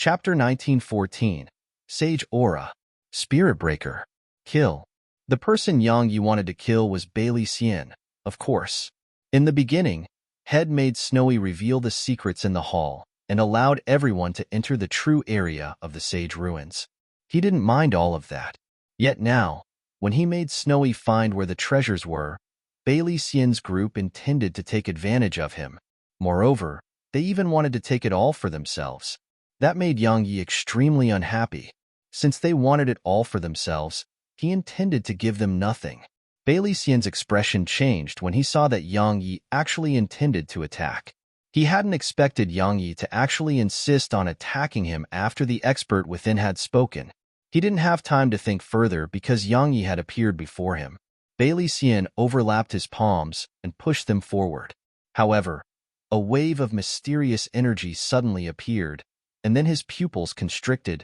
Chapter 1914. Sage Aura. Spirit Breaker. Kill. The person Yang Yi wanted to kill was Bailey Xian, of course. In the beginning, Head made Snowy reveal the secrets in the hall and allowed everyone to enter the true area of the Sage Ruins. He didn't mind all of that. Yet now, when he made Snowy find where the treasures were, Bailey Xian's group intended to take advantage of him. Moreover, they even wanted to take it all for themselves. That made Yang Yi extremely unhappy. Since they wanted it all for themselves, he intended to give them nothing. Bailey Xian's expression changed when he saw that Yang Yi actually intended to attack. He hadn't expected Yang Yi to actually insist on attacking him after the expert within had spoken. He didn't have time to think further because Yang Yi had appeared before him. Bailey Xian overlapped his palms and pushed them forward. However, a wave of mysterious energy suddenly appeared, and then his pupils constricted.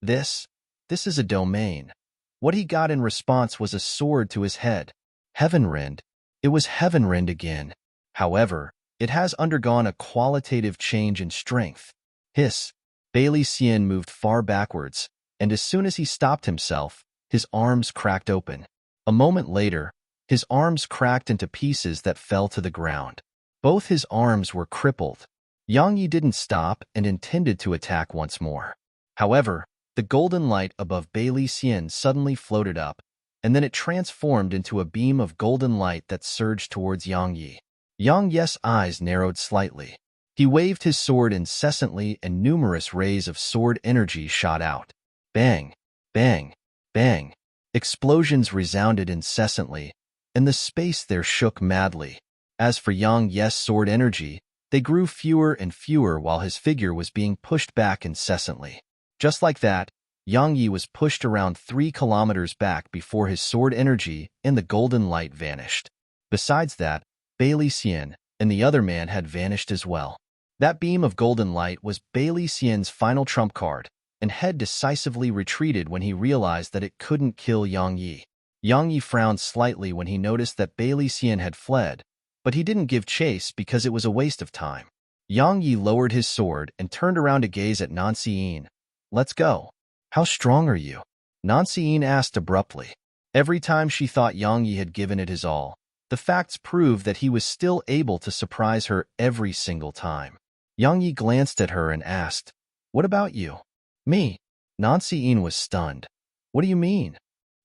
This is a domain. What he got in response was a sword to his head. Heavenrend. It was Heavenrend again. However, it has undergone a qualitative change in strength. Hiss. Bailey Xian moved far backwards, and as soon as he stopped himself, his arms cracked open. A moment later, his arms cracked into pieces that fell to the ground. Both his arms were crippled. Yang Yi didn't stop and intended to attack once more. However, the golden light above Bailey Xian suddenly floated up, and then it transformed into a beam of golden light that surged towards Yang Yi. Yang Yi's eyes narrowed slightly. He waved his sword incessantly and numerous rays of sword energy shot out. Bang! Bang! Bang! Explosions resounded incessantly, and the space there shook madly. As for Yang Yi's sword energy, they grew fewer and fewer while his figure was being pushed back incessantly. Just like that, Yang Yi was pushed around 3 kilometers back before his sword energy and the golden light vanished. Besides that, Bailey Xian and the other man had vanished as well. That beam of golden light was Bailey Xian's final trump card, and Head decisively retreated when he realized that it couldn't kill Yang Yi. Yang Yi frowned slightly when he noticed that Bailey Xian had fled, but he didn't give chase because it was a waste of time. Yang Yi lowered his sword and turned around to gaze at Nanxiyin. Let's go. How strong are you? Nanxiyin asked abruptly. Every time she thought Yang Yi had given it his all, the facts proved that he was still able to surprise her every single time. Yang Yi glanced at her and asked, "What about you?" "Me?" Nanxiyin was stunned. "What do you mean?"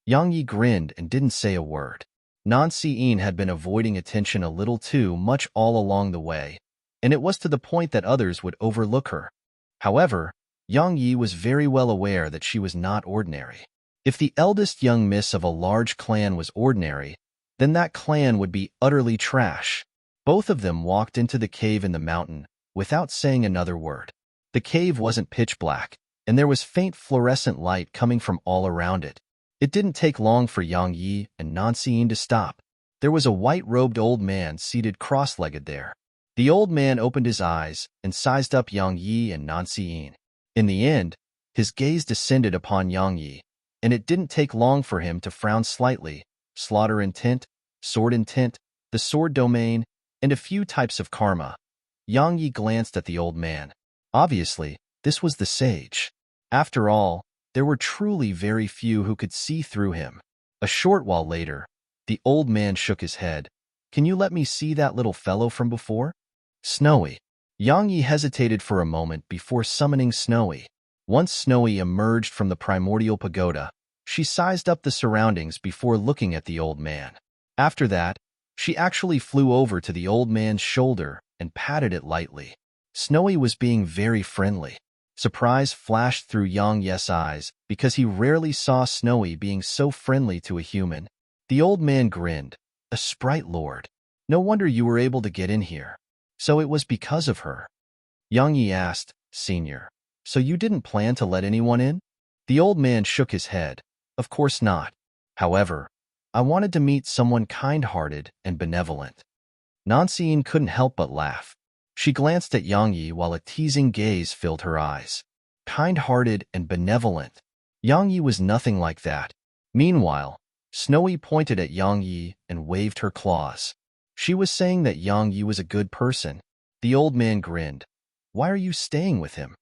Yang Yi grinned and didn't say a word. Nanxiyin had been avoiding attention a little too much all along the way, and it was to the point that others would overlook her. However, Yang Yi was very well aware that she was not ordinary. If the eldest young miss of a large clan was ordinary, then that clan would be utterly trash. Both of them walked into the cave in the mountain without saying another word. The cave wasn't pitch black, and there was faint fluorescent light coming from all around it. It didn't take long for Yang Yi and Nanxiyin to stop. There was a white-robed old man seated cross-legged there. The old man opened his eyes and sized up Yang Yi and Nanxiyin. In the end, his gaze descended upon Yang Yi, and it didn't take long for him to frown slightly. Slaughter intent, sword intent, the sword domain, and a few types of karma. Yang Yi glanced at the old man. Obviously, this was the sage. After all, there were truly very few who could see through him. A short while later, the old man shook his head. "Can you let me see that little fellow from before?" "Snowy." Yang Yi hesitated for a moment before summoning Snowy. Once Snowy emerged from the primordial pagoda, she sized up the surroundings before looking at the old man. After that, she actually flew over to the old man's shoulder and patted it lightly. Snowy was being very friendly. Surprise flashed through Yang Yi's eyes because he rarely saw Snowy being so friendly to a human. The old man grinned. "A sprite lord. No wonder you were able to get in here." "So it was because of her?" Yang Yi asked. "Senior, so you didn't plan to let anyone in?" The old man shook his head. "Of course not. However, I wanted to meet someone kind-hearted and benevolent." Nanxiyin couldn't help but laugh. She glanced at Yang Yi while a teasing gaze filled her eyes. Kind-hearted and benevolent. Yang Yi was nothing like that. Meanwhile, Snowy pointed at Yang Yi and waved her claws. She was saying that Yang Yi was a good person. The old man grinned. "Why are you staying with him?"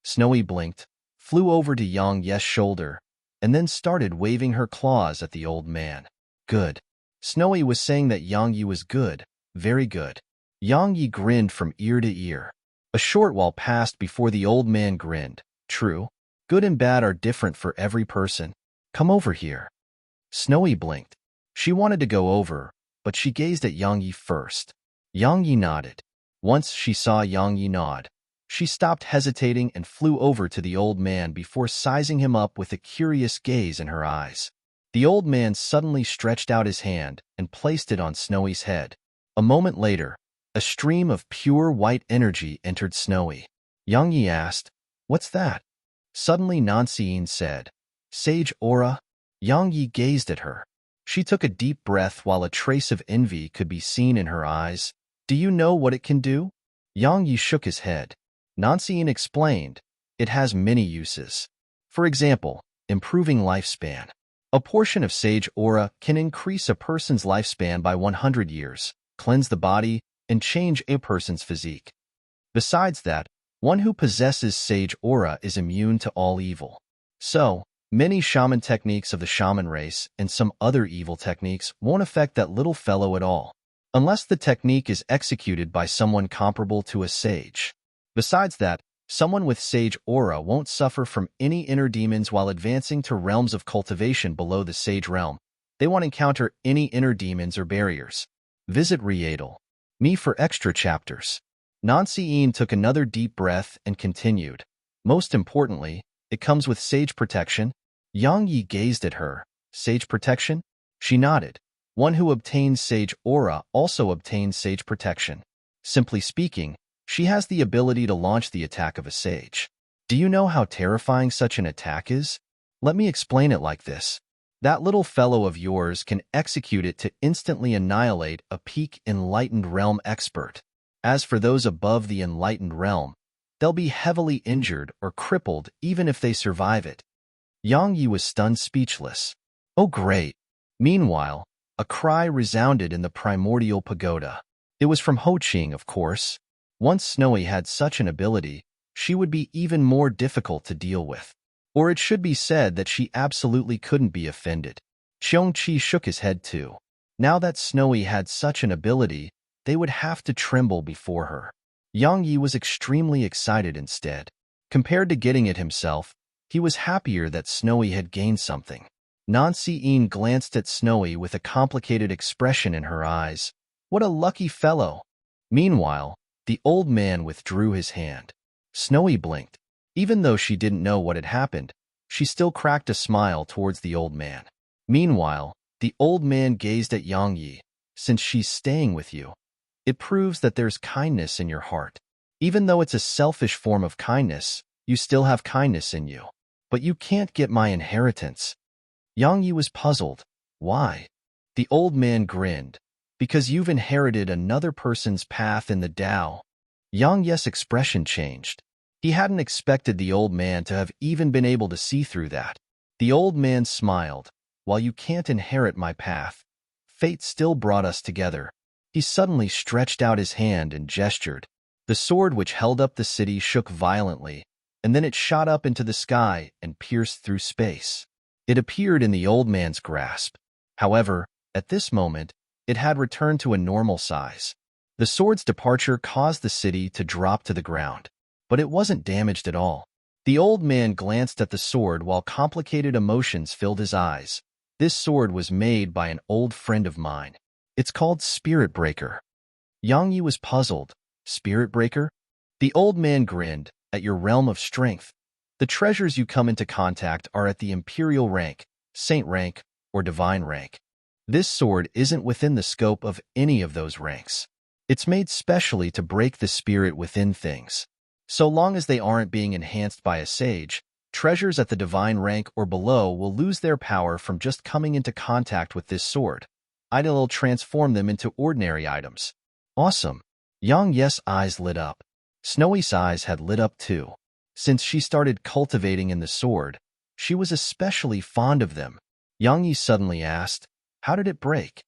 Snowy blinked, flew over to Yang Yi's shoulder, and then started waving her claws at the old man. Good. Snowy was saying that Yang Yi was good, very good. Yang Yi grinned from ear to ear. A short while passed before the old man grinned. True, good and bad are different for every person. Come over here. Snowy blinked. She wanted to go over, but she gazed at Yang Yi first. Yang Yi nodded. Once she saw Yang Yi nod, she stopped hesitating and flew over to the old man before sizing him up with a curious gaze in her eyes. The old man suddenly stretched out his hand and placed it on Snowy's head. A moment later, a stream of pure white energy entered Snowy. Yang Yi asked, "What's that?" Suddenly Nancy said, "Sage aura." Yang Yi gazed at her. She took a deep breath while a trace of envy could be seen in her eyes. "Do you know what it can do?" Yang Yi shook his head. Nancy explained, "It has many uses. For example, improving lifespan. A portion of Sage Aura can increase a person's lifespan by 100 years, cleanse the body, and change a person's physique. Besides that, one who possesses Sage Aura is immune to all evil. So, many shaman techniques of the shaman race and some other evil techniques won't affect that little fellow at all, unless the technique is executed by someone comparable to a sage. Besides that, someone with Sage Aura won't suffer from any inner demons while advancing to realms of cultivation below the Sage realm. They won't encounter any inner demons or barriers. Visit Me for extra chapters." Nancy took another deep breath and continued. "Most importantly, it comes with Sage protection." Yang Yi gazed at her. "Sage protection?" She nodded. One who obtains Sage Aura also obtains Sage protection. Simply speaking, she has the ability to launch the attack of a sage. Do you know how terrifying such an attack is? Let me explain it like this. That little fellow of yours can execute it to instantly annihilate a peak enlightened realm expert. As for those above the enlightened realm, they'll be heavily injured or crippled even if they survive it. Yang Yi was stunned speechless. Oh great! Meanwhile, a cry resounded in the primordial pagoda. It was from Ho Qing, of course. Once Snowy had such an ability, she would be even more difficult to deal with. Or it should be said that she absolutely couldn't be offended. Xiongqi shook his head too. Now that Snowy had such an ability, they would have to tremble before her. Yang Yi was extremely excited instead. Compared to getting it himself, he was happier that Snowy had gained something. Nancy glanced at Snowy with a complicated expression in her eyes. What a lucky fellow! Meanwhile, the old man withdrew his hand. Snowy blinked. Even though she didn't know what had happened, she still cracked a smile towards the old man. Meanwhile, the old man gazed at Yang Yi. "Since she's staying with you, it proves that there's kindness in your heart. Even though it's a selfish form of kindness, you still have kindness in you. But you can't get my inheritance." Yang Yi was puzzled. "Why?" The old man grinned. "Because you've inherited another person's path in the Tao." Yang Yi's expression changed. He hadn't expected the old man to have even been able to see through that. The old man smiled. "While you can't inherit my path, fate still brought us together." He suddenly stretched out his hand and gestured. The sword which held up the city shook violently, and then it shot up into the sky and pierced through space. It appeared in the old man's grasp. However, at this moment, it had returned to a normal size. The sword's departure caused the city to drop to the ground, but it wasn't damaged at all. The old man glanced at the sword while complicated emotions filled his eyes. This sword was made by an old friend of mine. It's called Spirit Breaker. Yang Yi was puzzled. Spirit Breaker? The old man grinned. At your realm of strength, the treasures you come into contact are at the imperial rank, saint rank, or divine rank. This sword isn't within the scope of any of those ranks. It's made specially to break the spirit within things. So long as they aren't being enhanced by a sage, treasures at the divine rank or below will lose their power from just coming into contact with this sword. It'll transform them into ordinary items. Awesome. Yang Yi's eyes lit up. Snowy's eyes had lit up too. Since she started cultivating in the sword, she was especially fond of them. Yang Yi suddenly asked, "How did it break?"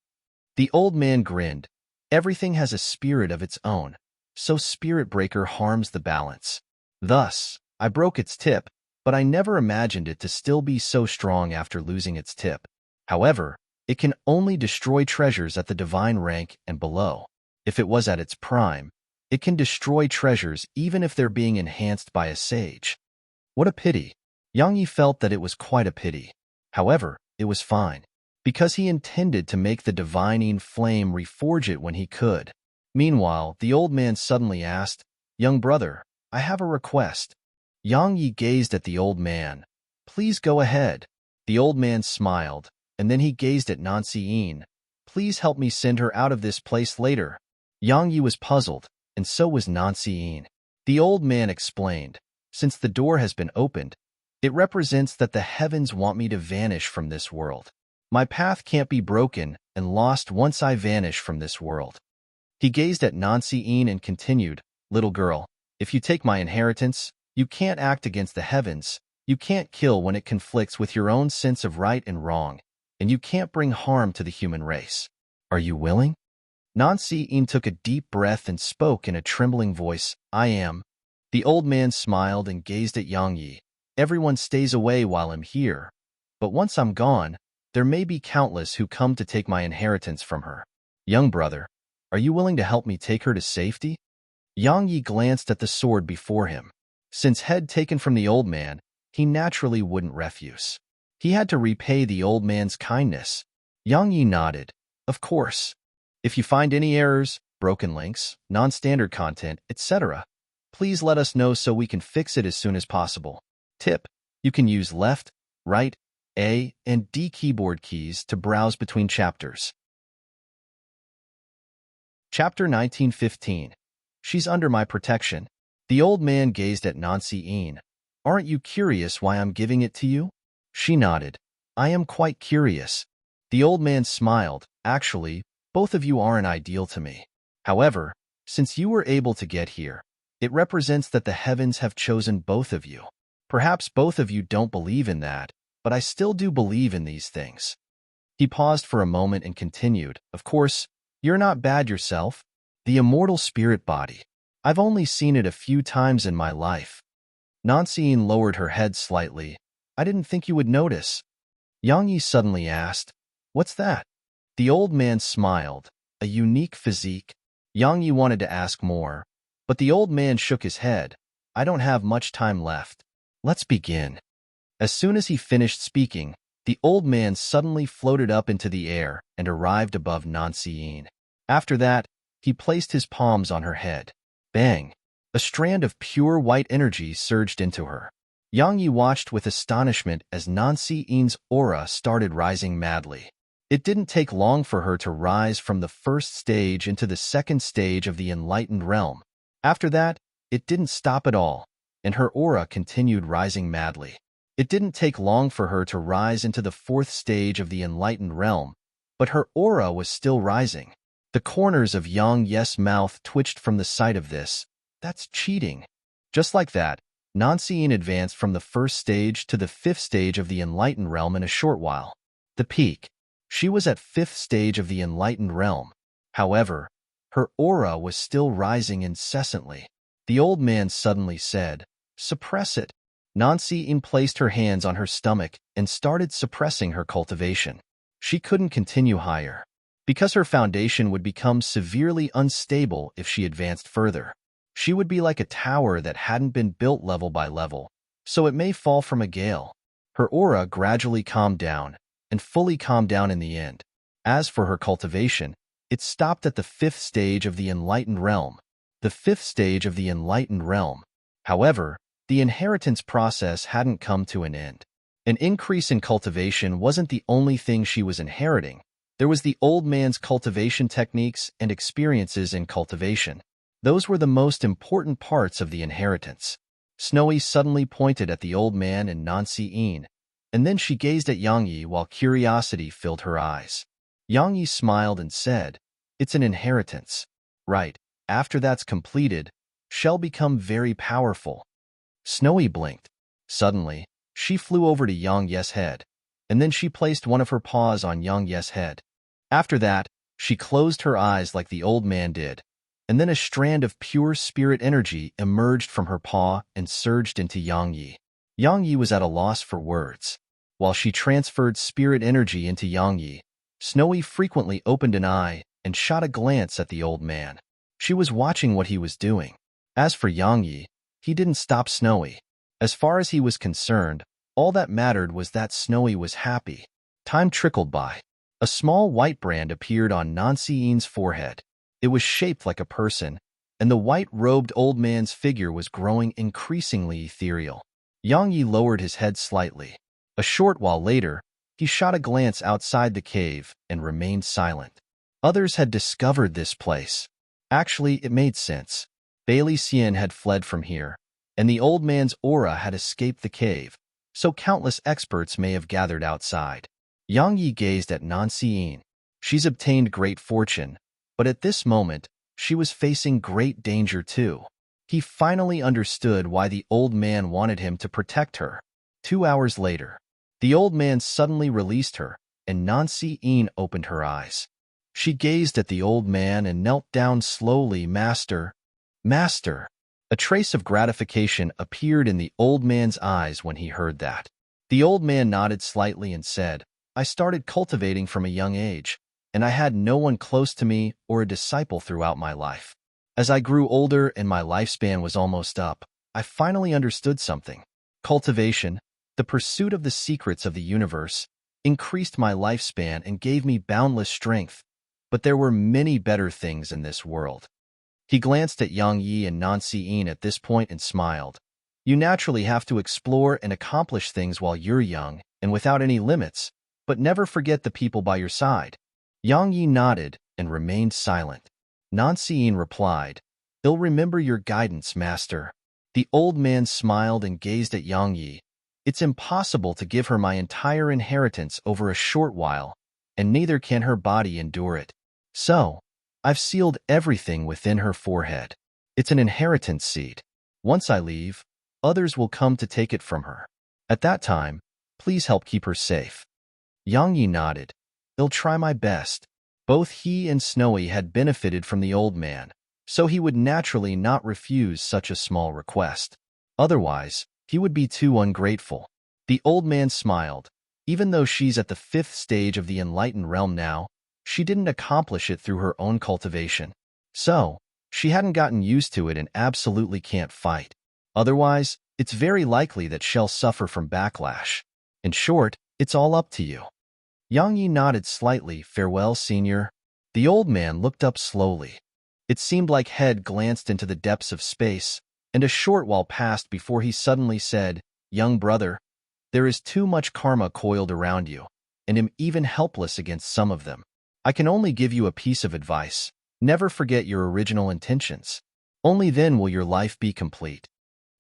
The old man grinned. "Everything has a spirit of its own, so Spirit Breaker harms the balance. Thus, I broke its tip, but I never imagined it to still be so strong after losing its tip. However, it can only destroy treasures at the divine rank and below. If it was at its prime, it can destroy treasures even if they're being enhanced by a sage. What a pity. Yang Yi felt that it was quite a pity. However, it was fine, because he intended to make the divining flame reforge it when he could. Meanwhile, the old man suddenly asked, "Young brother, I have a request." Yang Yi gazed at the old man. "Please go ahead." The old man smiled, and then he gazed at Nancy Yin. "Please help me send her out of this place later." Yang Yi was puzzled, and so was Nancy Yin. The old man explained, "Since the door has been opened, it represents that the heavens want me to vanish from this world. My path can't be broken and lost once I vanish from this world." He gazed at Nancy Yin and continued, "Little girl, if you take my inheritance, you can't act against the heavens, you can't kill when it conflicts with your own sense of right and wrong, and you can't bring harm to the human race. Are you willing?" Nancy Yin took a deep breath and spoke in a trembling voice, "I am." The old man smiled and gazed at Yang Yi. "Everyone stays away while I'm here, but once I'm gone, there may be countless who come to take my inheritance from her. Young brother, are you willing to help me take her to safety?" Yang Yi glanced at the sword before him. Since head taken from the old man, he naturally wouldn't refuse. He had to repay the old man's kindness. Yang Yi nodded. "Of course. If you find any errors, broken links, non-standard content, etc., please let us know so we can fix it as soon as possible. Tip: you can use left, right, A, and D keyboard keys to browse between chapters." Chapter 1915. She's under my protection. The old man gazed at Nancy Yin. "Aren't you curious why I'm giving it to you?" She nodded. "I am quite curious." The old man smiled. "Actually, both of you aren't ideal to me. However, since you were able to get here, it represents that the heavens have chosen both of you. Perhaps both of you don't believe in that, but I still do believe in these things." He paused for a moment and continued, "Of course, you're not bad yourself. The immortal spirit body. I've only seen it a few times in my life." Nancy Yin lowered her head slightly. "I didn't think you would notice." Yang Yi suddenly asked, "What's that?" The old man smiled. "A unique physique." Yang Yi wanted to ask more, but the old man shook his head. "I don't have much time left. Let's begin." As soon as he finished speaking, the old man suddenly floated up into the air and arrived above Nancy Yin. After that, he placed his palms on her head. Bang! A strand of pure white energy surged into her. Yang Yi watched with astonishment as Nancy Yin's aura started rising madly. It didn't take long for her to rise from the first stage into the second stage of the enlightened realm. After that, it didn't stop at all, and her aura continued rising madly. It didn't take long for her to rise into the fourth stage of the enlightened realm, but her aura was still rising. The corners of Yang Yi's mouth twitched from the sight of this. That's cheating. Just like that, Nancy Yin advanced from the first stage to the fifth stage of the enlightened realm in a short while. The peak. She was at fifth stage of the enlightened realm. However, her aura was still rising incessantly. The old man suddenly said, "Suppress it." Nancy Yin placed her hands on her stomach and started suppressing her cultivation. She couldn't continue higher, because her foundation would become severely unstable if she advanced further. She would be like a tower that hadn't been built level by level, so it may fall from a gale. Her aura gradually calmed down, and fully calmed down in the end. As for her cultivation, it stopped at the fifth stage of the enlightened realm. The fifth stage of the enlightened realm. However, the inheritance process hadn't come to an end. An increase in cultivation wasn't the only thing she was inheriting. There was the old man's cultivation techniques and experiences in cultivation. Those were the most important parts of the inheritance. Snowy suddenly pointed at the old man and Nancy Yin, and then she gazed at Yang Yi while curiosity filled her eyes. Yang Yi smiled and said, "It's an inheritance. Right, after that's completed, shall become very powerful." Snowy blinked. Suddenly, she flew over to Yang Yi's head, and then she placed one of her paws on Yang Yi's head. After that, she closed her eyes like the old man did. and then a strand of pure spirit energy emerged from her paw and surged into Yang Yi. Yang Yi was at a loss for words. While she transferred spirit energy into Yang Yi, Snowy frequently opened an eye and shot a glance at the old man. She was watching what he was doing. As for Yang Yi, he didn't stop Snowy. As far as he was concerned, all that mattered was that Snowy was happy. Time trickled by. A small white brand appeared on Nancy-Ean's forehead. It was shaped like a person, and the white-robed old man's figure was growing increasingly ethereal. Yang Yi lowered his head slightly. A short while later, he shot a glance outside the cave and remained silent. Others had discovered this place. Actually, it made sense. Bailey Xian had fled from here, and the old man's aura had escaped the cave, so countless experts may have gathered outside. Yang Yi gazed at Nancy-Ean. She's obtained great fortune, but at this moment, she was facing great danger too. He finally understood why the old man wanted him to protect her. 2 hours later, the old man suddenly released her, and Nancy-Ean opened her eyes. She gazed at the old man and knelt down slowly. Master, Master. A trace of gratification appeared in the old man's eyes when he heard that. The old man nodded slightly and said, I started cultivating from a young age, and I had no one close to me or a disciple throughout my life. As I grew older and my lifespan was almost up, I finally understood something. Cultivation, the pursuit of the secrets of the universe, increased my lifespan and gave me boundless strength, but there were many better things in this world. He glanced at Yang Yi and Nancy-Ean at this point and smiled. You naturally have to explore and accomplish things while you're young and without any limits, but never forget the people by your side. Yang Yi nodded and remained silent. Nancy-Ean replied, I'll remember your guidance, Master. The old man smiled and gazed at Yang Yi. It's impossible to give her my entire inheritance over a short while, and neither can her body endure it. So, I've sealed everything within her forehead. It's an inheritance seed. Once I leave, others will come to take it from her. At that time, please help keep her safe. Yang Yi nodded. I'll try my best. Both he and Snowy had benefited from the old man, so he would naturally not refuse such a small request. Otherwise, he would be too ungrateful. The old man smiled. Even though she's at the 5th stage of the enlightened realm now, she didn't accomplish it through her own cultivation. So, she hadn't gotten used to it and absolutely can't fight. Otherwise, it's very likely that she'll suffer from backlash. In short, it's all up to you. Yang Yi nodded slightly. Farewell, senior. The old man looked up slowly. It seemed like Head glanced into the depths of space, and a short while passed before he suddenly said, Young brother, there is too much karma coiled around you, and am even helpless against some of them. I can only give you a piece of advice. Never forget your original intentions. Only then will your life be complete.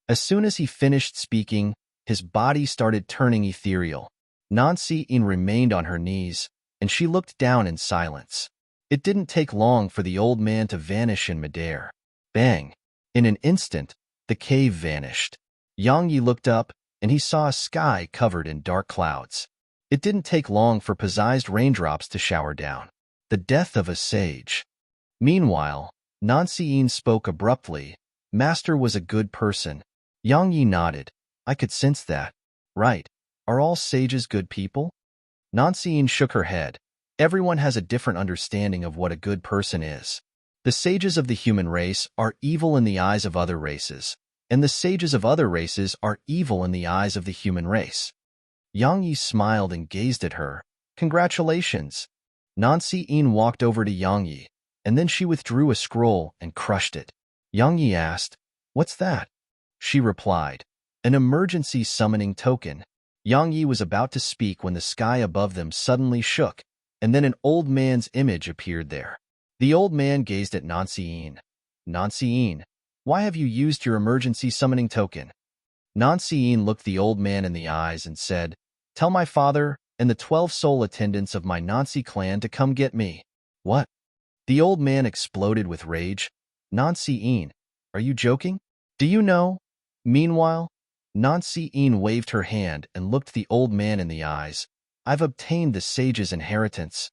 As soon as he finished speaking, his body started turning ethereal. Nancy-Ean remained on her knees, and she looked down in silence. It didn't take long for the old man to vanish in midair. Bang! In an instant, the cave vanished. Yang Yi looked up, and he saw a sky covered in dark clouds. It didn't take long for possessed raindrops to shower down. The death of a sage. Meanwhile, Nancy-Ean spoke abruptly. Master was a good person. Yang Yi nodded. I could sense that. Right. Are all sages good people? Nancy-Ean shook her head. Everyone has a different understanding of what a good person is. The sages of the human race are evil in the eyes of other races, and the sages of other races are evil in the eyes of the human race. Yang Yi smiled and gazed at her. Congratulations. Nancy-Ean walked over to Yang Yi, and then she withdrew a scroll and crushed it. Yang Yi asked, What's that? She replied, An emergency summoning token. Yang Yi was about to speak when the sky above them suddenly shook, and then an old man's image appeared there. The old man gazed at Nancy-Ean. Nancy-Ean, why have you used your emergency summoning token? Nancy-Ean looked the old man in the eyes and said, Tell my father and the 12 soul attendants of my Nancy clan to come get me. What? The old man exploded with rage. Nancy-Ean, are you joking? Do you know? Meanwhile, Nancy-Ean waved her hand and looked the old man in the eyes. I've obtained the sage's inheritance.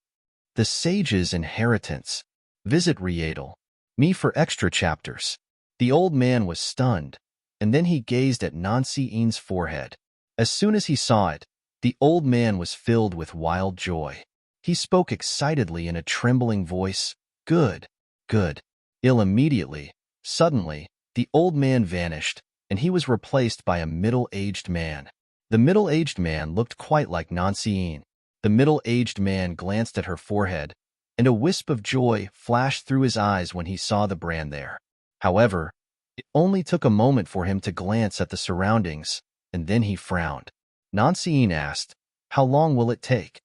The sage's inheritance. Visit Rietal. Me for extra chapters. The old man was stunned, and then he gazed at Nancy Ean's forehead. As soon as he saw it, the old man was filled with wild joy. He spoke excitedly in a trembling voice, "Good, good." Immediately, suddenly, the old man vanished, and he was replaced by a middle-aged man. The middle-aged man looked quite like Nancy Ean. The middle-aged man glanced at her forehead, and a wisp of joy flashed through his eyes when he saw the brand there. However, it only took a moment for him to glance at the surroundings, and then he frowned. Nancy Ean asked, "How long will it take?"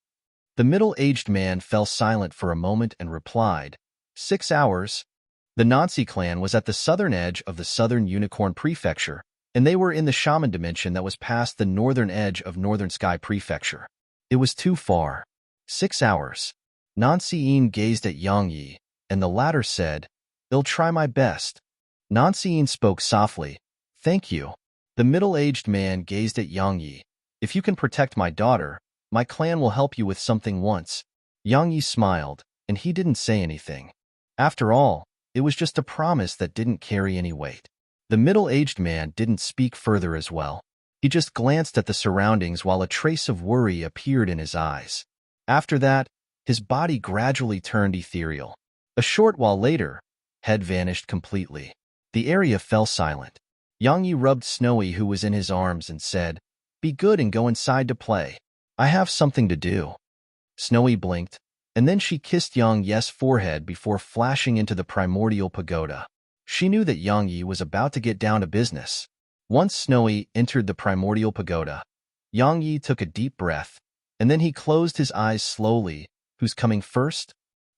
The middle-aged man fell silent for a moment and replied, 6 hours. The Nancy clan was at the southern edge of the southern Unicorn Prefecture, and they were in the shaman dimension that was past the northern edge of Northern Sky Prefecture. It was too far. 6 hours. Nancy Ean gazed at Yang Yi, and the latter said, "I'll try my best." Nancy Ean spoke softly, "Thank you." The middle-aged man gazed at Yang Yi. "If you can protect my daughter, my clan will help you with something once." Yang Yi smiled, and he didn't say anything. After all, it was just a promise that didn't carry any weight. The middle-aged man didn't speak further as well. He just glanced at the surroundings while a trace of worry appeared in his eyes. After that, his body gradually turned ethereal. A short while later, Head vanished completely. The area fell silent. Yang Yi rubbed Snowy, who was in his arms, and said, "Be good and go inside to play. I have something to do." Snowy blinked, and then she kissed Yang Yi's forehead before flashing into the primordial pagoda. She knew that Yang Yi was about to get down to business. Once Snowy entered the primordial pagoda, Yang Yi took a deep breath, and then he closed his eyes slowly. Who's coming first?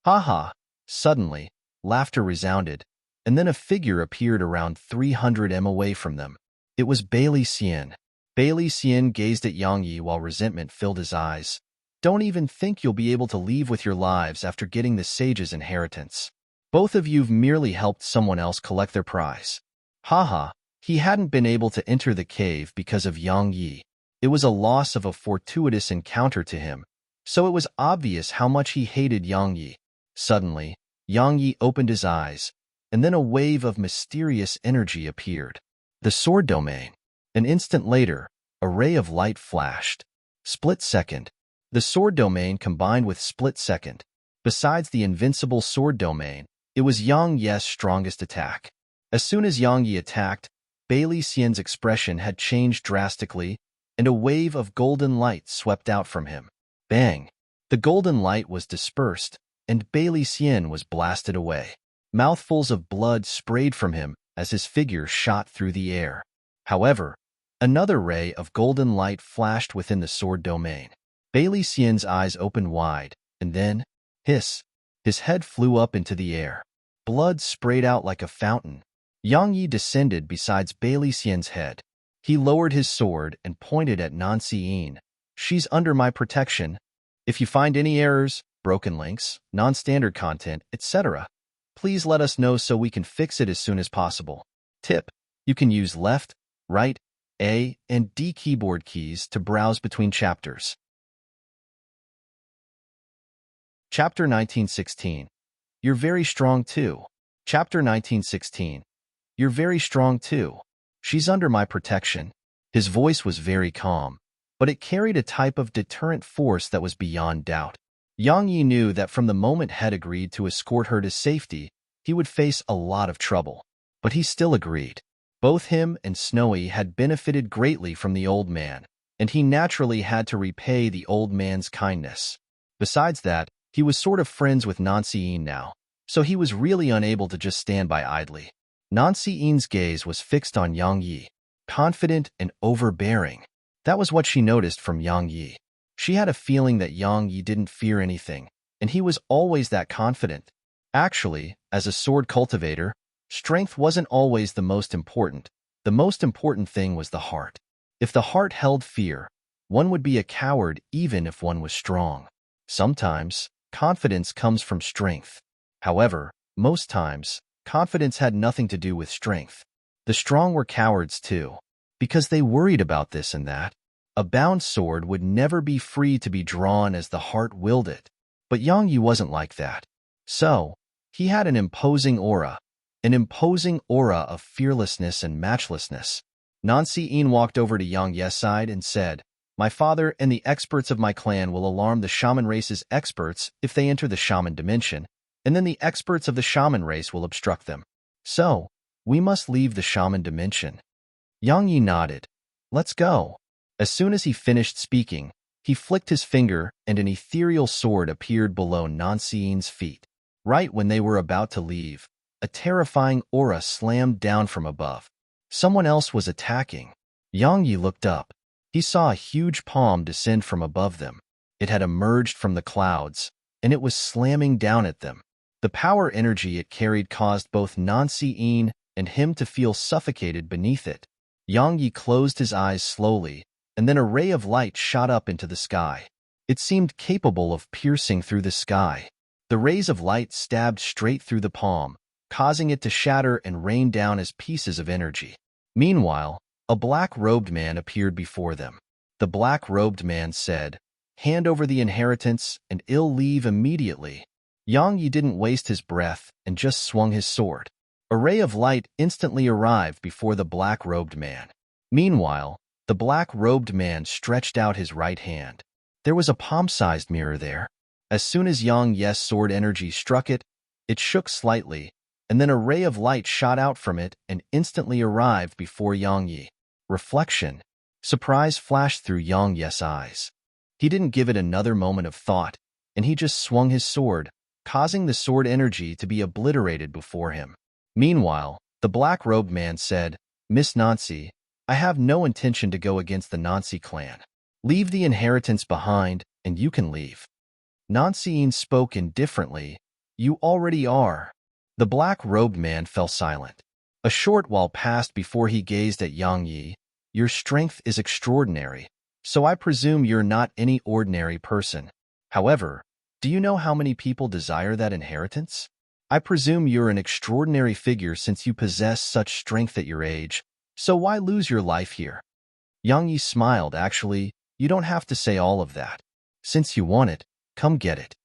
Ha ha! Suddenly, laughter resounded, and then a figure appeared around 300 m away from them. It was Bailey Xian. Bailey Xian gazed at Yang Yi while resentment filled his eyes. "Don't even think you'll be able to leave with your lives after getting the sage's inheritance. Both of you've merely helped someone else collect their prize." Haha, he hadn't been able to enter the cave because of Yang Yi. It was a loss of a fortuitous encounter to him, so it was obvious how much he hated Yang Yi. Suddenly, Yang Yi opened his eyes, and then a wave of mysterious energy appeared. The sword domain. An instant later, a ray of light flashed. Split second. The sword domain combined with split second. Besides the invincible sword domain, it was Yang Yi's strongest attack. As soon as Yang Yi attacked, Bailey Xian's expression had changed drastically, and a wave of golden light swept out from him. Bang! The golden light was dispersed, and Bailey Xian was blasted away. Mouthfuls of blood sprayed from him as his figure shot through the air. However, another ray of golden light flashed within the sword domain. Bailey Xian's eyes opened wide, and then, hiss, his head flew up into the air. Blood sprayed out like a fountain. Yang Yi descended beside Bailey Xian's head. He lowered his sword and pointed at Nancy Ean. "She's under my protection. If you find any errors, broken links, non-standard content, etc., please let us know so we can fix it as soon as possible." Tip: you can use left, right, A, and D keyboard keys to browse between chapters. Chapter 1916. You're very strong too. Chapter 1916. You're very strong too. She's under my protection. His voice was very calm, but it carried a type of deterrent force that was beyond doubt. Yang Yi knew that from the moment Head agreed to escort her to safety, he would face a lot of trouble. But he still agreed. Both him and Snowy had benefited greatly from the old man, and he naturally had to repay the old man's kindness. Besides that, he was sort of friends with Nancy Ean now, so he was really unable to just stand by idly. Nancy Ean's gaze was fixed on Yang Yi, confident and overbearing. That was what she noticed from Yang Yi. She had a feeling that Yang Yi didn't fear anything, and he was always that confident. Actually, as a sword cultivator, strength wasn't always the most important. The most important thing was the heart. If the heart held fear, one would be a coward even if one was strong. Sometimes, confidence comes from strength. However, most times, confidence had nothing to do with strength. The strong were cowards too, because they worried about this and that. A bound sword would never be free to be drawn as the heart willed it. But Yang Yi wasn't like that. So, he had an imposing aura, an imposing aura of fearlessness and matchlessness. Nancy-in walked over to Yang Ye's side and said, "My father and the experts of my clan will alarm the shaman race's experts if they enter the shaman dimension, and then the experts of the shaman race will obstruct them. So, we must leave the shaman dimension." Yang Yi nodded. "Let's go." As soon as he finished speaking, he flicked his finger and an ethereal sword appeared below Nancy-in's feet. Right when they were about to leave, a terrifying aura slammed down from above. Someone else was attacking. Yang Yi looked up. He saw a huge palm descend from above them. It had emerged from the clouds, and it was slamming down at them. The power energy it carried caused both Nancy-in and him to feel suffocated beneath it. Yang Yi closed his eyes slowly, and then a ray of light shot up into the sky. It seemed capable of piercing through the sky. The rays of light stabbed straight through the palm, causing it to shatter and rain down as pieces of energy. Meanwhile, a black-robed man appeared before them. The black-robed man said, "Hand over the inheritance and I'll leave immediately." Yang Yi didn't waste his breath and just swung his sword. A ray of light instantly arrived before the black-robed man. Meanwhile, the black-robed man stretched out his right hand. There was a palm-sized mirror there. As soon as Yang Ye's sword energy struck it, it shook slightly, and then a ray of light shot out from it and instantly arrived before Yang Yi. Reflection. Surprise flashed through Yang Ye's eyes. He didn't give it another moment of thought, and he just swung his sword, causing the sword energy to be obliterated before him. Meanwhile, the black-robed man said, "Miss Nancy, I have no intention to go against the Nancy clan. Leave the inheritance behind, and you can leave." Nancy-in spoke indifferently, "You already are." The black-robed man fell silent. A short while passed before he gazed at Yang Yi. "Your strength is extraordinary, so I presume you're not any ordinary person. However, do you know how many people desire that inheritance? I presume you're an extraordinary figure since you possess such strength at your age, so why lose your life here?" Yang Yi smiled. "Actually, you don't have to say all of that. Since you want it, come get it."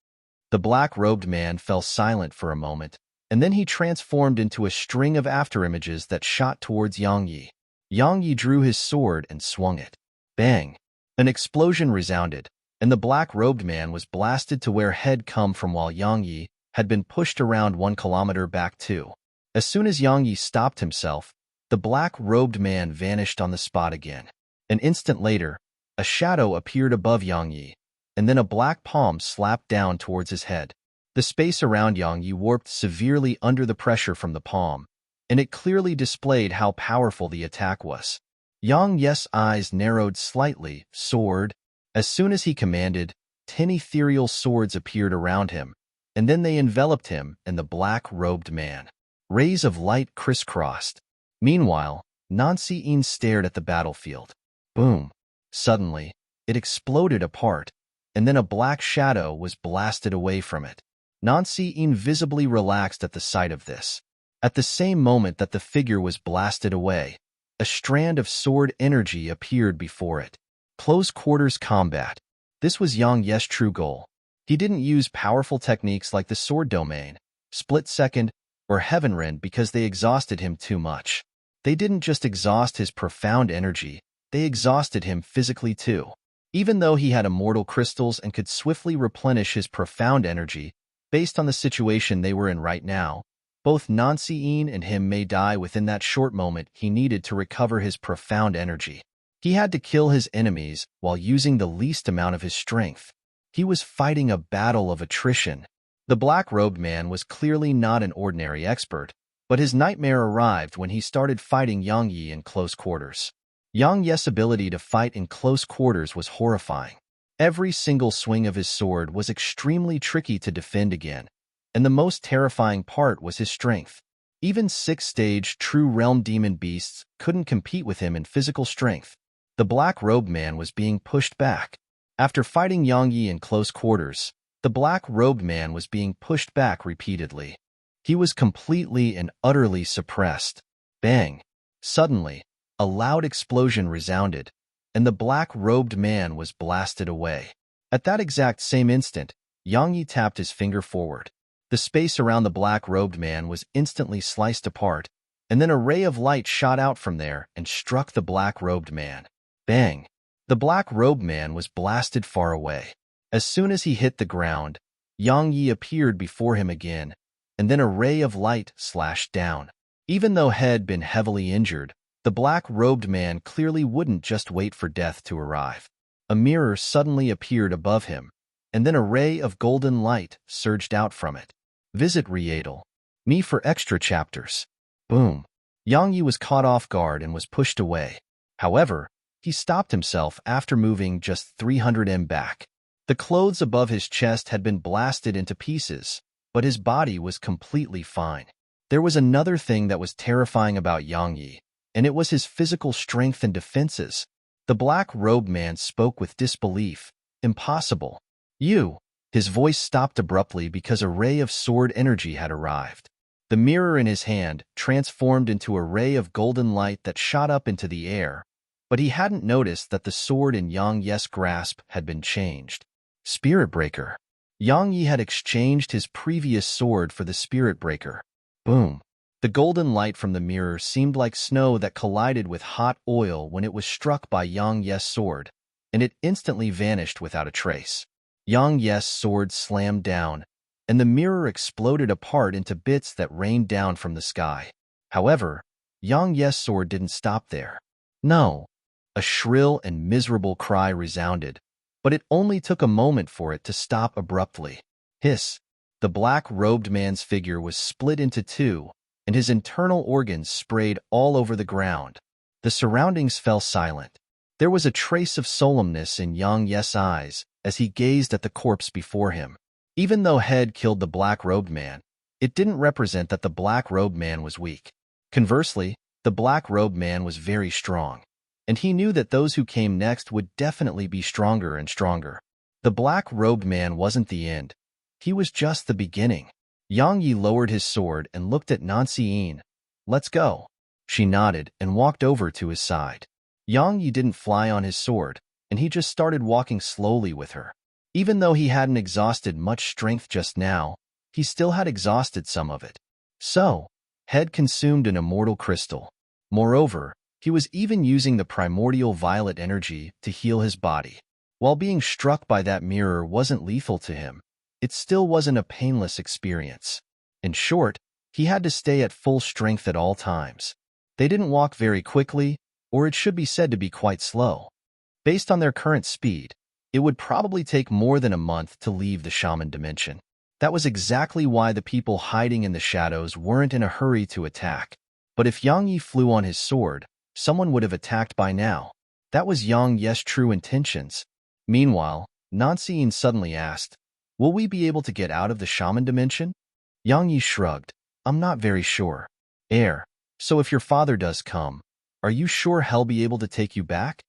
The black-robed man fell silent for a moment, and then he transformed into a string of afterimages that shot towards Yang Yi. Yang Yi drew his sword and swung it. Bang! An explosion resounded, and the black-robed man was blasted to where head come from while Yang Yi had been pushed around 1 kilometer back too. As soon as Yang Yi stopped himself, the black-robed man vanished on the spot again. An instant later, a shadow appeared above Yang Yi, and then a black palm slapped down towards his head. The space around Yang Yi warped severely under the pressure from the palm, and it clearly displayed how powerful the attack was. Yang Ye's eyes narrowed slightly. "Sword." As soon as he commanded, 10 ethereal swords appeared around him, and then they enveloped him and the black-robed man. Rays of light crisscrossed. Meanwhile, Nancy-in stared at the battlefield. Boom! Suddenly, it exploded apart, and then a black shadow was blasted away from it. Nancy-in visibly relaxed at the sight of this. At the same moment that the figure was blasted away, a strand of sword energy appeared before it. Close quarters combat. This was Yang Ye's true goal. He didn't use powerful techniques like the sword domain, split second, or heaven rend because they exhausted him too much. They didn't just exhaust his profound energy, they exhausted him physically too. Even though he had immortal crystals and could swiftly replenish his profound energy, based on the situation they were in right now, both Nancy-in and him may die within that short moment he needed to recover his profound energy. He had to kill his enemies while using the least amount of his strength. He was fighting a battle of attrition. The black-robed man was clearly not an ordinary expert, but his nightmare arrived when he started fighting Yang Yi in close quarters. Yang Ye's ability to fight in close quarters was horrifying. Every single swing of his sword was extremely tricky to defend again, and the most terrifying part was his strength. Even 6th-stage true realm demon beasts couldn't compete with him in physical strength. The black-robed man was being pushed back. After fighting Yang Yi in close quarters, the black-robed man was being pushed back repeatedly. He was completely and utterly suppressed. Bang! Suddenly, a loud explosion resounded, and the black-robed man was blasted away. At that exact same instant, Yang Yi tapped his finger forward. The space around the black-robed man was instantly sliced apart, and then a ray of light shot out from there and struck the black-robed man. Bang! The black-robed man was blasted far away. As soon as he hit the ground, Yang Yi appeared before him again, and then a ray of light slashed down. Even though He had been heavily injured, the black-robed man clearly wouldn't just wait for death to arrive. A mirror suddenly appeared above him, and then a ray of golden light surged out from it. Visit Readle me for extra chapters. Boom. Yang Yi was caught off guard and was pushed away. However, he stopped himself after moving just 300 m back. The clothes above his chest had been blasted into pieces, but his body was completely fine. There was another thing that was terrifying about Yang Yi, and it was his physical strength and defenses. The black-robed man spoke with disbelief. Impossible. You. His voice stopped abruptly because a ray of sword energy had arrived. The mirror in his hand transformed into a ray of golden light that shot up into the air, but he hadn't noticed that the sword in Yang Yi's grasp had been changed. Spirit Breaker. Yang Yi had exchanged his previous sword for the Spirit Breaker. Boom. The golden light from the mirror seemed like snow that collided with hot oil when it was struck by Yang Yi's sword, and it instantly vanished without a trace. Yang Yi's sword slammed down, and the mirror exploded apart into bits that rained down from the sky. However, Yang Yi's sword didn't stop there. No. A shrill and miserable cry resounded, but it only took a moment for it to stop abruptly. Hiss! The black-robed man's figure was split into two, and his internal organs sprayed all over the ground. The surroundings fell silent. There was a trace of solemnness in Yang Yi's eyes as he gazed at the corpse before him. Even though He had killed the black-robed man, it didn't represent that the black-robed man was weak. Conversely, the black-robed man was very strong, and he knew that those who came next would definitely be stronger and stronger. The black-robed man wasn't the end. He was just the beginning. Yang Yi lowered his sword and looked at Nancy. Let's go. She nodded and walked over to his side. Yang Yi didn't fly on his sword, and he just started walking slowly with her. Even though he hadn't exhausted much strength just now, he still had exhausted some of it. So, He had consumed an immortal crystal. Moreover, he was even using the primordial violet energy to heal his body. While being struck by that mirror wasn't lethal to him, it still wasn't a painless experience. In short, he had to stay at full strength at all times. They didn't walk very quickly, or it should be said to be quite slow. Based on their current speed, it would probably take more than a month to leave the shaman dimension. That was exactly why the people hiding in the shadows weren't in a hurry to attack. But if Yang Yi flew on his sword, someone would have attacked by now. That was Yang Yi's true intentions. Meanwhile, Nancy suddenly asked, "Will we be able to get out of the shaman dimension?" Yang Yi shrugged. "I'm not very sure." So if your father does come, are you sure he'll be able to take you back?"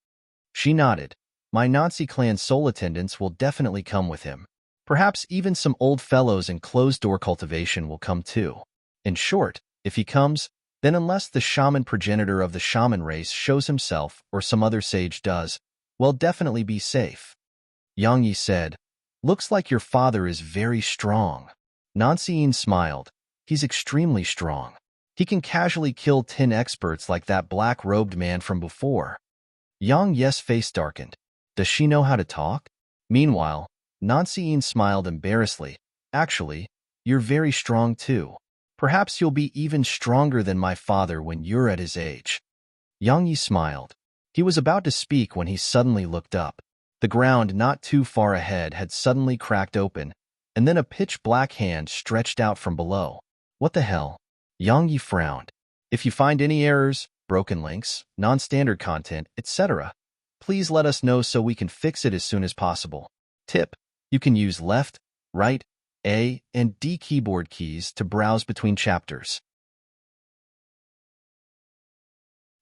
She nodded. "My Nancy clan soul attendants will definitely come with him. Perhaps even some old fellows in closed-door cultivation will come too. In short, if he comes, then unless the shaman progenitor of the shaman race shows himself or some other sage does, we'll definitely be safe." Yang Yi said, "Looks like your father is very strong." Nancy smiled. "He's extremely strong. He can casually kill 10 experts like that black-robed man from before." Yang Yi's face darkened. Does she know how to talk? Meanwhile, Nancy smiled embarrassedly. "Actually, you're very strong too. Perhaps you'll be even stronger than my father when you're at his age." Yang Yi smiled. He was about to speak when he suddenly looked up. The ground not too far ahead had suddenly cracked open, and then a pitch-black hand stretched out from below. "What the hell?" Yang Yi frowned. "If you find any errors, broken links, non-standard content, etc., please let us know so we can fix it as soon as possible. Tip: you can use left, right, A, and D keyboard keys to browse between chapters."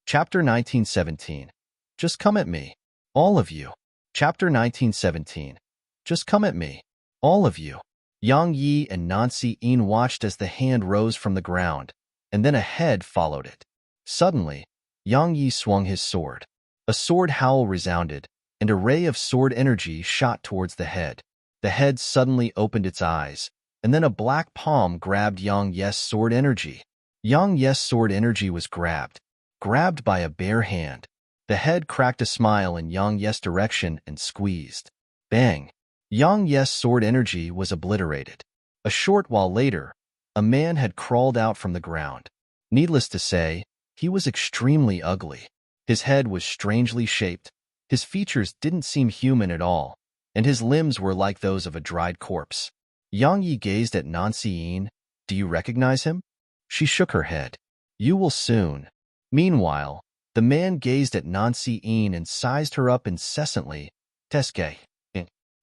Chapter 1917. Just come at me. All of you. Chapter 1917. Just come at me. All of you. Yang Yi and Nancy watched as the hand rose from the ground, and then a head followed it. Suddenly, Yang Yi swung his sword. A sword howl resounded, and a ray of sword energy shot towards the head. The head suddenly opened its eyes, and then a black palm grabbed Yang Yes' sword energy. Yang Yes' sword energy was grabbed by a bare hand. The head cracked a smile in Yang Yes' direction and squeezed. Bang! Yang Yes' sword energy was obliterated. A short while later, a man had crawled out from the ground. Needless to say, he was extremely ugly. His head was strangely shaped, his features didn't seem human at all, and his limbs were like those of a dried corpse. Yang Yi gazed at Nancy Yin. Do you recognize him? She shook her head. You will soon. Meanwhile, the man gazed at Nancy Yin and sized her up incessantly. Teske.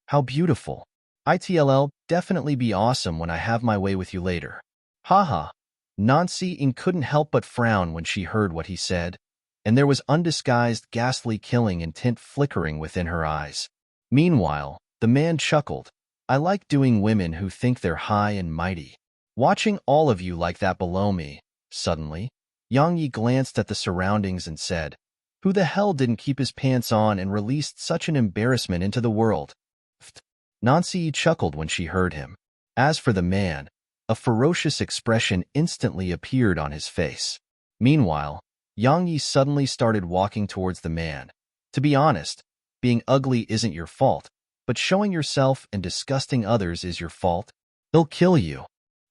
How beautiful. ITLL, definitely be awesome when I have my way with you later. Haha. Nancy Yin couldn't help but frown when she heard what he said, and there was undisguised ghastly killing intent flickering within her eyes. Meanwhile, the man chuckled. I like doing women who think they're high and mighty. Watching all of you like that below me. Suddenly, Yang Yi glanced at the surroundings and said, who the hell didn't keep his pants on and released such an embarrassment into the world? Nancy Yi chuckled when she heard him. As for the man, a ferocious expression instantly appeared on his face. Meanwhile, Yang Yi suddenly started walking towards the man. To be honest, being ugly isn't your fault, but showing yourself and disgusting others is your fault. They'll kill you.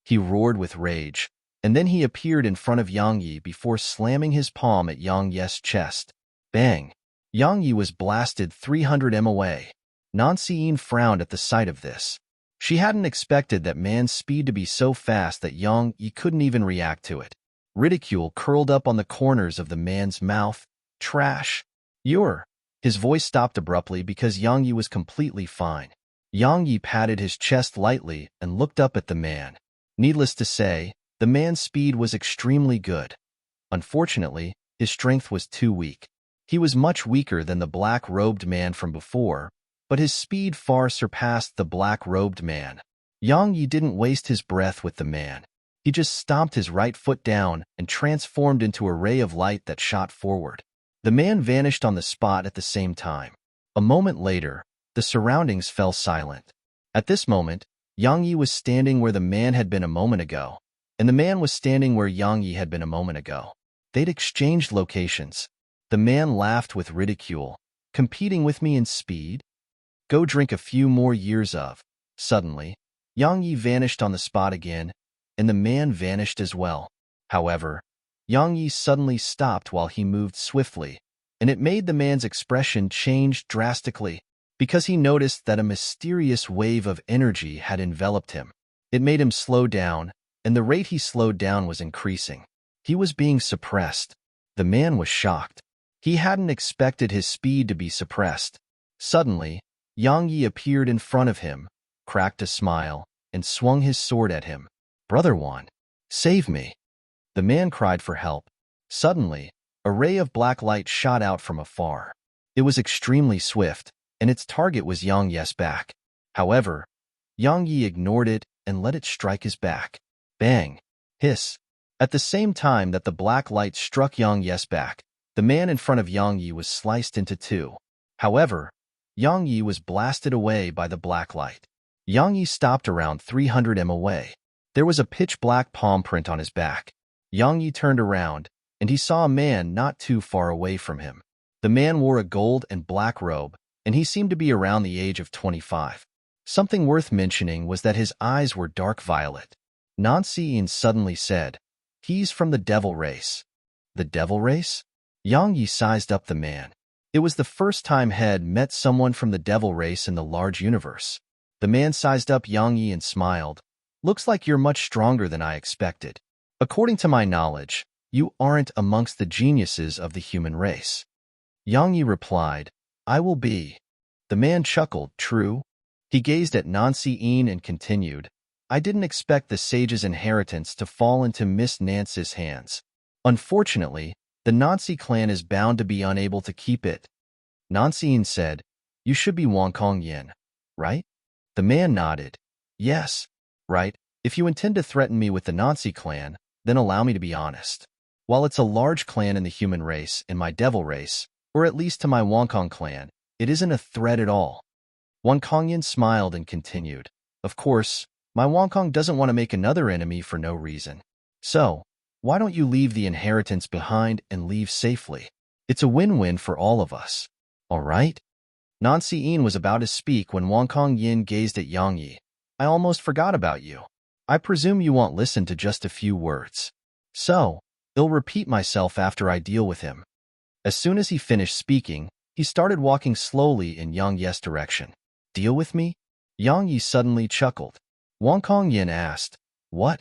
He roared with rage, and then he appeared in front of Yang Yi before slamming his palm at Yang Yi's chest. Bang! Yang Yi was blasted 300 m away. Nancy Yin frowned at the sight of this. She hadn't expected that man's speed to be so fast that Yang Yi couldn't even react to it. Ridicule curled up on the corners of the man's mouth. Trash. You're. His voice stopped abruptly because Yang Yi was completely fine. Yang Yi patted his chest lightly and looked up at the man. Needless to say, the man's speed was extremely good. Unfortunately, his strength was too weak. He was much weaker than the black-robed man from before, but his speed far surpassed the black-robed man. Yang Yi didn't waste his breath with the man. He just stomped his right foot down and transformed into a ray of light that shot forward. The man vanished on the spot at the same time. A moment later, the surroundings fell silent. At this moment, Yang Yi was standing where the man had been a moment ago, and the man was standing where Yang Yi had been a moment ago. They'd exchanged locations. The man laughed with ridicule. Competing with me in speed? Go drink a few more years of. Suddenly, Yang Yi vanished on the spot again, and the man vanished as well. However, Yang Yi suddenly stopped while he moved swiftly, and it made the man's expression change drastically because he noticed that a mysterious wave of energy had enveloped him. It made him slow down, and the rate he slowed down was increasing. He was being suppressed. The man was shocked. He hadn't expected his speed to be suppressed. Suddenly, Yang Yi appeared in front of him, cracked a smile, and swung his sword at him. Brother Wan, save me. The man cried for help. Suddenly, a ray of black light shot out from afar. It was extremely swift, and its target was Yang Yi's back. However, Yang Yi ignored it and let it strike his back. Bang! Hiss! At the same time that the black light struck Yang Yi's back, the man in front of Yang Yi was sliced into two. However, Yang Yi was blasted away by the black light. Yang Yi stopped around 300 m away. There was a pitch-black palm print on his back. Yang Yi turned around, and he saw a man not too far away from him. The man wore a gold and black robe, and he seemed to be around the age of 25. Something worth mentioning was that his eyes were dark violet. Nancy Yin suddenly said, "He's from the devil race." The devil race? Yang Yi sized up the man. It was the first time Head met someone from the devil race in the large universe. The man sized up Yang Yi and smiled. Looks like you're much stronger than I expected. According to my knowledge, you aren't amongst the geniuses of the human race. Yang Yi replied, I will be. The man chuckled, true. He gazed at Nancy Yin and continued, I didn't expect the sage's inheritance to fall into Miss Nancy's hands. Unfortunately, the Nancy clan is bound to be unable to keep it. Nancy Yin said, You should be Wang Kong Yin, right? The man nodded. Yes, right. If you intend to threaten me with the Nancy clan, then allow me to be honest. While it's a large clan in the human race and my devil race, or at least to my Wang Kong clan, it isn't a threat at all. Wang Kongyan smiled and continued. Of course, My Wong doesn't want to make another enemy for no reason. So, why don't you leave the inheritance behind and leave safely? It's a win-win for all of us. All right? Nancy was about to speak when Wong Yin gazed at Yang Yi. I almost forgot about you. I presume you won't listen to just a few words. So, I'll repeat myself after I deal with him. As soon as he finished speaking, he started walking slowly in Yang Yi's direction. Deal with me? Yang Yi suddenly chuckled. Wong Yin asked, What?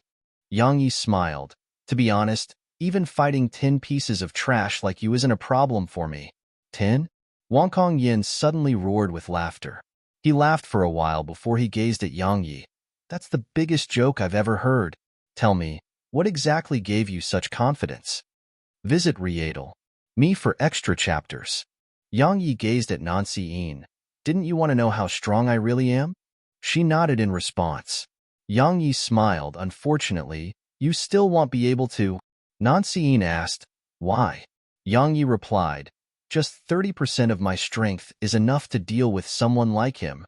Yang Yi smiled. To be honest, even fighting 10 pieces of trash like you isn't a problem for me. 10? Wong Yin suddenly roared with laughter. He laughed for a while before he gazed at Yang Yi. That's the biggest joke I've ever heard. Tell me, what exactly gave you such confidence? Visit Readle. Me for extra chapters. Yang Yi gazed at Nancy Yin. Didn't you want to know how strong I really am? She nodded in response. Yang Yi smiled. Unfortunately, you still won't be able to. Nancy Yin asked, Why? Yang Yi replied, Just 30% of my strength is enough to deal with someone like him.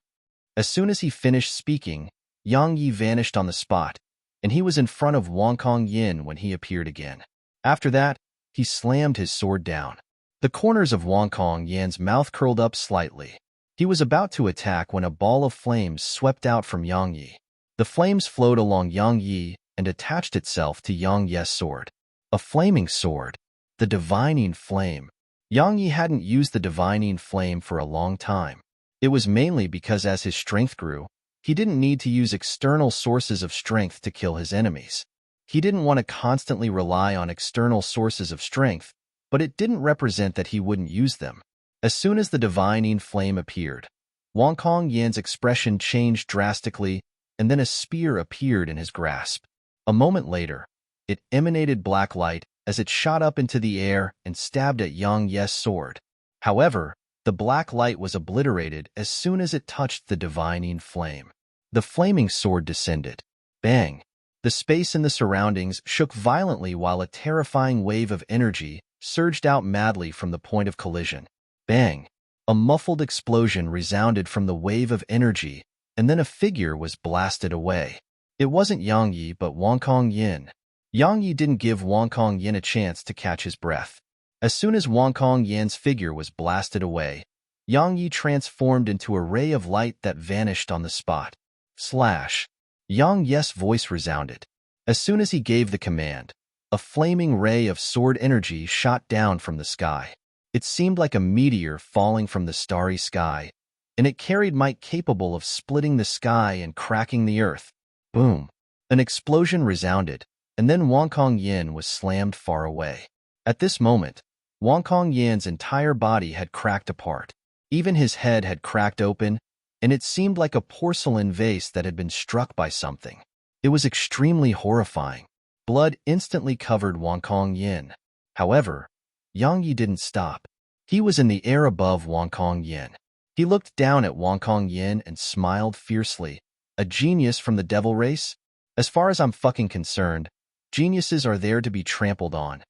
As soon as he finished speaking, Yang Yi vanished on the spot, and he was in front of Wong Yin when he appeared again. After that, he slammed his sword down. The corners of Wong Yin's mouth curled up slightly. He was about to attack when a ball of flames swept out from Yang Yi. The flames flowed along Yang Yi and attached itself to Yang Yi's sword. A flaming sword. The divining flame. Yang Yi hadn't used the divining flame for a long time. It was mainly because as his strength grew, he didn't need to use external sources of strength to kill his enemies. He didn't want to constantly rely on external sources of strength, but it didn't represent that he wouldn't use them. As soon as the divining flame appeared, Wong Yin's expression changed drastically, and then a spear appeared in his grasp. A moment later, it emanated black light as it shot up into the air and stabbed at Yang Yi's sword. However, the black light was obliterated as soon as it touched the divining flame. The flaming sword descended. Bang! The space in the surroundings shook violently while a terrifying wave of energy surged out madly from the point of collision. Bang! A muffled explosion resounded from the wave of energy, and then a figure was blasted away. It wasn't Yang Yi but Wong Yin. Yang Yi didn't give Wong Yin a chance to catch his breath. As soon as Wong Yin's figure was blasted away, Yang Yi transformed into a ray of light that vanished on the spot. Slash! Yang Yi's voice resounded. As soon as he gave the command, a flaming ray of sword energy shot down from the sky. It seemed like a meteor falling from the starry sky, and it carried might capable of splitting the sky and cracking the earth. Boom! An explosion resounded, and then Wong Yin was slammed far away. At this moment, Wong Yin's entire body had cracked apart. Even his head had cracked open, and it seemed like a porcelain vase that had been struck by something. It was extremely horrifying. Blood instantly covered Wong Yin. However, Yang Yi didn't stop. He was in the air above Wong Yin. He looked down at Wong Yin and smiled fiercely. A genius from the devil race? As far as I'm fucking concerned, geniuses are there to be trampled on.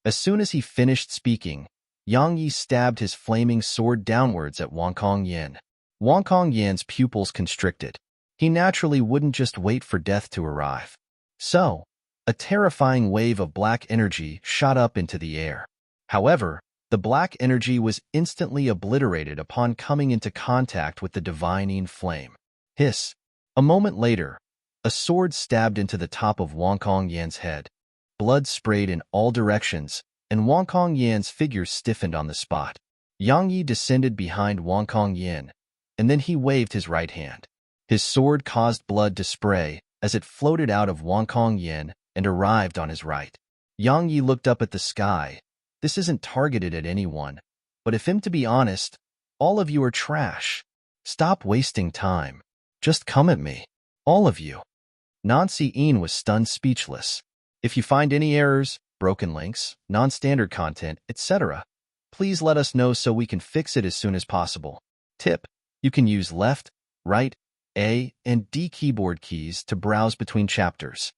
As soon as he finished speaking, Yang Yi stabbed his flaming sword downwards at Wong Yin. Wong Yin's pupils constricted. He naturally wouldn't just wait for death to arrive. So, a terrifying wave of black energy shot up into the air. However, the black energy was instantly obliterated upon coming into contact with the divining flame. Hiss! A moment later, a sword stabbed into the top of Wong Yin's head. Blood sprayed in all directions, and Wong Yin's figure stiffened on the spot. Yang Yi descended behind Wong Yin, and then he waved his right hand. His sword caused blood to spray as it floated out of Wong Yin and arrived on his right. Yang Yi looked up at the sky. This isn't targeted at anyone, but if I'm to be honest, all of you are trash. Stop wasting time. Just come at me. All of you. Nancy was stunned speechless. If you find any errors, broken links, non-standard content, etc., please let us know so we can fix it as soon as possible. Tip: you can use left, right, A, and D keyboard keys to browse between chapters.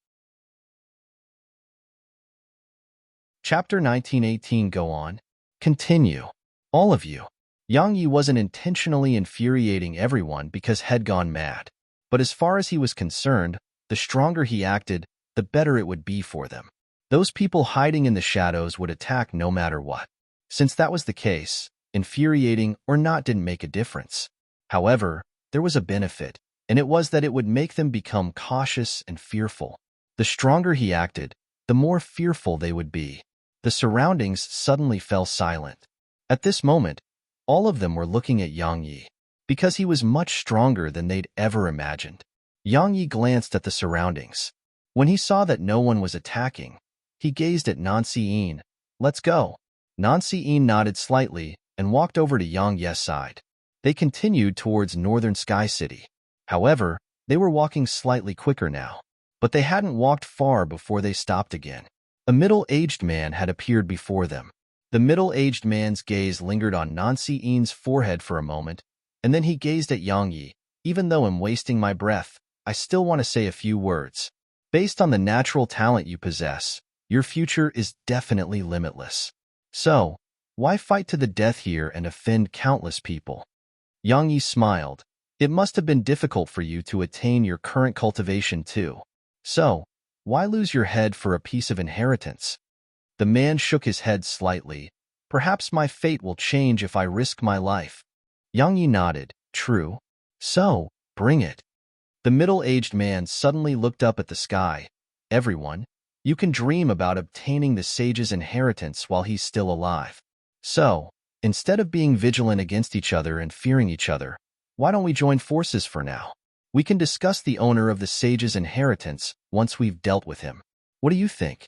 Chapter 1918. Go on. Continue. All of you. Yang Yi wasn't intentionally infuriating everyone because had gone mad. But as far as he was concerned, the stronger he acted, the better it would be for them. Those people hiding in the shadows would attack no matter what. Since that was the case, infuriating or not didn't make a difference. However, there was a benefit, and it was that it would make them become cautious and fearful. The stronger he acted, the more fearful they would be. The surroundings suddenly fell silent. At this moment, all of them were looking at Yang Yi, because he was much stronger than they'd ever imagined. Yang Yi glanced at the surroundings. When he saw that no one was attacking, he gazed at Nancy-in. "Let's go." Nancy-in nodded slightly and walked over to Yang Ye's side. They continued towards northern Sky City. However, they were walking slightly quicker now. But they hadn't walked far before they stopped again. A middle-aged man had appeared before them. The middle-aged man's gaze lingered on Nancy-in's forehead for a moment, and then he gazed at Yang Yi. "Even though I'm wasting my breath, I still want to say a few words. Based on the natural talent you possess, your future is definitely limitless. So, why fight to the death here and offend countless people?" Yang Yi smiled. "It must have been difficult for you to attain your current cultivation too. So, why lose your head for a piece of inheritance?" The man shook his head slightly. "Perhaps my fate will change if I risk my life." Yang Yi nodded. "True. So, bring it." The middle-aged man suddenly looked up at the sky. "Everyone, you can dream about obtaining the sage's inheritance while he's still alive. So, instead of being vigilant against each other and fearing each other, why don't we join forces for now? We can discuss the owner of the sage's inheritance once we've dealt with him. What do you think?"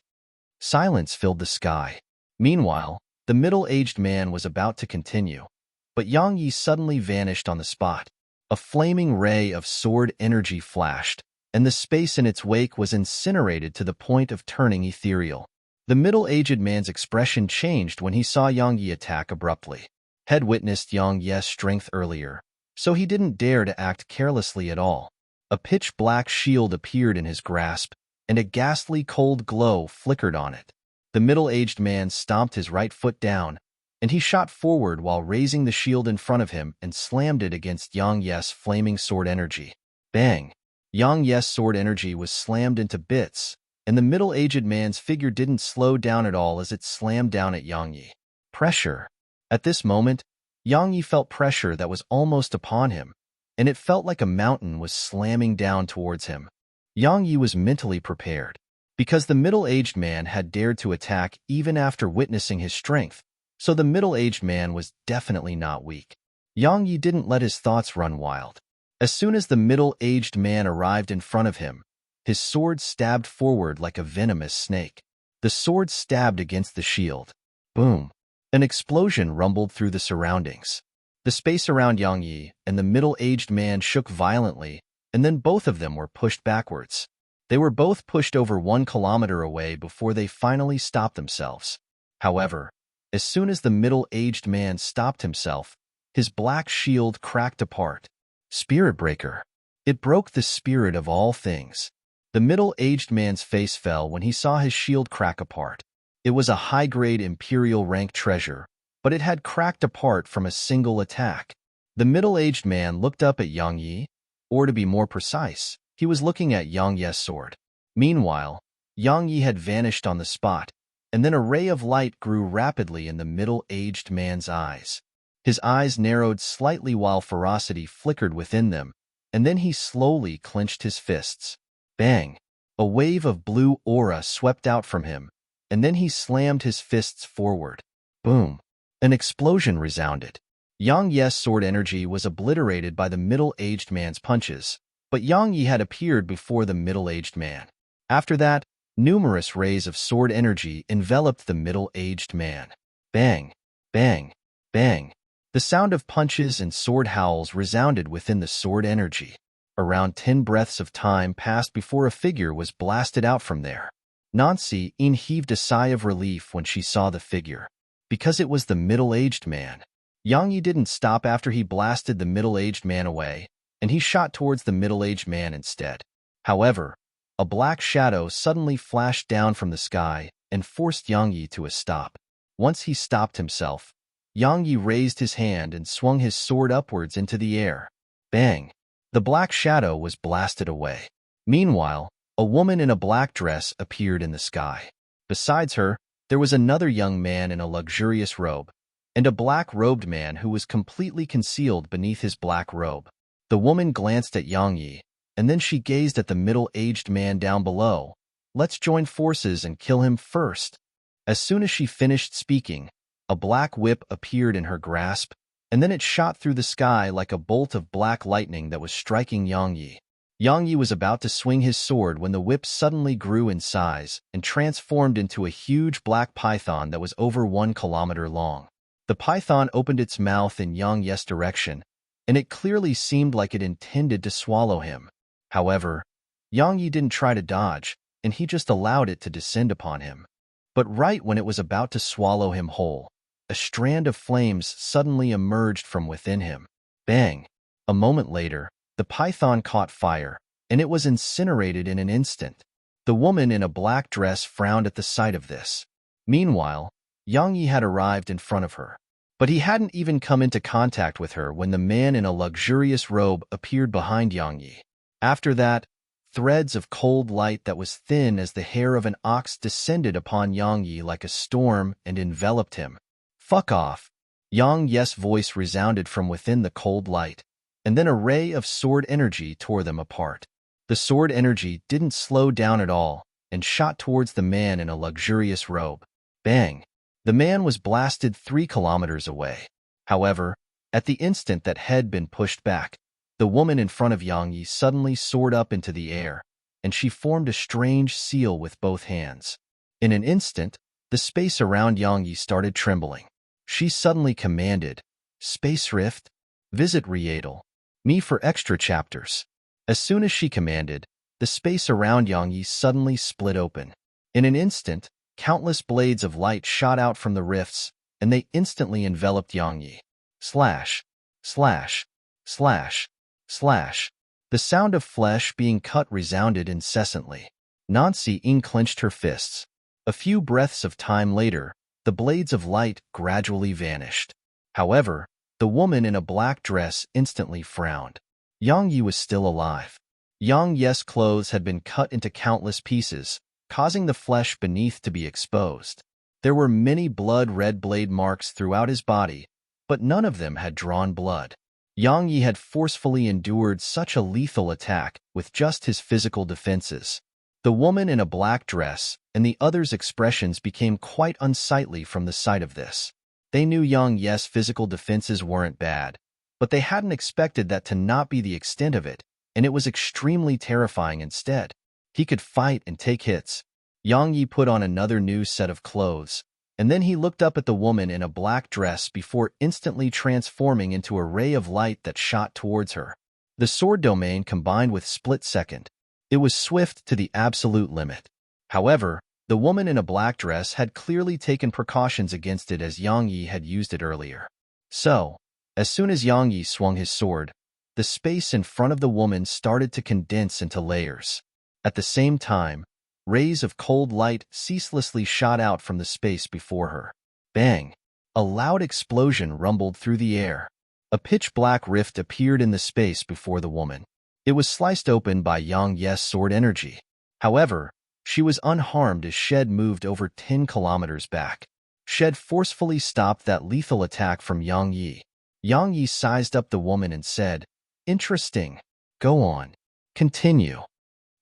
Silence filled the sky. Meanwhile, the middle-aged man was about to continue, but Yang Yi suddenly vanished on the spot. A flaming ray of sword energy flashed, and the space in its wake was incinerated to the point of turning ethereal. The middle-aged man's expression changed when he saw Yang Yi attack abruptly. Had witnessed Yang Yi's strength earlier, so he didn't dare to act carelessly at all. A pitch-black shield appeared in his grasp, and a ghastly cold glow flickered on it. The middle-aged man stomped his right foot down, and he shot forward while raising the shield in front of him and slammed it against Yang Yi's flaming sword energy. Bang! Yang Yi's sword energy was slammed into bits, and the middle-aged man's figure didn't slow down at all as it slammed down at Yang Yi. Pressure. At this moment, Yang Yi felt pressure that was almost upon him, and it felt like a mountain was slamming down towards him. Yang Yi was mentally prepared, because the middle-aged man had dared to attack even after witnessing his strength, so the middle-aged man was definitely not weak. Yang Yi didn't let his thoughts run wild. As soon as the middle-aged man arrived in front of him, his sword stabbed forward like a venomous snake. The sword stabbed against the shield. Boom! An explosion rumbled through the surroundings. The space around Yang Yi and the middle-aged man shook violently, and then both of them were pushed backwards. They were both pushed over 1 kilometer away before they finally stopped themselves. However, as soon as the middle-aged man stopped himself, his black shield cracked apart. Spirit breaker. It broke the spirit of all things. The middle-aged man's face fell when he saw his shield crack apart. It was a high-grade Imperial rank treasure, but it had cracked apart from a single attack. The middle-aged man looked up at Yang Yi, or to be more precise, he was looking at Yang Yi's sword. Meanwhile, Yang Yi had vanished on the spot, and then a ray of light grew rapidly in the middle-aged man's eyes. His eyes narrowed slightly while ferocity flickered within them, and then he slowly clenched his fists. Bang! A wave of blue aura swept out from him, and then he slammed his fists forward. Boom! An explosion resounded. Yang Yi's sword energy was obliterated by the middle-aged man's punches, but Yang Yi had appeared before the middle-aged man. After that, numerous rays of sword energy enveloped the middle-aged man. Bang! Bang! Bang! The sound of punches and sword howls resounded within the sword energy. Around 10 breaths of time passed before a figure was blasted out from there. Nancy-in heaved a sigh of relief when she saw the figure, because it was the middle-aged man. Yang Yi didn't stop after he blasted the middle-aged man away, and he shot towards the middle-aged man instead. However, a black shadow suddenly flashed down from the sky and forced Yang Yi to a stop. Once he stopped himself, Yang Yi raised his hand and swung his sword upwards into the air. Bang! The black shadow was blasted away. Meanwhile, a woman in a black dress appeared in the sky. Besides her, there was another young man in a luxurious robe, and a black-robed man who was completely concealed beneath his black robe. The woman glanced at Yang Yi, and then she gazed at the middle-aged man down below. Let's join forces and kill him first. As soon as she finished speaking, a black whip appeared in her grasp, and then it shot through the sky like a bolt of black lightning that was striking Yang Yi. Yang Yi was about to swing his sword when the whip suddenly grew in size and transformed into a huge black python that was over 1 kilometer long. The python opened its mouth in Yang Yi's direction, and it clearly seemed like it intended to swallow him. However, Yang Yi didn't try to dodge, and he just allowed it to descend upon him. But right when it was about to swallow him whole, a strand of flames suddenly emerged from within him. Bang! A moment later, the python caught fire, and it was incinerated in an instant. The woman in a black dress frowned at the sight of this. Meanwhile, Yang Yi had arrived in front of her. But he hadn't even come into contact with her when the man in a luxurious robe appeared behind Yang Yi. After that, threads of cold light that was thin as the hair of an ox descended upon Yang Yi like a storm and enveloped him. Fuck off! Yang Yi's voice resounded from within the cold light, and then a ray of sword energy tore them apart. The sword energy didn't slow down at all and shot towards the man in a luxurious robe. Bang! The man was blasted 3 kilometers away. However, at the instant that had been pushed back, the woman in front of Yang Yi suddenly soared up into the air, and she formed a strange seal with both hands. In an instant, the space around Yang Yi started trembling. She suddenly commanded, "Space Rift, visit Rietal. Me for extra chapters." As soon as she commanded, the space around Yang Yi suddenly split open. In an instant, countless blades of light shot out from the rifts, and they instantly enveloped Yang Yi. Slash, slash, slash, slash. The sound of flesh being cut resounded incessantly. Nancy Ing clenched her fists. A few breaths of time later, the blades of light gradually vanished. However, the woman in a black dress instantly frowned. Yang Yi was still alive. Yang Yi's clothes had been cut into countless pieces, causing the flesh beneath to be exposed. There were many blood-red blade marks throughout his body, but none of them had drawn blood. Yang Yi had forcefully endured such a lethal attack with just his physical defenses. The woman in a black dress and the others' expressions became quite unsightly from the sight of this. They knew Yang Yi's physical defenses weren't bad, but they hadn't expected that to not be the extent of it, and it was extremely terrifying instead. He could fight and take hits. Yang Yi put on another new set of clothes, and then he looked up at the woman in a black dress before instantly transforming into a ray of light that shot towards her. The sword domain combined with split second. It was swift to the absolute limit. However, the woman in a black dress had clearly taken precautions against it as Yang Yi had used it earlier. So, as soon as Yang Yi swung his sword, the space in front of the woman started to condense into layers. At the same time, rays of cold light ceaselessly shot out from the space before her. Bang! A loud explosion rumbled through the air. A pitch-black rift appeared in the space before the woman. It was sliced open by Yang Yi's sword energy. However, she was unharmed as Shed moved over 10 kilometers back. Shed forcefully stopped that lethal attack from Yang Yi. Yang Yi sized up the woman and said, "Interesting. Go on. Continue."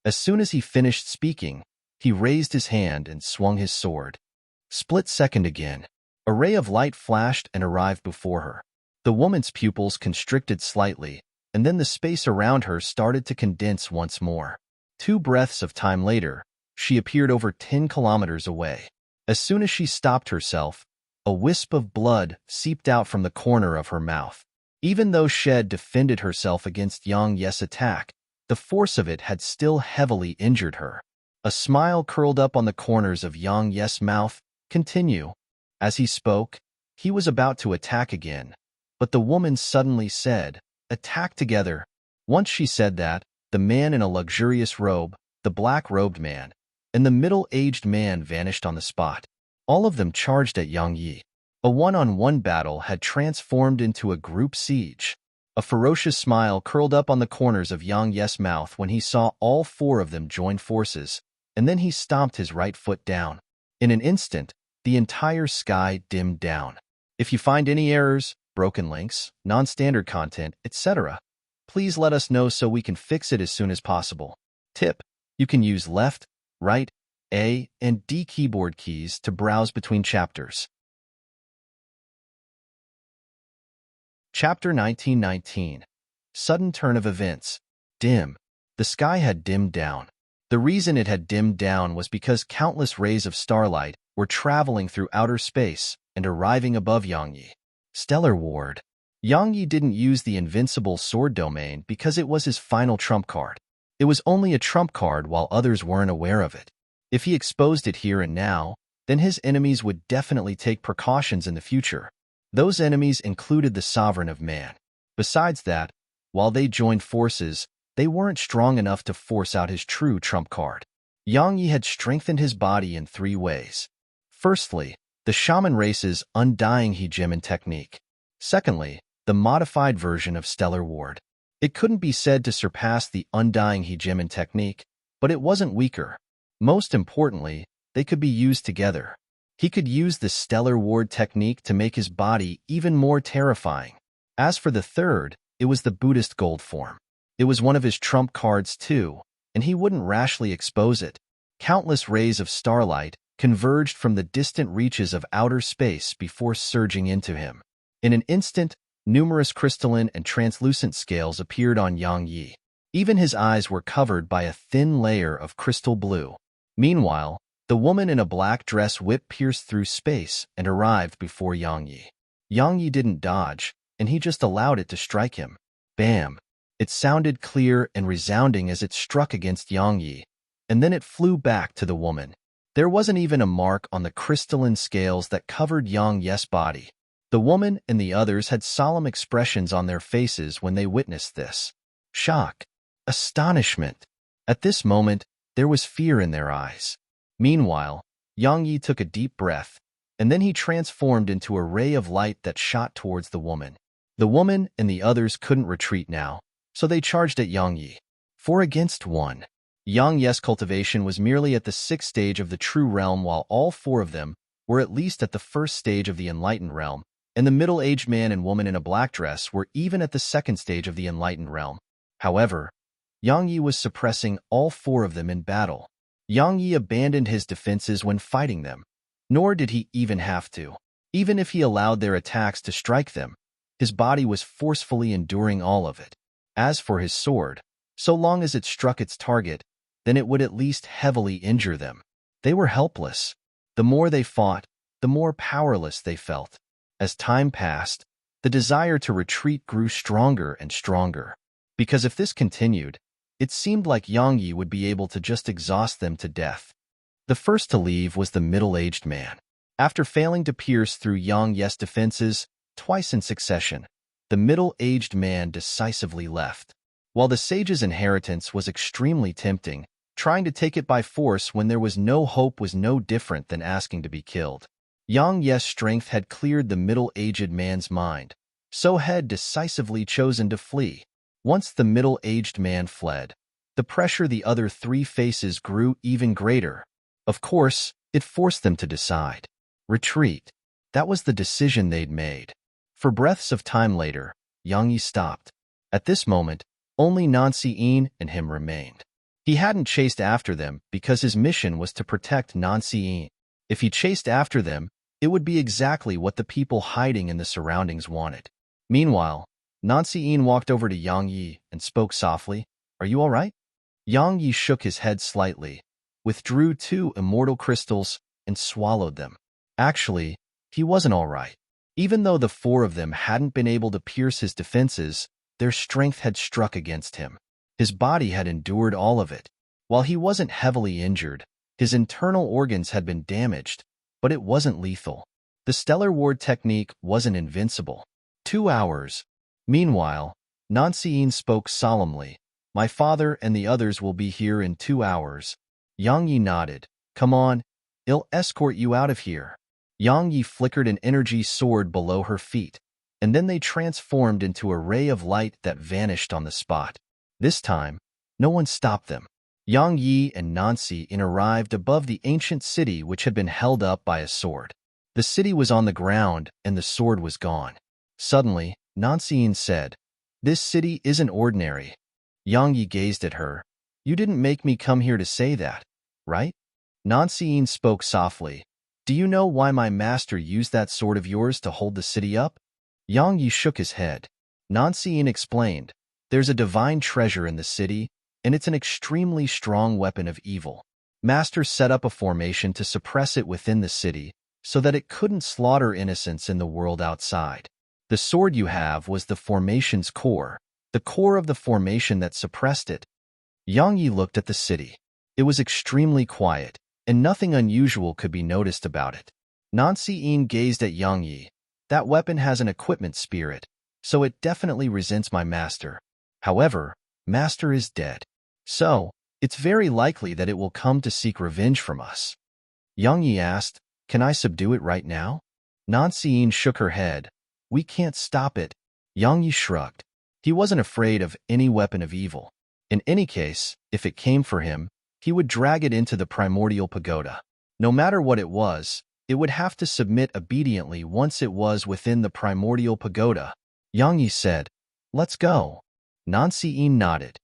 As soon as he finished speaking, he raised his hand and swung his sword. Split second again. A ray of light flashed and arrived before her. The woman's pupils constricted slightly, and then the space around her started to condense once more. 2 breaths of time later, she appeared over 10 kilometers away. As soon as she stopped herself, a wisp of blood seeped out from the corner of her mouth. Even though Shed defended herself against Yang Yi's attack, the force of it had still heavily injured her. A smile curled up on the corners of Yang Yi's mouth. Continue. As he spoke, he was about to attack again, but the woman suddenly said, "Attack together." Once she said that, the man in a luxurious robe, the black-robed man, and the middle-aged man vanished on the spot. All of them charged at Yang Yi. A one-on-one battle had transformed into a group siege. A ferocious smile curled up on the corners of Yang Ye's mouth when he saw all four of them join forces, and then he stomped his right foot down. In an instant, the entire sky dimmed down. If you find any errors, broken links, non-standard content, etc., please let us know so we can fix it as soon as possible. Tip: you can use left, right, A, and D keyboard keys to browse between chapters. Chapter 1919. Sudden turn of events. Dim. The sky had dimmed down. The reason it had dimmed down was because countless rays of starlight were traveling through outer space and arriving above Yang Yi. Stellar Ward. Yang Yi didn't use the invincible sword domain because it was his final trump card. It was only a trump card while others weren't aware of it. If he exposed it here and now, then his enemies would definitely take precautions in the future. Those enemies included the Sovereign of Man. Besides that, while they joined forces, they weren't strong enough to force out his true trump card. Yang Yi had strengthened his body in three ways. Firstly, the shaman race's undying hegemon technique. Secondly, the modified version of Stellar Ward. It couldn't be said to surpass the undying hegemon technique, but it wasn't weaker. Most importantly, they could be used together. He could use the Stellar Ward technique to make his body even more terrifying. As for the third, it was the Buddhist gold form. It was one of his trump cards too, and he wouldn't rashly expose it. Countless rays of starlight converged from the distant reaches of outer space before surging into him. In an instant, numerous crystalline and translucent scales appeared on Yang Yi. Even his eyes were covered by a thin layer of crystal blue. Meanwhile, the woman in a black dress whip-pierced through space and arrived before Yang Yi. Yang Yi didn't dodge, and he just allowed it to strike him. Bam! It sounded clear and resounding as it struck against Yang Yi, and then it flew back to the woman. There wasn't even a mark on the crystalline scales that covered Yang Ye's body. The woman and the others had solemn expressions on their faces when they witnessed this. Shock. Astonishment. At this moment, there was fear in their eyes. Meanwhile, Yang Yi took a deep breath, and then he transformed into a ray of light that shot towards the woman. The woman and the others couldn't retreat now, so they charged at Yang Yi. 4 against 1. Yang Ye's cultivation was merely at the 6th stage of the true realm, while all 4 of them were at least at the 1st stage of the enlightened realm, and the middle-aged man and woman in a black dress were even at the 2nd stage of the enlightened realm. However, Yang Yi was suppressing all 4 of them in battle. Yang Yi abandoned his defenses when fighting them, nor did he even have to. Even if he allowed their attacks to strike them, his body was forcefully enduring all of it. As for his sword, so long as it struck its target, then it would at least heavily injure them. They were helpless. The more they fought, the more powerless they felt. As time passed, the desire to retreat grew stronger and stronger. Because if this continued, it seemed like Yang Yi would be able to just exhaust them to death. The first to leave was the middle-aged man. After failing to pierce through Yang Ye's defenses twice in succession, the middle-aged man decisively left. While the sage's inheritance was extremely tempting, trying to take it by force when there was no hope was no different than asking to be killed. Yang Ye's strength had cleared the middle-aged man's mind, so had decisively chosen to flee. Once the middle-aged man fled, the pressure the other 3 faces grew even greater. Of course, it forced them to decide. Retreat. That was the decision they'd made. For breaths of time later, Yang Yi stopped. At this moment, only Nancy and him remained. He hadn't chased after them because his mission was to protect Nancy. If he chased after them, it would be exactly what the people hiding in the surroundings wanted. Meanwhile, Nancy walked over to Yang Yi and spoke softly. "Are you all right?" Yang Yi shook his head slightly, withdrew 2 immortal crystals, and swallowed them. Actually, he wasn't all right. Even though the 4 of them hadn't been able to pierce his defenses, their strength had struck against him. His body had endured all of it. While he wasn't heavily injured, his internal organs had been damaged, but it wasn't lethal. The Stellar Ward technique wasn't invincible. 2 hours. Meanwhile, Nancy spoke solemnly. "My father and the others will be here in 2 hours. Yang Yi nodded. "Come on, I'll escort you out of here." Yang Yi flickered an energy sword below her feet. and then they transformed into a ray of light that vanished on the spot. This time, no one stopped them. Yang Yi and Nancy In arrived above the ancient city which had been held up by a sword. The city was on the ground and the sword was gone. Suddenly, Nancy In said, "This city isn't ordinary." Yang Yi gazed at her. "You didn't make me come here to say that, right?" Nancy In spoke softly. "Do you know why my master used that sword of yours to hold the city up?" Yang Yi shook his head. Nancy In explained, "There's a divine treasure in the city, and it's an extremely strong weapon of evil. Master set up a formation to suppress it within the city so that it couldn't slaughter innocents in the world outside. The sword you have was the formation's core, the core of the formation that suppressed it." Yang Yi looked at the city. It was extremely quiet, and nothing unusual could be noticed about it. Nancy In gazed at Yang Yi. "That weapon has an equipment spirit, so it definitely resents my master. However, master is dead. So, it's very likely that it will come to seek revenge from us." Yang Yi asked, "Can I subdue it right now?" Nancy In shook her head. "We can't stop it." Yang Yi shrugged. He wasn't afraid of any weapon of evil. In any case, if it came for him, he would drag it into the primordial pagoda. No matter what it was, it would have to submit obediently once it was within the primordial pagoda. Yang Yi said, "Let's go." Nancy In nodded.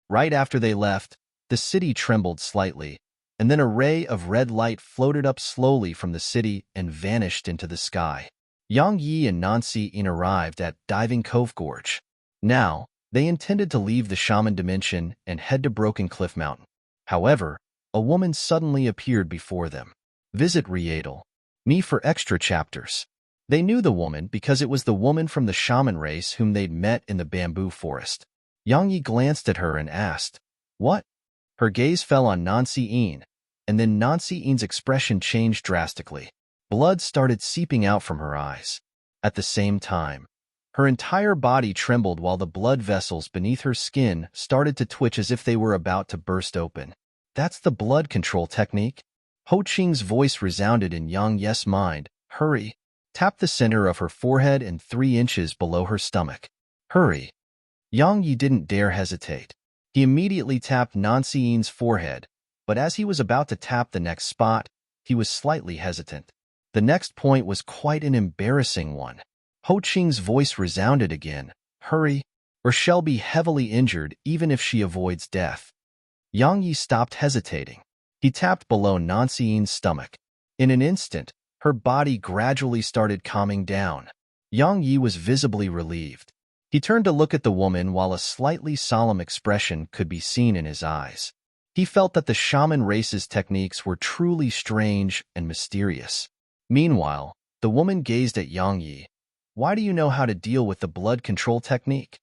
Right after they left, the city trembled slightly, and then a ray of red light floated up slowly from the city and vanished into the sky. Yang Yi and Nancy In arrived at Diving Cove Gorge. Now, they intended to leave the shaman dimension and head to Broken Cliff Mountain. However, a woman suddenly appeared before them. Visit Riedel. Me for extra chapters. They knew the woman because it was the woman from the shaman race whom they'd met in the bamboo forest. Yang Yi glanced at her and asked, "What?" Her gaze fell on Nancy In, and then Nancy In's expression changed drastically. Blood started seeping out from her eyes. At the same time, her entire body trembled while the blood vessels beneath her skin started to twitch as if they were about to burst open. "That's the blood control technique." Ho Qing's voice resounded in Yang Yi's mind. "Hurry. Tap the center of her forehead and 3 inches below her stomach. Hurry." Yang Yi didn't dare hesitate. He immediately tapped Nancy In's forehead, but as he was about to tap the next spot, he was slightly hesitant. The next point was quite an embarrassing one. Ho Qing's voice resounded again. "Hurry, or she'll be heavily injured even if she avoids death." Yang Yi stopped hesitating. He tapped below Nancy In's stomach. In an instant, her body gradually started calming down. Yang Yi was visibly relieved. He turned to look at the woman while a slightly solemn expression could be seen in his eyes. He felt that the shaman race's techniques were truly strange and mysterious. Meanwhile, the woman gazed at Yang Yi. "Why do you know how to deal with the blood control technique?"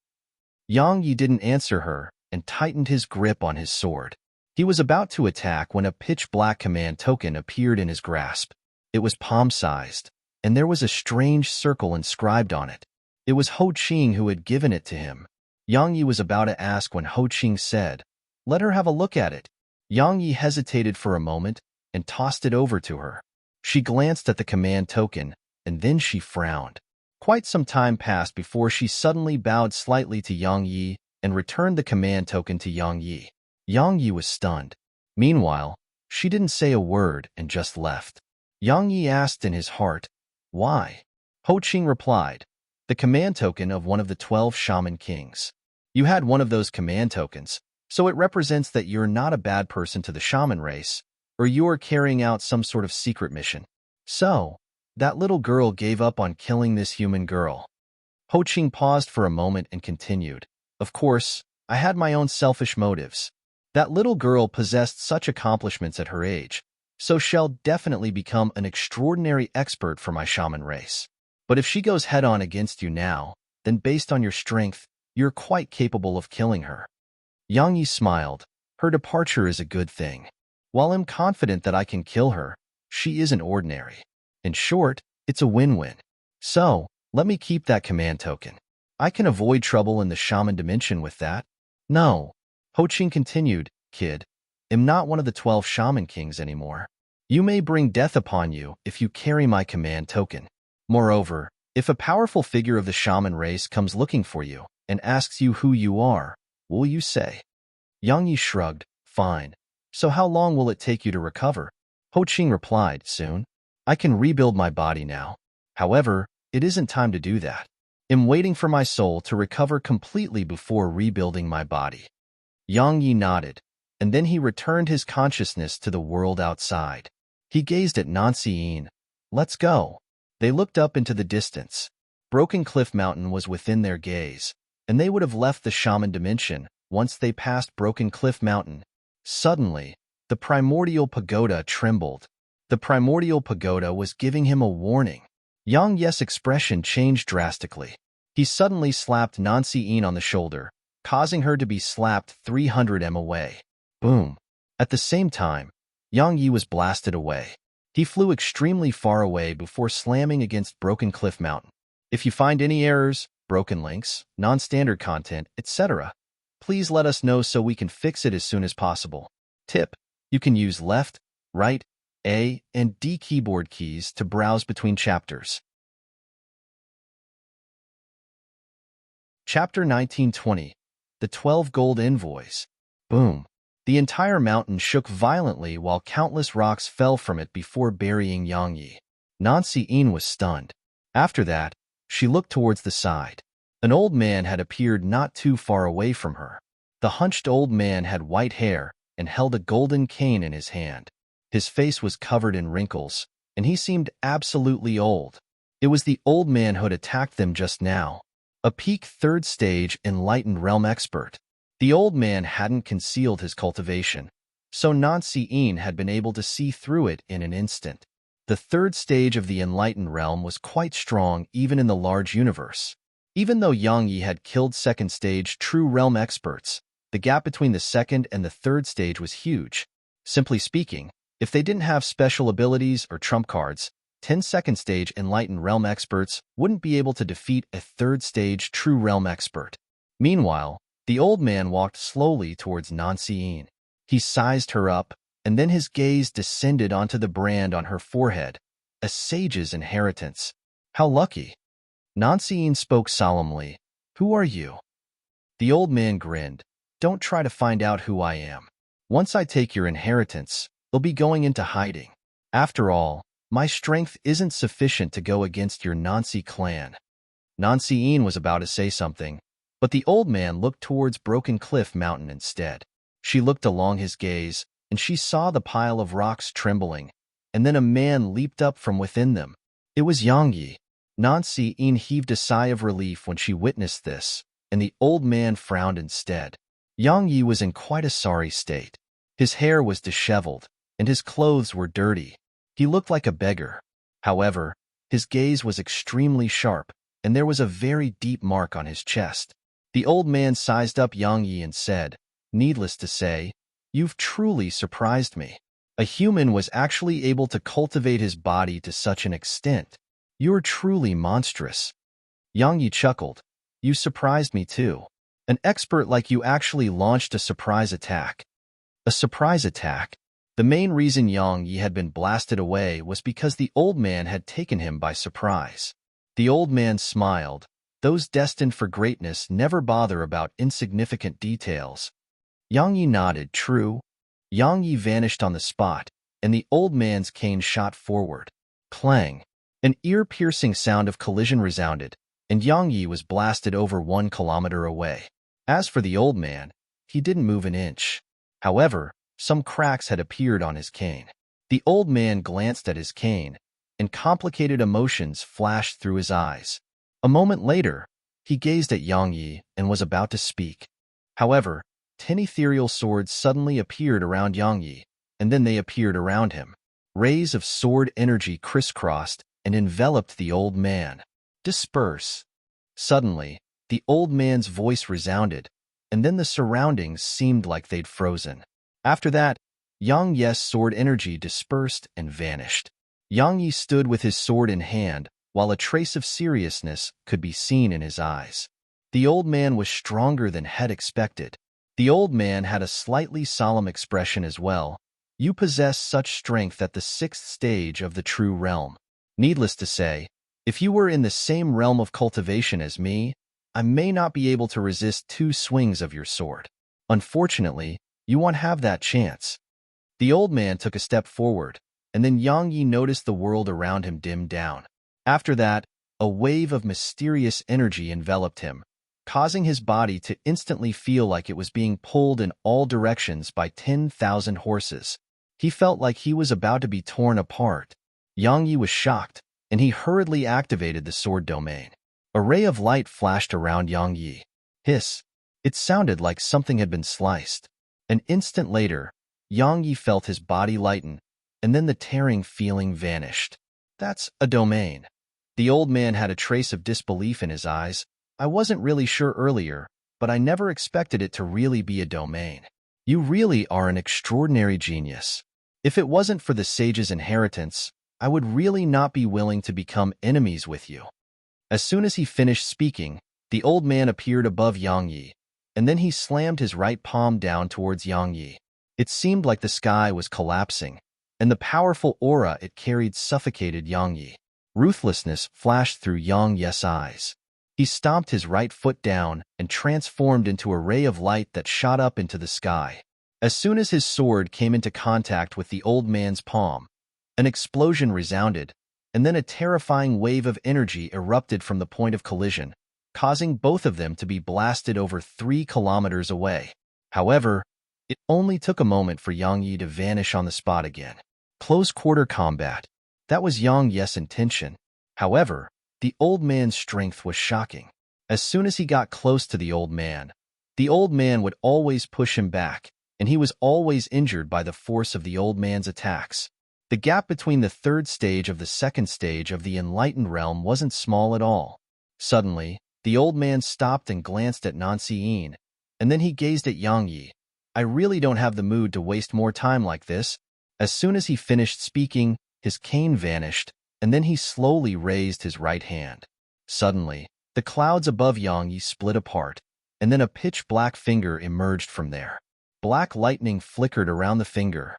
Yang Yi didn't answer her and tightened his grip on his sword. He was about to attack when a pitch-black command token appeared in his grasp. It was palm-sized, and there was a strange circle inscribed on it. It was Ho Qing who had given it to him. Yang Yi was about to ask when Ho Qing said, "Let her have a look at it." Yang Yi hesitated for a moment and tossed it over to her. She glanced at the command token, and then she frowned. Quite some time passed before she suddenly bowed slightly to Yang Yi and returned the command token to Yang Yi. Yang Yi was stunned. Meanwhile, she didn't say a word and just left. Yang Yi asked in his heart, "Why?" Ho Qing replied, "The command token of one of the 12 shaman kings. You had one of those command tokens, so it represents that you're not a bad person to the shaman race, or you are carrying out some sort of secret mission. So, that little girl gave up on killing this human girl." Ho Qing paused for a moment and continued, "Of course, I had my own selfish motives. That little girl possessed such accomplishments at her age, so she'll definitely become an extraordinary expert for my shaman race. But if she goes head-on against you now, then based on your strength, you're quite capable of killing her." Yang Yi smiled. "Her departure is a good thing. While I'm confident that I can kill her, she isn't ordinary. In short, it's a win-win. So, let me keep that command token. I can avoid trouble in the shaman dimension with that." "No," Ho Qing continued, "Kid, I'm not one of the 12 shaman kings anymore. You may bring death upon you if you carry my command token. Moreover, If a powerful figure of the shaman race comes looking for you and asks you who you are, what will you say? Yang Yi shrugged. Fine. So how long will it take you to recover? Ho Qing replied, soon. I can rebuild my body now. However, it isn't time to do that. I'm waiting for my soul to recover completely before rebuilding my body. Yang Yi nodded, and then he returned his consciousness to the world outside. He gazed at Nancy Yin. Let's go. They looked up into the distance. Broken Cliff Mountain was within their gaze, and they would have left the shaman dimension once they passed Broken Cliff Mountain. Suddenly, the primordial pagoda trembled. The primordial pagoda was giving him a warning. Yang Ye's expression changed drastically. He suddenly slapped Nancy Yin on the shoulder, causing her to be slapped 300 m away. Boom. At the same time, Yang Yi was blasted away. He flew extremely far away before slamming against Broken Cliff Mountain. If you find any errors, broken links, non-standard content, etc., please let us know so we can fix it as soon as possible. Tip: you can use left, right, A, and D keyboard keys to browse between chapters. Chapter 1920. The 12 Gold Envoys. Boom. The entire mountain shook violently while countless rocks fell from it before burying Yang Yi. Nancy Yin was stunned. After that, she looked towards the side. An old man had appeared not too far away from her. The hunched old man had white hair and held a golden cane in his hand. His face was covered in wrinkles, and he seemed absolutely old. It was the old man who had attacked them just now. A peak 3rd stage enlightened realm expert. The old man hadn't concealed his cultivation, so Nancy Yin had been able to see through it in an instant. The 3rd stage of the enlightened realm was quite strong even in the large universe. Even though Yang Yi had killed 2nd stage true realm experts, the gap between the 2nd and the 3rd stage was huge. Simply speaking, if they didn't have special abilities or trump cards, 10 2nd stage enlightened realm experts wouldn't be able to defeat a 3rd stage true realm expert. Meanwhile, the old man walked slowly towards Nancy Yin. He sized her up, and then his gaze descended onto the brand on her forehead. A sage's inheritance. How lucky. Nancy Yin spoke solemnly. Who are you? The old man grinned. Don't try to find out who I am. Once I take your inheritance, they'll be going into hiding. After all, my strength isn't sufficient to go against your Nancy clan. Nancy Yin was about to say something, but the old man looked towards Broken Cliff Mountain instead. She looked along his gaze, and she saw the pile of rocks trembling, and then a man leaped up from within them. It was Yang Yi. Nancy Yin heaved a sigh of relief when she witnessed this, and the old man frowned instead. Yang Yi was in quite a sorry state. His hair was disheveled, and his clothes were dirty. He looked like a beggar. However, his gaze was extremely sharp, and there was a very deep mark on his chest. The old man sized up Yang Yi and said, needless to say, you've truly surprised me. A human was actually able to cultivate his body to such an extent. You're truly monstrous. Yang Yi chuckled. You surprised me too. An expert like you actually launched a surprise attack. A surprise attack? The main reason Yang Yi had been blasted away was because the old man had taken him by surprise. The old man smiled. Those destined for greatness never bother about insignificant details. Yang Yi nodded, true. Yang Yi vanished on the spot, and the old man's cane shot forward. Clang! An ear-piercing sound of collision resounded, and Yang Yi was blasted over 1 kilometer away. As for the old man, he didn't move an inch. However, some cracks had appeared on his cane. The old man glanced at his cane, and complicated emotions flashed through his eyes. A moment later, he gazed at Yang Yi and was about to speak. However, 10 ethereal swords suddenly appeared around Yang Yi, and then they appeared around him. Rays of sword energy crisscrossed and enveloped the old man. Disperse. Suddenly, the old man's voice resounded, and then the surroundings seemed like they'd frozen. After that, Yang Yi's sword energy dispersed and vanished. Yang Yi stood with his sword in hand, while a trace of seriousness could be seen in his eyes. The old man was stronger than had expected. The old man had a slightly solemn expression as well. You possess such strength at the 6th stage of the true realm. Needless to say, If you were in the same realm of cultivation as me, I may not be able to resist 2 swings of your sword. Unfortunately, you won't have that chance." The old man took a step forward, and then Yang Yi noticed the world around him dim down. After that, a wave of mysterious energy enveloped him, causing his body to instantly feel like it was being pulled in all directions by 10,000 horses. He felt like he was about to be torn apart. Yang Yi was shocked, and he hurriedly activated the sword domain. A ray of light flashed around Yang Yi. Hiss! It sounded like something had been sliced. An instant later, Yang Yi felt his body lighten, and then the tearing feeling vanished. "That's a domain." The old man had a trace of disbelief in his eyes. "I wasn't really sure earlier, but I never expected it to really be a domain. You really are an extraordinary genius. If it wasn't for the sage's inheritance, I would really not be willing to become enemies with you." As soon as he finished speaking, the old man appeared above Yang Yi, and then he slammed his right palm down towards Yang Yi. It seemed like the sky was collapsing, and the powerful aura it carried suffocated Yang Yi. Ruthlessness flashed through Yang Yi's eyes. He stomped his right foot down and transformed into a ray of light that shot up into the sky. As soon as his sword came into contact with the old man's palm, an explosion resounded, and then a terrifying wave of energy erupted from the point of collision, causing both of them to be blasted over 3 kilometers away. However, it only took a moment for Yang Yi to vanish on the spot again. Close-quarter combat. That was Yang Yi's intention. However, the old man's strength was shocking. As soon as he got close to the old man would always push him back, and he was always injured by the force of the old man's attacks. The gap between the 3rd stage of the 2nd stage of the enlightened realm wasn't small at all. Suddenly, the old man stopped and glanced at Nancy, and then he gazed at Yang Yi. "I really don't have the mood to waste more time like this." As soon as he finished speaking, his cane vanished, and then he slowly raised his right hand. Suddenly, the clouds above Yang Yi split apart, and then a pitch-black finger emerged from there. Black lightning flickered around the finger.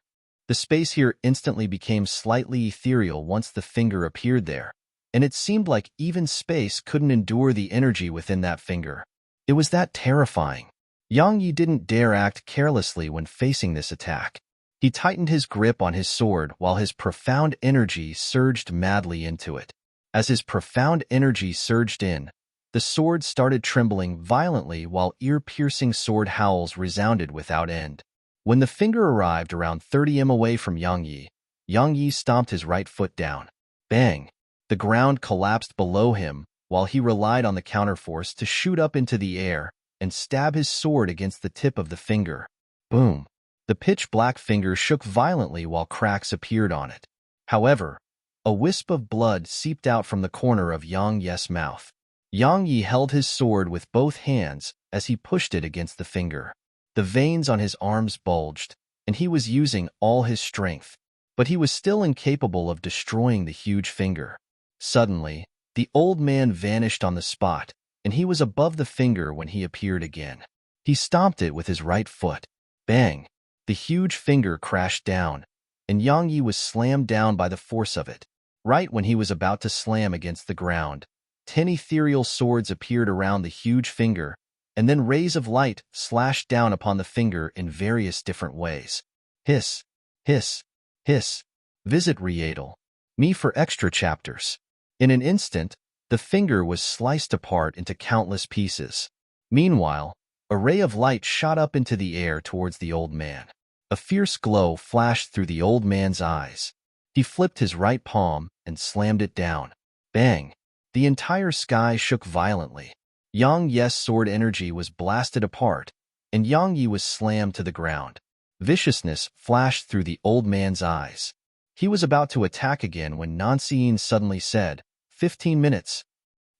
The space here instantly became slightly ethereal once the finger appeared there, and it seemed like even space couldn't endure the energy within that finger. It was that terrifying. Yang Yi didn't dare act carelessly when facing this attack. He tightened his grip on his sword while his profound energy surged madly into it. As his profound energy surged in, the sword started trembling violently while ear-piercing sword howls resounded without end. When the finger arrived around 30 m away from Yang Yi stomped his right foot down. Bang! The ground collapsed below him while he relied on the counterforce to shoot up into the air and stab his sword against the tip of the finger. Boom! The pitch-black finger shook violently while cracks appeared on it. However, a wisp of blood seeped out from the corner of Yang Yi's mouth. Yang Yi held his sword with both hands as he pushed it against the finger. The veins on his arms bulged, and he was using all his strength, but he was still incapable of destroying the huge finger. Suddenly, the old man vanished on the spot, and he was above the finger when he appeared again. He stomped it with his right foot. Bang! The huge finger crashed down, and Yang Yi was slammed down by the force of it. Right when he was about to slam against the ground, 10 ethereal swords appeared around the huge finger, and then rays of light slashed down upon the finger in various different ways. Hiss, hiss, hiss. Visit Readle me for extra chapters. In an instant, the finger was sliced apart into countless pieces. Meanwhile, a ray of light shot up into the air towards the old man. A fierce glow flashed through the old man's eyes. He flipped his right palm and slammed it down. Bang! The entire sky shook violently. Yang Yi's sword energy was blasted apart, and Yang Yi was slammed to the ground. Viciousness flashed through the old man's eyes. He was about to attack again when Nancy suddenly said, 15 minutes.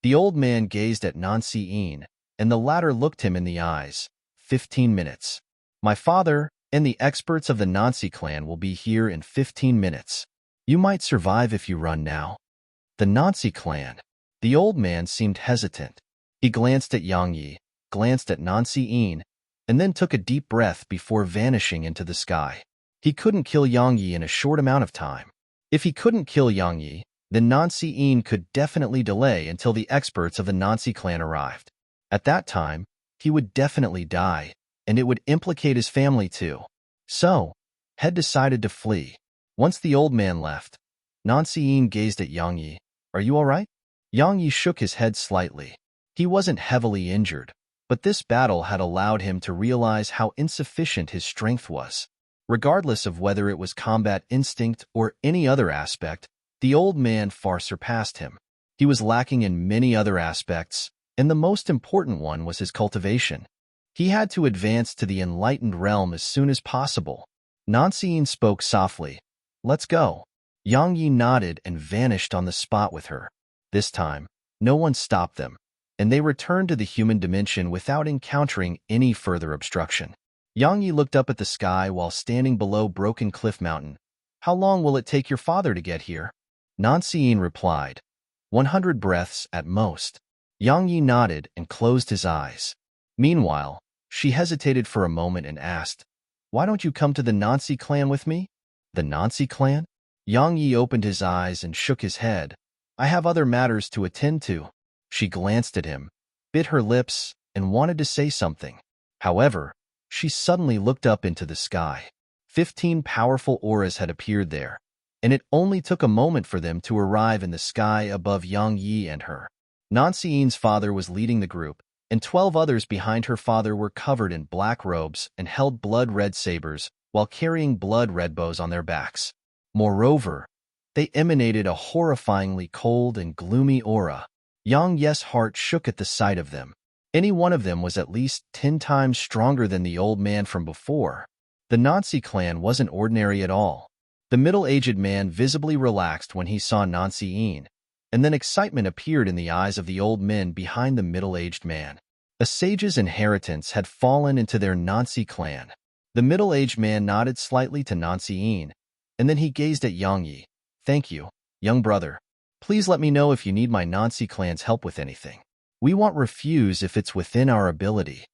The old man gazed at Nancy, and the latter looked him in the eyes. 15 minutes. My father and the experts of the Nancy clan will be here in 15 minutes. You might survive if you run now. The Nancy clan. The old man seemed hesitant. He glanced at Yang Yi, glanced at Nancy, and then took a deep breath before vanishing into the sky. He couldn't kill Yang Yi in a short amount of time. If he couldn't kill Yang Yi, then Nancy could definitely delay until the experts of the Nancy clan arrived. At that time, he would definitely die, and it would implicate his family too. So, Head decided to flee. Once the old man left, Nancy gazed at Yang Yi. "Are you all right?" Yang Yi shook his head slightly. He wasn't heavily injured, but this battle had allowed him to realize how insufficient his strength was. Regardless of whether it was combat instinct or any other aspect, the old man far surpassed him. He was lacking in many other aspects, and the most important one was his cultivation. He had to advance to the enlightened realm as soon as possible. Nancy spoke softly. "Let's go." Yang Yi nodded and vanished on the spot with her. This time, no one stopped them, and they returned to the human dimension without encountering any further obstruction. Yang Yi looked up at the sky while standing below Broken Cliff Mountain. "How long will it take your father to get here?" Nancy replied, 100 breaths at most. Yang Yi nodded and closed his eyes. Meanwhile, she hesitated for a moment and asked, "Why don't you come to the Nancy clan with me?" "The Nancy clan?" Yang Yi opened his eyes and shook his head. "I have other matters to attend to." She glanced at him, bit her lips, and wanted to say something. However, she suddenly looked up into the sky. 15 powerful auras had appeared there, and it only took a moment for them to arrive in the sky above Yang Yi and her. Nancy's father was leading the group, and 12 others behind her father were covered in black robes and held blood-red sabers while carrying blood-red bows on their backs. Moreover, they emanated a horrifyingly cold and gloomy aura. Yang Yi's heart shook at the sight of them. Any one of them was at least 10 times stronger than the old man from before. The Nancy clan wasn't ordinary at all. The middle-aged man visibly relaxed when he saw Nancy, and then excitement appeared in the eyes of the old men behind the middle-aged man. A sage's inheritance had fallen into their Nancy clan. The middle-aged man nodded slightly to Nancy, and then he gazed at Yang Yi. "Thank you, young brother. Please let me know if you need my Nancy clan's help with anything. We won't refuse if it's within our ability."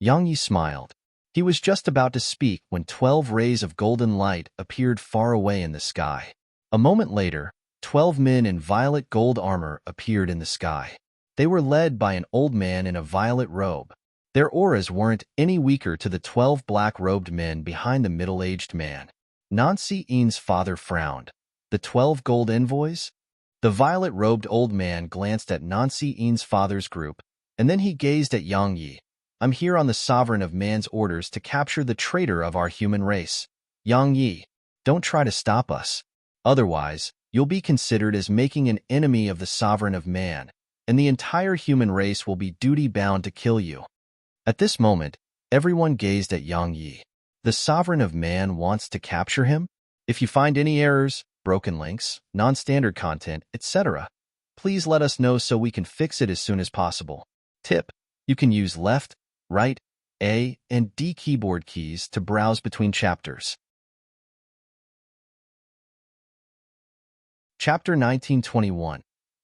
Yang Yi smiled. He was just about to speak when 12 rays of golden light appeared far away in the sky. A moment later, 12 men in violet gold armor appeared in the sky. They were led by an old man in a violet robe. Their auras weren't any weaker to the 12 black-robed men behind the middle-aged man. Nancy's father frowned. "The 12 gold envoys?" The violet-robed old man glanced at Nancy's father's group, and then he gazed at Yang Yi. "I'm here on the sovereign of man's orders to capture the traitor of our human race. Yang Yi, don't try to stop us. Otherwise, you'll be considered as making an enemy of the sovereign of man, and the entire human race will be duty-bound to kill you." At this moment, everyone gazed at Yang Yi. The sovereign of man wants to capture him? If you find any errors, broken links, non-standard content, etc., please let us know so we can fix it as soon as possible. Tip: you can use left, right, A, and D keyboard keys to browse between chapters. Chapter 1921.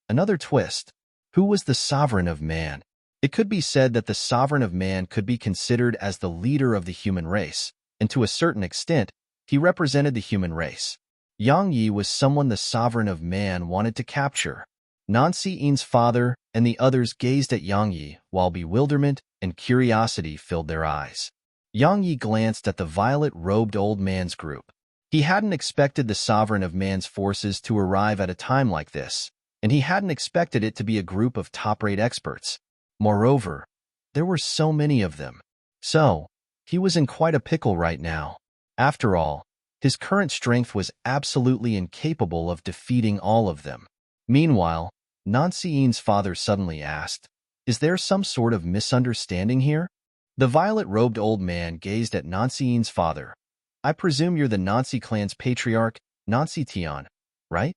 Another twist. Who was the sovereign of man? It could be said that the sovereign of man could be considered as the leader of the human race, and to a certain extent, he represented the human race. Yang Yi was someone the sovereign of man wanted to capture. Nancy's father and the others gazed at Yang Yi while bewilderment and curiosity filled their eyes. Yang Yi glanced at the violet-robed old man's group. He hadn't expected the sovereign of man's forces to arrive at a time like this, and he hadn't expected it to be a group of top-rate experts. Moreover, there were so many of them. So, he was in quite a pickle right now. After all, his current strength was absolutely incapable of defeating all of them. Meanwhile, Nancy's father suddenly asked, "Is there some sort of misunderstanding here?" The violet-robed old man gazed at Nancy's father. "I presume you're the Nancy clan's patriarch, Nancy Tian, right?"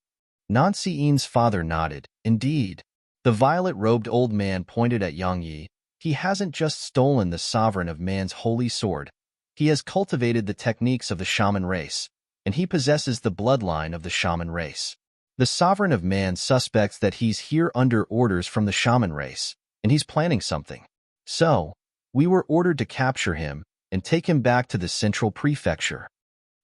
Nancy's father nodded. "Indeed." The violet-robed old man pointed at Yang Yi. "He hasn't just stolen the sovereign of man's holy sword. He has cultivated the techniques of the shaman race, and he possesses the bloodline of the shaman race. The sovereign of man suspects that he's here under orders from the shaman race, and he's planning something. So, we were ordered to capture him and take him back to the central prefecture."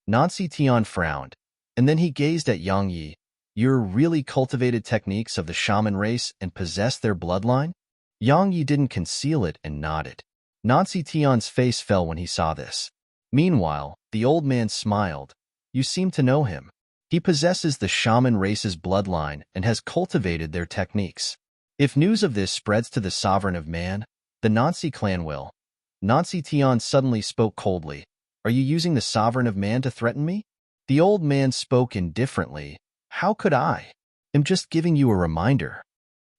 Nancy Tian frowned, and then he gazed at Yang Yi. Your really cultivated techniques of the shaman race and possess their bloodline? Yang Yi didn't conceal it and nodded. Nancy Tian's face fell when he saw this. Meanwhile, the old man smiled. You seem to know him. He possesses the shaman race's bloodline and has cultivated their techniques. If news of this spreads to the sovereign of man, the Nancy clan will. Nancy Tian suddenly spoke coldly. Are you using the sovereign of man to threaten me? The old man spoke indifferently. How could I? I'm just giving you a reminder.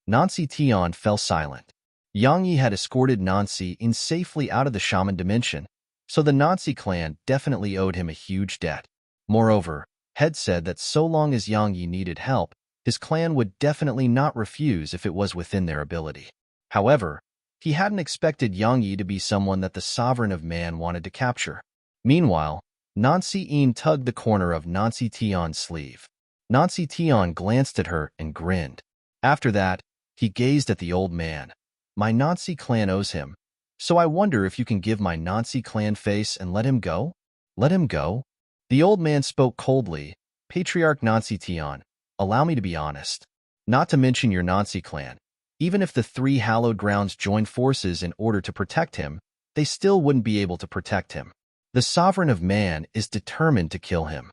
Nancy Tian fell silent. Yang Yi had escorted Nancy in safely out of the shaman dimension, so the Nancy clan definitely owed him a huge debt. Moreover, Head said that so long as Yang Yi needed help, his clan would definitely not refuse if it was within their ability. However, he hadn't expected Yang Yi to be someone that the sovereign of man wanted to capture. Meanwhile, Nancy Yin tugged the corner of Nancy Tian's sleeve. Nancy Tian glanced at her and grinned. After that, he gazed at the old man. My Nancy clan owes him, so I wonder if you can give my Nancy clan face and let him go? Let him go? The old man spoke coldly. Patriarch Nancy Tian, allow me to be honest. Not to mention your Nancy clan. Even if the three hallowed grounds joined forces in order to protect him, they still wouldn't be able to protect him. The sovereign of man is determined to kill him.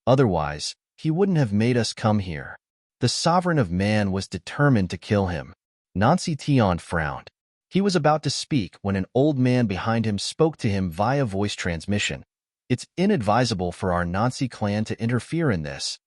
Otherwise, he wouldn't have made us come here. The sovereign of man was determined to kill him. Nancy Tian frowned. He was about to speak when an old man behind him spoke to him via voice transmission. It's inadvisable for our Nancy clan to interfere in this.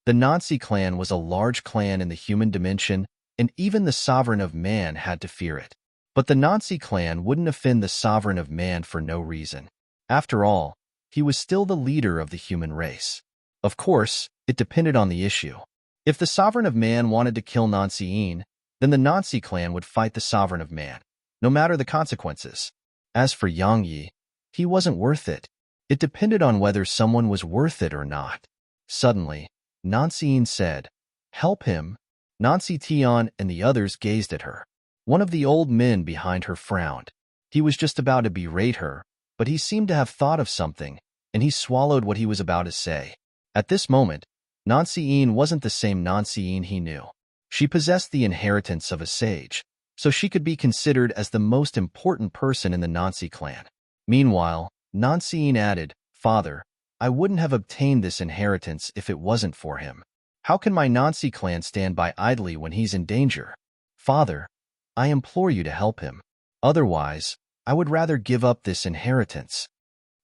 The Nancy clan was a large clan in the human dimension, and even the sovereign of man had to fear it. But the Nancy clan wouldn't offend the sovereign of man for no reason. After all, he was still the leader of the human race. Of course, it depended on the issue. If the sovereign of man wanted to kill Nancy Yin, then the Nancy clan would fight the sovereign of man, no matter the consequences. As for Yang Yi, he wasn't worth it. It depended on whether someone was worth it or not. Suddenly, Nancy Yin said, "Help him." Nancy Tian and the others gazed at her. One of the old men behind her frowned. He was just about to berate her, but he seemed to have thought of something, and he swallowed what he was about to say. At this moment, Nancy Yin wasn't the same Nancy Yin he knew. She possessed the inheritance of a sage, so she could be considered as the most important person in the Nancy clan. Meanwhile, Nancy Yin added, "Father, I wouldn't have obtained this inheritance if it wasn't for him. How can my Nancy clan stand by idly when he's in danger? Father, I implore you to help him. Otherwise, I would rather give up this inheritance."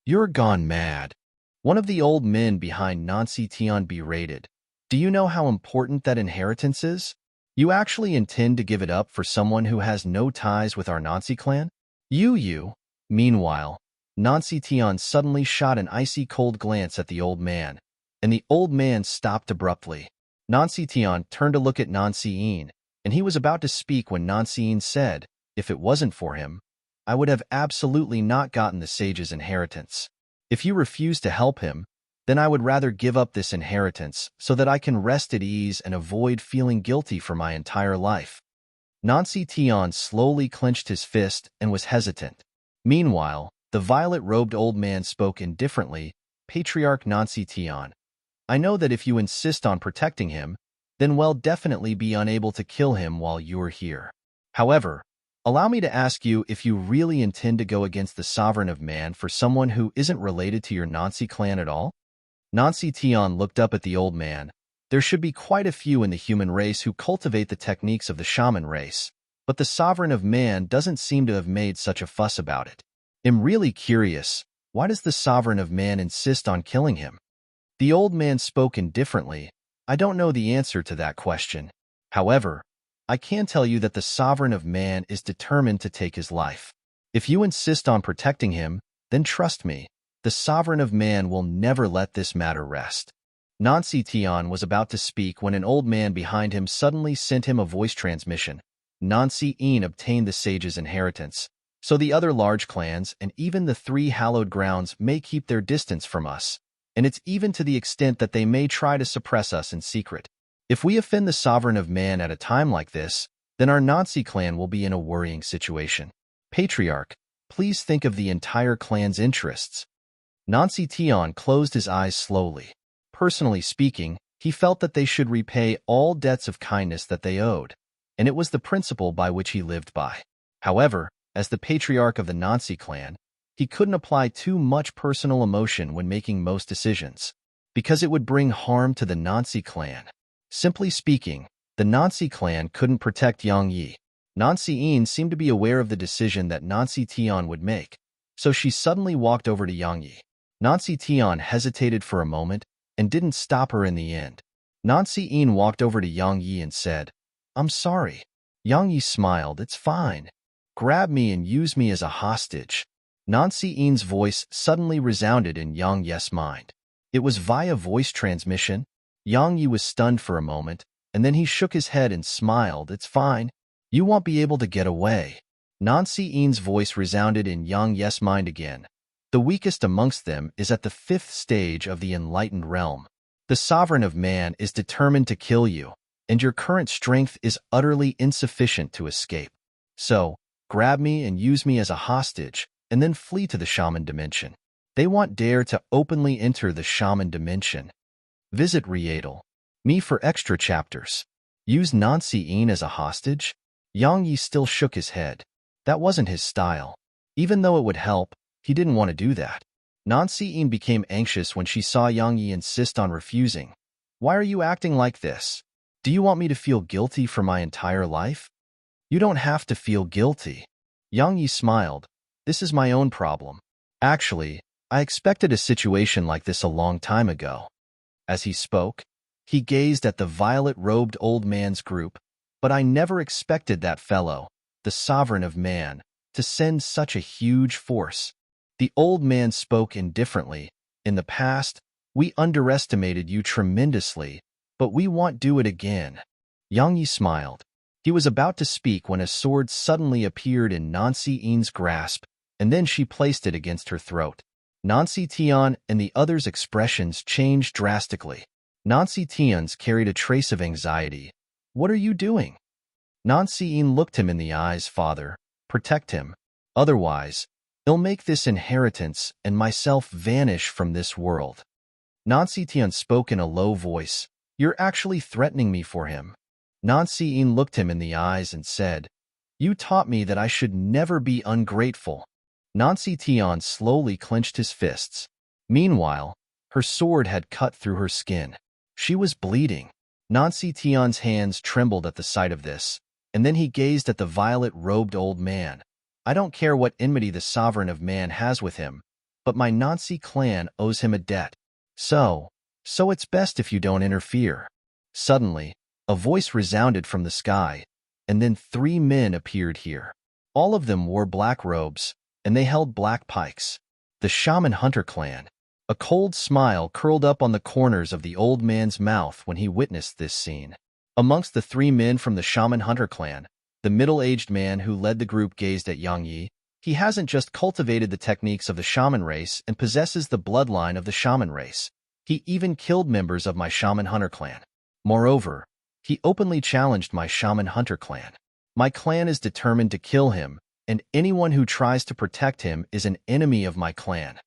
You're gone mad. One of the old men behind Nancy Tian berated. Do you know how important that inheritance is? You actually intend to give it up for someone who has no ties with our Nancy clan? You. Meanwhile, Nancy Tian suddenly shot an icy cold glance at the old man, and the old man stopped abruptly. Nancy Tian turned to look at Nancy Yin, and he was about to speak when Nancy Yin said, "If it wasn't for him, I would have absolutely not gotten the sage's inheritance. If you refuse to help him, then I would rather give up this inheritance so that I can rest at ease and avoid feeling guilty for my entire life." Nancy Tian slowly clenched his fist and was hesitant. Meanwhile, the violet-robed old man spoke indifferently. Patriarch Nancy Tian, I know that if you insist on protecting him, then we'll definitely be unable to kill him while you're here. However, allow me to ask you if you really intend to go against the sovereign of man for someone who isn't related to your Nancy clan at all? Nancy Tian looked up at the old man. There should be quite a few in the human race who cultivate the techniques of the shaman race, but the sovereign of man doesn't seem to have made such a fuss about it. I'm really curious, why does the sovereign of man insist on killing him? The old man spoke indifferently. I don't know the answer to that question. However, I can tell you that the sovereign of man is determined to take his life. If you insist on protecting him, then trust me, the sovereign of man will never let this matter rest. Nancy Tian was about to speak when an old man behind him suddenly sent him a voice transmission. Nancy Yin obtained the sage's inheritance, so the other large clans and even the three hallowed grounds may keep their distance from us, and it's even to the extent that they may try to suppress us in secret. If we offend the sovereign of man at a time like this, then our Nancy clan will be in a worrying situation. Patriarch, please think of the entire clan's interests. Nancy Tian closed his eyes slowly. Personally speaking, He felt that they should repay all debts of kindness that they owed, and it was the principle by which he lived by. However, as the patriarch of the Nancy clan, he couldn't apply too much personal emotion when making most decisions, because it would bring harm to the Nancy clan. Simply speaking, the Nancy clan couldn't protect Yang Yi. Nancy Yin seemed to be aware of the decision that Nancy Tian would make, so she suddenly walked over to Yang Yi. Nancy Tian hesitated for a moment and didn't stop her in the end. Nancy Yin walked over to Yang Yi and said, "I'm sorry." Yang Yi smiled. "It's fine. Grab me and use me as a hostage." Nancy Yin's voice suddenly resounded in Yang Yi's mind. It was via voice transmission. Yang Yi was stunned for a moment, and then he shook his head and smiled. "It's fine. You won't be able to get away." Nancy Yin's voice resounded in Yang Yi's mind again. The weakest amongst them is at the 5th stage of the enlightened realm. The sovereign of man is determined to kill you, and your current strength is utterly insufficient to escape. So, grab me and use me as a hostage, and then flee to the shaman dimension. They won't dare to openly enter the shaman dimension. Visit Rieadle. Me for extra chapters. Use Nancy Yin as a hostage? Yang Yi still shook his head. That wasn't his style. Even though it would help, he didn't want to do that. Nancy Yin became anxious when she saw Yang Yi insist on refusing. "Why are you acting like this? Do you want me to feel guilty for my entire life?" "You don't have to feel guilty." Yang Yi smiled. "This is my own problem. Actually, I expected a situation like this a long time ago." As he spoke, he gazed at the violet-robed old man's group, "But I never expected that fellow, the sovereign of man, to send such a huge force." The old man spoke indifferently. "In the past, we underestimated you tremendously, but we won't do it again." Yang Yi smiled. He was about to speak when a sword suddenly appeared in Nancy Yin's grasp, and then she placed it against her throat. Nancy Tian and the others' expressions changed drastically. Nancy Tian's carried a trace of anxiety. "What are you doing?" Nancy Yin looked him in the eyes. "Father, protect him. Otherwise, he'll make this inheritance and myself vanish from this world." Nancy Tian spoke in a low voice. "You're actually threatening me for him." Nancy Yin looked him in the eyes and said, "You taught me that I should never be ungrateful." Nancy Tian slowly clenched his fists. Meanwhile, her sword had cut through her skin. She was bleeding. Nancy Tian's hands trembled at the sight of this, and then he gazed at the violet-robed old man. "I don't care what enmity the sovereign of man has with him, but my Nancy clan owes him a debt. So it's best if you don't interfere." Suddenly, a voice resounded from the sky, and then 3 men appeared here. All of them wore black robes, and they held black pikes. The Shaman Hunter clan. A cold smile curled up on the corners of the old man's mouth when he witnessed this scene. Amongst the 3 men from the Shaman Hunter clan, the middle-aged man who led the group gazed at Yang Yi. He hasn't just cultivated the techniques of the shaman race and possesses the bloodline of the shaman race. He even killed members of my Shaman Hunter clan. Moreover, he openly challenged my Shaman Hunter clan. My clan is determined to kill him, and anyone who tries to protect him is an enemy of my clan.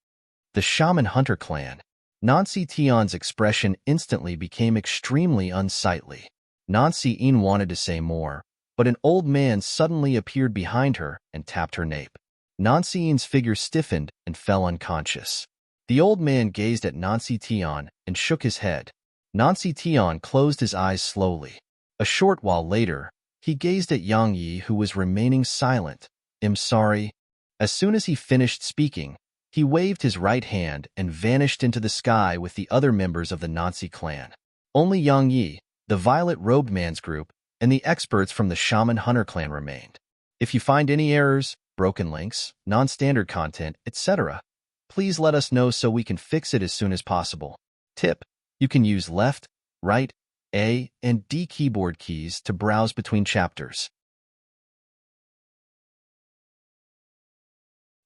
The Shaman Hunter clan. Nancy Tian's expression instantly became extremely unsightly. Nancy Yin wanted to say more, but an old man suddenly appeared behind her and tapped her nape. Nancy Yin's figure stiffened and fell unconscious. The old man gazed at Nancy Tian and shook his head. Nancy Tian closed his eyes slowly. A short while later, he gazed at Yang Yi, who was remaining silent. "I'm sorry." As soon as he finished speaking, he waved his right hand and vanished into the sky with the other members of the Nancy clan. Only Yang Yi, the violet-robed man's group, and the experts from the Shaman Hunter clan remained. If you find any errors, broken links, non-standard content, etc., please let us know so we can fix it as soon as possible. Tip: you can use left, right, A, and D keyboard keys to browse between chapters.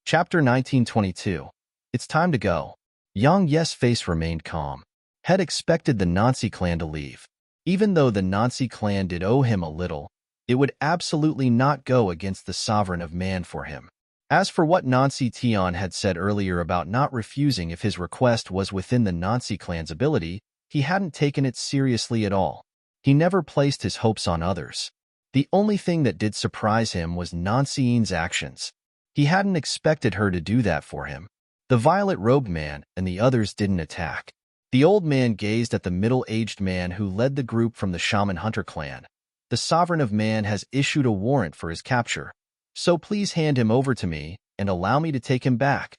Chapter 1922. It's time to go. Yang Yi's face remained calm. Had expected the Nancy clan to leave. Even though the Nancy clan did owe him a little, it would absolutely not go against the sovereign of man for him. As for what Nancy Tian had said earlier about not refusing if his request was within the Nancy clan's ability, He hadn't taken it seriously at all. He never placed his hopes on others. The only thing that did surprise him was Nancine's actions. He hadn't expected her to do that for him. The violet-robed man and the others didn't attack. The old man gazed at the middle-aged man who led the group from the Shaman Hunter clan. The Sovereign of Man has issued a warrant for his capture, so please hand him over to me and allow me to take him back.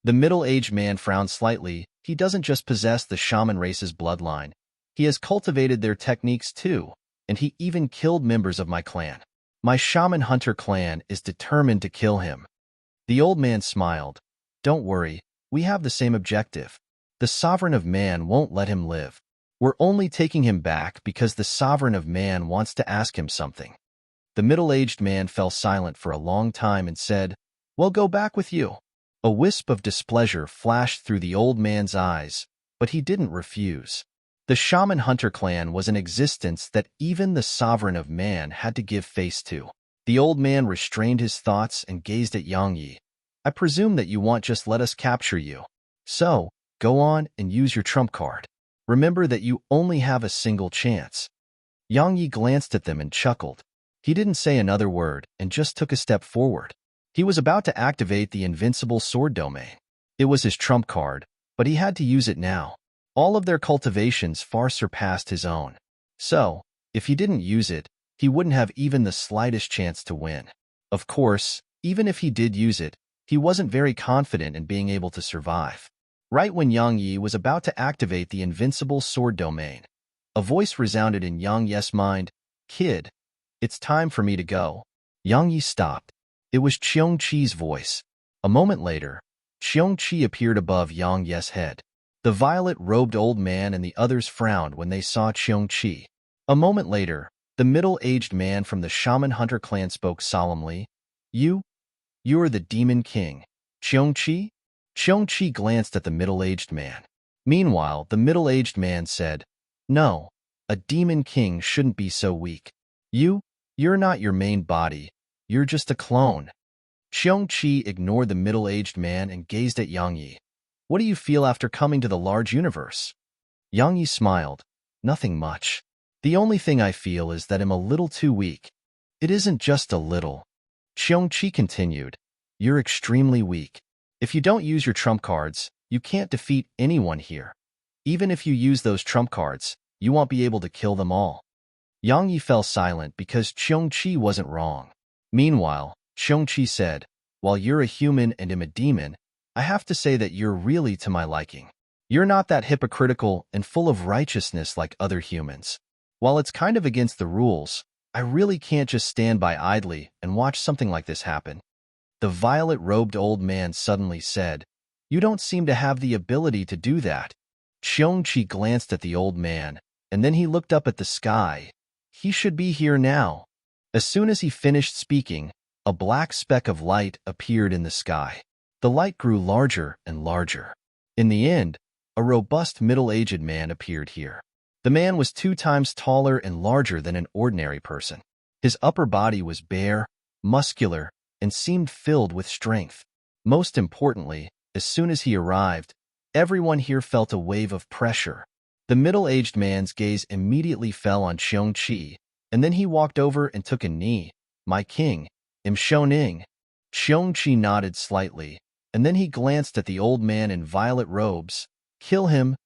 The middle-aged man frowned slightly. He doesn't just possess the shaman race's bloodline. He has cultivated their techniques too, and he even killed members of my clan. My Shaman Hunter clan is determined to kill him. The old man smiled. Don't worry, we have the same objective. The Sovereign of Man won't let him live. We're only taking him back because the Sovereign of Man wants to ask him something. The middle-aged man fell silent for a long time and said, "Well, go back with you." A wisp of displeasure flashed through the old man's eyes, but he didn't refuse. The Shaman Hunter clan was an existence that even the Sovereign of Man had to give face to. The old man restrained his thoughts and gazed at Yang Yi. I presume that you want just let us capture you. So, go on and use your trump card. Remember that you only have a single chance. Yang Yi glanced at them and chuckled. He didn't say another word and just took a step forward. He was about to activate the invincible sword domain. It was his trump card, but he had to use it now. All of their cultivations far surpassed his own. So, if he didn't use it, he wouldn't have even the slightest chance to win. Of course, even if he did use it, he wasn't very confident in being able to survive. Right when Yang Yi was about to activate the invincible sword domain, a voice resounded in Yang Yi's mind, "Kid, it's time for me to go." Yang Yi stopped. It was Qiong Qi's voice. A moment later, Qiong Qi appeared above Yang Yi's head. The violet-robed old man and the others frowned when they saw Qiong Qi. A moment later, the middle-aged man from the Shaman Hunter clan spoke solemnly, You are the Demon King, Qiong Qi?" Qiong Qi glanced at the middle-aged man. Meanwhile, the middle-aged man said, "No, a Demon King shouldn't be so weak. You're not your main body. You're just a clone." Qiong Qi ignored the middle-aged man and gazed at Yang Yi. "What do you feel after coming to the large universe?" Yang Yi smiled. "Nothing much. The only thing I feel is that I'm a little too weak." "It isn't just a little." Qiong Qi continued. "You're extremely weak. If you don't use your trump cards, you can't defeat anyone here. Even if you use those trump cards, you won't be able to kill them all." Yang Yi fell silent because Qiong Qi wasn't wrong. Meanwhile, Qiong Qi said, "While you're a human and I'm a demon, I have to say that you're really to my liking. You're not that hypocritical and full of righteousness like other humans. While it's kind of against the rules, I really can't just stand by idly and watch something like this happen." The violet-robed old man suddenly said, "You don't seem to have the ability to do that." Qiong Qi glanced at the old man, and then he looked up at the sky. He should be here now. As soon as he finished speaking, a black speck of light appeared in the sky. The light grew larger and larger. In the end, a robust middle-aged man appeared here. The man was 2 times taller and larger than an ordinary person. His upper body was bare, muscular, and seemed filled with strength. Most importantly, as soon as he arrived, everyone here felt a wave of pressure. The middle-aged man's gaze immediately fell on Qiong Qi, and then he walked over and took a knee. "My king, I'm Shoning." Qiong Qi nodded slightly, and then he glanced at the old man in violet robes. "Kill him."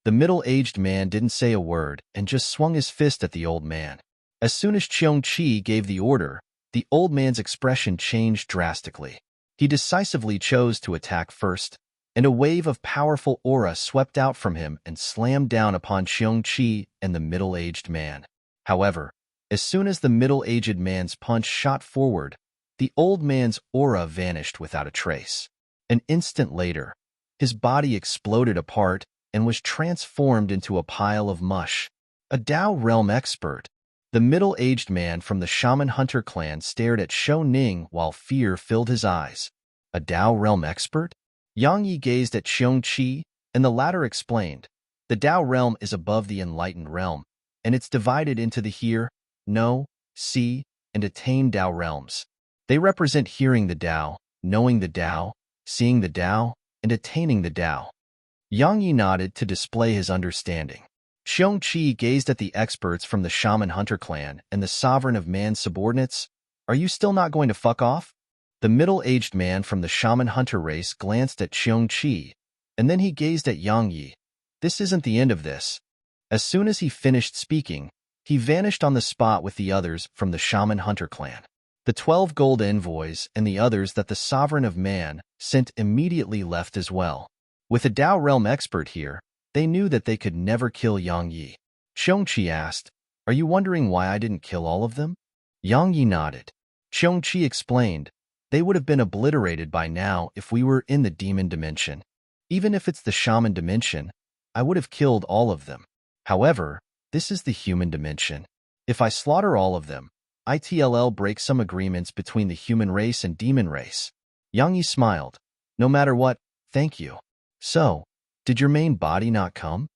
The middle-aged man didn't say a word and just swung his fist at the old man. As soon as Qiong Qi gave the order, the old man's expression changed drastically. He decisively chose to attack first, and a wave of powerful aura swept out from him and slammed down upon Qiong Qi and the middle-aged man. However, as soon as the middle-aged man's punch shot forward, the old man's aura vanished without a trace. An instant later, his body exploded apart and was transformed into a pile of mush. A Dao realm expert. The middle-aged man from the Shaman Hunter clan stared at Shou Ning while fear filled his eyes. A Dao realm expert? Yang Yi gazed at Qiong Qi, and the latter explained, "The Dao realm is above the enlightened realm, and it's divided into the hear, know, see, and attain Dao realms. They represent hearing the Dao, knowing the Dao, seeing the Dao, and attaining the Dao." Yang Yi nodded to display his understanding. Xiong-Chi gazed at the experts from the Shaman-Hunter clan and the sovereign of man's subordinates. Are you still not going to fuck off? The middle-aged man from the Shaman-Hunter race glanced at Xiong-Chi, and then he gazed at Yang Yi. This isn't the end of this. As soon as he finished speaking, he vanished on the spot with the others from the Shaman-Hunter clan. The 12 gold envoys and the others that the sovereign of man sent immediately left as well. With a Dao realm expert here, they knew that they could never kill Yang Yi. Xiong-Chi asked, "Are you wondering why I didn't kill all of them?" Yang Yi nodded. Xiong-Chi explained, "They would have been obliterated by now if we were in the demon dimension. Even if it's the shaman dimension, I would have killed all of them. However, this is the human dimension. If I slaughter all of them, ITLL breaks some agreements between the human race and demon race." Yang Yi smiled. "No matter what, thank you. So, did your main body not come?"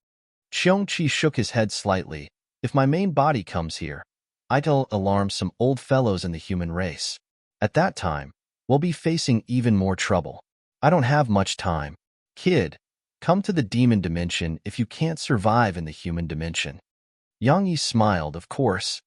Xiong-Chi shook his head slightly. "If my main body comes here, I'll alarm some old fellows in the human race. At that time, we'll be facing even more trouble. I don't have much time. Kid, come to the demon dimension if you can't survive in the human dimension." Yang Yi smiled, of course.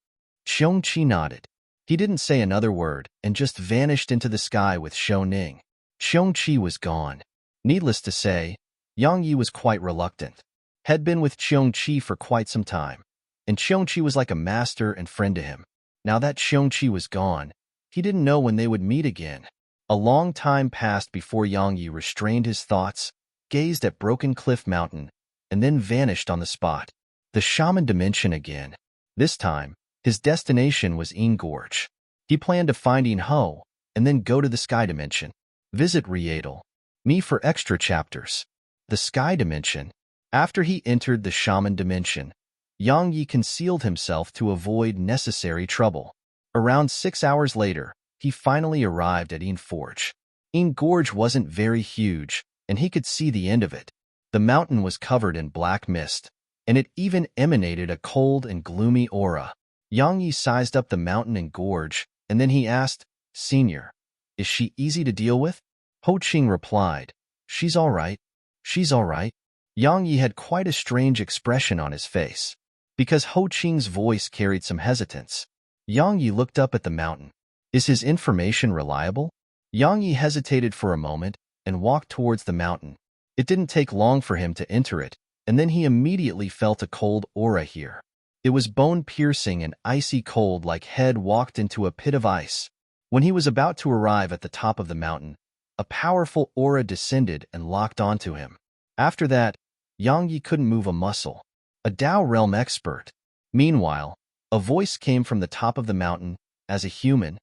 Xiong-Chi nodded. He didn't say another word and just vanished into the sky with Shou Ning. Xiong-Chi was gone. Needless to say, Yang Yi was quite reluctant. Had been with Xiong-Chi for quite some time, and Xiong-Chi was like a master and friend to him. Now that Xiong-Chi was gone, he didn't know when they would meet again. A long time passed before Yang Yi restrained his thoughts, gazed at Broken Cliff Mountain, and then vanished on the spot. The shaman dimension again. This time, his destination was Yin Gorge. He planned to find Yin Ho, and then go to the sky dimension. Visit Riedel. Me for extra chapters. The sky dimension. After he entered the shaman dimension, Yang Yi concealed himself to avoid necessary trouble. Around 6 hours later, he finally arrived at Yin Forge. Yin Gorge wasn't very huge, and he could see the end of it. The mountain was covered in black mist, and it even emanated a cold and gloomy aura. Yang Yi sized up the mountain and gorge, and then he asked, "Senior, is she easy to deal with?" Ho Ching replied, "She's all right. She's all right." Yang Yi had quite a strange expression on his face, because Ho Ching's voice carried some hesitance. Yang Yi looked up at the mountain. Is his information reliable? Yang Yi hesitated for a moment and walked towards the mountain. It didn't take long for him to enter it, and then he immediately felt a cold aura here. It was bone-piercing and icy cold, like Head walked into a pit of ice. When he was about to arrive at the top of the mountain, a powerful aura descended and locked onto him. After that, Yang Yi couldn't move a muscle. A Dao realm expert. Meanwhile, a voice came from the top of the mountain. "As a human,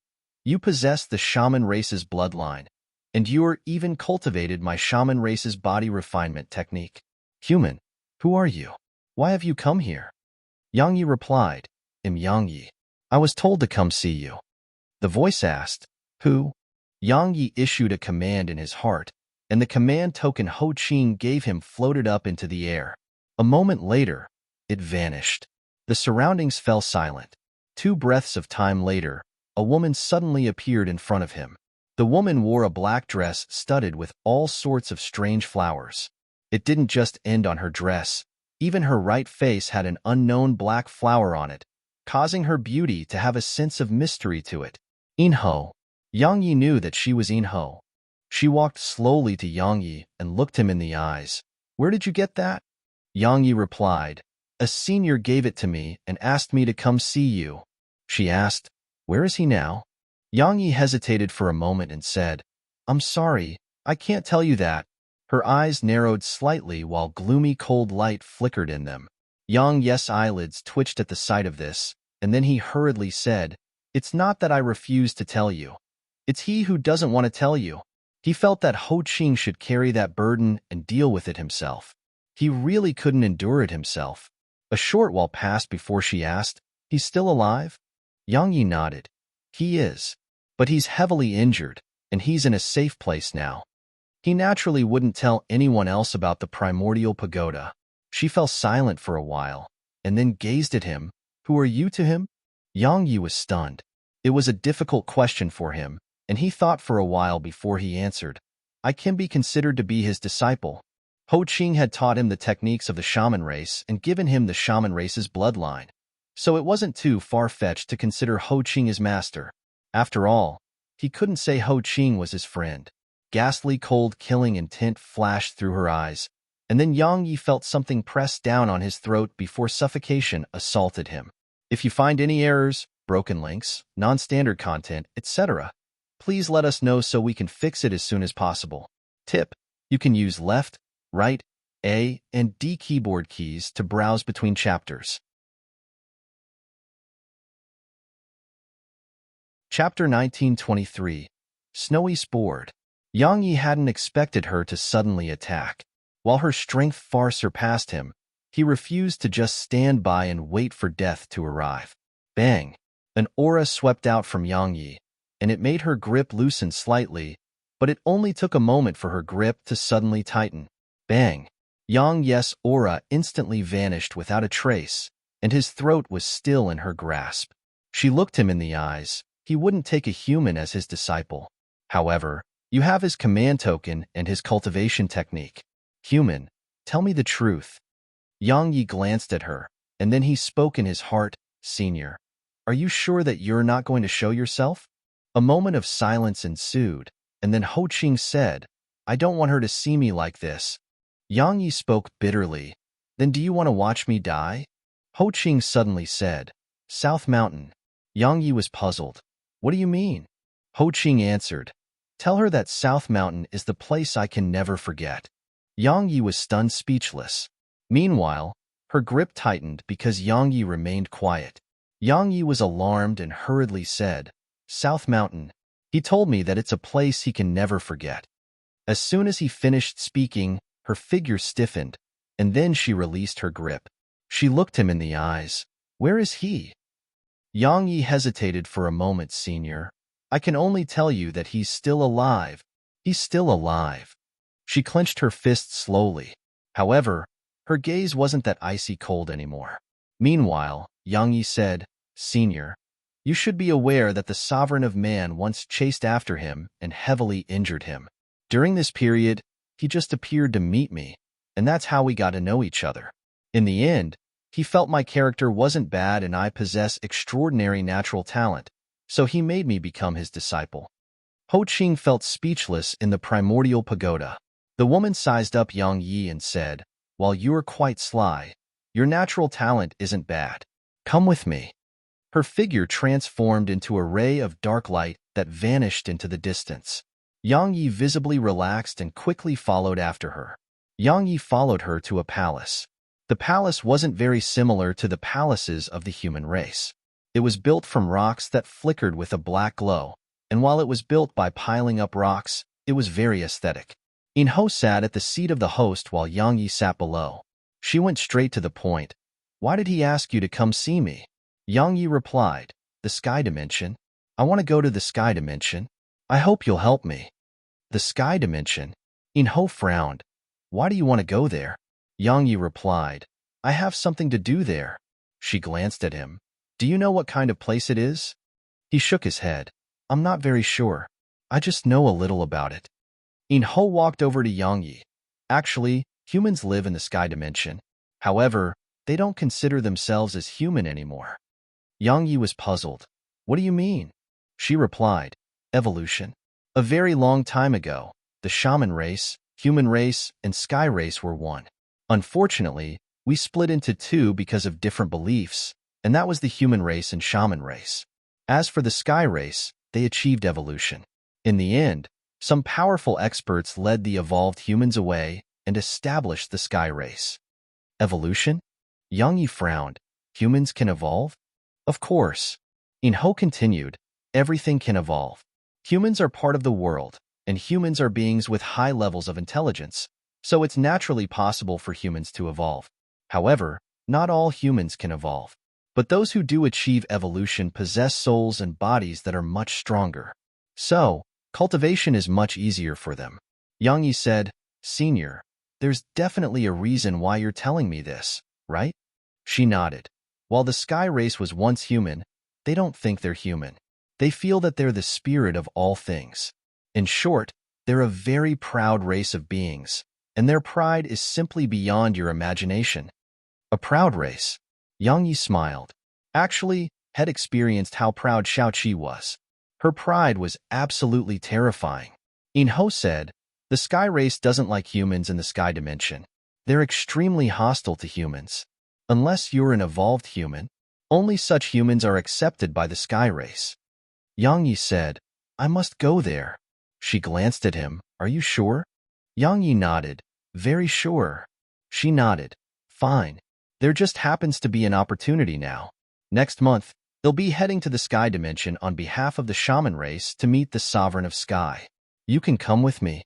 you possess the shaman race's bloodline, and you even cultivated my shaman race's body refinement technique. Human, who are you? Why have you come here?" Yang Yi replied, "I'm Yang Yi. I was told to come see you." The voice asked, "Who?" Yang Yi issued a command in his heart, and the command token Ho Ching gave him floated up into the air. A moment later, it vanished. The surroundings fell silent. 2 breaths of time later, a woman suddenly appeared in front of him. The woman wore a black dress studded with all sorts of strange flowers. It didn't just end on her dress. Even her right face had an unknown black flower on it, causing her beauty to have a sense of mystery to it. Yin Ho. Yang Yi knew that she was Yin Ho. She walked slowly to Yang Yi and looked him in the eyes. "Where did you get that?" Yang Yi replied, "A senior gave it to me and asked me to come see you." She asked, "Where is he now?" Yang Yi hesitated for a moment and said, "I'm sorry, I can't tell you that." Her eyes narrowed slightly while gloomy cold light flickered in them. Yang Yi's eyelids twitched at the sight of this, and then he hurriedly said, "It's not that I refuse to tell you. It's he who doesn't want to tell you." He felt that Ho Ching should carry that burden and deal with it himself. He really couldn't endure it himself. A short while passed before she asked, "He's still alive?" Yang Yi nodded. "He is. But he's heavily injured, and he's in a safe place now." He naturally wouldn't tell anyone else about the primordial pagoda. She fell silent for a while, and then gazed at him. "Who are you to him?" Yang Yi was stunned. It was a difficult question for him, and he thought for a while before he answered. "I can be considered to be his disciple." Ho Ching had taught him the techniques of the shaman race and given him the shaman race's bloodline. So it wasn't too far-fetched to consider Ho Ching his master. After all, he couldn't say Ho Ching was his friend. Ghastly cold killing intent flashed through her eyes, and then Yang Yi felt something press down on his throat before suffocation assaulted him. If you find any errors, broken links, non-standard content, etc., please let us know so we can fix it as soon as possible. Tip: you can use left, right, A, and D keyboard keys to browse between chapters. Chapter 1923. Snowy Sport. Yang Yi hadn't expected her to suddenly attack. While her strength far surpassed him, he refused to just stand by and wait for death to arrive. Bang! An aura swept out from Yang Yi, and it made her grip loosen slightly, but it only took a moment for her grip to suddenly tighten. Bang! Yang Yi's aura instantly vanished without a trace, and his throat was still in her grasp. She looked him in the eyes. He wouldn't take a human as his disciple. However, you have his command token and his cultivation technique. Human, tell me the truth. Yang Yi glanced at her, and then he spoke in his heart, Senior, are you sure that you're not going to show yourself? A moment of silence ensued, and then Ho Ching said, I don't want her to see me like this. Yang Yi spoke bitterly, then do you want to watch me die? Ho Ching suddenly said, South Mountain. Yang Yi was puzzled. What do you mean? Ho Ching answered, tell her that South Mountain is the place I can never forget. Yang Yi was stunned speechless. Meanwhile, her grip tightened because Yang Yi remained quiet. Yang Yi was alarmed and hurriedly said, South Mountain. He told me that it's a place he can never forget. As soon as he finished speaking, her figure stiffened, and then she released her grip. She looked him in the eyes. Where is he? Yang Yi hesitated for a moment, Senior. I can only tell you that he's still alive. He's still alive. She clenched her fist slowly. However, her gaze wasn't that icy cold anymore. Meanwhile, Yang Yi said, Senior, you should be aware that the Sovereign of Man once chased after him and heavily injured him. During this period, he just appeared to meet me, and that's how we got to know each other. In the end, he felt my character wasn't bad and I possess extraordinary natural talent, so he made me become his disciple. Ho Ching felt speechless in the primordial pagoda. The woman sized up Yang Yi and said, while you're quite sly, your natural talent isn't bad. Come with me. Her figure transformed into a ray of dark light that vanished into the distance. Yang Yi visibly relaxed and quickly followed after her. Yang Yi followed her to a palace. The palace wasn't very similar to the palaces of the human race. It was built from rocks that flickered with a black glow, and while it was built by piling up rocks, it was very aesthetic. In Ho sat at the seat of the host while Yang Yi sat below. She went straight to the point. Why did he ask you to come see me? Yang Yi replied, the sky dimension. I want to go to the sky dimension. I hope you'll help me. The sky dimension? In Ho frowned. Why do you want to go there? Yang Yi replied, I have something to do there. She glanced at him. Do you know what kind of place it is? He shook his head. I'm not very sure. I just know a little about it. In Ho walked over to Yang Yi. Actually, humans live in the sky dimension. However, they don't consider themselves as human anymore. Yang Yi was puzzled. What do you mean? She replied, evolution. A very long time ago, the shaman race, human race, and sky race were one. Unfortunately, we split into two because of different beliefs, and that was the human race and shaman race. As for the sky race, they achieved evolution. In the end, some powerful experts led the evolved humans away and established the sky race. Evolution? Yang Yi frowned. Humans can evolve? Of course. In Ho continued, everything can evolve. Humans are part of the world, and humans are beings with high levels of intelligence, so it's naturally possible for humans to evolve. However, not all humans can evolve. But those who do achieve evolution possess souls and bodies that are much stronger. So, cultivation is much easier for them. Yang Yi said, Senior, there's definitely a reason why you're telling me this, right? She nodded. While the sky race was once human, they don't think they're human. They feel that they're the spirit of all things. In short, they're a very proud race of beings, and their pride is simply beyond your imagination. A proud race. Yang Yi smiled. Actually, had experienced how proud Xiaoqi was. Her pride was absolutely terrifying. In Ho said, the sky race doesn't like humans in the sky dimension. They're extremely hostile to humans. Unless you're an evolved human, only such humans are accepted by the sky race. Yang Yi said, I must go there. She glanced at him. Are you sure? Yang Yi nodded. Very sure. She nodded. Fine. There just happens to be an opportunity now. Next month, they'll be heading to the sky dimension on behalf of the shaman race to meet the sovereign of sky. You can come with me.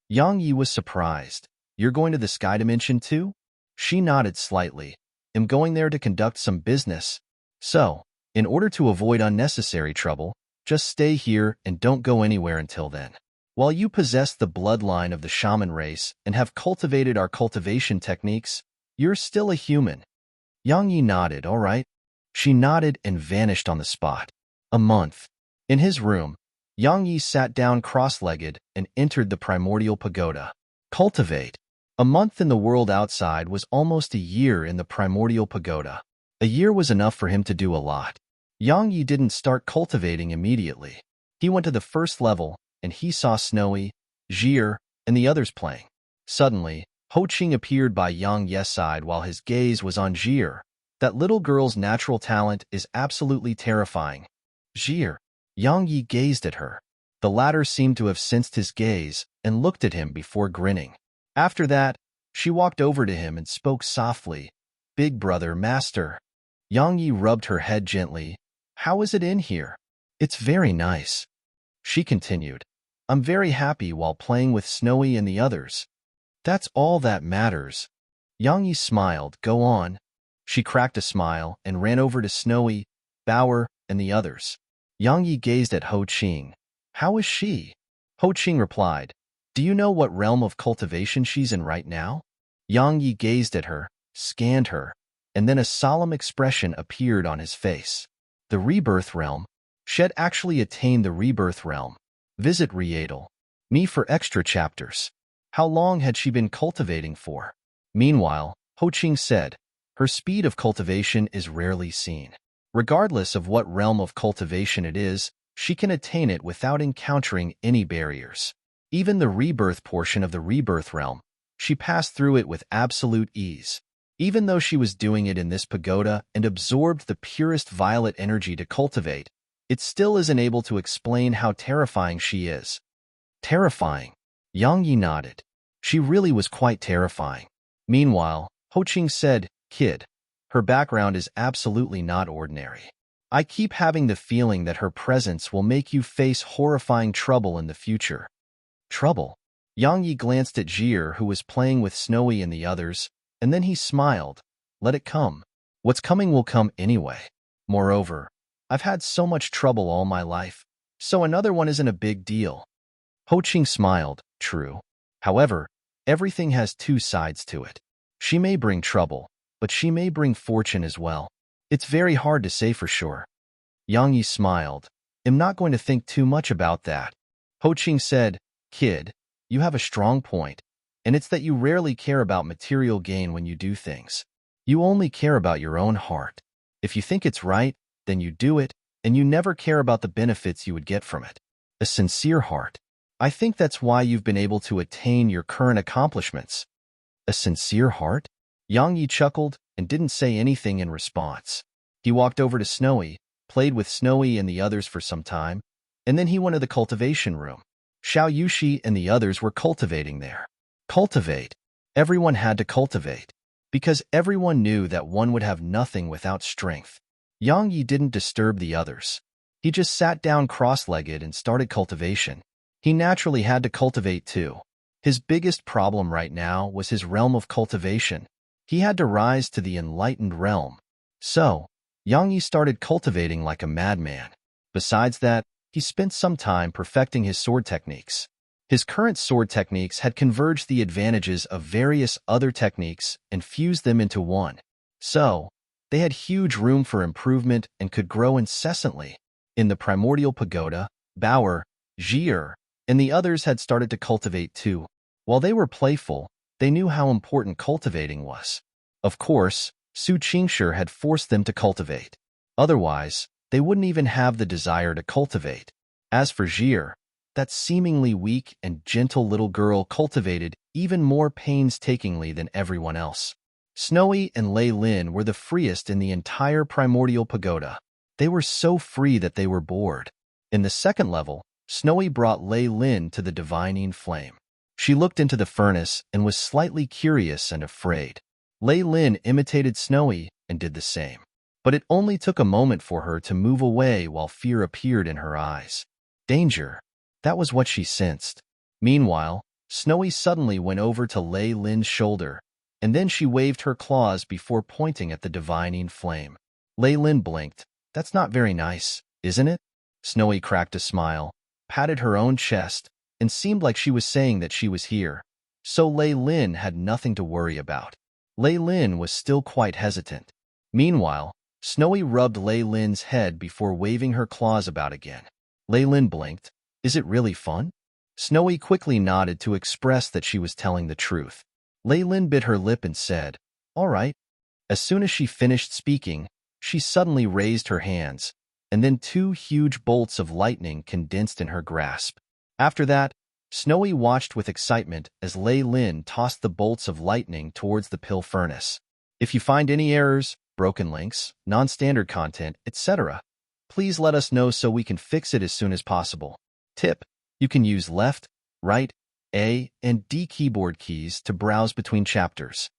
Yang Yi was surprised. You're going to the sky dimension too? She nodded slightly. I'm going there to conduct some business. So, in order to avoid unnecessary trouble, just stay here and don't go anywhere until then. While you possess the bloodline of the shaman race and have cultivated our cultivation techniques, you're still a human. Yang Yi nodded, all right. She nodded and vanished on the spot. A month. In his room, Yang Yi sat down cross-legged and entered the primordial pagoda. Cultivate. A month in the world outside was almost a year in the primordial pagoda. A year was enough for him to do a lot. Yang Yi didn't start cultivating immediately. He went to the first level, and he saw Snowy, Jir, and the others playing. Suddenly, Ho Qing appeared by Yang Ye's side while his gaze was on Jir. That little girl's natural talent is absolutely terrifying. Jir. Yang Yi gazed at her. The latter seemed to have sensed his gaze and looked at him before grinning. After that, she walked over to him and spoke softly. Big brother, master. Yang Yi rubbed her head gently. How is it in here? It's very nice. She continued. I'm very happy while playing with Snowy and the others. That's all that matters. Yang Yi smiled. Go on. She cracked a smile and ran over to Snowy, Bauer, and the others. Yang Yi gazed at Ho Qing. How is she? Ho Qing replied. Do you know what realm of cultivation she's in right now? Yang Yi gazed at her, scanned her, and then a solemn expression appeared on his face. The rebirth realm. Shed actually attained the rebirth realm. Visit Riedel. Me for extra chapters. How long had she been cultivating for? Meanwhile, Ho Qing said, her speed of cultivation is rarely seen. Regardless of what realm of cultivation it is, she can attain it without encountering any barriers. Even the rebirth portion of the rebirth realm, she passed through it with absolute ease. Even though she was doing it in this pagoda and absorbed the purest violet energy to cultivate, it still isn't able to explain how terrifying she is. Terrifying. Yang Yi nodded. She really was quite terrifying. Meanwhile, Ho Qing said, Kid, her background is absolutely not ordinary. I keep having the feeling that her presence will make you face horrifying trouble in the future. Trouble? Yang Yi glanced at Jir, who was playing with Snowy and the others, and then he smiled. Let it come. What's coming will come anyway. Moreover, I've had so much trouble all my life, so another one isn't a big deal. Ho Qing smiled. True. However, everything has two sides to it. She may bring trouble, but she may bring fortune as well. It's very hard to say for sure. Yang Yi smiled. I'm not going to think too much about that. Ho Qing said, Kid, you have a strong point, and it's that you rarely care about material gain when you do things. You only care about your own heart. If you think it's right, then you do it, and you never care about the benefits you would get from it. A sincere heart. I think that's why you've been able to attain your current accomplishments. A sincere heart? Yang Yi chuckled and didn't say anything in response. He walked over to Snowy, played with Snowy and the others for some time, and then he went to the cultivation room. Xiao Yushi and the others were cultivating there. Cultivate. Everyone had to cultivate, because everyone knew that one would have nothing without strength. Yang Yi didn't disturb the others. He just sat down cross-legged and started cultivation. He naturally had to cultivate too. His biggest problem right now was his realm of cultivation. He had to rise to the enlightened realm. So, Yang Yi started cultivating like a madman. Besides that, he spent some time perfecting his sword techniques. His current sword techniques had converged the advantages of various other techniques and fused them into one. So, they had huge room for improvement and could grow incessantly. In the primordial pagoda, Bauer, Jir, and the others had started to cultivate too. While they were playful, They knew how important cultivating was. Of course, Su Qingshi had forced them to cultivate. Otherwise, they wouldn't even have the desire to cultivate. As for Jir, that seemingly weak and gentle little girl cultivated even more painstakingly than everyone else. Snowy and Lei Lin were the freest in the entire primordial pagoda. They were so free that they were bored. In the second level, Snowy brought Lei Lin to the divining flame. She looked into the furnace and was slightly curious and afraid. Lei Lin imitated Snowy and did the same. But it only took a moment for her to move away while fear appeared in her eyes. Danger. That was what she sensed. Meanwhile, Snowy suddenly went over to Lei Lin's shoulder, and then she waved her claws before pointing at the divining flame. Lei Lin blinked. That's not very nice, isn't it? Snowy cracked a smile, patted her own chest, and seemed like she was saying that she was here. So Lei Lin had nothing to worry about. Lei Lin was still quite hesitant. Meanwhile, Snowy rubbed Lei Lin's head before waving her claws about again. Lei Lin blinked. Is it really fun? Snowy quickly nodded to express that she was telling the truth. Lei Lin bit her lip and said, "All right." As soon as she finished speaking, she suddenly raised her hands, and then two huge bolts of lightning condensed in her grasp. After that, Snowy watched with excitement as Lei Lin tossed the bolts of lightning towards the pill furnace. If you find any errors, broken links, non-standard content, etc., please let us know so we can fix it as soon as possible. Tip: you can use left, right, A, and D keyboard keys to browse between chapters.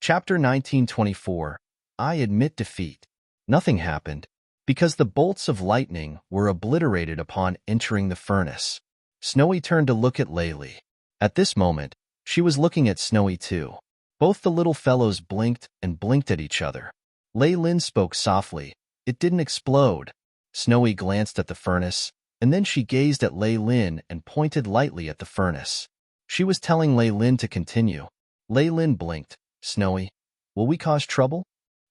Chapter 1924. I admit defeat. Nothing happened, because the bolts of lightning were obliterated upon entering the furnace. Snowy turned to look at Laylee. At this moment, she was looking at Snowy too. Both the little fellows blinked and blinked at each other. Lei Lin spoke softly. It didn't explode. Snowy glanced at the furnace, and then she gazed at Lei Lin and pointed lightly at the furnace. She was telling Lei Lin to continue. Lei Lin blinked. Snowy, will we cause trouble?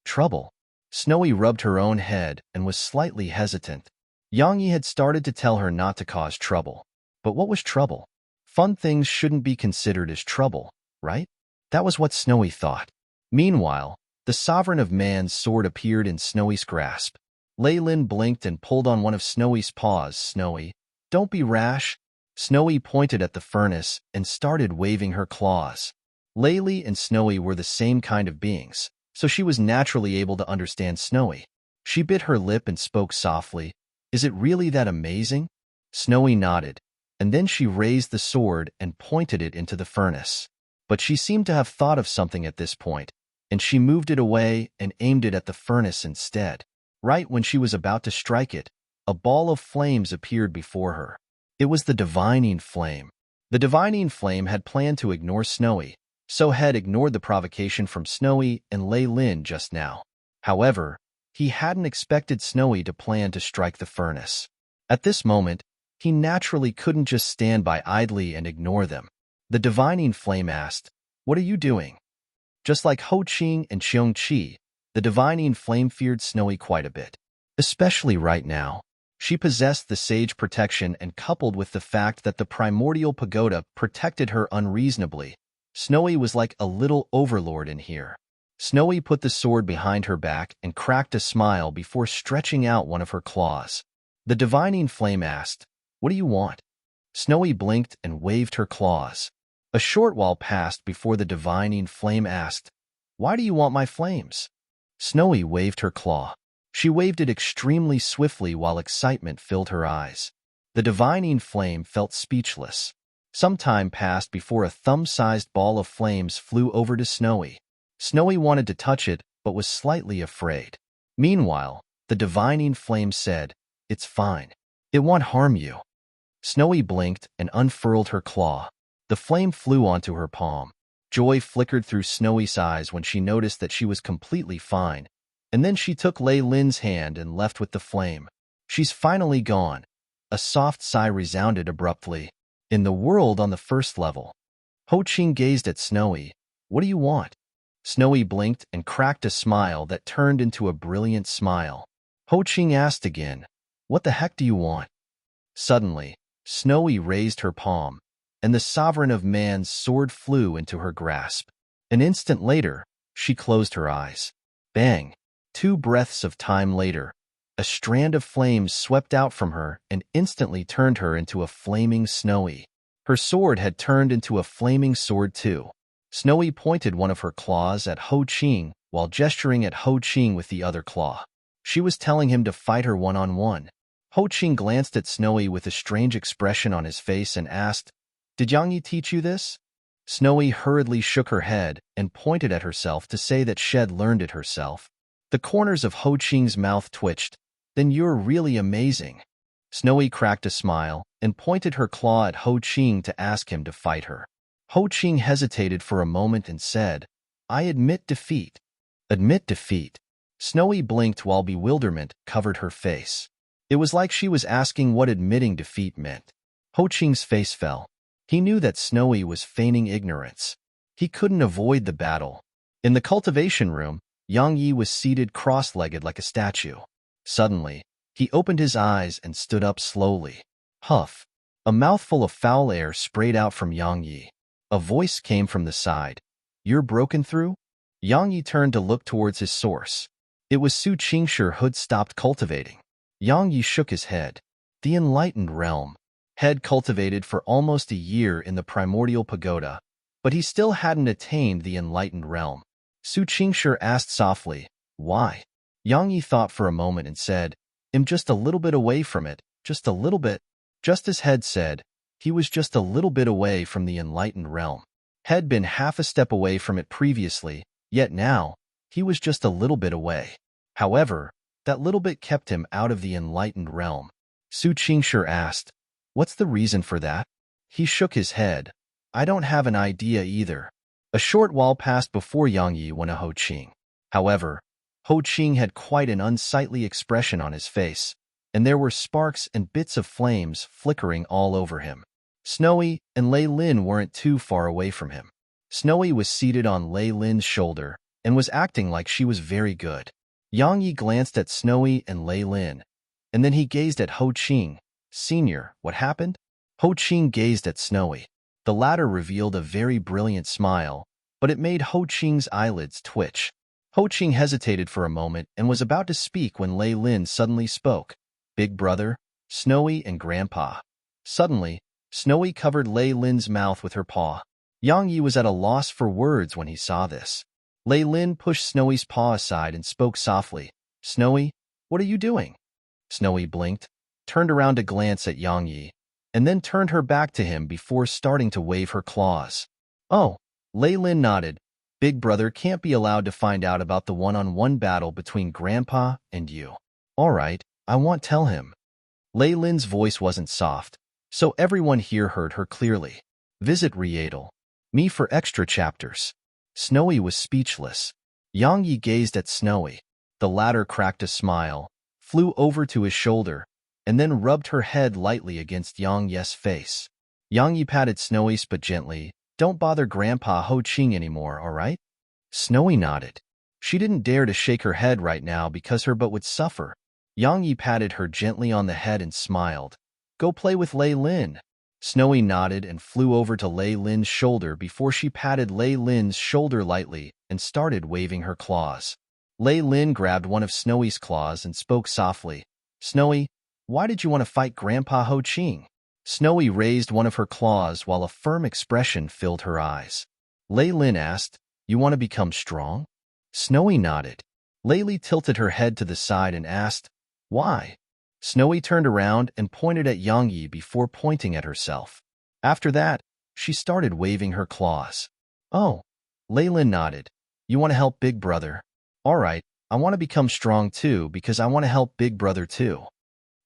Trouble? Snowy rubbed her own head and was slightly hesitant. Yang Yi had started to tell her not to cause trouble. But what was trouble? Fun things shouldn't be considered as trouble, right? That was what Snowy thought. Meanwhile, the sovereign of man's sword appeared in Snowy's grasp. Lei Lin blinked and pulled on one of Snowy's paws. Snowy, don't be rash. Snowy pointed at the furnace and started waving her claws. Laylee and Snowy were the same kind of beings, so she was naturally able to understand Snowy. She bit her lip and spoke softly. Is it really that amazing? Snowy nodded, and then she raised the sword and pointed it into the furnace. But she seemed to have thought of something at this point, and she moved it away and aimed it at the furnace instead. Right when she was about to strike it, a ball of flames appeared before her. It was the divining flame. The divining flame had planned to ignore Snowy, so had ignored the provocation from Snowy and Lei Lin just now. However, he hadn't expected Snowy to plan to strike the furnace. At this moment, he naturally couldn't just stand by idly and ignore them. The divining flame asked, "What are you doing?" Just like Ho Qing and Xiong Qi, the divining flame feared Snowy quite a bit. Especially right now. She possessed the sage protection, and coupled with the fact that the primordial pagoda protected her unreasonably, Snowy was like a little overlord in here. Snowy put the sword behind her back and cracked a smile before stretching out one of her claws. The divining flame asked, "What do you want?" Snowy blinked and waved her claws. A short while passed before the divining flame asked, "Why do you want my flames?" Snowy waved her claw. She waved it extremely swiftly while excitement filled her eyes. The divining flame felt speechless. Some time passed before a thumb-sized ball of flames flew over to Snowy. Snowy wanted to touch it, but was slightly afraid. Meanwhile, the divining flame said, "It's fine. It won't harm you." Snowy blinked and unfurled her claw. The flame flew onto her palm. Joy flickered through Snowy's eyes when she noticed that she was completely fine, and then she took Lei Lin's hand and left with the flame. She's finally gone. A soft sigh resounded abruptly. In the world on the first level. Ho Qing gazed at Snowy. "What do you want?" Snowy blinked and cracked a smile that turned into a brilliant smile. Ho Qing asked again, "What the heck do you want?" Suddenly, Snowy raised her palm, and the sovereign of man's sword flew into her grasp. An instant later, she closed her eyes. Bang! 2 breaths of time later, a strand of flames swept out from her and instantly turned her into a flaming Snowy. Her sword had turned into a flaming sword too. Snowy pointed one of her claws at Ho Ching while gesturing at Ho Ching with the other claw. She was telling him to fight her one-on-one. Ho Ching glanced at Snowy with a strange expression on his face and asked, "Did Yang Yi teach you this?" Snowy hurriedly shook her head and pointed at herself to say that she'd learned it herself. The corners of Ho Ching's mouth twitched. "Then you're really amazing." Snowy cracked a smile and pointed her claw at Ho Ching to ask him to fight her. Ho Ching hesitated for a moment and said, "I admit defeat." Admit defeat. Snowy blinked while bewilderment covered her face. It was like she was asking what admitting defeat meant. Ho Ching's face fell. He knew that Snowy was feigning ignorance. He couldn't avoid the battle. In the cultivation room, Yang Yi was seated cross-legged like a statue. Suddenly, he opened his eyes and stood up slowly. Huff! A mouthful of foul air sprayed out from Yang Yi. A voice came from the side. "You're broken through?" Yang Yi turned to look towards his source. It was Su Qingshi who'd stopped cultivating. Yang Yi shook his head. The enlightened realm. Had cultivated for almost a year in the primordial pagoda, but he still hadn't attained the enlightened realm. Su Qingshi asked softly, "Why?" Yang Yi thought for a moment and said, "I'm just a little bit away from it, just a little bit." Just as Head said, he was just a little bit away from the enlightened realm. Had been half a step away from it previously, yet now, he was just a little bit away. However, that little bit kept him out of the enlightened realm. Su Qingshi asked, "What's the reason for that?" He shook his head. "I don't have an idea either." A short while passed before Yang Yi went to Ho Ching. However, Ho Ching had quite an unsightly expression on his face, and there were sparks and bits of flames flickering all over him. Snowy and Lei Lin weren't too far away from him. Snowy was seated on Lei Lin's shoulder and was acting like she was very good. Yang Yi glanced at Snowy and Lei Lin, and then he gazed at Ho Ching. "Senior, what happened?" Ho Ching gazed at Snowy. The latter revealed a very brilliant smile, but it made Ho Ching's eyelids twitch. Ho Ching hesitated for a moment and was about to speak when Lei Lin suddenly spoke. "Big brother, Snowy and Grandpa." Suddenly, Snowy covered Lei Lin's mouth with her paw. Yang Yi was at a loss for words when he saw this. Lei Lin pushed Snowy's paw aside and spoke softly. "Snowy, what are you doing?" Snowy blinked, turned around to glance at Yang Yi, and then turned her back to him before starting to wave her claws. "Oh," Lei Lin nodded. "Big brother can't be allowed to find out about the one-on-one battle between Grandpa and you." "All right, I won't tell him." Lei Lin's voice wasn't soft, so everyone here heard her clearly. Visit Rietal. Me for extra chapters. Snowy was speechless. Yang Yi gazed at Snowy. The latter cracked a smile, flew over to his shoulder, and then rubbed her head lightly against Yang Yi's face. Yang Yi patted Snowy but gently. "Don't bother Grandpa Ho Ching anymore, all right?" Snowy nodded. She didn't dare to shake her head right now because her butt would suffer. Yang Yi patted her gently on the head and smiled. "Go play with Lei Lin." Snowy nodded and flew over to Lei Lin's shoulder before she patted Lei Lin's shoulder lightly and started waving her claws. Lei Lin grabbed one of Snowy's claws and spoke softly. "Snowy, why did you want to fight Grandpa Ho Ching?" Snowy raised one of her claws while a firm expression filled her eyes. Lei Lin asked, "You want to become strong?" Snowy nodded. Lei Li tilted her head to the side and asked, "Why?" Snowy turned around and pointed at Yang Yi before pointing at herself. After that, she started waving her claws. "Oh," Lei Lin nodded. "You want to help Big Brother?" "All right, I want to become strong too because I want to help Big Brother too."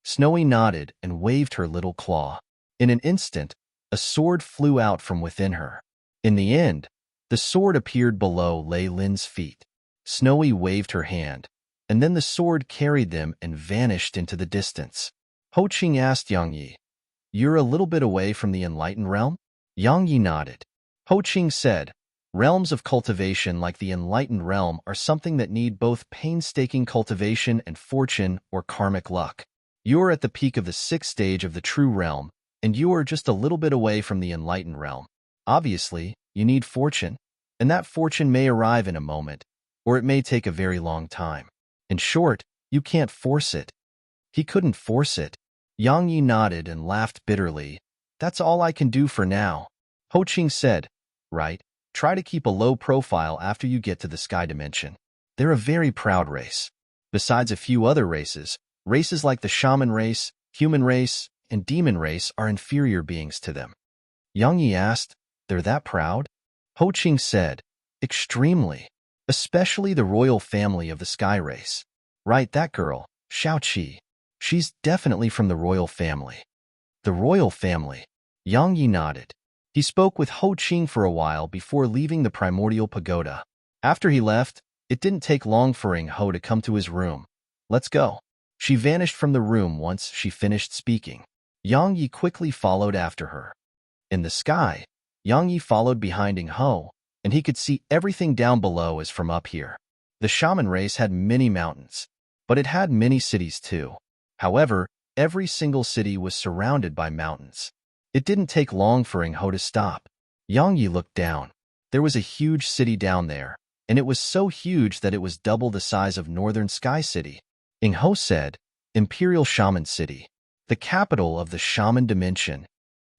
Snowy nodded and waved her little claw. In an instant, a sword flew out from within her. In the end, the sword appeared below Lei Lin's feet. Snowy waved her hand, and then the sword carried them and vanished into the distance. Ho Ching asked Yang Yi, "You're a little bit away from the enlightened realm?" Yang Yi nodded. Ho Ching said, "Realms of cultivation like the enlightened realm are something that need both painstaking cultivation and fortune or karmic luck. You're at the peak of the 6th stage of the true realm, and you are just a little bit away from the enlightened realm. Obviously, you need fortune, and that fortune may arrive in a moment, or it may take a very long time. In short, you can't force it. He couldn't force it. Yang Yi nodded and laughed bitterly. That's all I can do for now. Ho Ching said, right, try to keep a low profile after you get to the sky dimension. They're a very proud race. Besides a few other races, races like the shaman race, human race, and demon race are inferior beings to them. Yang Yi asked, they're that proud? Ho Ching said, extremely. Especially the royal family of the sky race. Right, that girl, Xiao Qi. She's definitely from the royal family. The royal family. Yang Yi nodded. He spoke with Ho Ching for a while before leaving the primordial pagoda. After he left, it didn't take long for Ing Ho to come to his room. Let's go. She vanished from the room once she finished speaking. Yang Yi quickly followed after her. In the sky, Yang Yi followed behind Ing Ho, and he could see everything down below as from up here. The shaman race had many mountains, but it had many cities too. However, every single city was surrounded by mountains. It didn't take long for Ing Ho to stop. Yang Yi looked down. There was a huge city down there, and it was so huge that it was double the size of Northern Sky City. Ing Ho said, Imperial Shaman City, the capital of the shaman dimension.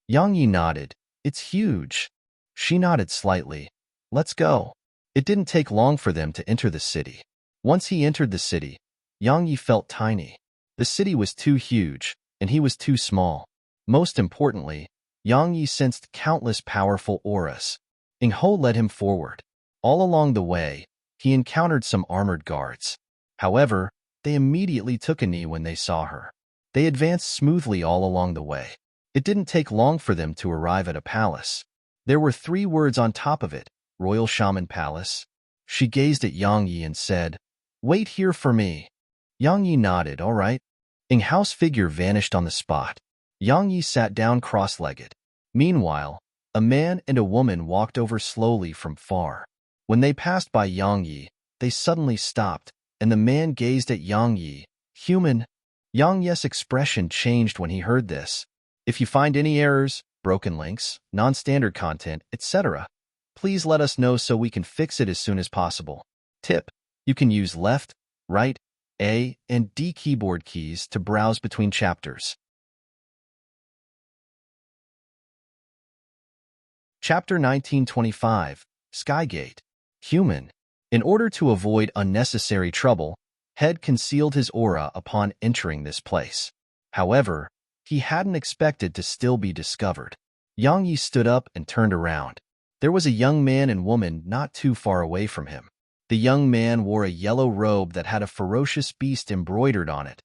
Yang Yi nodded. It's huge. She nodded slightly. Let's go. It didn't take long for them to enter the city. Once he entered the city, Yang Yi felt tiny. The city was too huge, and he was too small. Most importantly, Yang Yi sensed countless powerful auras. Ing Ho led him forward. All along the way, he encountered some armored guards. However, they immediately took a knee when they saw her. They advanced smoothly all along the way. It didn't take long for them to arrive at a palace. There were 3 words on top of it, Royal Shaman Palace. She gazed at Yang Yi and said, wait here for me. Yang Yi nodded, all right. Ing Ho's figure vanished on the spot. Yang Yi sat down cross-legged. Meanwhile, a man and a woman walked over slowly from far. When they passed by Yang Yi, they suddenly stopped, and the man gazed at Yang Yi. Human. Yang Yi's expression changed when he heard this. If you find any errors, broken links, non-standard content, etc., please let us know so we can fix it as soon as possible. Tip: you can use left, right, A, and D keyboard keys to browse between chapters. Chapter 1925, Skygate. Human. In order to avoid unnecessary trouble, Head concealed his aura upon entering this place. However, he hadn't expected to still be discovered. Yang Yi stood up and turned around. There was a young man and woman not too far away from him. The young man wore a yellow robe that had a ferocious beast embroidered on it.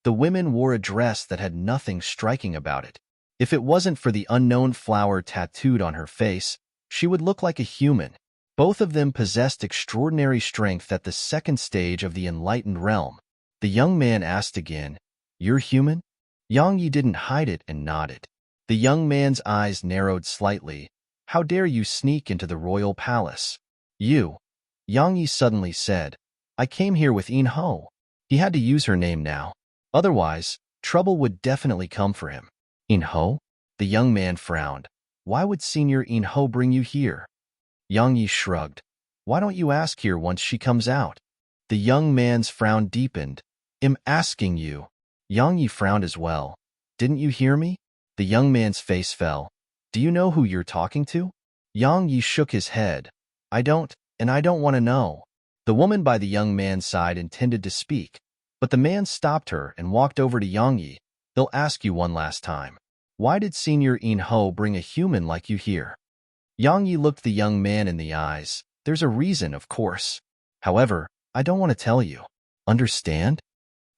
The women wore a dress that had nothing striking about it. If it wasn't for the unknown flower tattooed on her face, she would look like a human. Both of them possessed extraordinary strength at the second stage of the enlightened realm. The young man asked again, "You're human?" Yang Yi didn't hide it and nodded. The young man's eyes narrowed slightly. "How dare you sneak into the royal palace?" "You," Yang Yi suddenly said. "I came here with Yin Ho." He had to use her name now. Otherwise, trouble would definitely come for him. "Yin Ho?" The young man frowned. "Why would Senior Yin Ho bring you here?" Yang Yi shrugged. "Why don't you ask her once she comes out?" The young man's frown deepened. "I'm asking you." Yang Yi frowned as well. "Didn't you hear me?" The young man's face fell. "Do you know who you're talking to?" Yang Yi shook his head. "I don't, and I don't want to know." The woman by the young man's side intended to speak, but the man stopped her and walked over to Yang Yi. "They'll ask you one last time. Why did Senior Yin Ho bring a human like you here?" Yang Yi looked the young man in the eyes. "There's a reason, of course. However, I don't want to tell you. Understand?"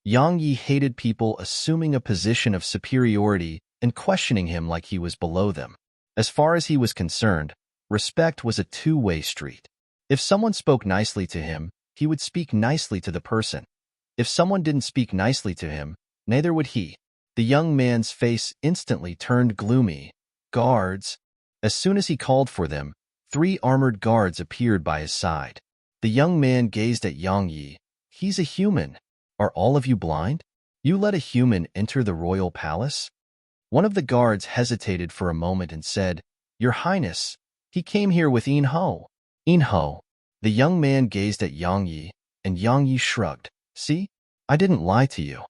Yang Yi hated people assuming a position of superiority and questioning him like he was below them. As far as he was concerned, respect was a two-way street. If someone spoke nicely to him, he would speak nicely to the person. If someone didn't speak nicely to him, neither would he. The young man's face instantly turned gloomy. "Guards." As soon as he called for them, 3 armored guards appeared by his side. The young man gazed at Yang Yi. "He's a human. Are all of you blind? You let a human enter the royal palace?" One of the guards hesitated for a moment and said, "Your Highness, he came here with In Ho." In Ho. The young man gazed at Yang Yi, and Yang Yi shrugged. "See? I didn't lie to you."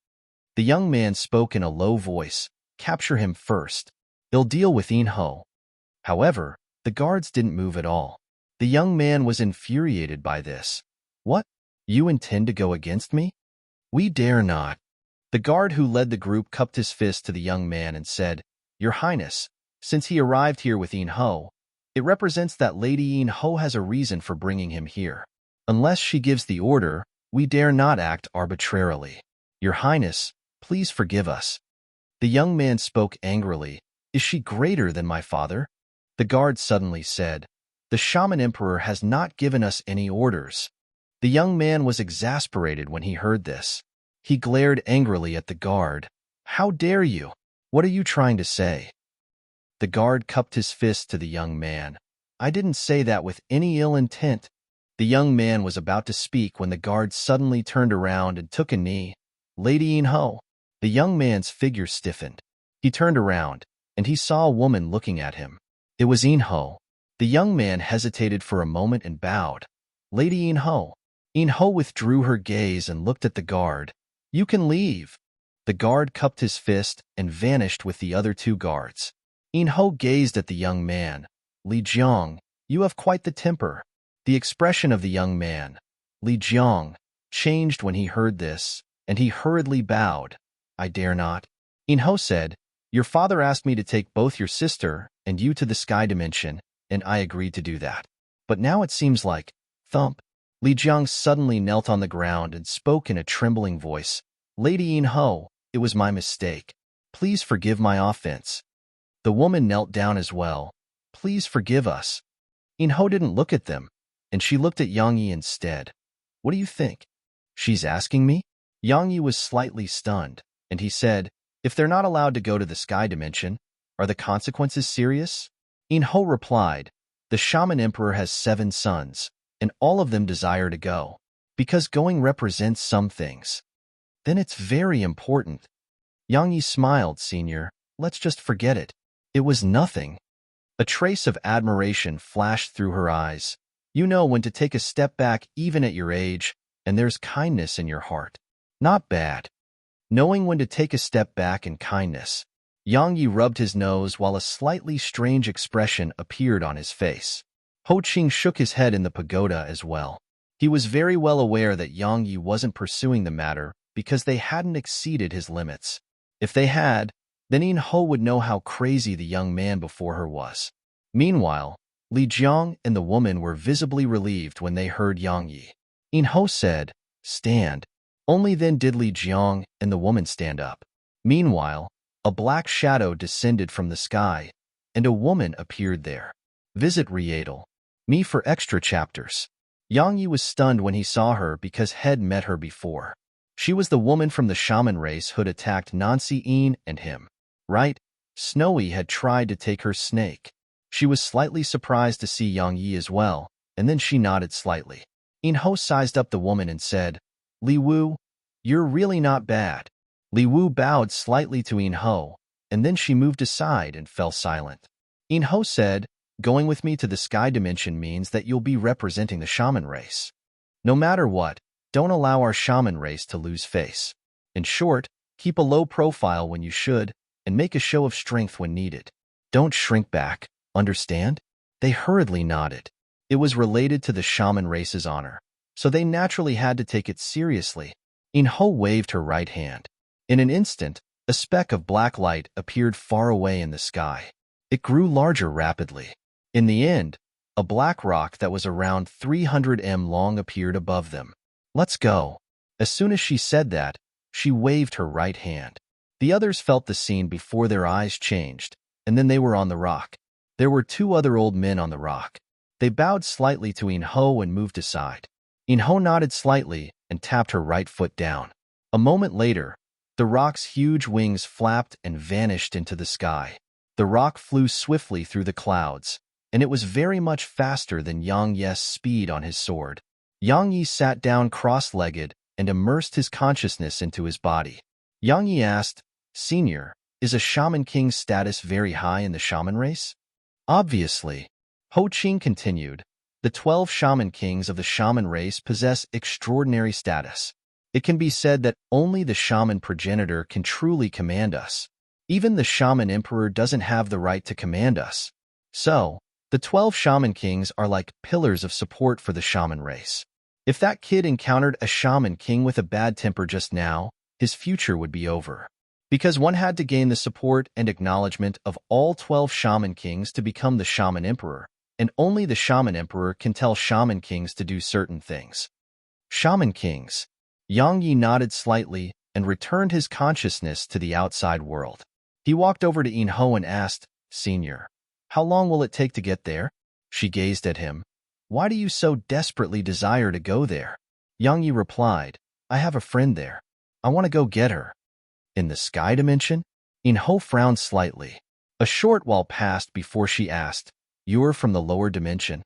The young man spoke in a low voice. "Capture him first. They'll deal with In Ho." However, the guards didn't move at all. The young man was infuriated by this. "What? You intend to go against me? We dare not." The guard who led the group cupped his fist to the young man and said, "Your Highness, since he arrived here with In Ho, it represents that Lady In Ho has a reason for bringing him here. Unless she gives the order, we dare not act arbitrarily. Your Highness, please forgive us." The young man spoke angrily. "Is she greater than my father?" The guard suddenly said, "The shaman emperor has not given us any orders." The young man was exasperated when he heard this. He glared angrily at the guard. "How dare you? What are you trying to say?" The guard cupped his fist to the young man. "I didn't say that with any ill intent." The young man was about to speak when the guard suddenly turned around and took a knee. "Lady In Ho." The young man's figure stiffened. He turned around, and he saw a woman looking at him. It was In Ho. The young man hesitated for a moment and bowed. "Lady In Ho." In Ho withdrew her gaze and looked at the guard. "You can leave." The guard cupped his fist and vanished with the other two guards. In Ho gazed at the young man. "Li Jiang, you have quite the temper." The expression of the young man, Li Jiang, changed when he heard this, and he hurriedly bowed. "I dare not." In Ho said, "Your father asked me to take both your sister and you to the sky dimension, and I agreed to do that. But now it seems like..." Thump. Li Jiang suddenly knelt on the ground and spoke in a trembling voice. "Lady In Ho, it was my mistake. Please forgive my offense." The woman knelt down as well. "Please forgive us." In Ho didn't look at them, and she looked at Yang Yi instead. "What do you think? She's asking me?" Yang Yi was slightly stunned, and he said, "If they're not allowed to go to the sky dimension, are the consequences serious?" In Ho replied, "The shaman emperor has 7 sons, and all of them desire to go. Because going represents some things. Then it's very important." Yang Yi smiled, "Senior, let's just forget it. It was nothing." A trace of admiration flashed through her eyes. "You know when to take a step back even at your age, and there's kindness in your heart. Not bad." Knowing when to take a step back and kindness, Yang Yi rubbed his nose while a slightly strange expression appeared on his face. Ho Qing shook his head in the pagoda as well. He was very well aware that Yang Yi wasn't pursuing the matter because they hadn't exceeded his limits. If they had, then In Ho would know how crazy the young man before her was. Meanwhile, Li Jiang and the woman were visibly relieved when they heard Yang Yi. In Ho said, "Stand." Only then did Li Jiang and the woman stand up. Meanwhile, a black shadow descended from the sky, and a woman appeared there. Visit Rietal. Me for extra chapters. Yang Yi was stunned when he saw her because Head met her before. She was the woman from the shaman race who'd attacked Nancy Yin and him. Right? Snowy had tried to take her snake. She was slightly surprised to see Yang Yi as well, and then she nodded slightly. In Ho sized up the woman and said, "Li Wu, you're really not bad." Li Wu bowed slightly to In Ho, and then she moved aside and fell silent. In Ho said, "Going with me to the sky dimension means that you'll be representing the shaman race. No matter what, don't allow our shaman race to lose face. In short, keep a low profile when you should, and make a show of strength when needed. Don't shrink back, understand?" They hurriedly nodded. It was related to the shaman race's honor, so they naturally had to take it seriously. In Ho waved her right hand. In an instant, a speck of black light appeared far away in the sky. It grew larger rapidly. In the end, a black rock that was around 300 m long appeared above them. "Let's go." As soon as she said that, she waved her right hand. The others felt the scene before their eyes changed, and then they were on the rock. There were 2 other old men on the rock. They bowed slightly to In Ho and moved aside. In Ho nodded slightly and tapped her right foot down. A moment later, the rock's huge wings flapped and vanished into the sky. The rock flew swiftly through the clouds, and it was very much faster than Yang Yi's speed on his sword. Yang Yi sat down cross-legged and immersed his consciousness into his body. Yang Yi asked, "Senior, Is a Shaman King's status very high in the Shaman race? Obviously. Ho Ching continued. The 12 Shaman Kings of the Shaman race possess extraordinary status. It can be said that only the Shaman progenitor can truly command us. Even the Shaman Emperor doesn't have the right to command us. So, the 12 Shaman Kings are like pillars of support for the Shaman race. If that kid encountered a Shaman King with a bad temper just now, his future would be over. Because one had to gain the support and acknowledgement of all 12 Shaman Kings to become the Shaman Emperor, and only the Shaman Emperor can tell Shaman Kings to do certain things. Shaman Kings. Yang Yi nodded slightly and returned his consciousness to the outside world. He walked over to In Ho and asked, Senior, how long will it take to get there? She gazed at him. Why do you so desperately desire to go there? Yang Yi replied, I have a friend there. I want to go get her. In the sky dimension? In Ho frowned slightly. A short while passed before she asked, You're from the lower dimension.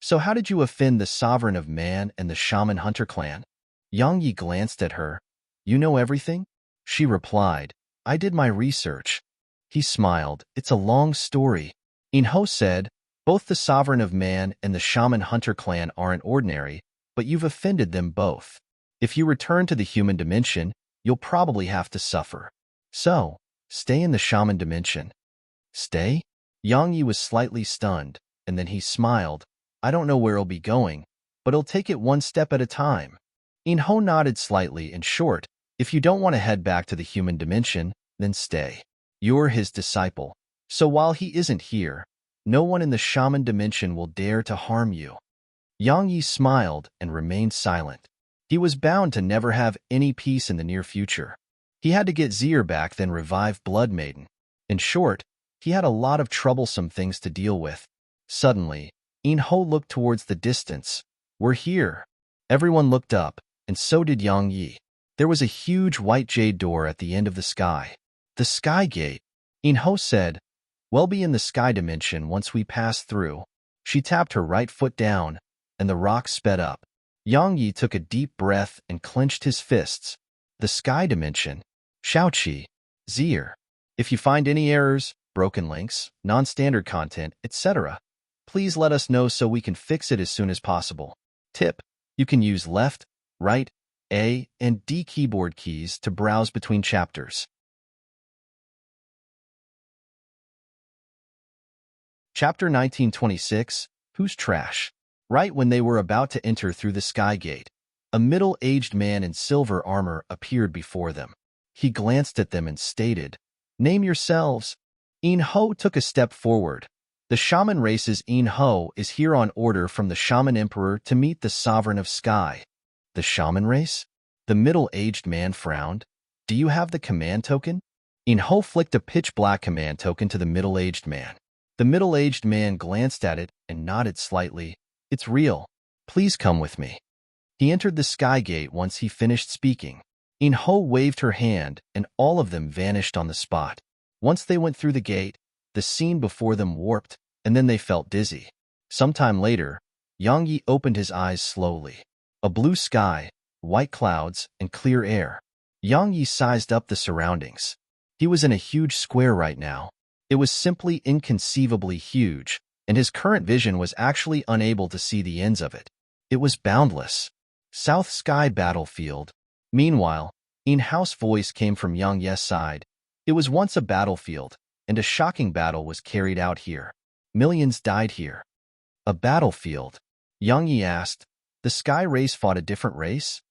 So how did you offend the sovereign of man and the shaman hunter clan? Yang Yi glanced at her. You know everything? She replied, I did my research. He smiled. It's a long story. In Ho said, both the sovereign of man and the shaman hunter clan aren't ordinary, but you've offended them both. If you return to the human dimension, you'll probably have to suffer. So, stay in the shaman dimension. Stay? Yang Yi was slightly stunned, and then he smiled. I don't know where he'll be going, but he'll take it one step at a time. In Ho nodded slightly. In short, if you don't want to head back to the human dimension, then stay. You're his disciple. So while he isn't here, no one in the shaman dimension will dare to harm you. Yang Yi smiled and remained silent. He was bound to never have any peace in the near future. He had to get Zier back, then revive Blood Maiden. In short, he had a lot of troublesome things to deal with. Suddenly, In Ho looked towards the distance. We're here. Everyone looked up, and so did Yang Yi. There was a huge white jade door at the end of the sky. The Sky Gate. In Ho said, We'll be in the sky dimension once we pass through. She tapped her right foot down, and the rock sped up. Yang Yi took a deep breath and clenched his fists. The sky dimension. Shaoqi. Zier. If you find any errors, broken links, non-standard content, etc., please let us know so we can fix it as soon as possible. Tip: you can use left, right, A, and D keyboard keys to browse between chapters. Chapter 1926, Who's Trash? Right when they were about to enter through the Sky Gate, a middle-aged man in silver armor appeared before them. He glanced at them and stated, Name yourselves. In Ho took a step forward. The shaman race's In Ho is here on order from the Shaman Emperor to meet the Sovereign of Sky. The shaman race? The middle-aged man frowned. Do you have the command token? In Ho flicked a pitch-black command token to the middle-aged man. The middle-aged man glanced at it and nodded slightly. It's real. Please come with me. He entered the Sky Gate once he finished speaking. In Ho waved her hand, and all of them vanished on the spot. Once they went through the gate, the scene before them warped, and then they felt dizzy. Sometime later, Yang Yi opened his eyes slowly. A blue sky, white clouds, and clear air. Yang Yi sized up the surroundings. He was in a huge square right now. It was simply inconceivably huge, and his current vision was actually unable to see the ends of it. It was boundless. South Sky Battlefield. Meanwhile, in-house voice came from Yang Ye's side. It was once a battlefield, and a shocking battle was carried out here. Millions died here. A battlefield? Yang Yi asked. The Sky Race fought a different race?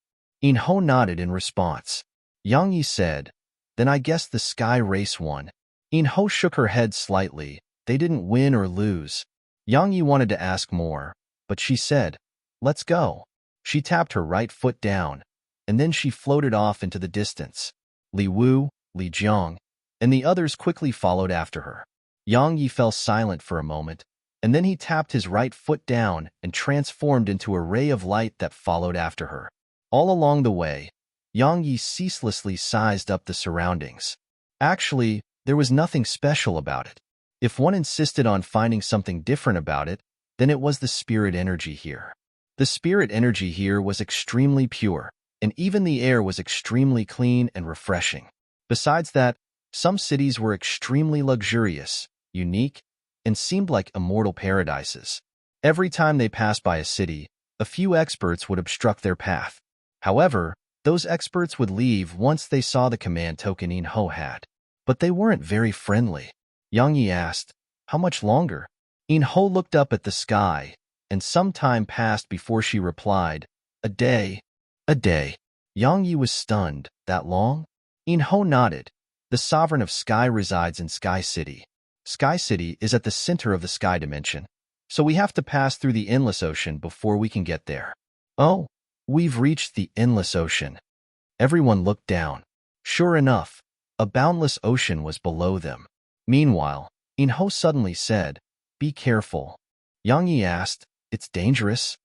In Ho nodded in response. Yang Yi said, Then I guess the Sky Race won. In Ho shook her head slightly. They didn't win or lose. Yang Yi wanted to ask more, but she said, Let's go. She tapped her right foot down, and then she floated off into the distance. Li Wu, Li Jiang, and the others quickly followed after her. Yang Yi fell silent for a moment, and then he tapped his right foot down and transformed into a ray of light that followed after her. All along the way, Yang Yi ceaselessly sized up the surroundings. Actually, there was nothing special about it. If one insisted on finding something different about it, then it was the spirit energy here. The spirit energy here was extremely pure, and even the air was extremely clean and refreshing. Besides that, Some cities were extremely luxurious, unique, and seemed like immortal paradises. Every time they passed by a city, a few experts would obstruct their path. However, those experts would leave once they saw the command token In Ho had. But they weren't very friendly. Yang Yi asked, "How much longer?" In Ho looked up at the sky, and some time passed before she replied, "A day." "A day." Yang Yi was stunned. "That long?" In Ho nodded. "The sovereign of Sky resides in Sky City. Sky City is at the center of the Sky dimension, so we have to pass through the Endless Ocean before we can get there." "Oh, we've reached the Endless Ocean." Everyone looked down. Sure enough, a boundless ocean was below them. Meanwhile, In Ho suddenly said, "Be careful." Yang Yi asked, "It's dangerous?"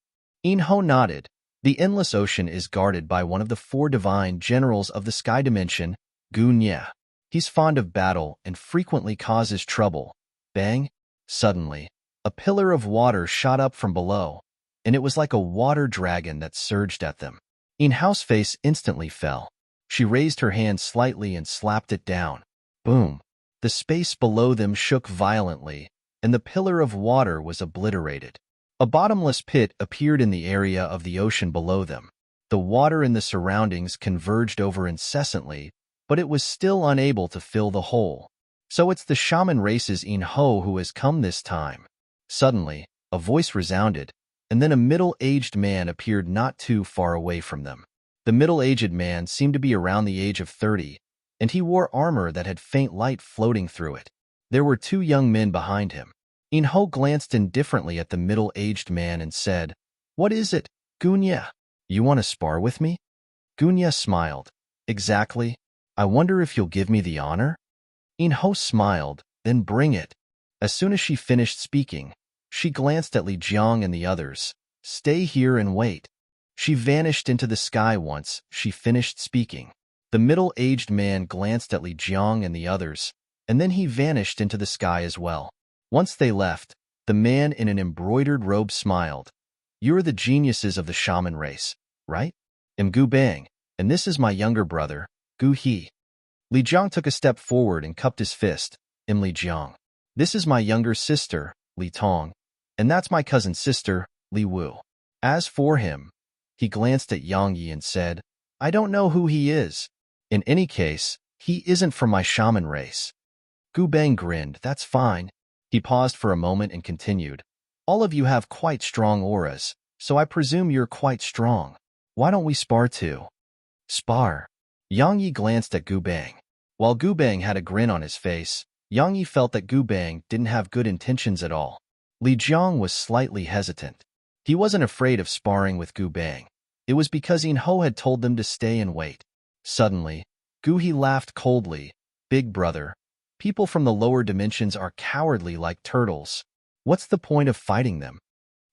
In Ho nodded. "The Endless Ocean is guarded by one of the 4 divine generals of the Sky Dimension, Gu Nye. He's fond of battle and frequently causes trouble." Bang! Suddenly, a pillar of water shot up from below, and it was like a water dragon that surged at them. In Ho's face instantly fell. She raised her hand slightly and slapped it down. Boom! The space below them shook violently, and the pillar of water was obliterated. A bottomless pit appeared in the area of the ocean below them. The water in the surroundings converged over incessantly, but it was still unable to fill the hole. "So it's the shaman race's In Ho who has come this time." Suddenly, a voice resounded, and then a middle-aged man appeared not too far away from them. The middle-aged man seemed to be around the age of 30, and he wore armor that had faint light floating through it. There were 2 young men behind him. In Ho glanced indifferently at the middle-aged man and said, "What is it, Gu Nye? You want to spar with me?" Gu Nye smiled. "Exactly. I wonder if you'll give me the honor?" In Ho smiled, "Then bring it." As soon as she finished speaking, she glanced at Li Jiang and the others. "Stay here and wait." She vanished into the sky once she finished speaking. The middle-aged man glanced at Li Jiang and the others, and then he vanished into the sky as well. Once they left, the man in an embroidered robe smiled. "You're the geniuses of the shaman race, right? I'm Gu Bang, and this is my younger brother, Gu He." Li Jiang took a step forward and cupped his fist. "I'm Li Jiang. This is my younger sister, Li Tong, and that's my cousin sister, Li Wu." As for him, he glanced at Yang Yi and said, "I don't know who he is. In any case, he isn't from my shaman race." Gu Bang grinned. "That's fine." He paused for a moment and continued, "All of you have quite strong auras, so I presume you're quite strong. Why don't we spar too?" "Spar?" Yang Yi glanced at Gu Bang. While Gu Bang had a grin on his face, Yang Yi felt that Gu Bang didn't have good intentions at all. Li Jiang was slightly hesitant. He wasn't afraid of sparring with Gu Bang. It was because In Ho had told them to stay and wait. Suddenly, Gu He laughed coldly. "Big brother, people from the lower dimensions are cowardly like turtles. What's the point of fighting them?"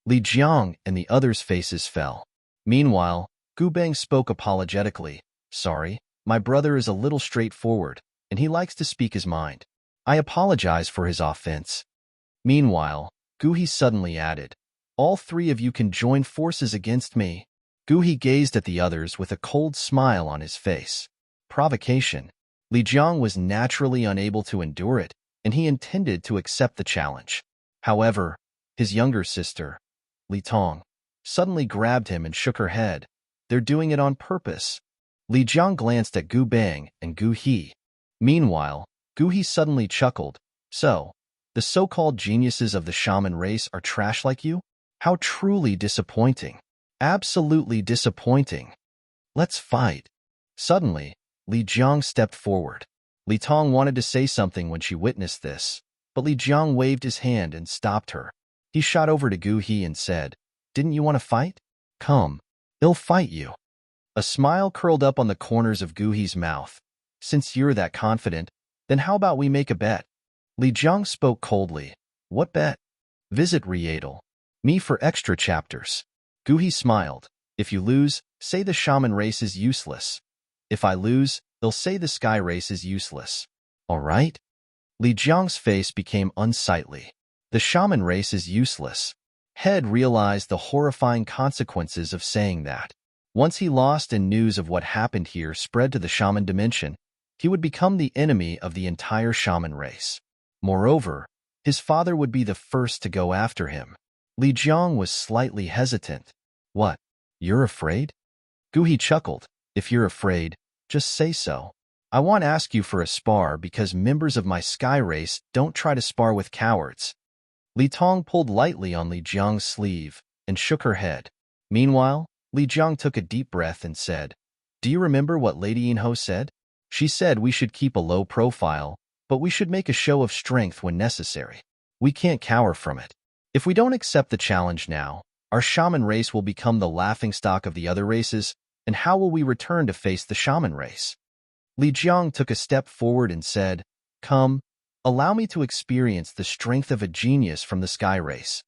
Li Jiang and the others' faces fell. Meanwhile, Gu Bang spoke apologetically. "Sorry, my brother is a little straightforward, and he likes to speak his mind. I apologize for his offense." Meanwhile, Gu He suddenly added, "All 3 of you can join forces against me." Gu He gazed at the others with a cold smile on his face. Provocation. Li Jiang was naturally unable to endure it, and he intended to accept the challenge. However, his younger sister, Li Tong, suddenly grabbed him and shook her head. "They're doing it on purpose." Li Jiang glanced at Gu Bang and Gu He. Meanwhile, Gu He suddenly chuckled. "So, the so-called geniuses of the shaman race are trash like you? How truly disappointing. Absolutely disappointing. Let's fight." Suddenly, Li Jiang stepped forward. Li Tong wanted to say something when she witnessed this, but Li Jiang waved his hand and stopped her. He shot over to Gu He and said, "Didn't you want to fight? Come, he'll fight you." A smile curled up on the corners of Gu He's mouth. "Since you're that confident, then how about we make a bet?" Li Jiang spoke coldly. "What bet?" "Visit Rietal. Me for extra chapters." Gu He smiled. "If you lose, say the shaman race is useless. If I lose, they'll say the sky race is useless. All right?" Li Jiang's face became unsightly. The shaman race is useless. Head realized the horrifying consequences of saying that. Once he lost and news of what happened here spread to the shaman dimension, he would become the enemy of the entire shaman race. Moreover, his father would be the first to go after him. Li Jiang was slightly hesitant. What? You're afraid? Gu He chuckled. If you're afraid, just say so. I want to ask you for a spar because members of my sky race don't try to spar with cowards. Li Tong pulled lightly on Li Jiang's sleeve and shook her head. Meanwhile, Li Jiang took a deep breath and said, Do you remember what Lady Yinho said? She said we should keep a low profile, but we should make a show of strength when necessary. We can't cower from it. If we don't accept the challenge now, our shaman race will become the laughingstock of the other races, and how will we return to face the shaman race? Li Jiang took a step forward and said, Come, allow me to experience the strength of a genius from the sky race.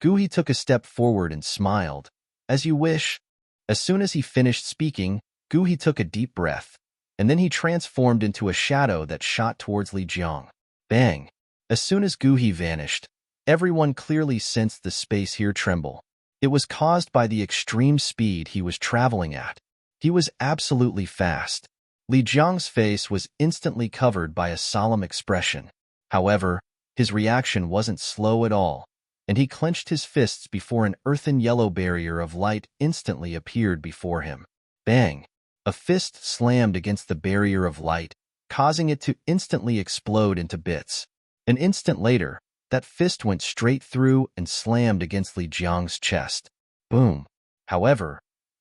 Gu He took a step forward and smiled. As you wish. As soon as he finished speaking, Gu He took a deep breath, and then he transformed into a shadow that shot towards Li Jiang. Bang! As soon as Gu He vanished, everyone clearly sensed the space here tremble. It was caused by the extreme speed he was traveling at. He was absolutely fast. Li Jiang's face was instantly covered by a solemn expression. However, his reaction wasn't slow at all, and he clenched his fists before an earthen yellow barrier of light instantly appeared before him. Bang! A fist slammed against the barrier of light, causing it to instantly explode into bits. An instant later, that fist went straight through and slammed against Li Jiang's chest. Boom! However,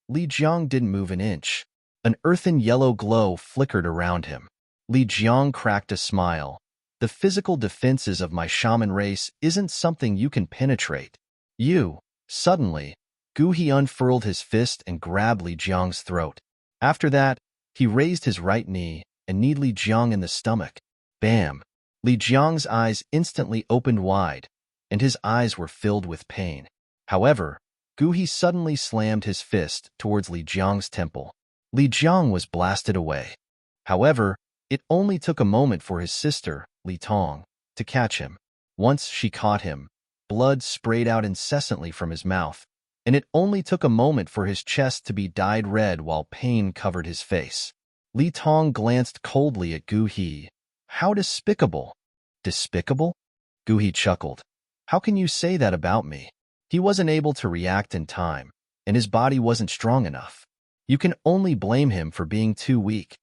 Li Jiang didn't move an inch. An earthen yellow glow flickered around him. Li Jiang cracked a smile. The physical defenses of my shaman race isn't something you can penetrate. Suddenly, Gu He unfurled his fist and grabbed Li Jiang's throat. After that, he raised his right knee and kneed Li Jiang in the stomach. Bam! Li Jiang's eyes instantly opened wide, and his eyes were filled with pain. However, Gu He suddenly slammed his fist towards Li Jiang's temple. Li Jiang was blasted away. However, it only took a moment for his sister, Li Tong, to catch him. Once she caught him, blood sprayed out incessantly from his mouth, and it only took a moment for his chest to be dyed red while pain covered his face. Li Tong glanced coldly at Gu He. How despicable! Despicable? Gu He chuckled. How can you say that about me? He wasn't able to react in time, and his body wasn't strong enough. You can only blame him for being too weak.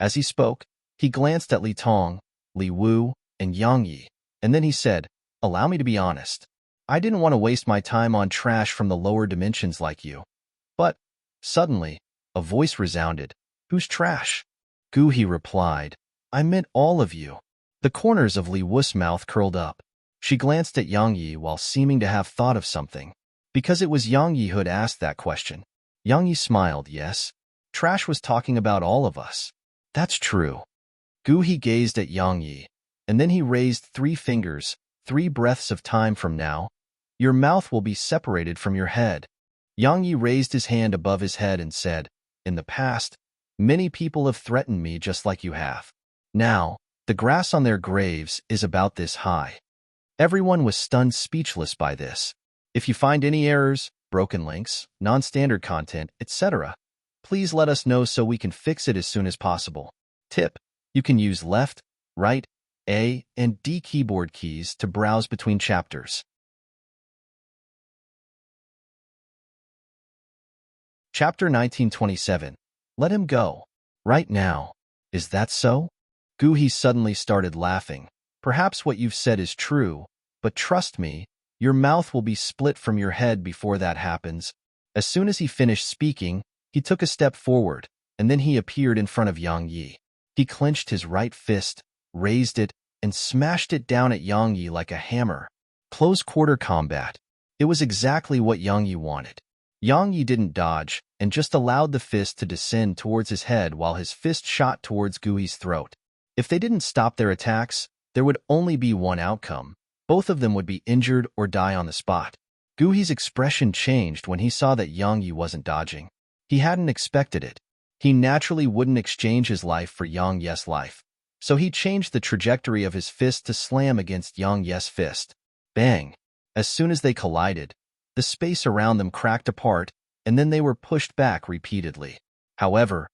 As he spoke, he glanced at Li Tong, Li Wu, and Yang Yi, and then he said, Allow me to be honest. I didn't want to waste my time on trash from the lower dimensions like you. But, suddenly, a voice resounded. Who's trash? Gu He replied, I meant all of you. The corners of Li Wu's mouth curled up. She glanced at Yang Yi while seeming to have thought of something. Because it was Yang Yi who had asked that question. Yang Yi smiled, yes. Trash was talking about all of us. That's true. Gu He gazed at Yang Yi, and then he raised 3 fingers, 3 breaths of time from now. Your mouth will be separated from your head. Yang Yi raised his hand above his head and said, In the past, many people have threatened me just like you have. Now, the grass on their graves is about this high. Everyone was stunned speechless by this. If you find any errors, broken links, non-standard content, etc., please let us know so we can fix it as soon as possible. Tip: you can use left, right, A, and D keyboard keys to browse between chapters. Chapter 1927. Let him go. Right now. Is that so? Gu He suddenly started laughing. Perhaps what you've said is true, but trust me, your mouth will be split from your head before that happens. As soon as he finished speaking, he took a step forward, and then he appeared in front of Yang Yi. He clenched his right fist, raised it, and smashed it down at Yang Yi like a hammer. Close-quarter combat. It was exactly what Yang Yi wanted. Yang Yi didn't dodge, and just allowed the fist to descend towards his head while his fist shot towards Gu He's throat. If they didn't stop their attacks, there would only be one outcome. Both of them would be injured or die on the spot. Gu He's expression changed when he saw that Yang Yi wasn't dodging. He hadn't expected it. He naturally wouldn't exchange his life for Yang Yi's life. So he changed the trajectory of his fist to slam against Yang Yi's fist. Bang! As soon as they collided, the space around them cracked apart, and then they were pushed back repeatedly. However,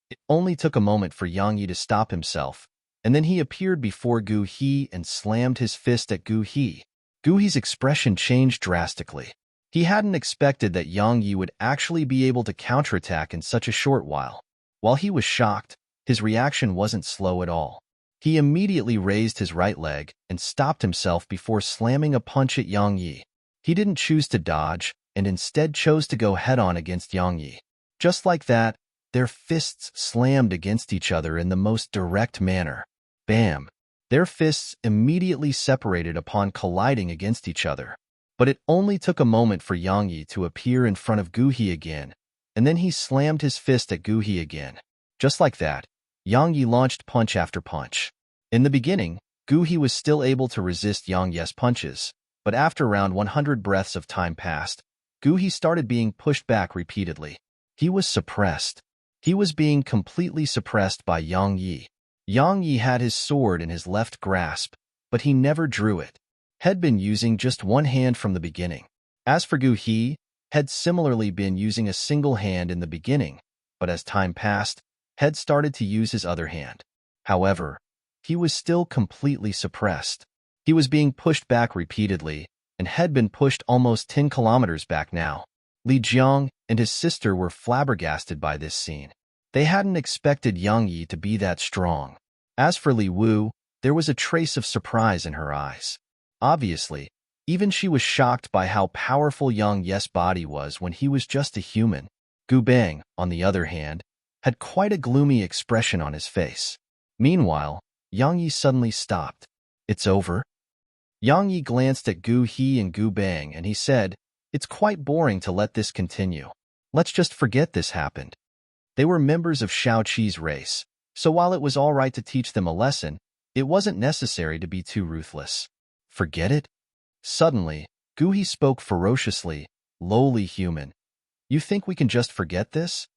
It only took a moment for Yang Yi to stop himself, and then he appeared before Gu He and slammed his fist at Gu He. Gu He's expression changed drastically. He hadn't expected that Yang Yi would actually be able to counterattack in such a short while. While he was shocked, his reaction wasn't slow at all. He immediately raised his right leg and stopped himself before slamming a punch at Yang Yi. He didn't choose to dodge, and instead chose to go head-on against Yang Yi. Just like that, their fists slammed against each other in the most direct manner. Bam! Their fists immediately separated upon colliding against each other. But it only took a moment for Yang Yi to appear in front of Gu He again, and then he slammed his fist at Gu He again. Just like that, Yang Yi launched punch after punch. In the beginning, Gu He was still able to resist Yang Yi's punches, but after around 100 breaths of time passed, Gu He started being pushed back repeatedly. He was suppressed. He was being completely suppressed by Yang Yi. Yang Yi had his sword in his left grasp, but he never drew it. Had been using just one hand from the beginning. As for Gu He, had similarly been using a single hand in the beginning, but as time passed, had started to use his other hand. However, he was still completely suppressed. He was being pushed back repeatedly, and had been pushed almost 10 kilometers back now. Li Jiang and his sister were flabbergasted by this scene. They hadn't expected Yang Yi to be that strong. As for Li Wu, there was a trace of surprise in her eyes. Obviously, even she was shocked by how powerful Yang Yi's body was when he was just a human. Gu Bang, on the other hand, had quite a gloomy expression on his face. Meanwhile, Yang Yi suddenly stopped. "It's over?" Yang Yi glanced at Gu He and Gu Bang and he said, "It's quite boring to let this continue. Let's just forget this happened." They were members of Shao Qi's race, so while it was all right to teach them a lesson, it wasn't necessary to be too ruthless. "Forget it?" Suddenly, Gu He spoke ferociously, "Lowly human. You think we can just forget this?"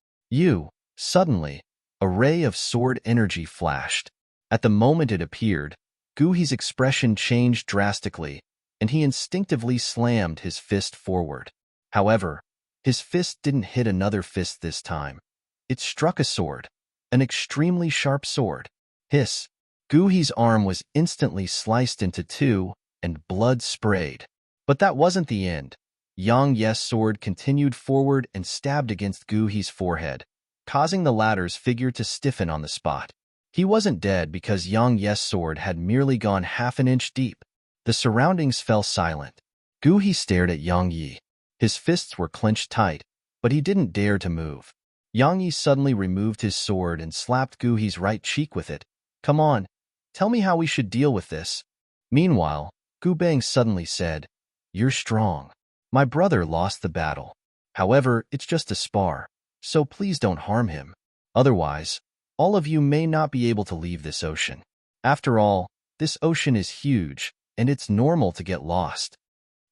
Suddenly, a ray of sword energy flashed. At the moment it appeared, Gu He's expression changed drastically, and he instinctively slammed his fist forward. However, his fist didn't hit another fist this time. It struck a sword, an extremely sharp sword. Hiss! Gu He's arm was instantly sliced into two, and blood sprayed. But that wasn't the end. Yang Yi's sword continued forward and stabbed against Gu He's forehead, causing the latter's figure to stiffen on the spot. He wasn't dead because Yang Yi's sword had merely gone half an inch deep. The surroundings fell silent. Gu He stared at Yang Yi. His fists were clenched tight, but he didn't dare to move. Yang Yi suddenly removed his sword and slapped Gu He's right cheek with it. "Come on, tell me how we should deal with this." Meanwhile, Gu Bang suddenly said, "You're strong. My brother lost the battle. However, it's just a spar, so please don't harm him. Otherwise, all of you may not be able to leave this ocean. After all, this ocean is huge, and it's normal to get lost."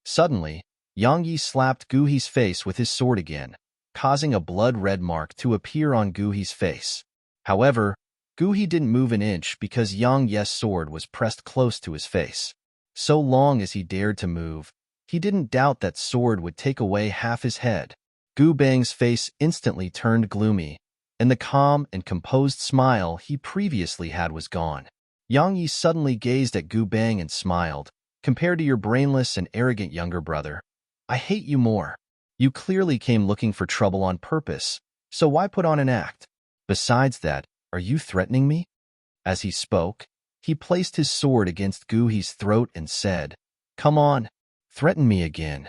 Suddenly, Yang Yi slapped Gu He's face with his sword again, causing a blood-red mark to appear on Gu He's face. However, Gu He didn't move an inch because Yang Yi's sword was pressed close to his face. So long as he dared to move, he didn't doubt that sword would take away half his head. Gu Bang's face instantly turned gloomy, and the calm and composed smile he previously had was gone. Yang Yi suddenly gazed at Gu Bang and smiled. "Compared to your brainless and arrogant younger brother, I hate you more. You clearly came looking for trouble on purpose, so why put on an act? Besides that, are you threatening me?" As he spoke, he placed his sword against Gu He's throat and said, "Come on, threaten me again."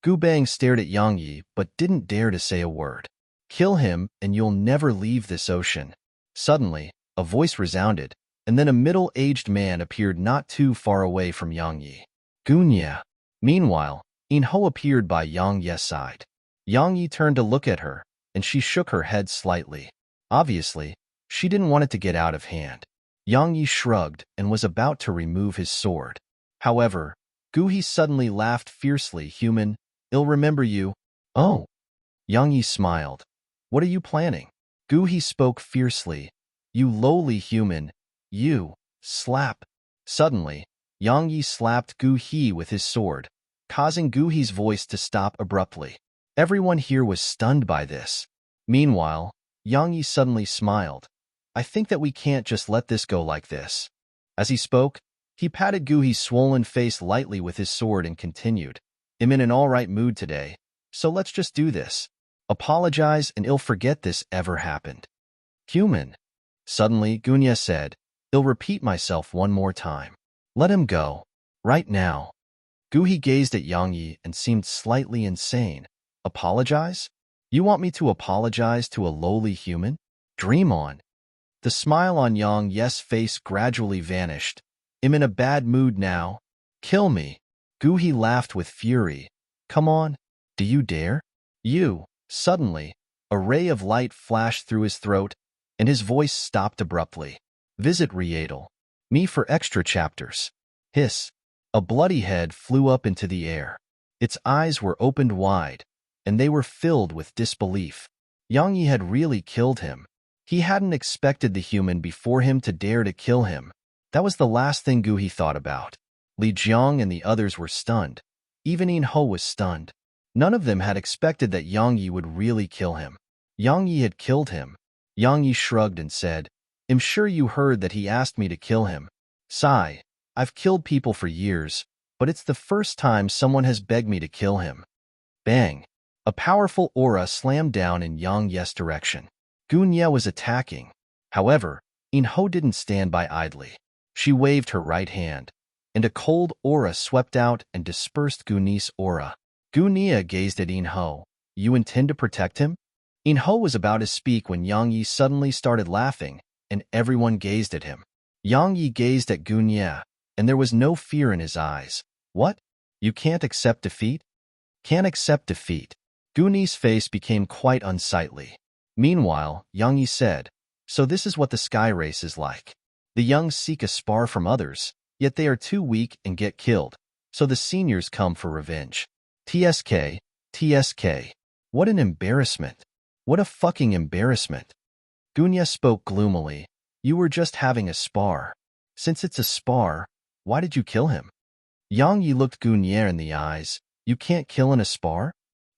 Gu Bang stared at Yang Yi but didn't dare to say a word. "Kill him and you'll never leave this ocean." Suddenly, a voice resounded, and then a middle-aged man appeared not too far away from Yang Yi. "Gunya." Meanwhile, In Ho appeared by Yang Yi's side. Yang Yi turned to look at her, and she shook her head slightly. Obviously, she didn't want it to get out of hand. Yang Yi shrugged and was about to remove his sword. However, Gu He suddenly laughed fiercely. "Human, I'll remember you." "Oh." Yang Yi smiled. "What are you planning?" Gu He spoke fiercely. "You lowly human, you." Slap. Suddenly, Yang Yi slapped Gu He with his sword, causing Gu He's voice to stop abruptly. Everyone here was stunned by this. Meanwhile, Yang Yi suddenly smiled. I think that we can't just let this go like this. As he spoke, he patted Gu He's swollen face lightly with his sword and continued. I'm in an alright mood today, so let's just do this. Apologize and I'll forget this ever happened. Human. Suddenly, Gunya said, I'll repeat myself one more time. Let him go. Right now. Gu He gazed at Yang Yi and seemed slightly insane. Apologize? You want me to apologize to a lowly human? Dream on. The smile on Yang Yi's face gradually vanished. I'm in a bad mood now. Kill me. Gu He laughed with fury. Come on. Do you dare? You. Suddenly, a ray of light flashed through his throat, and his voice stopped abruptly. Visit Rietal. Me for extra chapters. Hiss. A bloody head flew up into the air. Its eyes were opened wide, and they were filled with disbelief. Yang Yi had really killed him. He hadn't expected the human before him to dare to kill him. That was the last thing Gu He thought about. Li Jiang and the others were stunned. Even Yin Ho was stunned. None of them had expected that Yang Yi would really kill him. Yang Yi had killed him. Yang Yi shrugged and said, I'm sure you heard that he asked me to kill him. Sigh. I've killed people for years, but it's the first time someone has begged me to kill him. Bang. A powerful aura slammed down in Yang Yi's direction. Gunya was attacking. However, Yin Ho didn't stand by idly. She waved her right hand, and a cold aura swept out and dispersed Gunya's aura. Gunya gazed at Yin Ho. You intend to protect him? Yin Ho was about to speak when Yang Yi suddenly started laughing, and everyone gazed at him. Yang Yi gazed at Gunya, and there was no fear in his eyes. What? You can't accept defeat? Can't accept defeat. Gunya's face became quite unsightly. Meanwhile, Yang Yi said, So this is what the sky race is like. The young seek a spar from others, yet they are too weak and get killed, so the seniors come for revenge. TSK, TSK. What an embarrassment. What a fucking embarrassment. Gunya spoke gloomily. You were just having a spar. Since it's a spar, why did you kill him? Yang Yi looked Gunya in the eyes. You can't kill in a spar?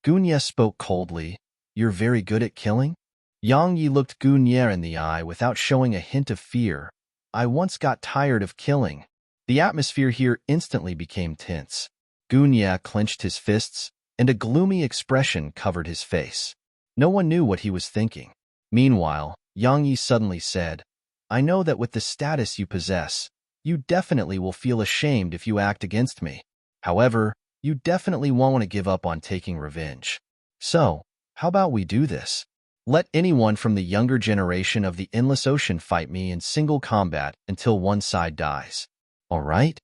Gunya spoke coldly. You're very good at killing? Yang Yi looked Gunya in the eye without showing a hint of fear. I once got tired of killing. The atmosphere here instantly became tense. Gunya clenched his fists, and a gloomy expression covered his face. No one knew what he was thinking. Meanwhile, Yang Yi suddenly said, I know that with the status you possess, you definitely will feel ashamed if you act against me. However, you definitely won't want to give up on taking revenge. So, how about we do this? Let anyone from the younger generation of the Endless Ocean fight me in single combat until one side dies. Alright?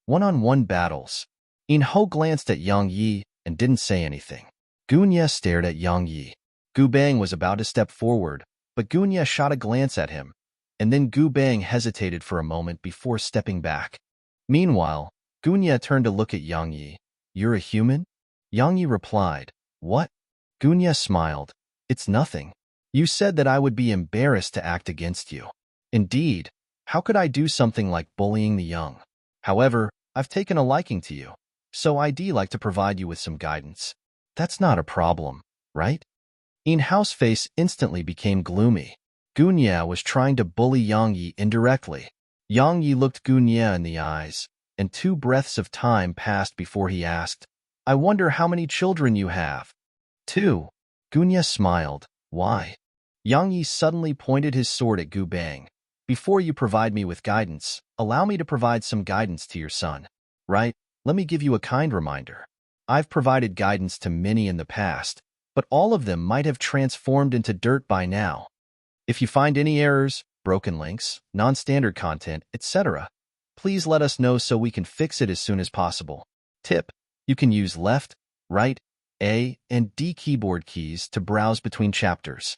One-on-one battles. Yin Ho glanced at Yang Yi and didn't say anything. Gunya stared at Yang Yi. Gu Bang was about to step forward, but Gunya shot a glance at him, and then Gu Bang hesitated for a moment before stepping back. Meanwhile, Gunya turned to look at Yang Yi. You're a human? Yang Yi replied, What? Gunya smiled. It's nothing. You said that I would be embarrassed to act against you. Indeed, how could I do something like bullying the young? However, I've taken a liking to you, so I'd like to provide you with some guidance. That's not a problem, right? Yin Hao's face instantly became gloomy. Gunya was trying to bully Yang Yi indirectly. Yang Yi looked Gunya in the eyes, and 2 breaths of time passed before he asked, I wonder how many children you have. 2. Gunya smiled. Why? Yang Yi suddenly pointed his sword at Gu Bang. Before you provide me with guidance, allow me to provide some guidance to your son. Right? Let me give you a kind reminder. I've provided guidance to many in the past, but all of them might have transformed into dirt by now. If you find any errors, broken links, non-standard content, etc., please let us know so we can fix it as soon as possible. Tip: you can use left, right, A, and D keyboard keys to browse between chapters.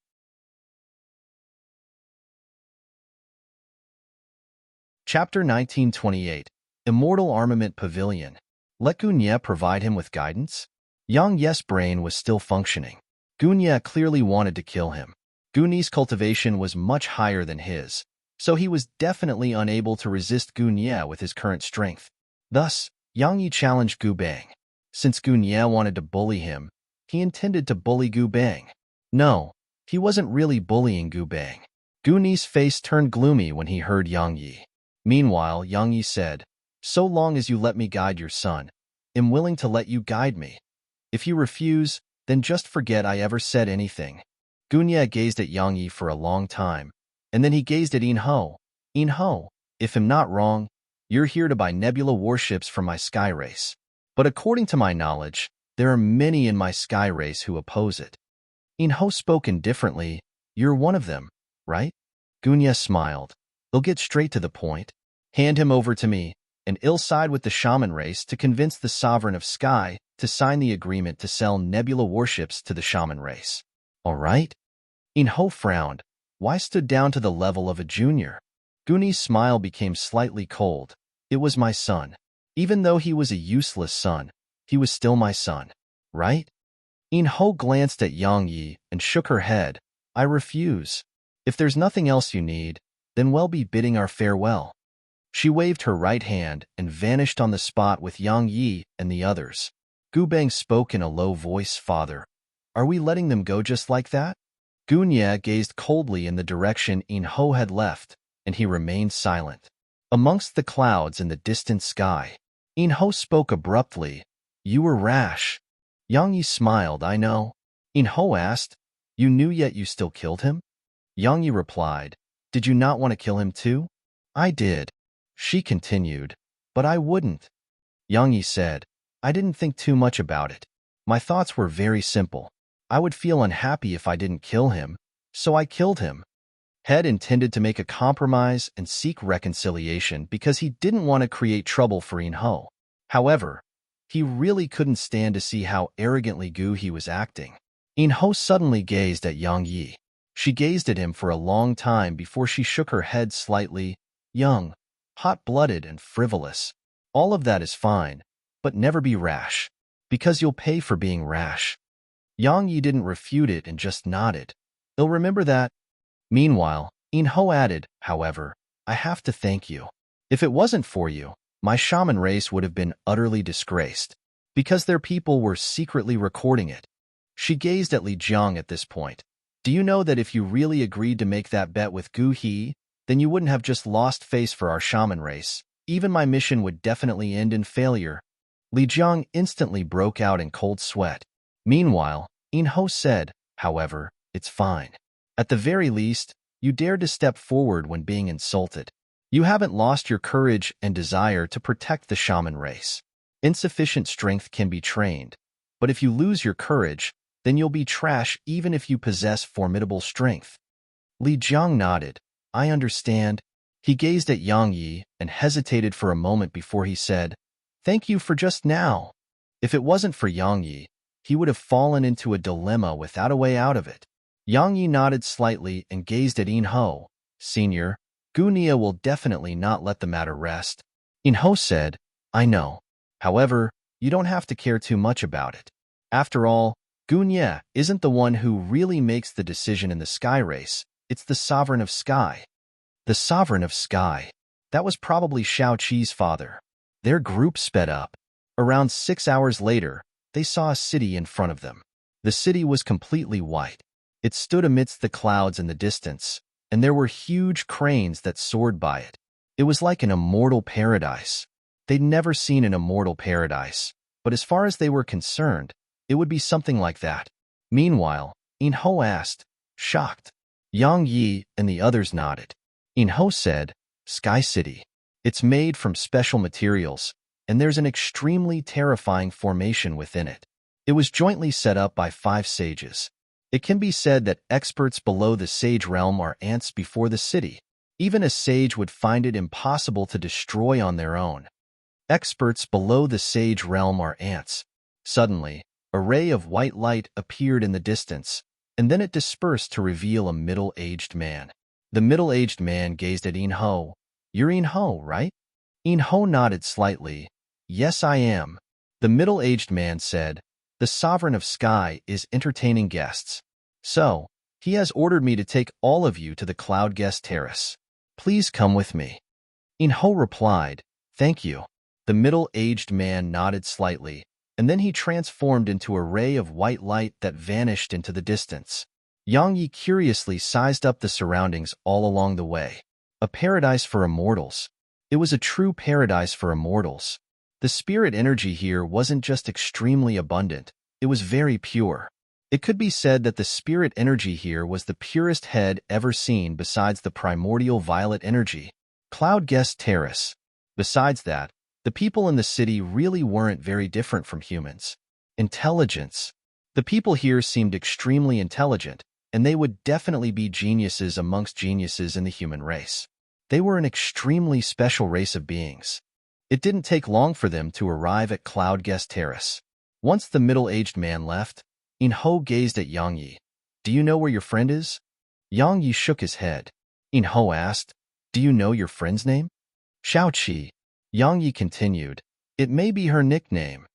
Chapter 1928. Immortal Armament Pavilion. Let Gunya provide him with guidance? Yang Yi's brain was still functioning. Gunya clearly wanted to kill him. Gunya's cultivation was much higher than his, so he was definitely unable to resist Gunya with his current strength. Thus, Yang Yi challenged Gu Bang. Since Gunya wanted to bully him, he intended to bully Gu Bang. No, He wasn't really bullying Gu Bang. Gu Ni's face turned gloomy when he heard Yang Yi. Meanwhile, Yang Yi said, "So long as you let me guide your son, I'm willing to let you guide me. If you refuse, then just forget I ever said anything." Gunya gazed at Yang Yi for a long time, and then he gazed at In Ho. "In Ho, if I'm not wrong, you're here to buy nebula warships from my sky race. But according to my knowledge, there are many in my sky race who oppose it." In Ho spoke indifferently. "You're one of them, right?" Gunya smiled. "They'll get straight to the point. Hand him over to me, and I'll side with the shaman race to convince the sovereign of Sky to sign the agreement to sell nebula warships to the shaman race." "All right?" In Ho frowned. "Why stood down to the level of a junior?" Guni's smile became slightly cold. "It was my son. Even though he was a useless son, he was still my son, right?" In Ho glanced at Yang Yi and shook her head. "I refuse. If there's nothing else you need, then we'll be bidding our farewell." She waved her right hand and vanished on the spot with Yang Yi and the others. Gu Bang spoke in a low voice, "Father, are we letting them go just like that?" Gunya gazed coldly in the direction In Ho had left, and he remained silent. Amongst the clouds in the distant sky, In Ho spoke abruptly. "You were rash." Yang Yi smiled. "I know." In Ho asked, "You knew yet you still killed him?" Yang Yi replied, "Did you not want to kill him too?" "I did." She continued, "But I wouldn't." Yang Yi said, "I didn't think too much about it. My thoughts were very simple. I would feel unhappy if I didn't kill him, so I killed him." Head intended to make a compromise and seek reconciliation because he didn't want to create trouble for In Ho. However, he really couldn't stand to see how arrogantly Gu he was acting. In Ho suddenly gazed at Yang Yi. She gazed at him for a long time before she shook her head slightly. "Young, hot-blooded and frivolous. All of that is fine, but never be rash, because you'll pay for being rash." Yang Yi didn't refute it and just nodded. "They'll remember that." Meanwhile, In Ho added, "However, I have to thank you. If it wasn't for you, my shaman race would have been utterly disgraced, because their people were secretly recording it." She gazed at Li Jiang at this point. "Do you know that if you really agreed to make that bet with Gu He, then you wouldn't have just lost face for our shaman race. Even my mission would definitely end in failure." Li Jiang instantly broke out in cold sweat. Meanwhile, In Ho said, "However, it's fine. At the very least, you dared to step forward when being insulted. You haven't lost your courage and desire to protect the shaman race. Insufficient strength can be trained, but if you lose your courage, then you'll be trash even if you possess formidable strength." Li Jiang nodded. "I understand." He gazed at Yang Yi and hesitated for a moment before he said, "Thank you for just now." If it wasn't for Yang Yi, he would have fallen into a dilemma without a way out of it. Yang Yi nodded slightly and gazed at In Ho. "Senior, Gunia will definitely not let the matter rest." In Ho said, "I know. However, you don't have to care too much about it. After all, Gunia isn't the one who really makes the decision in the sky race. It's the sovereign of Sky." The sovereign of Sky. That was probably Shao Qi's father. Their group sped up. Around 6 hours later, they saw a city in front of them. The city was completely white. It stood amidst the clouds in the distance, and there were huge cranes that soared by it. It was like an immortal paradise. They'd never seen an immortal paradise, but as far as they were concerned, it would be something like that. Meanwhile, In Ho asked, shocked. Yang Yi and the others nodded. In Ho said, "Sky City. It's made from special materials, and there's an extremely terrifying formation within it. It was jointly set up by 5 sages. It can be said that experts below the sage realm are ants before the city. Even a sage would find it impossible to destroy on their own. Experts below the sage realm are ants." Suddenly, a ray of white light appeared in the distance, and then it dispersed to reveal a middle-aged man. The middle-aged man gazed at In Ho. "You're In Ho, right?" In Ho nodded slightly. "Yes, I am." The middle-aged man said, "The sovereign of Sky is entertaining guests. So, he has ordered me to take all of you to the Cloud Guest Terrace. Please come with me." In Ho replied, "Thank you." The middle-aged man nodded slightly, and then he transformed into a ray of white light that vanished into the distance. Yang Yi curiously sized up the surroundings all along the way. A paradise for immortals. It was a true paradise for immortals. The spirit energy here wasn't just extremely abundant, it was very pure. It could be said that the spirit energy here was the purest head ever seen besides the primordial violet energy. Cloud Guest Terrace. Besides that, the people in the city really weren't very different from humans. Intelligence. The people here seemed extremely intelligent, and they would definitely be geniuses amongst geniuses in the human race. They were an extremely special race of beings. It didn't take long for them to arrive at Cloud Guest Terrace. Once the middle-aged man left, In-ho gazed at Yang Yi. "Do you know where your friend is?" Yang Yi shook his head. In-ho asked, "Do you know your friend's name?" "Xiaoqi." Yang Yi continued, "It may be her nickname."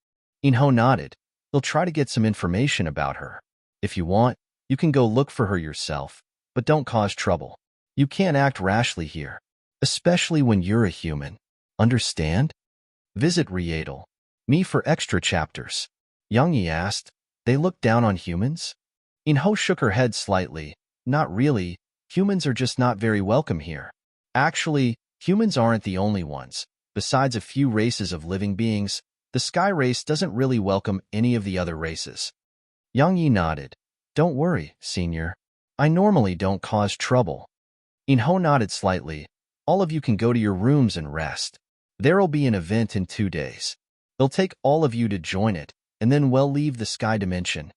In-ho nodded. "He'll try to get some information about her. If you want, you can go look for her yourself, but don't cause trouble. You can't act rashly here, especially when you're a human. Understand? Visit Rietal. Me for extra chapters." Yang Yi asked, "They look down on humans?" In-ho shook her head slightly. "Not really. Humans are just not very welcome here. Actually, humans aren't the only ones. Besides a few races of living beings, the sky race doesn't really welcome any of the other races." Yang Yi nodded. "Don't worry, senior. I normally don't cause trouble." In-ho nodded slightly. "All of you can go to your rooms and rest. There'll be an event in 2 days. It'll take all of you to join it, and then we'll leave the sky dimension."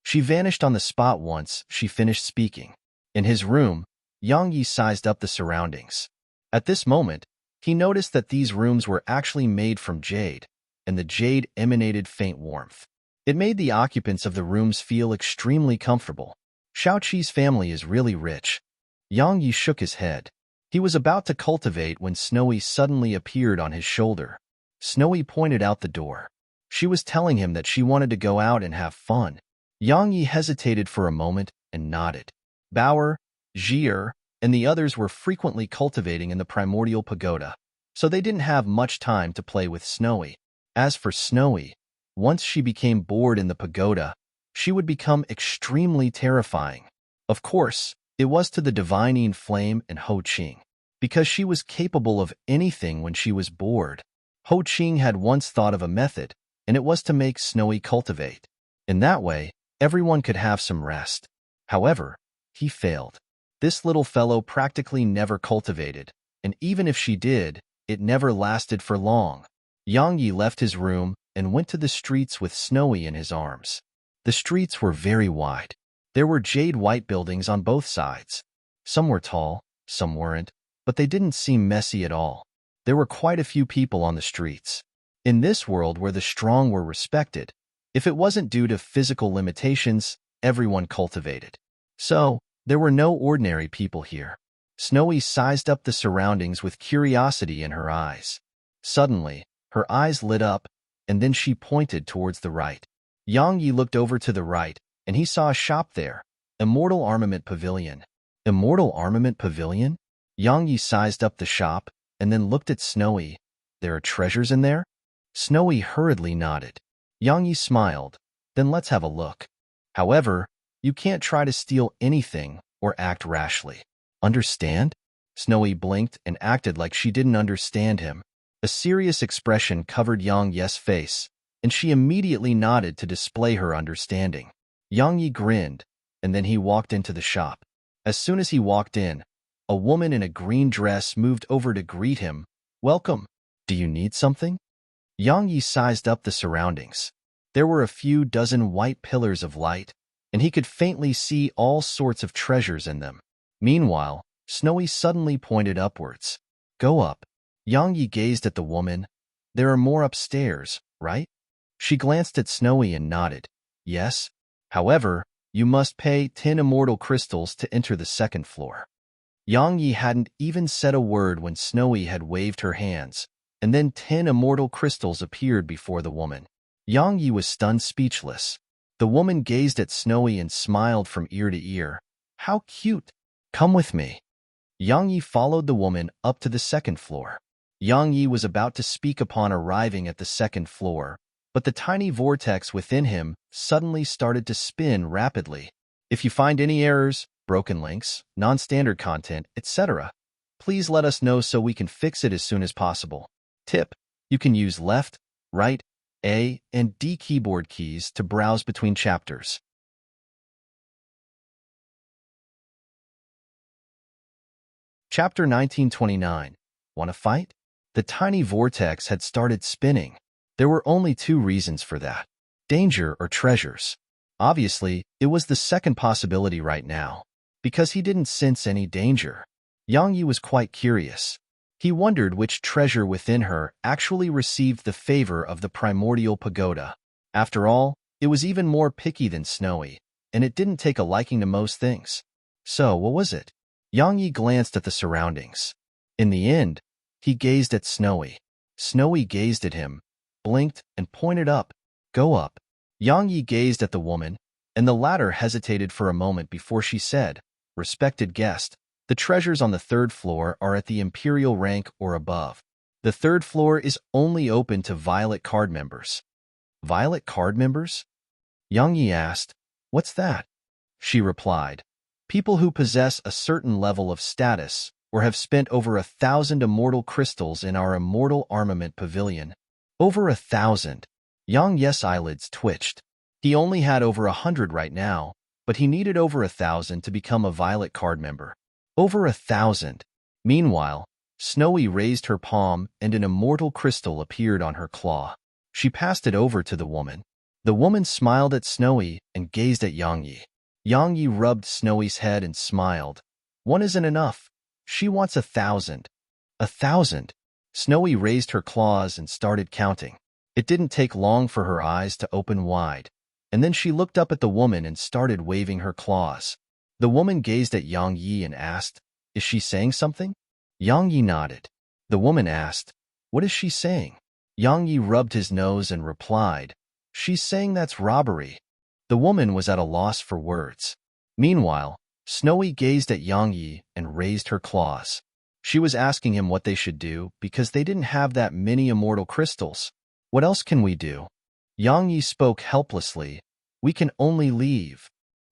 She vanished on the spot once she finished speaking. In his room, Yang Yi sized up the surroundings. At this moment, he noticed that these rooms were actually made from jade, and the jade emanated faint warmth. It made the occupants of the rooms feel extremely comfortable. Xiaoqi's family is really rich. Yang Yi shook his head. He was about to cultivate when Snowy suddenly appeared on his shoulder. Snowy pointed out the door. She was telling him that she wanted to go out and have fun. Yang Yi hesitated for a moment and nodded. Bauer, Jier, and the others were frequently cultivating in the primordial pagoda, so they didn't have much time to play with Snowy. As for Snowy, once she became bored in the pagoda, she would become extremely terrifying. Of course, it was to the divining flame and Ho Qing, because she was capable of anything when she was bored. Ho Qing had once thought of a method, and it was to make Snowy cultivate. In that way, everyone could have some rest. However, he failed. This little fellow practically never cultivated, and even if she did, it never lasted for long. Yang Yi left his room and went to the streets with Snowy in his arms. The streets were very wide. There were jade-white buildings on both sides. Some were tall, some weren't, but they didn't seem messy at all. There were quite a few people on the streets. In this world where the strong were respected, if it wasn't due to physical limitations, everyone cultivated. So, there were no ordinary people here. Snowy sized up the surroundings with curiosity in her eyes. Suddenly, her eyes lit up, and then she pointed towards the right. Yang Yi looked over to the right, and he saw a shop there, Immortal Armament Pavilion. Immortal Armament Pavilion? Yang Yi sized up the shop, and then looked at Snowy. "There are treasures in there?" Snowy hurriedly nodded. Yang Yi smiled. "Then let's have a look. However, you can't try to steal anything or act rashly. Understand?" Snowy blinked and acted like she didn't understand him. A serious expression covered Yang Yi's face, and she immediately nodded to display her understanding. Yang Yi grinned, and then he walked into the shop. As soon as he walked in, a woman in a green dress moved over to greet him. "Welcome. Do you need something?" Yang Yi sized up the surroundings. There were a few dozen white pillars of light, and he could faintly see all sorts of treasures in them. Meanwhile, Snowy suddenly pointed upwards. "Go up." Yang Yi gazed at the woman. "There are more upstairs, right?" She glanced at Snowy and nodded. "Yes. However, you must pay 10 immortal crystals to enter the second floor." Yang Yi hadn't even said a word when Snowy had waved her hands, and then 10 immortal crystals appeared before the woman. Yang Yi was stunned speechless. The woman gazed at Snowy and smiled from ear to ear. "How cute! Come with me." Yang Yi followed the woman up to the second floor. Yang Yi was about to speak upon arriving at the second floor, but the tiny vortex within him suddenly started to spin rapidly. If you find any errors, broken links, non-standard content, etc., please let us know so we can fix it as soon as possible. Tip: you can use left, right, A, and D keyboard keys to browse between chapters. Chapter 1929. Want to fight? The tiny vortex had started spinning. There were only two reasons for that: danger or treasures. Obviously, it was the second possibility right now, because he didn't sense any danger. Yang Yi was quite curious. He wondered which treasure within her actually received the favor of the primordial pagoda. After all, it was even more picky than Snowy, and it didn't take a liking to most things. So, what was it? Yang Yi glanced at the surroundings. In the end, he gazed at Snowy. Snowy gazed at him, blinked, and pointed up. Go up. Yang Yi gazed at the woman, and the latter hesitated for a moment before she said, "Respected guest, the treasures on the third floor are at the imperial rank or above. The third floor is only open to violet card members." Violet card members? Yang Yi asked. What's that? She replied, people who possess a certain level of status or have spent over 1,000 immortal crystals in our immortal armament pavilion. Over 1,000. Yang Yi's eyelids twitched. He only had over 100 right now, but he needed over 1,000 to become a violet card member. Over 1,000. Meanwhile, Snowy raised her palm and an immortal crystal appeared on her claw. She passed it over to the woman. The woman smiled at Snowy and gazed at Yang Yi. Yang Yi rubbed Snowy's head and smiled. One isn't enough. She wants 1,000. 1,000. Snowy raised her claws and started counting. It didn't take long for her eyes to open wide, and then she looked up at the woman and started waving her claws. The woman gazed at Yang Yi and asked, "Is she saying something?" Yang Yi nodded. The woman asked, "What is she saying?" Yang Yi rubbed his nose and replied, "She's saying that's robbery." The woman was at a loss for words. Meanwhile, Snowy gazed at Yang Yi and raised her claws. She was asking him what they should do because they didn't have that many immortal crystals. What else can we do? Yang Yi spoke helplessly. We can only leave.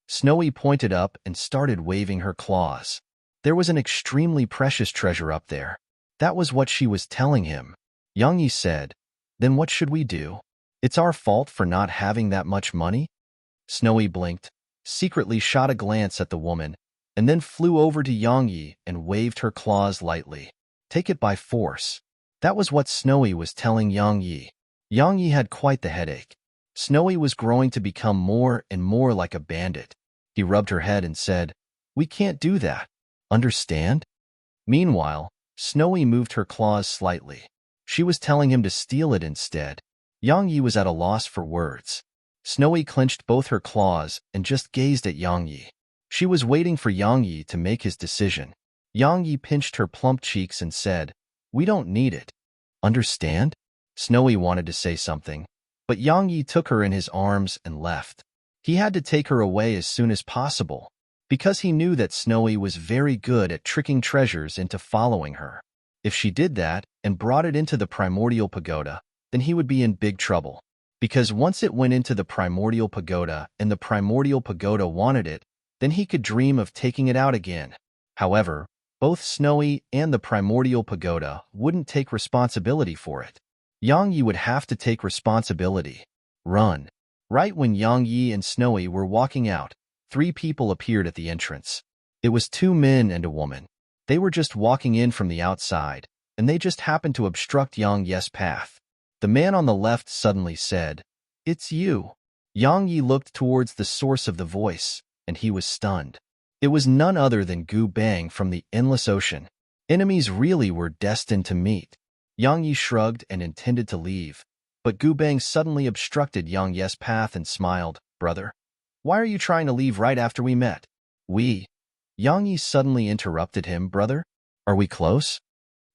Snowy pointed up and started waving her claws. There was an extremely precious treasure up there. That was what she was telling him. Yang Yi said, "Then what should we do? It's our fault for not having that much money?" Snowy blinked, secretly shot a glance at the woman, and then flew over to Yang Yi and waved her claws lightly. Take it by force. That was what Snowy was telling Yang Yi. Yang Yi had quite the headache. Snowy was growing to become more and more like a bandit. He rubbed her head and said, "We can't do that. Understand?" Meanwhile, Snowy moved her claws slightly. She was telling him to steal it instead. Yang Yi was at a loss for words. Snowy clenched both her claws and just gazed at Yang Yi. She was waiting for Yang Yi to make his decision. Yang Yi pinched her plump cheeks and said, "We don't need it." Understand? Snowy wanted to say something, but Yang Yi took her in his arms and left. He had to take her away as soon as possible, because he knew that Snowy was very good at tricking treasures into following her. If she did that and brought it into the primordial pagoda, then he would be in big trouble. Because once it went into the primordial pagoda and the primordial pagoda wanted it, then he could dream of taking it out again. However, both Snowy and the primordial pagoda wouldn't take responsibility for it. Yang Yi would have to take responsibility. Run. Right when Yang Yi and Snowy were walking out, 3 people appeared at the entrance. It was 2 men and a woman. They were just walking in from the outside, and they just happened to obstruct Yang Yi's path. The man on the left suddenly said, "It's you." Yang Yi looked towards the source of the voice, and he was stunned. It was none other than Gu Bang from the Endless Ocean. Enemies really were destined to meet. Yang Yi shrugged and intended to leave, but Gu Bang suddenly obstructed Yang Yi's path and smiled. "Brother, why are you trying to leave right after we met?" Yang Yi suddenly interrupted him. "Brother, are we close?"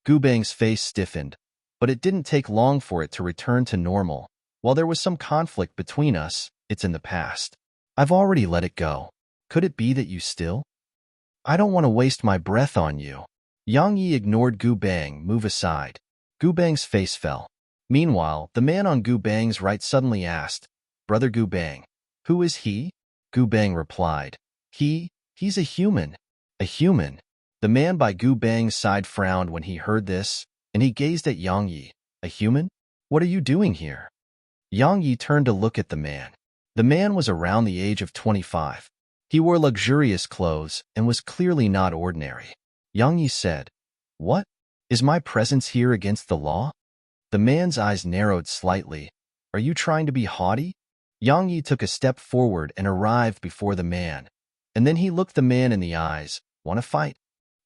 Gu Bang's face stiffened, but it didn't take long for it to return to normal. "While there was some conflict between us, it's in the past. I've already let it go. Could it be that you still?" "I don't want to waste my breath on you." Yang Yi ignored Gu Bang. "Move aside." Gu Bang's face fell. Meanwhile, the man on Gu Bang's right suddenly asked, "Brother Gu Bang, who is he?" Gu Bang replied, He's a human. A human. The man by Gu Bang's side frowned when he heard this, and he gazed at Yang Yi. A human? What are you doing here? Yang Yi turned to look at the man. The man was around the age of 25. He wore luxurious clothes and was clearly not ordinary. Yang Yi said, "What? Is my presence here against the law?" The man's eyes narrowed slightly. "Are you trying to be haughty?" Yang Yi took a step forward and arrived before the man, and then he looked the man in the eyes. "Want to fight?"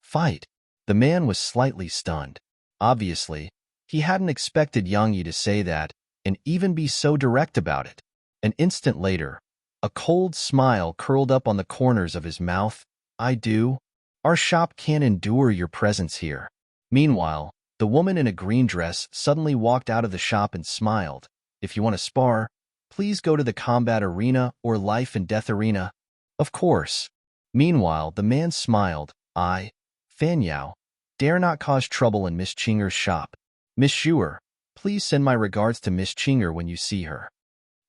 "Fight?" The man was slightly stunned. Obviously, he hadn't expected Yang Yi to say that and even be so direct about it. An instant later, a cold smile curled up on the corners of his mouth. "I do. Our shop can't endure your presence here." Meanwhile, the woman in a green dress suddenly walked out of the shop and smiled. "If you want to spar, please go to the combat arena or life and death arena." "Of course." Meanwhile, the man smiled. "I, Fan Yao, dare not cause trouble in Miss Chinger's shop. Miss Zhuer, please send my regards to Miss Chinger when you see her."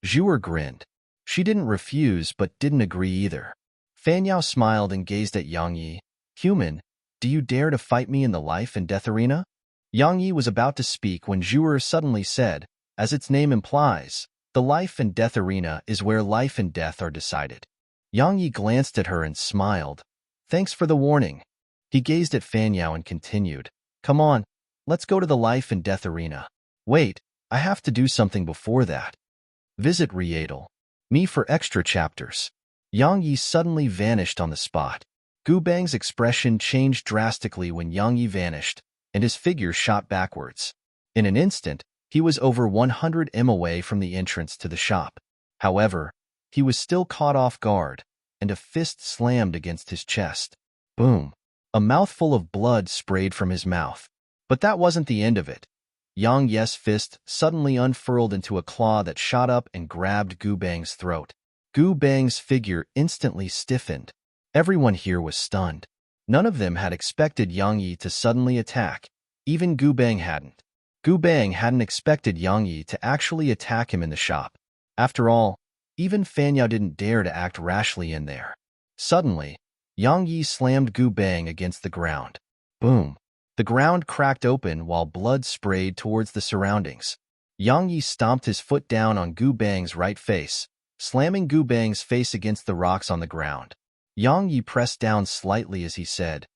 Zhuer grinned. She didn't refuse but didn't agree either. Fan Yao smiled and gazed at Yang Yi. "Human, do you dare to fight me in the life and death arena?" Yang Yi was about to speak when Zhuer suddenly said, "As its name implies, the life and death arena is where life and death are decided." Yang Yi glanced at her and smiled. "Thanks for the warning." He gazed at Fan Yao and continued, "Come on, let's go to the life and death arena." "Wait, I have to do something before that." Visit Readel. Me for extra chapters. Yang Yi suddenly vanished on the spot. Gu Bang's expression changed drastically when Yang Yi vanished, and his figure shot backwards. In an instant, he was over 100 m away from the entrance to the shop. However, he was still caught off guard, and a fist slammed against his chest. Boom! A mouthful of blood sprayed from his mouth. But that wasn't the end of it. Yang Yi's fist suddenly unfurled into a claw that shot up and grabbed Gu Bang's throat. Gu Bang's figure instantly stiffened. Everyone here was stunned. None of them had expected Yang Yi to suddenly attack. Even Gu Bang hadn't. Gu Bang hadn't expected Yang Yi to actually attack him in the shop. After all, even Fan Yao didn't dare to act rashly in there. Suddenly, Yang Yi slammed Gu Bang against the ground. Boom! The ground cracked open while blood sprayed towards the surroundings. Yang Yi stomped his foot down on Gu Bang's right face, slamming Gu Bang's face against the rocks on the ground. Yang Yi pressed down slightly as he said,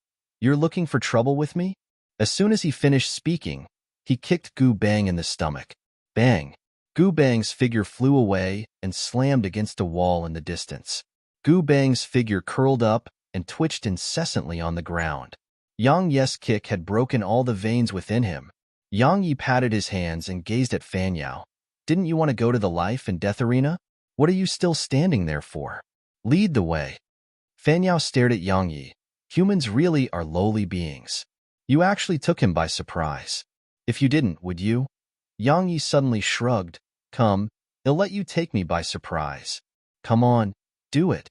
"You're looking for trouble with me?" As soon as he finished speaking, he kicked Gu Bang in the stomach. Bang! Gu Bang's figure flew away and slammed against a wall in the distance. Gu Bang's figure curled up and twitched incessantly on the ground. Yang Yi's kick had broken all the veins within him. Yang Yi patted his hands and gazed at Fan Yao. "Didn't you want to go to the life and death arena? What are you still standing there for? Lead the way." Fan Yao stared at Yang Yi. Humans really are lowly beings. You actually took him by surprise. If you didn't, would you? Yang Yi suddenly shrugged. "Come, I'll let you take me by surprise. Come on, do it."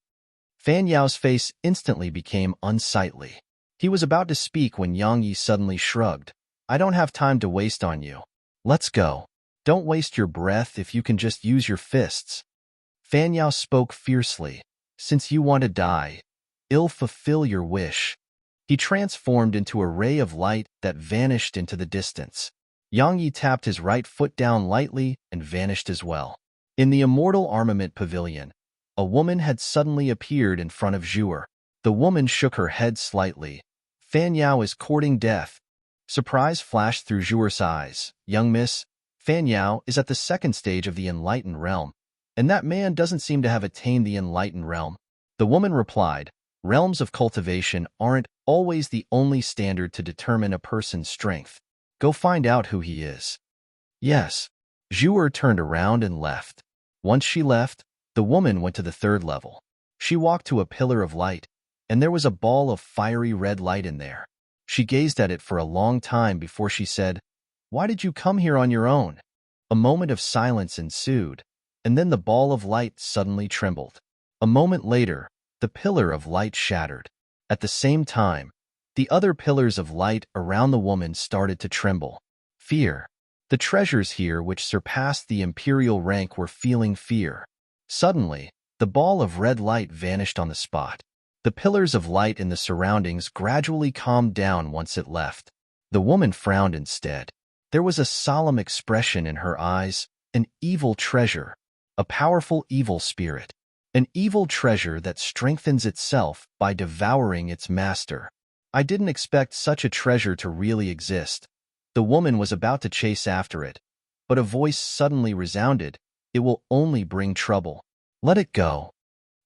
Fan Yao's face instantly became unsightly. He was about to speak when Yang Yi suddenly shrugged. "I don't have time to waste on you. Let's go. Don't waste your breath if you can just use your fists." Fan Yao spoke fiercely. "Since you want to die, I'll fulfill your wish." He transformed into a ray of light that vanished into the distance. Yang Yi tapped his right foot down lightly and vanished as well. In the Immortal Armament Pavilion, a woman had suddenly appeared in front of Zhuer. The woman shook her head slightly. "Fan Yao is courting death." Surprise flashed through Zhuer's eyes. "Young miss, Fan Yao is at the second stage of the enlightened realm, and that man doesn't seem to have attained the enlightened realm." The woman replied, "Realms of cultivation aren't always the only standard to determine a person's strength. Go find out who he is." "Yes." Zhuer turned around and left. Once she left, the woman went to the third level. She walked to a pillar of light, and there was a ball of fiery red light in there. She gazed at it for a long time before she said, "Why did you come here on your own?" A moment of silence ensued, and then the ball of light suddenly trembled. A moment later, the pillar of light shattered. At the same time, the other pillars of light around the woman started to tremble. Fear. The treasures here which surpassed the imperial rank were feeling fear. Suddenly, the ball of red light vanished on the spot. The pillars of light in the surroundings gradually calmed down once it left. The woman frowned instead. There was a solemn expression in her eyes, an evil treasure, a powerful evil spirit, an evil treasure that strengthens itself by devouring its master. I didn't expect such a treasure to really exist. The woman was about to chase after it, but a voice suddenly resounded. It will only bring trouble. Let it go.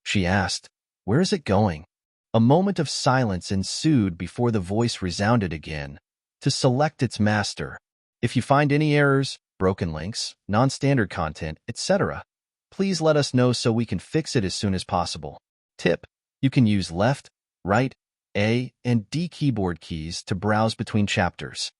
She asked, where is it going? A moment of silence ensued before the voice resounded again, to select its master. If you find any errors, broken links, non-standard content, etc., please let us know so we can fix it as soon as possible. Tip: you can use left, right, A, and D keyboard keys to browse between chapters.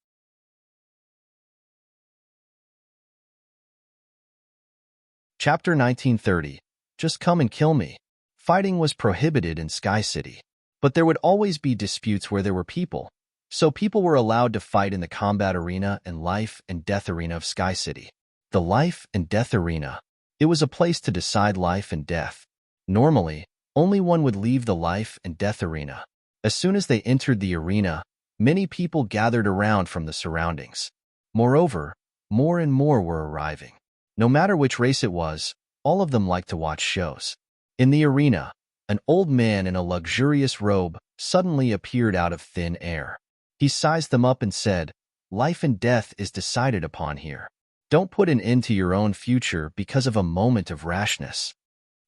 Chapter 1930. Just come and kill me. Fighting was prohibited in Sky City, but there would always be disputes where there were people, so people were allowed to fight in the combat arena and life and death arena of Sky City. The life and death arena. It was a place to decide life and death. Normally, only one would leave the life and death arena. As soon as they entered the arena, many people gathered around from the surroundings. Moreover, more and more were arriving. No matter which race it was, all of them liked to watch shows. In the arena, an old man in a luxurious robe suddenly appeared out of thin air. He sized them up and said, life and death is decided upon here. Don't put an end to your own future because of a moment of rashness.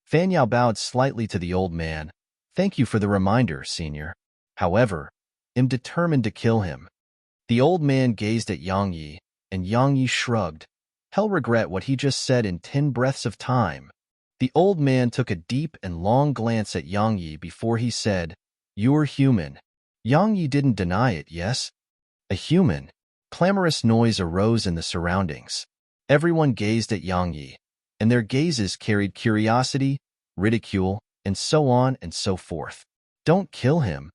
Fan Yao bowed slightly to the old man. Thank you for the reminder, senior. However, I'm determined to kill him. The old man gazed at Yang Yi, and Yang Yi shrugged. He'll regret what he just said in 10 breaths of time. The old man took a deep and long glance at Yang Yi before he said, you're human. Yang Yi didn't deny it, yes? A human. Clamorous noise arose in the surroundings. Everyone gazed at Yang Yi, and their gazes carried curiosity, ridicule, and so on and so forth. Don't kill him.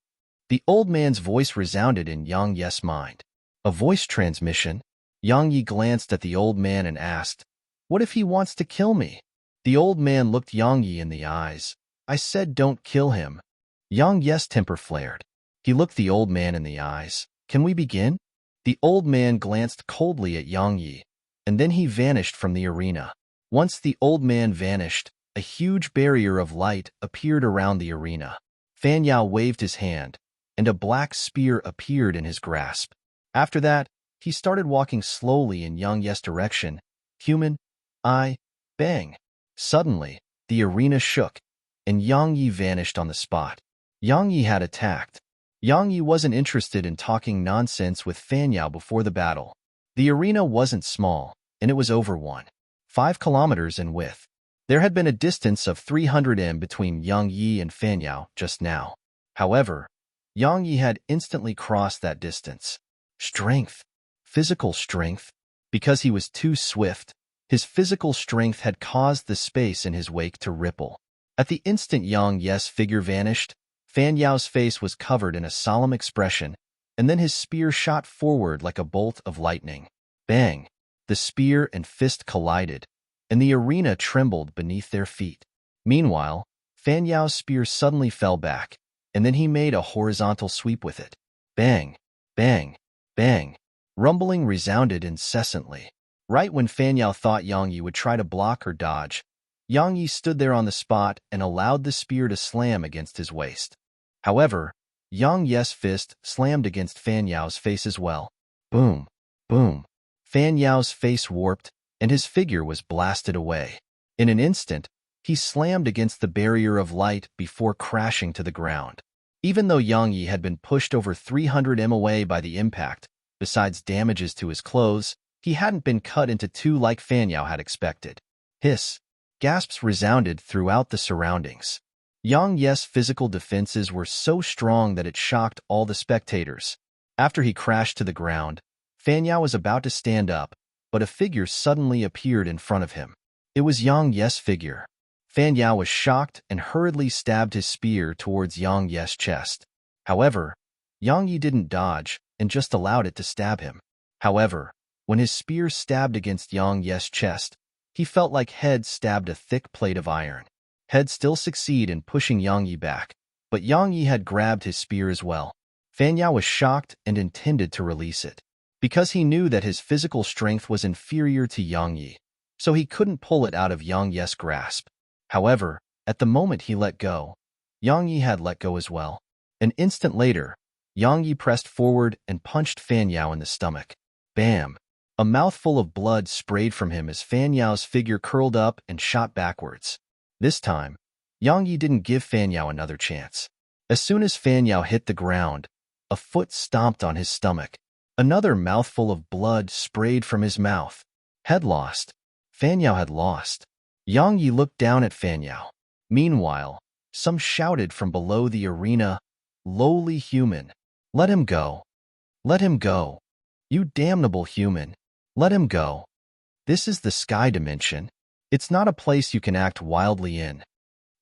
The old man's voice resounded in Yang Yi's mind. A voice transmission? Yang Yi glanced at the old man and asked, what if he wants to kill me? The old man looked Yang Yi in the eyes. I said don't kill him. Yang Yi's temper flared. He looked the old man in the eyes. Can we begin? The old man glanced coldly at Yang Yi, and then he vanished from the arena. Once the old man vanished, a huge barrier of light appeared around the arena. Fan Yao waved his hand, and a black spear appeared in his grasp. After that, he started walking slowly in Yang Yi's direction. Human, bang. Suddenly, the arena shook, and Yang Yi vanished on the spot. Yang Yi had attacked. Yang Yi wasn't interested in talking nonsense with Fan Yao before the battle. The arena wasn't small, and it was over 1.5 kilometers in width. There had been a distance of 300 m between Yang Yi and Fan Yao just now. However, Yang Yi had instantly crossed that distance. Strength. Physical strength. Because he was too swift, his physical strength had caused the space in his wake to ripple. At the instant Yang Yi's figure vanished, Fan Yao's face was covered in a solemn expression, and then his spear shot forward like a bolt of lightning. Bang! The spear and fist collided, and the arena trembled beneath their feet. Meanwhile, Fan Yao's spear suddenly fell back, and then he made a horizontal sweep with it. Bang! Bang! Bang! Rumbling resounded incessantly. Right when Fan Yao thought Yang Yi would try to block or dodge, Yang Yi stood there on the spot and allowed the spear to slam against his waist. However, Yang Yi's fist slammed against Fan Yao's face as well. Boom! Boom! Fan Yao's face warped, and his figure was blasted away. In an instant, he slammed against the barrier of light before crashing to the ground. Even though Yang Yi had been pushed over 300 m away by the impact, besides damages to his clothes, he hadn't been cut into two like Fan Yao had expected. Hiss! Gasps resounded throughout the surroundings. Yang Yi's physical defenses were so strong that it shocked all the spectators. After he crashed to the ground, Fan Yao was about to stand up, but a figure suddenly appeared in front of him. It was Yang Yi's figure. Fan Yao was shocked and hurriedly stabbed his spear towards Yang Yi's chest. However, Yang Yi didn't dodge and just allowed it to stab him. However, when his spear stabbed against Yang Yi's chest, he felt like Head stabbed a thick plate of iron. Head still succeeded in pushing Yang Yi back, but Yang Yi had grabbed his spear as well. Fan Yao was shocked and intended to release it, because he knew that his physical strength was inferior to Yang Yi, so he couldn't pull it out of Yang Yi's grasp. However, at the moment he let go, Yang Yi had let go as well. An instant later, Yang Yi pressed forward and punched Fan Yao in the stomach. Bam! A mouthful of blood sprayed from him as Fan Yao's figure curled up and shot backwards. This time, Yang Yi didn't give Fan Yao another chance. As soon as Fan Yao hit the ground, a foot stomped on his stomach. Another mouthful of blood sprayed from his mouth. Had lost. Fan Yao had lost. Yang Yi looked down at Fan Yao. Meanwhile, some shouted from below the arena, "Lowly human! Let him go! Let him go! You damnable human! Let him go! This is the sky dimension. It's not a place you can act wildly in."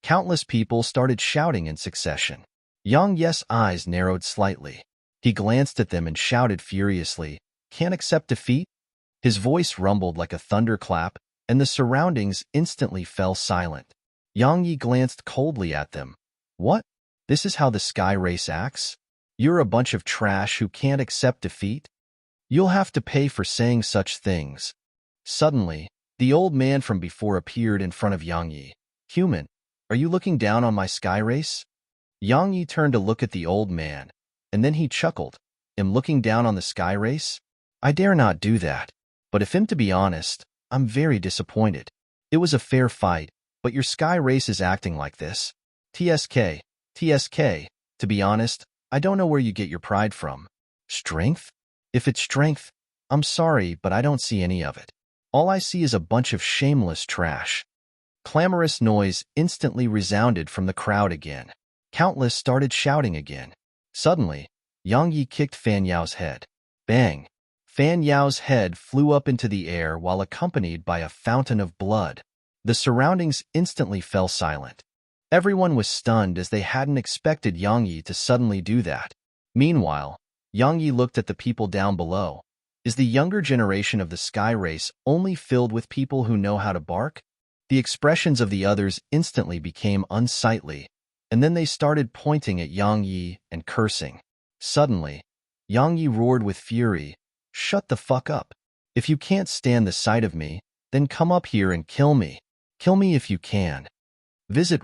Countless people started shouting in succession. Yang Yi's eyes narrowed slightly. He glanced at them and shouted furiously, "Can't accept defeat?" His voice rumbled like a thunderclap, and the surroundings instantly fell silent. Yang Yi glanced coldly at them. "What? This is how the sky race acts? You're a bunch of trash who can't accept defeat? You'll have to pay for saying such things." Suddenly, the old man from before appeared in front of Yang Yi. "Human, are you looking down on my sky race?" Yang Yi turned to look at the old man, and then he chuckled. "Am looking down on the sky race? I dare not do that. But if I'm to be honest, I'm very disappointed. It was a fair fight, but your sky race is acting like this. TSK, TSK, to be honest, I don't know where you get your pride from. Strength? If it's strength, I'm sorry, but I don't see any of it. All I see is a bunch of shameless trash." Clamorous noise instantly resounded from the crowd again. Countless started shouting again. Suddenly, Yang Yi kicked Fan Yao's head. Bang! Fan Yao's head flew up into the air while accompanied by a fountain of blood. The surroundings instantly fell silent. Everyone was stunned as they hadn't expected Yang Yi to suddenly do that. Meanwhile, Yang Yi looked at the people down below. Is the younger generation of the sky race only filled with people who know how to bark? The expressions of the others instantly became unsightly, and then they started pointing at Yang Yi and cursing. Suddenly, Yang Yi roared with fury, "Shut the fuck up. If you can't stand the sight of me, then come up here and kill me. Kill me if you can." Visit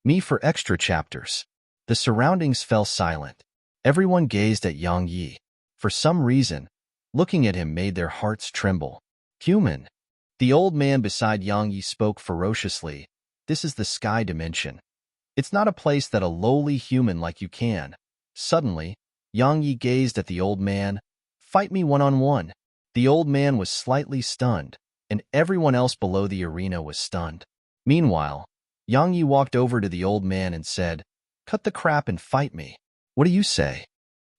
Me for extra chapters. The surroundings fell silent. Everyone gazed at Yang Yi. For some reason, looking at him made their hearts tremble. "Human." The old man beside Yang Yi spoke ferociously. "This is the sky dimension. It's not a place that a lowly human like you can." Suddenly, Yang Yi gazed at the old man. "Fight me one-on-one." The old man was slightly stunned, and everyone else below the arena was stunned. Meanwhile, Yang Yi walked over to the old man and said, "Cut the crap and fight me. What do you say?"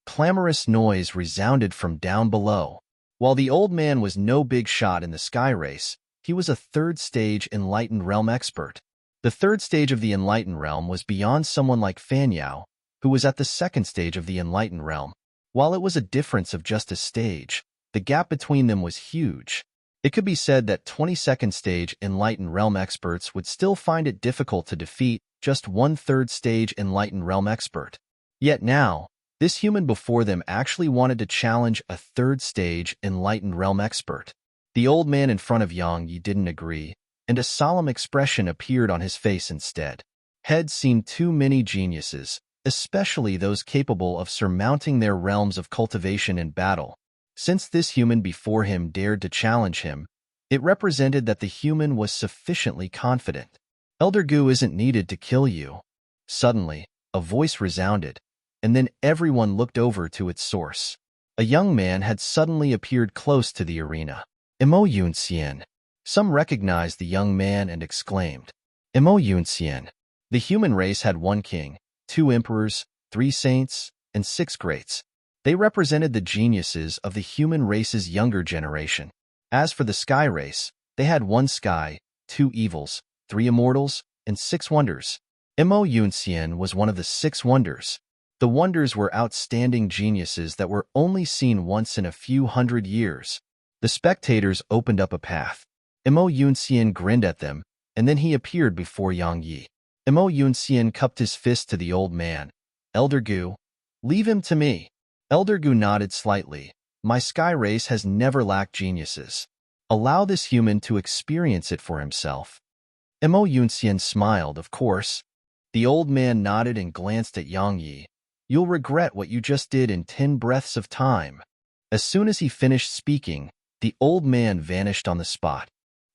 Clamorous noise resounded from down below. While the old man was no big shot in the sky race, he was a third-stage Enlightened Realm expert. The third stage of the Enlightened Realm was beyond someone like Fan Yao, who was at the second stage of the Enlightened Realm. While it was a difference of just a stage, the gap between them was huge. It could be said that 22nd stage Enlightened Realm experts would still find it difficult to defeat just one third stage Enlightened Realm expert. Yet now, this human before them actually wanted to challenge a third stage Enlightened Realm expert. The old man in front of Yang Yi didn't agree, and a solemn expression appeared on his face instead. Had seen too many geniuses, especially those capable of surmounting their realms of cultivation in battle. Since this human before him dared to challenge him, it represented that the human was sufficiently confident. "Elder Gu isn't needed to kill you." Suddenly, a voice resounded, and then everyone looked over to its source. A young man had suddenly appeared close to the arena. "Emo Yunxian." Some recognized the young man and exclaimed, "Emo Yunxian." The human race had one king, 2 emperors, 3 saints, and 6 greats. They represented the geniuses of the human race's younger generation. As for the sky race, they had 1 sky, 2 evils, 3 immortals, and 6 wonders. Emo Yunxian was one of the 6 wonders. The wonders were outstanding geniuses that were only seen once in a few hundred years. The spectators opened up a path. Emo Yunxian grinned at them, and then he appeared before Yang Yi. Mo Yunxian cupped his fist to the old man. Elder Gu, leave him to me. Elder Gu nodded slightly. My sky race has never lacked geniuses. Allow this human to experience it for himself. Mo Yunxian smiled, of course. The old man nodded and glanced at Yang Yi. You'll regret what you just did in 10 breaths of time. As soon as he finished speaking, the old man vanished on the spot.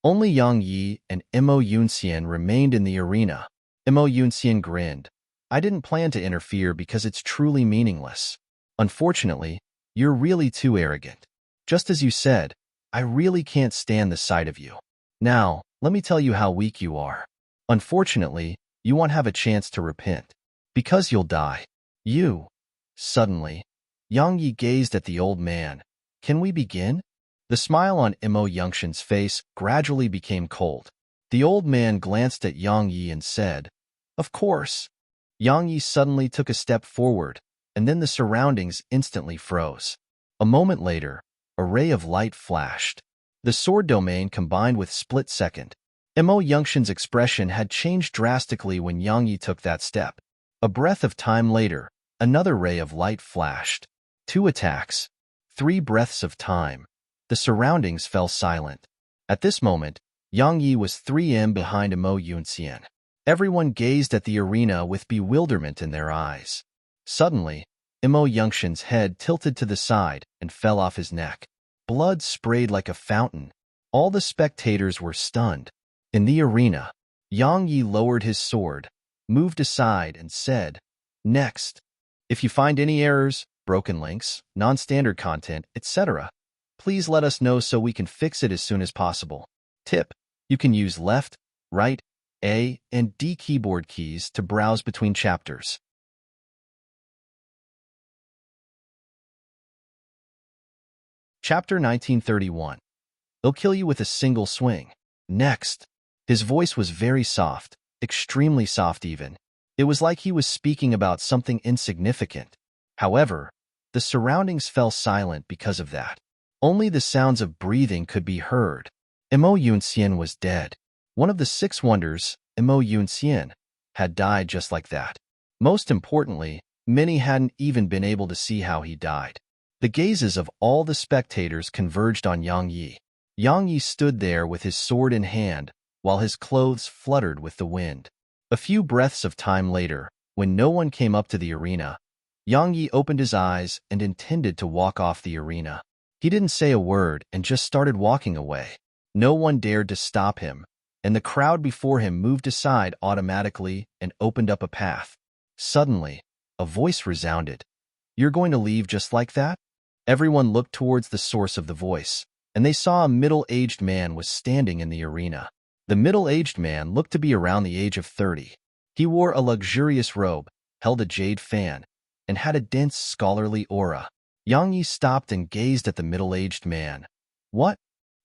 Only Yang Yi and Mo Yunxian remained in the arena. Mo Yunxian grinned. I didn't plan to interfere because it's truly meaningless. Unfortunately, you're really too arrogant. Just as you said, I really can't stand the sight of you. Now, let me tell you how weak you are. Unfortunately, you won't have a chance to repent. Because you'll die. You. Suddenly, Yang Yi gazed at the old man. Can we begin? The smile on Mo Yunxian's face gradually became cold. The old man glanced at Yang Yi and said, Of course. Yang Yi suddenly took a step forward, and then the surroundings instantly froze. A moment later, a ray of light flashed. The sword domain combined with split second. Mo Yunxian's expression had changed drastically when Yang Yi took that step. A breath of time later, another ray of light flashed. 2 attacks. 3 breaths of time. The surroundings fell silent. At this moment, Yang Yi was 3 behind Mo Yunxian. Everyone gazed at the arena with bewilderment in their eyes. Suddenly, Mo Yunxian's head tilted to the side and fell off his neck. Blood sprayed like a fountain. All the spectators were stunned. In the arena, Yang Yi lowered his sword, moved aside, and said, Next. If you find any errors, broken links, non-standard content, etc., please let us know so we can fix it as soon as possible. Tip: you can use left, right, A, and D keyboard keys to browse between chapters. Chapter 1931. They'll kill you with a single swing. Next. His voice was very soft, extremely soft even. It was like he was speaking about something insignificant. However, the surroundings fell silent because of that. Only the sounds of breathing could be heard. Mo Yunxian was dead. One of the 6 wonders, Mo Yunxian, had died just like that. Most importantly, many hadn't even been able to see how he died. The gazes of all the spectators converged on Yang Yi. Yang Yi stood there with his sword in hand, while his clothes fluttered with the wind. A few breaths of time later, when no one came up to the arena, Yang Yi opened his eyes and intended to walk off the arena. He didn't say a word and just started walking away. No one dared to stop him, and the crowd before him moved aside automatically and opened up a path. Suddenly, a voice resounded. You're going to leave just like that? Everyone looked towards the source of the voice, and they saw a middle-aged man was standing in the arena. The middle-aged man looked to be around the age of 30. He wore a luxurious robe, held a jade fan, and had a dense scholarly aura. Yang Yi stopped and gazed at the middle-aged man. What?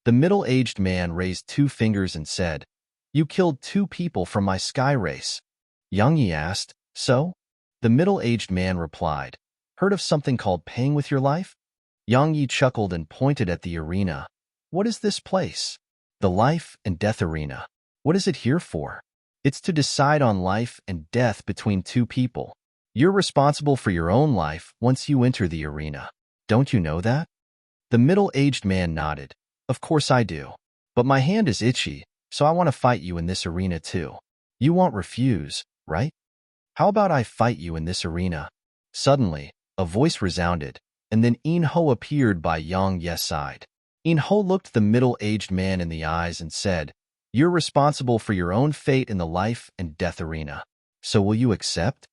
The middle-aged man raised 2 fingers and said, You killed 2 people from my sky race. Yang Yi asked, So? The middle-aged man replied, Heard of something called paying with your life? Yang Yi chuckled and pointed at the arena. What is this place? The life and death arena. What is it here for? It's to decide on life and death between 2 people. You're responsible for your own life once you enter the arena. Don't you know that? The middle-aged man nodded. Of course I do. But my hand is itchy, so I want to fight you in this arena too. You won't refuse, right? How about I fight you in this arena? Suddenly, a voice resounded, and then In Ho appeared by Yang Ye's side. In Ho looked the middle-aged man in the eyes and said, You're responsible for your own fate in the life and death arena. So will you accept?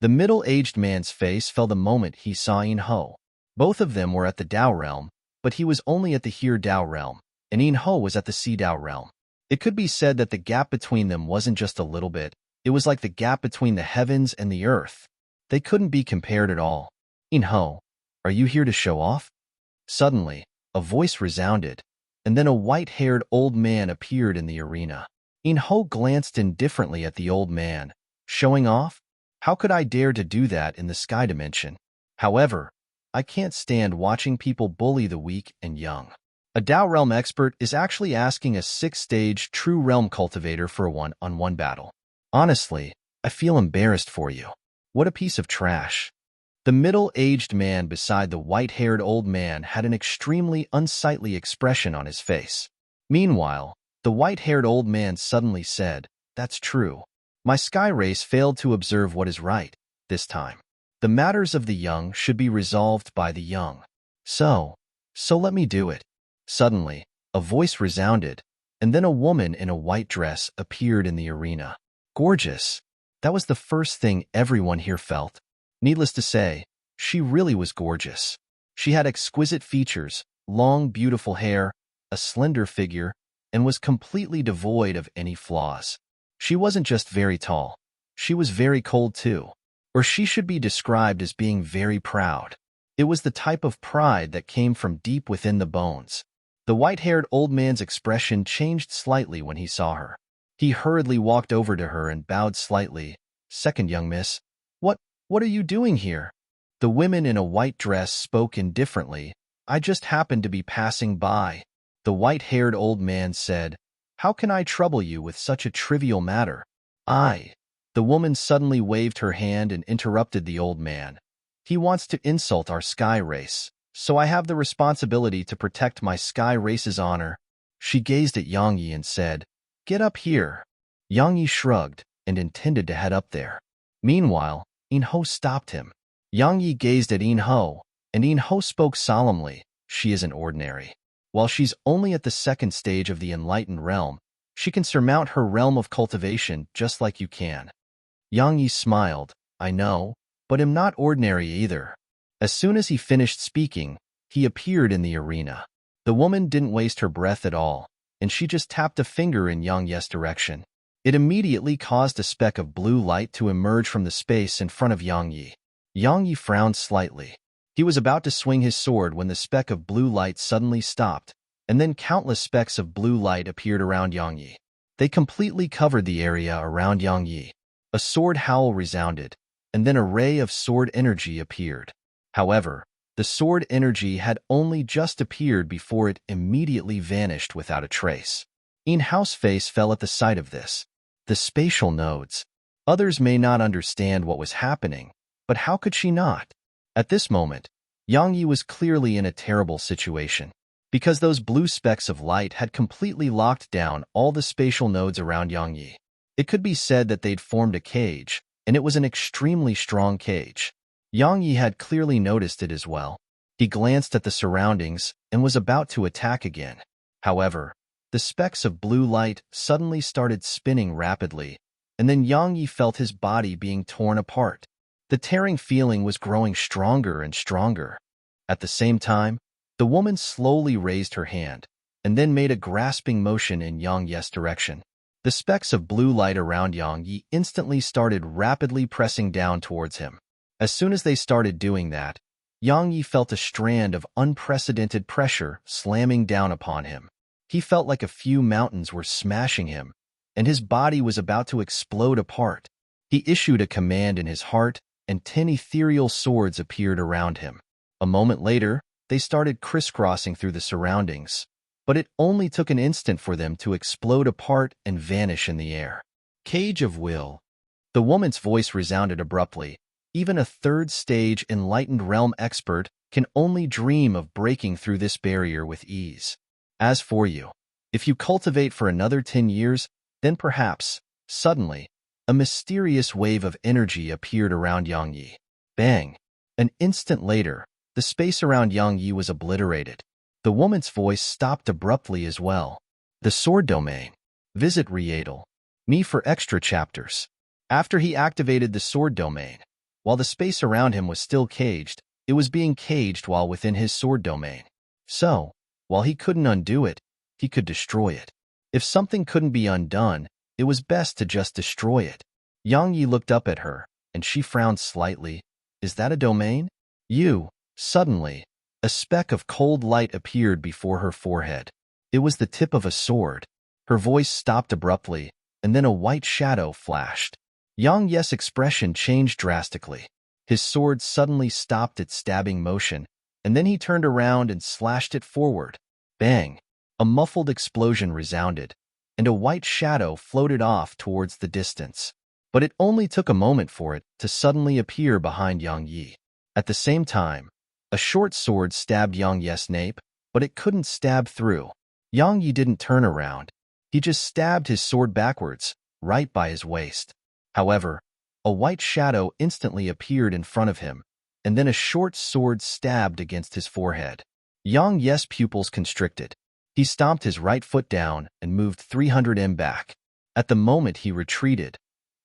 The middle-aged man's face fell the moment he saw In Ho. Both of them were at the Dao realm, but he was only at the Here Dao realm, and In Ho was at the Si Dao realm. It could be said that the gap between them wasn't just a little bit, it was like the gap between the heavens and the earth. They couldn't be compared at all. In Ho, are you here to show off? Suddenly, a voice resounded, and then a white-haired old man appeared in the arena. In Ho glanced indifferently at the old man. Showing off? How could I dare to do that in the sky dimension? However, I can't stand watching people bully the weak and young. A Dao Realm expert is actually asking a 6th-stage true realm cultivator for a one-on-one battle. Honestly, I feel embarrassed for you. What a piece of trash. The middle-aged man beside the white-haired old man had an extremely unsightly expression on his face. Meanwhile, the white-haired old man suddenly said, "That's true. My sky race failed to observe what is right, this time. The matters of the young should be resolved by the young. So let me do it." Suddenly, a voice resounded, and then a woman in a white dress appeared in the arena. Gorgeous. That was the first thing everyone here felt. Needless to say, she really was gorgeous. She had exquisite features, long, beautiful hair, a slender figure, and was completely devoid of any flaws. She wasn't just very tall. She was very cold too. Or she should be described as being very proud. It was the type of pride that came from deep within the bones. The white-haired old man's expression changed slightly when he saw her. He hurriedly walked over to her and bowed slightly. "Second young miss, what are you doing here?" The women in a white dress spoke indifferently. "I just happened to be passing by." The white-haired old man said, "How can I trouble you with such a trivial matter?" The woman suddenly waved her hand and interrupted the old man. "He wants to insult our sky race, so I have the responsibility to protect my sky race's honor." She gazed at Yang Yi and said, "Get up here." Yang Yi shrugged and intended to head up there. Meanwhile, In Ho stopped him. Yang Yi gazed at In Ho, and In Ho spoke solemnly. "She isn't ordinary. While she's only at the second stage of the enlightened realm, she can surmount her realm of cultivation just like you can." Yang Yi smiled. "I know, but am not ordinary either." As soon as he finished speaking, he appeared in the arena. The woman didn't waste her breath at all, and she just tapped a finger in Yang Yi's direction. It immediately caused a speck of blue light to emerge from the space in front of Yang Yi. Yang Yi frowned slightly. He was about to swing his sword when the speck of blue light suddenly stopped, and then countless specks of blue light appeared around Yang Yi. They completely covered the area around Yang Yi. A sword howl resounded, and then a ray of sword energy appeared. However, the sword energy had only just appeared before it immediately vanished without a trace. In Ho's face fell at the sight of this. The spatial nodes. Others may not understand what was happening, but how could she not? At this moment, Yang Yi was clearly in a terrible situation, because those blue specks of light had completely locked down all the spatial nodes around Yang Yi. It could be said that they'd formed a cage, and it was an extremely strong cage. Yang Yi had clearly noticed it as well. He glanced at the surroundings and was about to attack again. However, the specks of blue light suddenly started spinning rapidly, and then Yang Yi felt his body being torn apart. The tearing feeling was growing stronger and stronger. At the same time, the woman slowly raised her hand, and then made a grasping motion in Yang Yi's direction. The specks of blue light around Yang Yi instantly started rapidly pressing down towards him. As soon as they started doing that, Yang Yi felt a strand of unprecedented pressure slamming down upon him. He felt like a few mountains were smashing him, and his body was about to explode apart. He issued a command in his heart, and 10 ethereal swords appeared around him. A moment later, they started crisscrossing through the surroundings, but it only took an instant for them to explode apart and vanish in the air. Cage of Will. The woman's voice resounded abruptly. Even a third-stage enlightened realm expert can only dream of breaking through this barrier with ease. As for you, if you cultivate for another 10 years, then perhaps, suddenly, a mysterious wave of energy appeared around Yang Yi. Bang! An instant later, the space around Yang Yi was obliterated. The woman's voice stopped abruptly as well. The Sword Domain. Visit Readel. Me for extra chapters. After he activated the Sword Domain, while the space around him was still caged, it was being caged while within his Sword Domain. So, while he couldn't undo it, he could destroy it. If something couldn't be undone, it was best to just destroy it. Yang Yi looked up at her, and she frowned slightly. "Is that a domain?" Suddenly, a speck of cold light appeared before her forehead. It was the tip of a sword. Her voice stopped abruptly, and then a white shadow flashed. Yang Yi's expression changed drastically. His sword suddenly stopped its stabbing motion, and then he turned around and slashed it forward. Bang! A muffled explosion resounded, and a white shadow floated off towards the distance. but it only took a moment for it to suddenly appear behind Yang Yi. At the same time, a short sword stabbed Yang Yi's nape, but it couldn't stab through. Yang Yi didn't turn around. He just stabbed his sword backwards, right by his waist. However, a white shadow instantly appeared in front of him, and then a short sword stabbed against his forehead. Yang Yi's pupils constricted. He stomped his right foot down and moved 300 m back. At the moment he retreated,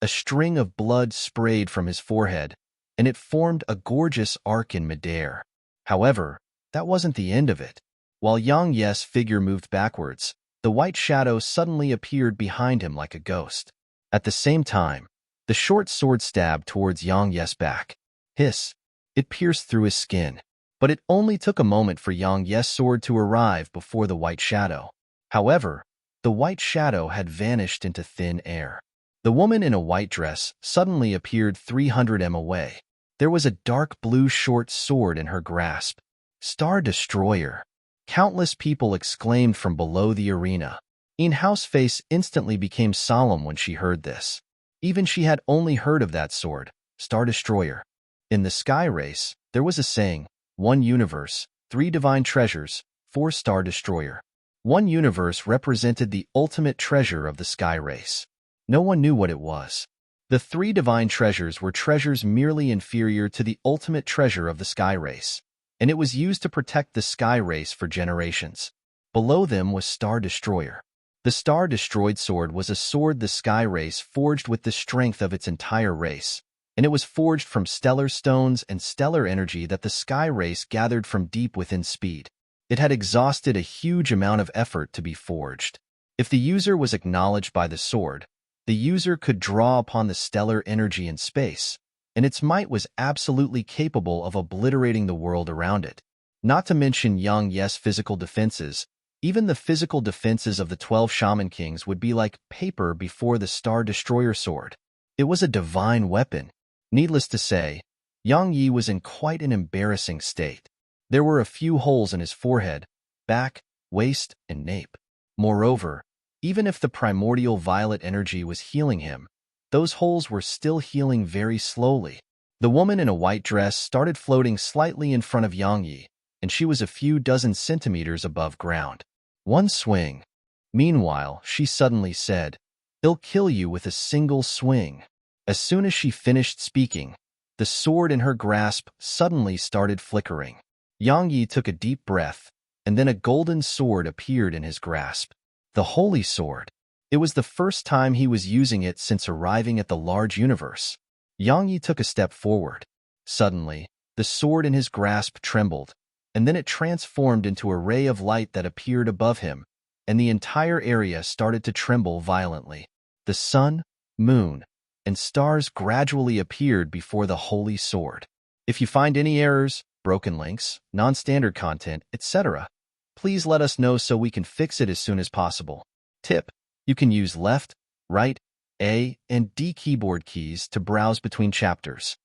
a string of blood sprayed from his forehead, and it formed a gorgeous arc in midair. However, that wasn't the end of it. While Yang Yi's figure moved backwards, the white shadow suddenly appeared behind him like a ghost. At the same time, the short sword stabbed towards Yang Yi's back. Hiss! It pierced through his skin. But it only took a moment for Yang Yi's sword to arrive before the white shadow. However, the white shadow had vanished into thin air. The woman in a white dress suddenly appeared 300 m away. There was a dark blue short sword in her grasp. Star Destroyer! Countless people exclaimed from below the arena. In-house face instantly became solemn when she heard this. Even she had only heard of that sword, Star Destroyer. In the Sky Race, there was a saying, 1 universe, 3 divine treasures, 4 Star Destroyer. 1 universe represented the ultimate treasure of the Sky Race. No one knew what it was. The 3 divine treasures were treasures merely inferior to the ultimate treasure of the Sky Race, and it was used to protect the Sky Race for generations. Below them was Star Destroyer. The Star Destroyed sword was a sword the Sky Race forged with the strength of its entire race, and it was forged from stellar stones and stellar energy that the Sky Race gathered from deep within Speed. It had exhausted a huge amount of effort to be forged. If the user was acknowledged by the sword, the user could draw upon the stellar energy in space, and its might was absolutely capable of obliterating the world around it. Not to mention Yang Yi's physical defenses, even the physical defenses of the 12 Shaman Kings would be like paper before the Star Destroyer sword. It was a divine weapon. Needless to say, Yang Yi was in quite an embarrassing state. There were a few holes in his forehead, back, waist, and nape. Moreover, even if the primordial violet energy was healing him, those holes were still healing very slowly. The woman in a white dress started floating slightly in front of Yang Yi, and she was a few dozen centimeters above ground. One swing. Meanwhile, she suddenly said, "He'll kill you with a single swing." As soon as she finished speaking, the sword in her grasp suddenly started flickering. Yang Yi took a deep breath, and then a golden sword appeared in his grasp. The Holy Sword. It was the first time he was using it since arriving at the large universe. Yang Yi took a step forward. Suddenly, the sword in his grasp trembled, and then it transformed into a ray of light that appeared above him, and the entire area started to tremble violently. The sun, moon, and stars gradually appeared before the Holy Sword. If you find any errors, broken links, non-standard content, etc., please let us know so we can fix it as soon as possible. Tip: you can use left, right, A, and D keyboard keys to browse between chapters.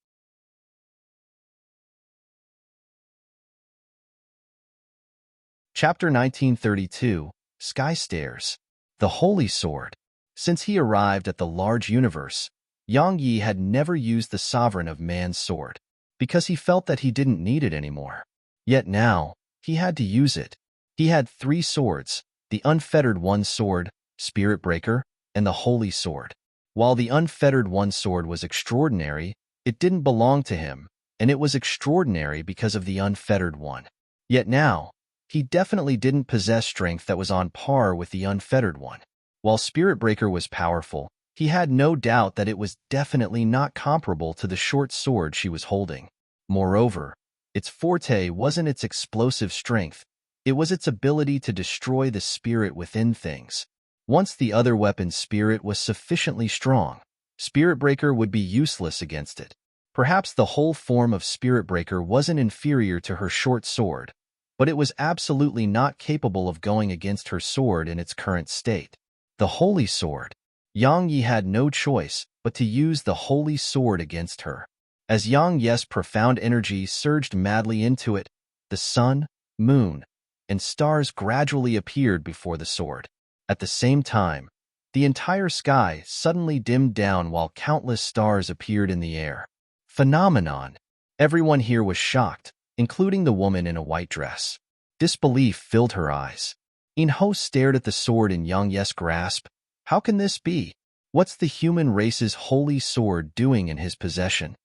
Chapter 1932, Sky Stairs. The Holy Sword. Since he arrived at the large universe, Yang Yi had never used the Sovereign of Man's sword, because he felt that he didn't need it anymore. Yet now, he had to use it. He had 3 swords, the Unfettered One Sword, Spirit Breaker, and the Holy Sword. While the Unfettered One Sword was extraordinary, it didn't belong to him, and it was extraordinary because of the Unfettered One. Yet now, he definitely didn't possess strength that was on par with the Unfettered One. While Spirit Breaker was powerful, he had no doubt that it was definitely not comparable to the short sword she was holding. Moreover, its forte wasn't its explosive strength, it was its ability to destroy the spirit within things. Once the other weapon's spirit was sufficiently strong, Spirit Breaker would be useless against it. Perhaps the whole form of Spirit Breaker wasn't inferior to her short sword, but it was absolutely not capable of going against her sword in its current state. The Holy Sword. Yang Yi had no choice but to use the Holy Sword against her. As Yang Yi's profound energy surged madly into it, the sun, moon, and stars gradually appeared before the sword. At the same time, The entire sky suddenly dimmed down while countless stars appeared in the air. Phenomenon. Everyone here was shocked, including the woman in a white dress. Disbelief filled her eyes. In-ho stared at the sword in Yang Ye's grasp. How can this be? What's the human race's holy sword doing in his possession?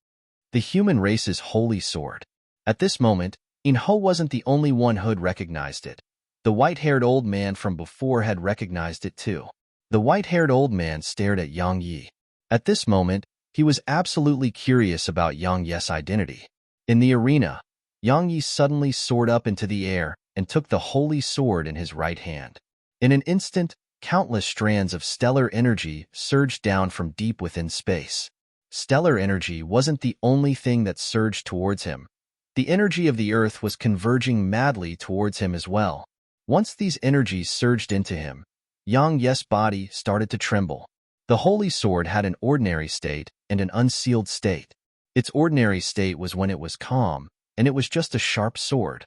The human race's holy sword. At this moment, In-ho wasn't the only one who'd recognized it. The white-haired old man from before had recognized it too. The white-haired old man stared at Yang Yi. At this moment, he was absolutely curious about Yang Ye's identity. In the arena, Yang Yi suddenly soared up into the air and took the holy sword in his right hand. In an instant, countless strands of stellar energy surged down from deep within space. Stellar energy wasn't the only thing that surged towards him. The energy of the earth was converging madly towards him as well. Once these energies surged into him, Yang Ye's body started to tremble. The holy sword had an ordinary state and an unsealed state. Its ordinary state was when it was calm, and it was just a sharp sword.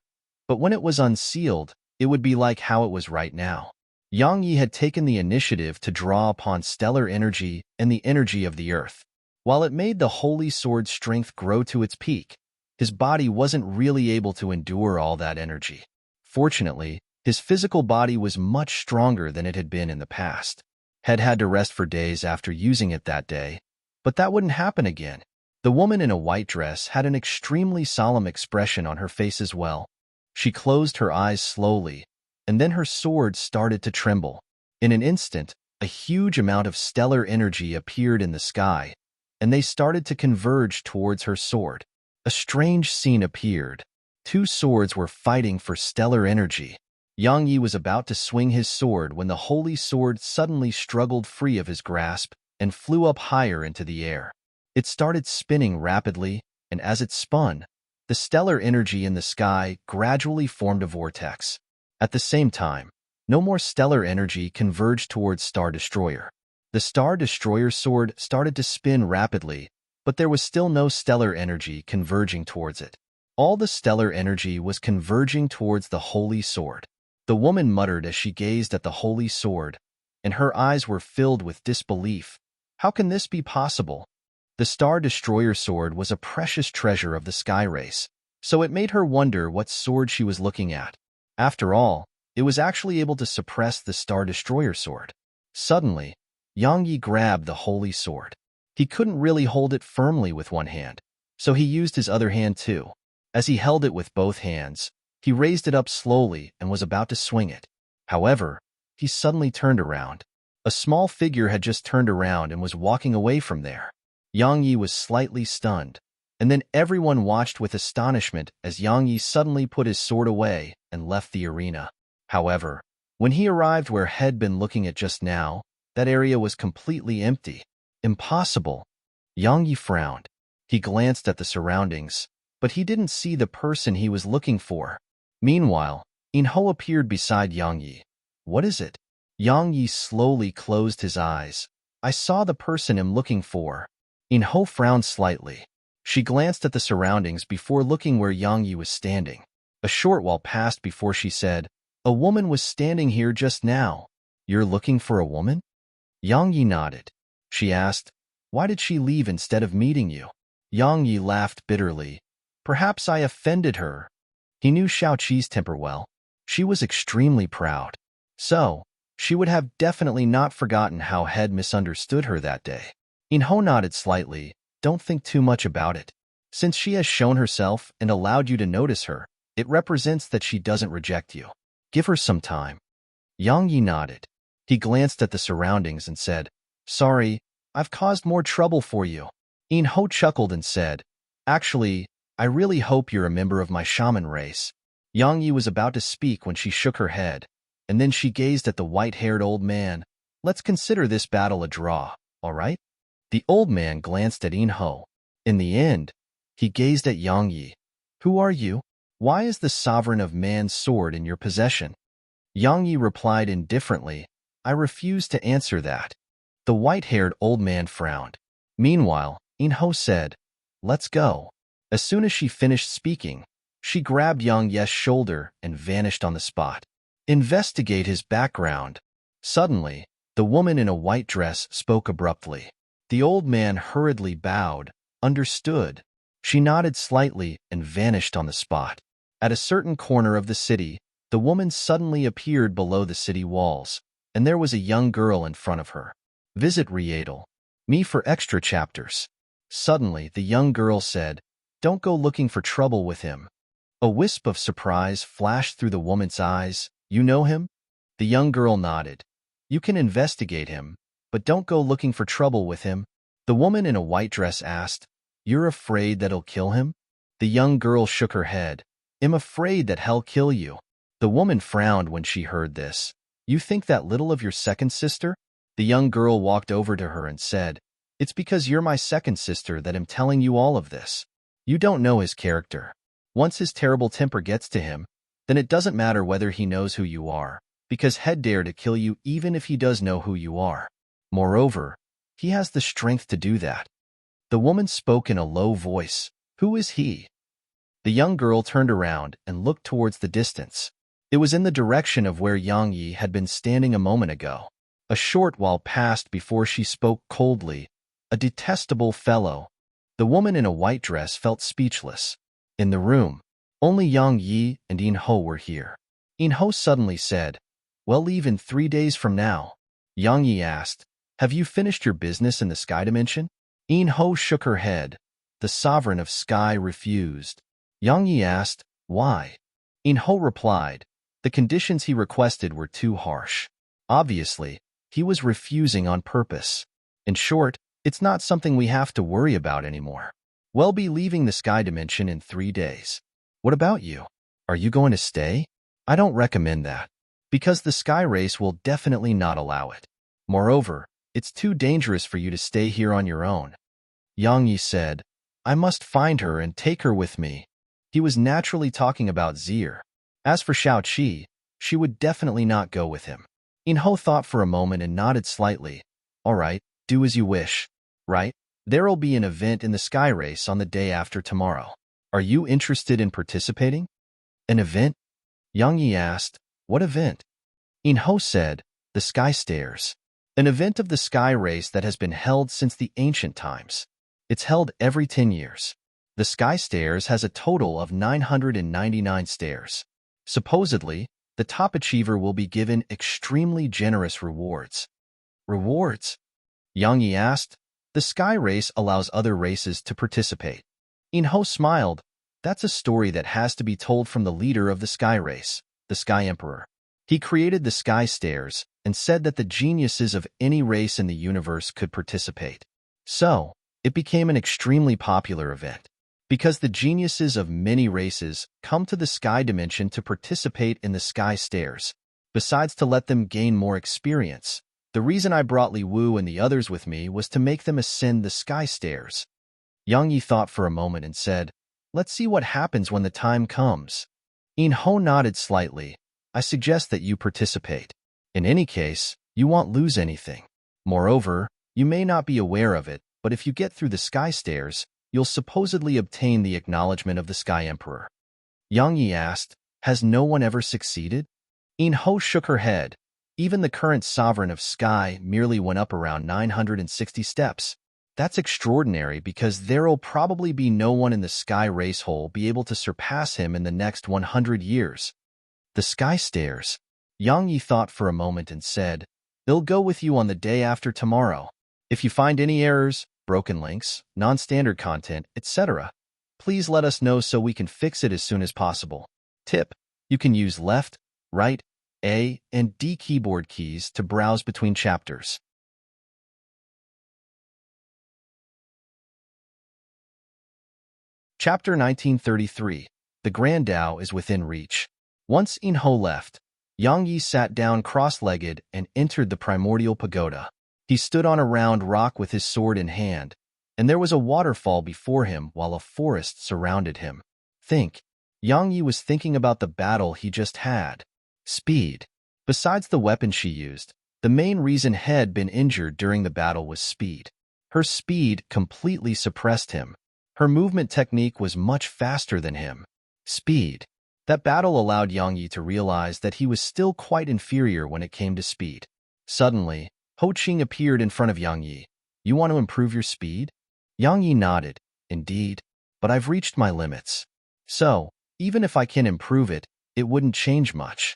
But when it was unsealed, it would be like how it was right now. Yang Yi had taken the initiative to draw upon stellar energy and the energy of the earth. While it made the holy sword's strength grow to its peak, his body wasn't really able to endure all that energy. Fortunately, his physical body was much stronger than it had been in the past. Had to rest for days after using it that day, but that wouldn't happen again. The woman in a white dress had an extremely solemn expression on her face as well. She closed her eyes slowly, and then her sword started to tremble. In an instant, a huge amount of stellar energy appeared in the sky, and they started to converge towards her sword. A strange scene appeared. Two swords were fighting for stellar energy. Yang Yi was about to swing his sword when the holy sword suddenly struggled free of his grasp and flew up higher into the air. It started spinning rapidly, and as it spun, the stellar energy in the sky gradually formed a vortex. At the same time, no more stellar energy converged towards Star Destroyer. The Star Destroyer sword started to spin rapidly, but there was still no stellar energy converging towards it. All the stellar energy was converging towards the holy sword. The woman muttered as she gazed at the holy sword, and her eyes were filled with disbelief. How can this be possible? The Star Destroyer sword was a precious treasure of the sky race, so it made her wonder what sword she was looking at. After all, it was actually able to suppress the Star Destroyer sword. Suddenly, Yang Yi grabbed the holy sword. He couldn't really hold it firmly with one hand, so he used his other hand too. As he held it with both hands, he raised it up slowly and was about to swing it. However, he suddenly turned around. A small figure had just turned around and was walking away from there. Yang Yi was slightly stunned, and then everyone watched with astonishment as Yang Yi suddenly put his sword away and left the arena. However, when he arrived where He'd been looking at just now, that area was completely empty. Impossible. Yang Yi frowned. He glanced at the surroundings, but he didn't see the person he was looking for. Meanwhile, In-ho appeared beside Yang Yi. What is it? Yang Yi slowly closed his eyes. I saw the person I'm looking for. In-ho frowned slightly. She glanced at the surroundings before looking where Yang Yi was standing. A short while passed before she said, a woman was standing here just now. You're looking for a woman? Yang Yi nodded. She asked, why did she leave instead of meeting you? Yang Yi laughed bitterly. Perhaps I offended her. He knew Xiaoqi's temper well. She was extremely proud. So, she would have definitely not forgotten how He'd misunderstood her that day. In-ho nodded slightly. Don't think too much about it. Since she has shown herself and allowed you to notice her, it represents that she doesn't reject you. Give her some time. Yang Yi nodded. He glanced at the surroundings and said, sorry, I've caused more trouble for you. In-ho chuckled and said, actually, I really hope you're a member of my shaman race. Yang Yi was about to speak when she shook her head, and then she gazed at the white-haired old man. Let's consider this battle a draw, all right? The old man glanced at In-ho. In the end, he gazed at Yang Yi. Who are you? Why is the sovereign of man's sword in your possession? Yang Yi replied indifferently, I refuse to answer that. The white-haired old man frowned. Meanwhile, In-ho said, let's go. As soon as she finished speaking, she grabbed Yang Ye's shoulder and vanished on the spot. Investigate his background. Suddenly, The woman in a white dress spoke abruptly. The old man hurriedly bowed. Understood. She nodded slightly and vanished on the spot. At a certain corner of the city, the woman suddenly appeared below the city walls, and there was a young girl in front of her. Visit Riedel. Me for extra chapters. Suddenly, the young girl said, Don't go looking for trouble with him. A wisp of surprise flashed through the woman's eyes. You know him? The young girl nodded. You can investigate him, but don't go looking for trouble with him. The woman in a white dress asked, You're afraid that he'll kill him? The young girl shook her head. I'm afraid that he'll kill you. The woman frowned when she heard this. You think that little of your second sister? The young girl walked over to her and said, It's because you're my second sister that I'm telling you all of this. You don't know his character. Once his terrible temper gets to him, then it doesn't matter whether he knows who you are, because he'd dare to kill you even if he does know who you are. Moreover, he has the strength to do that. The woman spoke in a low voice. Who is he? The young girl turned around and looked towards the distance. It was in the direction of where Yang Yi had been standing a moment ago. A short while passed before she spoke coldly. A detestable fellow. The woman in a white dress felt speechless. In the room, only Yang Yi and In Ho were here. In Ho suddenly said, We'll leave in 3 days from now. Yang Yi asked, Have you finished your business in the sky dimension? In Ho shook her head. The sovereign of sky refused. Yang Yi asked, Why? In Ho replied, The conditions he requested were too harsh. Obviously, he was refusing on purpose. In short, it's not something we have to worry about anymore. We'll be leaving the sky dimension in 3 days. What about you? Are you going to stay? I don't recommend that, because the sky race will definitely not allow it. Moreover, it's too dangerous for you to stay here on your own. Yang Yi said, I must find her and take her with me. He was naturally talking about Zir. As for Shao Qi, she would definitely not go with him. In Ho thought for a moment and nodded slightly. All right, do as you wish. Right? There'll be an event in the sky race on the day after tomorrow. Are you interested in participating? An event? Yang Yi asked, What event? In Ho said, The Sky Stairs. An event of the sky race that has been held since the ancient times. It's held every 10 years. The Sky Stairs has a total of 999 stairs. Supposedly, the top achiever will be given extremely generous rewards. Rewards? Yang Yi asked. The sky race allows other races to participate. In Ho smiled. That's a story that has to be told from the leader of the sky race, the Sky Emperor. He created the Sky Stairs and said that the geniuses of any race in the universe could participate. So, it became an extremely popular event. Because the geniuses of many races come to the sky dimension to participate in the Sky Stairs, besides to let them gain more experience. The reason I brought Li Wu and the others with me was to make them ascend the Sky Stairs. Yang Yi thought for a moment and said, Let's see what happens when the time comes. In Ho nodded slightly. I suggest that you participate. In any case, you won't lose anything. Moreover, you may not be aware of it, but if you get through the Sky Stairs, you'll supposedly obtain the acknowledgement of the Sky Emperor. Yang Yi asked, Has no one ever succeeded? In Ho shook her head. Even the current sovereign of sky merely went up around 960 steps. That's extraordinary because there'll probably be no one in the sky race hole be able to surpass him in the next 100 years. The Sky Stairs. Yang Yi thought for a moment and said, They'll go with you on the day after tomorrow. If you find any errors, broken links, non-standard content, etc., please let us know so we can fix it as soon as possible. Tip: you can use left, right, A, and D keyboard keys to browse between chapters. Chapter 1933. The Grand Tao is within reach. Once In Ho left, Yang Yi sat down cross-legged and entered the primordial pagoda. He stood on a round rock with his sword in hand, and there was a waterfall before him while a forest surrounded him. Think. Yang Yi was thinking about the battle he just had. Speed. Besides the weapon she used, the main reason had been injured during the battle was speed. Her speed completely suppressed him. Her movement technique was much faster than him. Speed. That battle allowed Yang Yi to realize that he was still quite inferior when it came to speed. Suddenly, Ho Qing appeared in front of Yang Yi. You want to improve your speed? Yang Yi nodded. Indeed, but I've reached my limits. So, even if I can improve it, it wouldn't change much.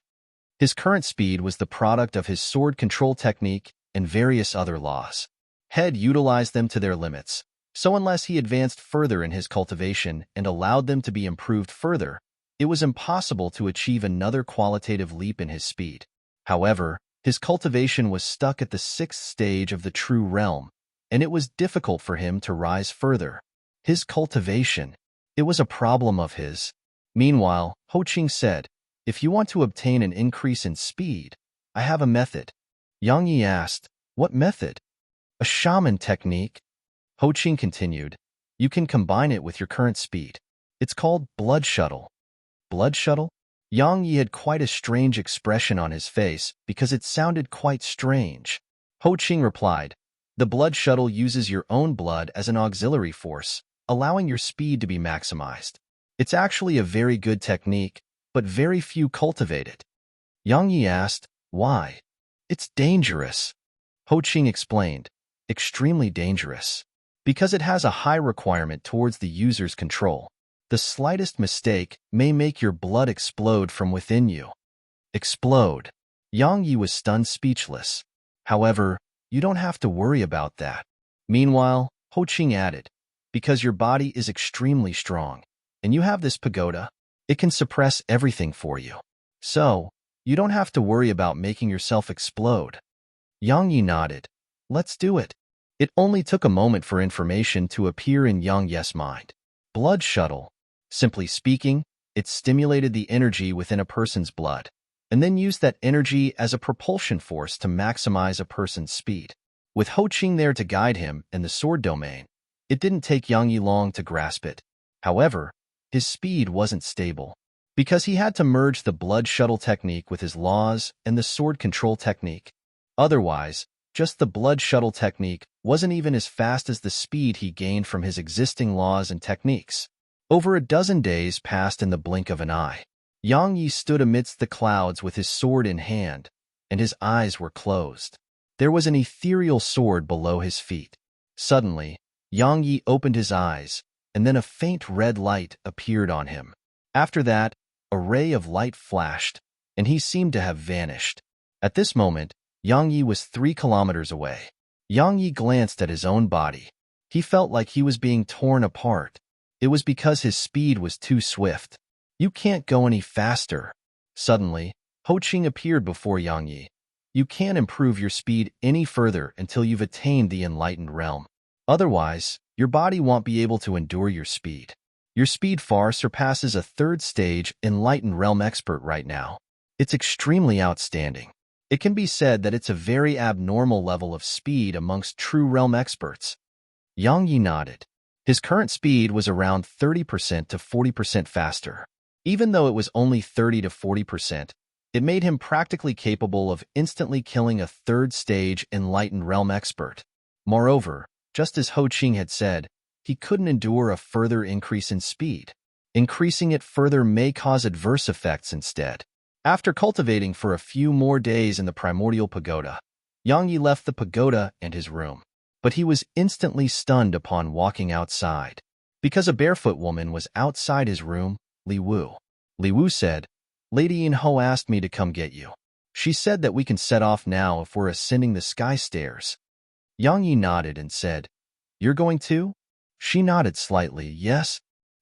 His current speed was the product of his sword control technique and various other laws. Head utilized them to their limits, so unless he advanced further in his cultivation and allowed them to be improved further, it was impossible to achieve another qualitative leap in his speed. However, his cultivation was stuck at the 6th stage of the true realm, and it was difficult for him to rise further. His cultivation, it was a problem of his. Meanwhile, Ho Qing said, if you want to obtain an increase in speed, I have a method. Yang Yi asked, what method? A shaman technique. Ho Qing continued, you can combine it with your current speed. It's called blood shuttle. Blood shuttle? Yang Yi had quite a strange expression on his face because it sounded quite strange. Ho Qing replied, the blood shuttle uses your own blood as an auxiliary force, allowing your speed to be maximized. It's actually a very good technique, but very few cultivate it. Yang Yi asked, why? It's dangerous. Ho Qing explained, extremely dangerous. Because it has a high requirement towards the user's control. The slightest mistake may make your blood explode from within you. Explode. Yang Yi was stunned speechless. However, you don't have to worry about that. Meanwhile, Ho Qing added, because your body is extremely strong, and you have this pagoda, it can suppress everything for you. So, you don't have to worry about making yourself explode. Yang Yi nodded. Let's do it. It only took a moment for information to appear in Yang Yi's mind. Blood shuttle. Simply speaking, it stimulated the energy within a person's blood, and then used that energy as a propulsion force to maximize a person's speed. With Ho Qing there to guide him in the sword domain, it didn't take Yang Yi long to grasp it. However, his speed wasn't stable, because he had to merge the blood shuttle technique with his laws and the sword control technique. Otherwise, just the blood shuttle technique wasn't even as fast as the speed he gained from his existing laws and techniques. Over a dozen days passed in the blink of an eye. Yang Yi stood amidst the clouds with his sword in hand, and his eyes were closed. There was an ethereal sword below his feet. Suddenly, Yang Yi opened his eyes, and then a faint red light appeared on him. After that, a ray of light flashed, and he seemed to have vanished. At this moment, Yang Yi was 3 kilometers away. Yang Yi glanced at his own body. He felt like he was being torn apart. It was because his speed was too swift. You can't go any faster. Suddenly, Ho Qing appeared before Yang Yi. You can't improve your speed any further until you've attained the enlightened realm. Otherwise, your body won't be able to endure your speed. Your speed far surpasses a 3rd stage enlightened realm expert right now. It's extremely outstanding. It can be said that it's a very abnormal level of speed amongst true realm experts. Yang Yi nodded. His current speed was around 30% to 40% faster. Even though it was only 30 to 40%, it made him practically capable of instantly killing a 3rd stage enlightened realm expert. Moreover, just as Ho Qing had said, he couldn't endure a further increase in speed. Increasing it further may cause adverse effects instead. After cultivating for a few more days in the primordial pagoda, Yang Yi left the pagoda and his room. But he was instantly stunned upon walking outside. Because a barefoot woman was outside his room, Li Wu. Li Wu said, Lady Yin Ho asked me to come get you. She said that we can set off now if we're ascending the sky stairs. Yang Yi nodded and said, You're going too? She nodded slightly, yes.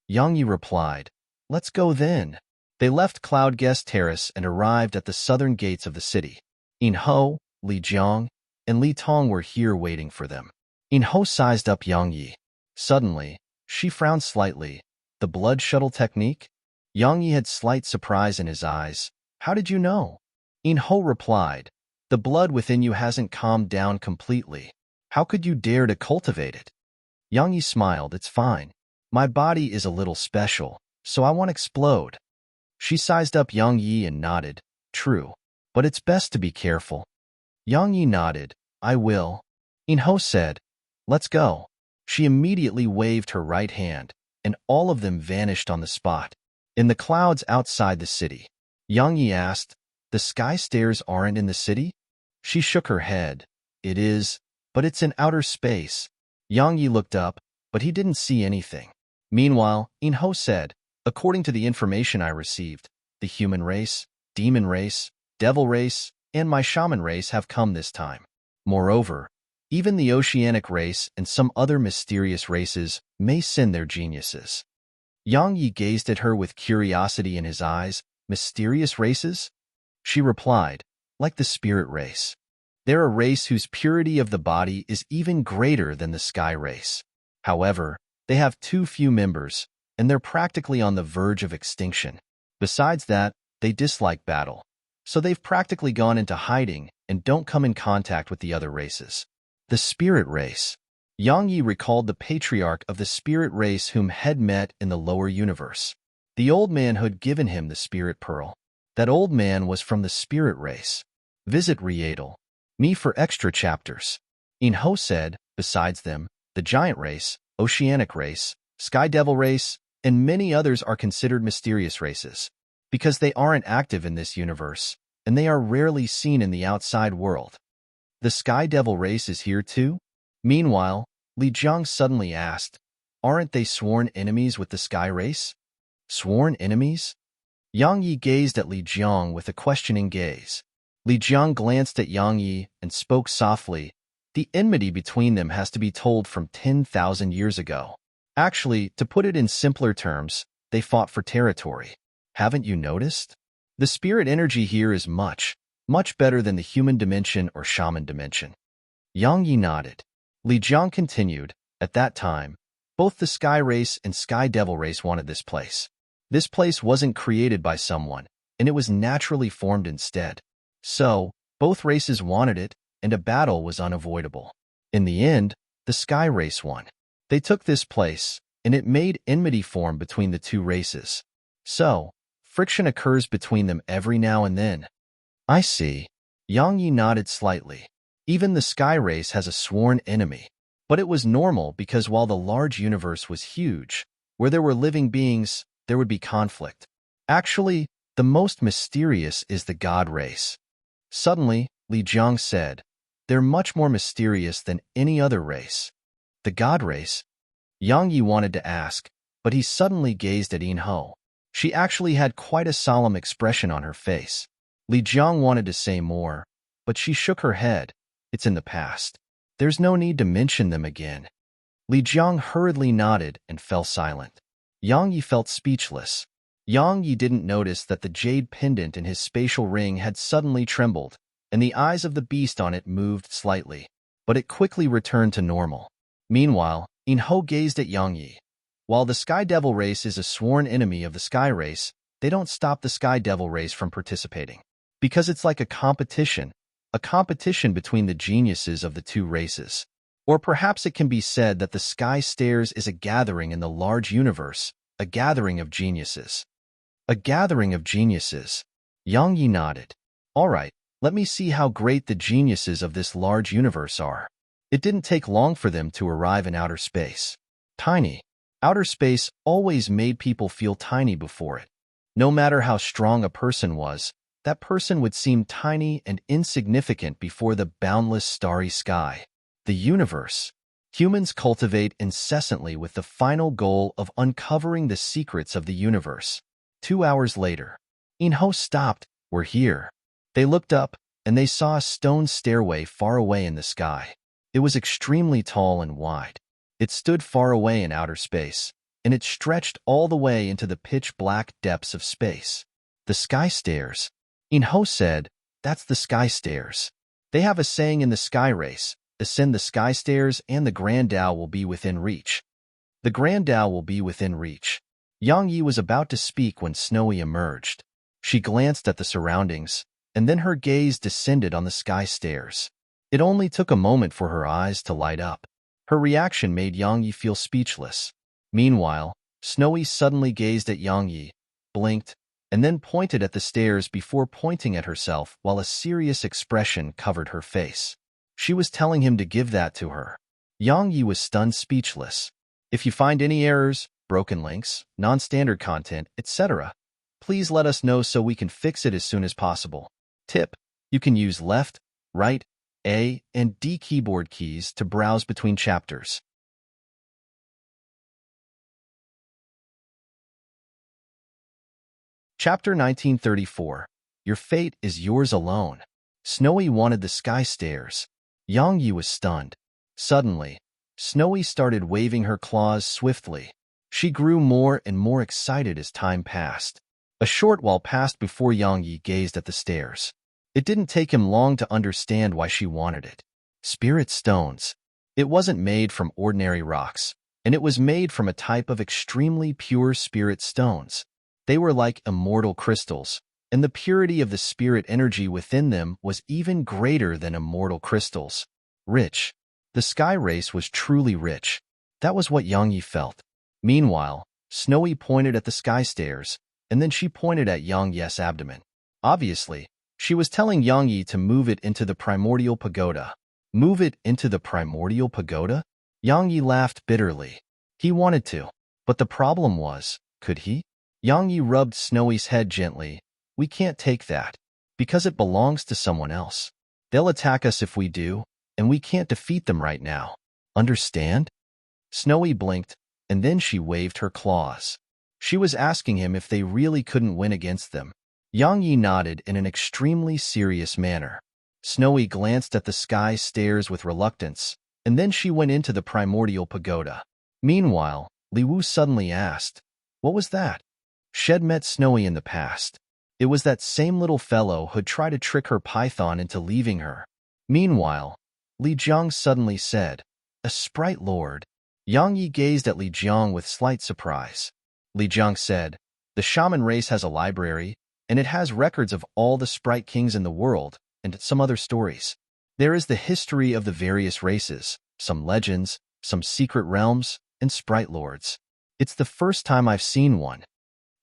Yang Yi replied, Let's go then. They left Cloud Guest Terrace and arrived at the southern gates of the city. Yin Ho, Li Jiang, and Li Tong were here waiting for them. Yin Ho sized up Yang Yi. Suddenly, she frowned slightly. The blood shuttle technique? Yang Yi had slight surprise in his eyes. How did you know? Yin Ho replied, The blood within you hasn't calmed down completely. How could you dare to cultivate it? Yang Yi smiled. It's fine. My body is a little special, so I won't explode. She sized up Yang Yi and nodded. True, but it's best to be careful. Yang Yi nodded. I will. Yin Ho said, Let's go. She immediately waved her right hand, and all of them vanished on the spot. In the clouds outside the city, Yang Yi asked, The sky stairs aren't in the city? She shook her head. It is, but it's in outer space. Yang Yi looked up, but he didn't see anything. Meanwhile, Inho said, according to the information I received, the human race, demon race, devil race, and my shaman race have come this time. Moreover, even the oceanic race and some other mysterious races may send their geniuses. Yang Yi gazed at her with curiosity in his eyes. Mysterious races? She replied, like the spirit race. They're a race whose purity of the body is even greater than the sky race. However, they have too few members, and they're practically on the verge of extinction. Besides that, they dislike battle, so they've practically gone into hiding and don't come in contact with the other races. The spirit race. Yang Yi recalled the patriarch of the spirit race whom had met in the lower universe. The old man who'd given him the spirit pearl. That old man was from the spirit race. Visit Riedel. Me for extra chapters. Inho said, besides them, the giant race, oceanic race, sky devil race, and many others are considered mysterious races, because they aren't active in this universe, and they are rarely seen in the outside world. The sky devil race is here too? Meanwhile, Li Jiang suddenly asked, aren't they sworn enemies with the sky race? Sworn enemies? Yang Yi gazed at Li Jiang with a questioning gaze. Li Jiang glanced at Yang Yi and spoke softly. The enmity between them has to be told from 10,000 years ago. Actually, to put it in simpler terms, they fought for territory. Haven't you noticed? The spirit energy here is much better than the human dimension or shaman dimension. Yang Yi nodded. Li Jiang continued, at that time, both the sky race and sky devil race wanted this place. This place wasn't created by someone, and it was naturally formed instead. So, both races wanted it, and a battle was unavoidable. In the end, the sky race won. They took this place, and it made enmity form between the two races. So, friction occurs between them every now and then. I see. Yang Yi nodded slightly. Even the sky race has a sworn enemy. But it was normal because while the large universe was huge, where there were living beings, there would be conflict. Actually, the most mysterious is the god race. Suddenly, Li Jiang said, they're much more mysterious than any other race. The god race? Yang Yi wanted to ask, but he suddenly gazed at Inho. She actually had quite a solemn expression on her face. Li Jiang wanted to say more, but she shook her head. It's in the past. There's no need to mention them again. Li Jiang hurriedly nodded and fell silent. Yang Yi felt speechless. Yang Yi didn't notice that the jade pendant in his spatial ring had suddenly trembled, and the eyes of the beast on it moved slightly, but it quickly returned to normal. Meanwhile, Inho gazed at Yang Yi. While the Sky Devil race is a sworn enemy of the Sky race, they don't stop the Sky Devil race from participating. Because it's like a competition between the geniuses of the two races. Or perhaps it can be said that the Sky Stairs is a gathering in the large universe, a gathering of geniuses. A gathering of geniuses. Yang Yi nodded. All right, let me see how great the geniuses of this large universe are. It didn't take long for them to arrive in outer space. Tiny. Outer space always made people feel tiny before it. No matter how strong a person was, that person would seem tiny and insignificant before the boundless starry sky. The universe. Humans cultivate incessantly with the final goal of uncovering the secrets of the universe. 2 hours later, Inho stopped. We're here. They looked up, and they saw a stone stairway far away in the sky. It was extremely tall and wide. It stood far away in outer space, and it stretched all the way into the pitch-black depths of space. The Sky Stairs. Inho said, that's the Sky Stairs. They have a saying in the Sky Race, ascend the Sky Stairs and the Grand Tao will be within reach. The Grand Tao will be within reach. Yang Yi was about to speak when Snowy emerged. She glanced at the surroundings, and then her gaze descended on the Sky Stairs. It only took a moment for her eyes to light up. Her reaction made Yang Yi feel speechless. Meanwhile, Snowy suddenly gazed at Yang Yi, blinked, and then pointed at the stairs before pointing at herself while a serious expression covered her face. She was telling him to give that to her. Yang Yi was stunned speechless. If you find any errors, broken links, non-standard content, etc., please let us know so we can fix it as soon as possible. Tip: you can use left, right, A, and D keyboard keys to browse between chapters. Chapter 1934. Your fate is yours alone. Snowy wanted the sky stairs. Yang Yi was stunned. Suddenly, Snowy started waving her claws swiftly. She grew more and more excited as time passed. A short while passed before Yang Yi gazed at the stairs. It didn't take him long to understand why she wanted it. Spirit stones. It wasn't made from ordinary rocks, and it was made from a type of extremely pure spirit stones. They were like immortal crystals, and the purity of the spirit energy within them was even greater than immortal crystals. Rich. The sky race was truly rich. That was what Yang Yi felt. Meanwhile, Snowy pointed at the sky stairs, and then she pointed at Yang Yi's abdomen. Obviously, she was telling Yang Yi to move it into the primordial pagoda. Move it into the primordial pagoda? Yang Yi laughed bitterly. He wanted to, but the problem was, could he? Yang Yi rubbed Snowy's head gently. We can't take that, because it belongs to someone else. They'll attack us if we do, and we can't defeat them right now. Understand? Snowy blinked, and then she waved her claws. She was asking him if they really couldn't win against them. Yang Yi nodded in an extremely serious manner. Snowy glanced at the sky stairs with reluctance, and then she went into the primordial pagoda. Meanwhile, Li Wu suddenly asked, "What was that?" Shed met Snowy in the past. It was that same little fellow who'd tried to trick her python into leaving her. Meanwhile, Li Jiang suddenly said, "A sprite lord." Yang Yi gazed at Li Jiang with slight surprise. Li Jiang said, "The shaman race has a library, and it has records of all the sprite kings in the world, and some other stories. There is the history of the various races, some legends, some secret realms, and sprite lords. It's the first time I've seen one."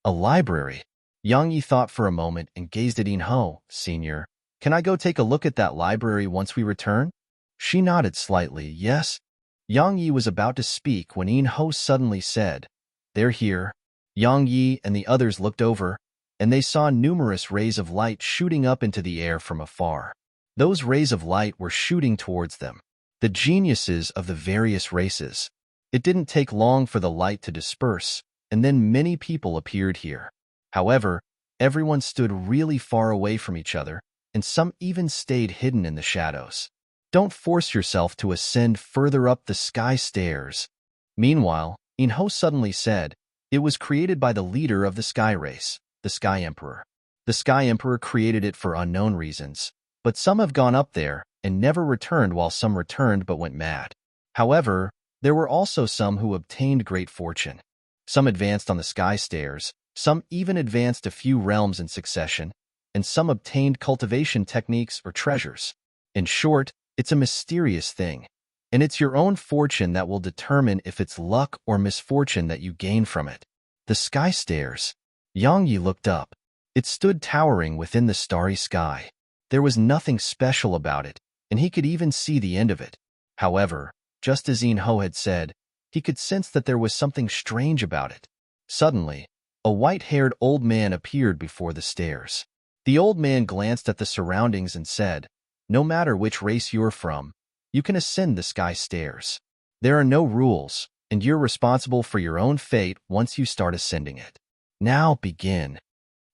A library. Yang Yi thought for a moment and gazed at Ho. "Senior, can I go take a look at that library once we return?" She nodded slightly, yes. Yang Yi was about to speak when Ho suddenly said, "They're here." Yang Yi and the others looked over, and they saw numerous rays of light shooting up into the air from afar. Those rays of light were shooting towards them, the geniuses of the various races. It didn't take long for the light to disperse, and then many people appeared here. However, everyone stood really far away from each other, and some even stayed hidden in the shadows. Don't force yourself to ascend further up the sky stairs. Meanwhile, Ho suddenly said, "It was created by the leader of the sky race, the Sky Emperor. The Sky Emperor created it for unknown reasons, but some have gone up there and never returned, while some returned but went mad. However, there were also some who obtained great fortune. Some advanced on the sky stairs, some even advanced a few realms in succession, and some obtained cultivation techniques or treasures. In short, it's a mysterious thing, and it's your own fortune that will determine if it's luck or misfortune that you gain from it." The sky stairs. Yang Yi looked up. It stood towering within the starry sky. There was nothing special about it, and he could even see the end of it. However, just as Ho had said, he could sense that there was something strange about it. Suddenly, a white-haired old man appeared before the stairs. The old man glanced at the surroundings and said, "No matter which race you're from, you can ascend the sky stairs. There are no rules, and you're responsible for your own fate once you start ascending it. Now begin."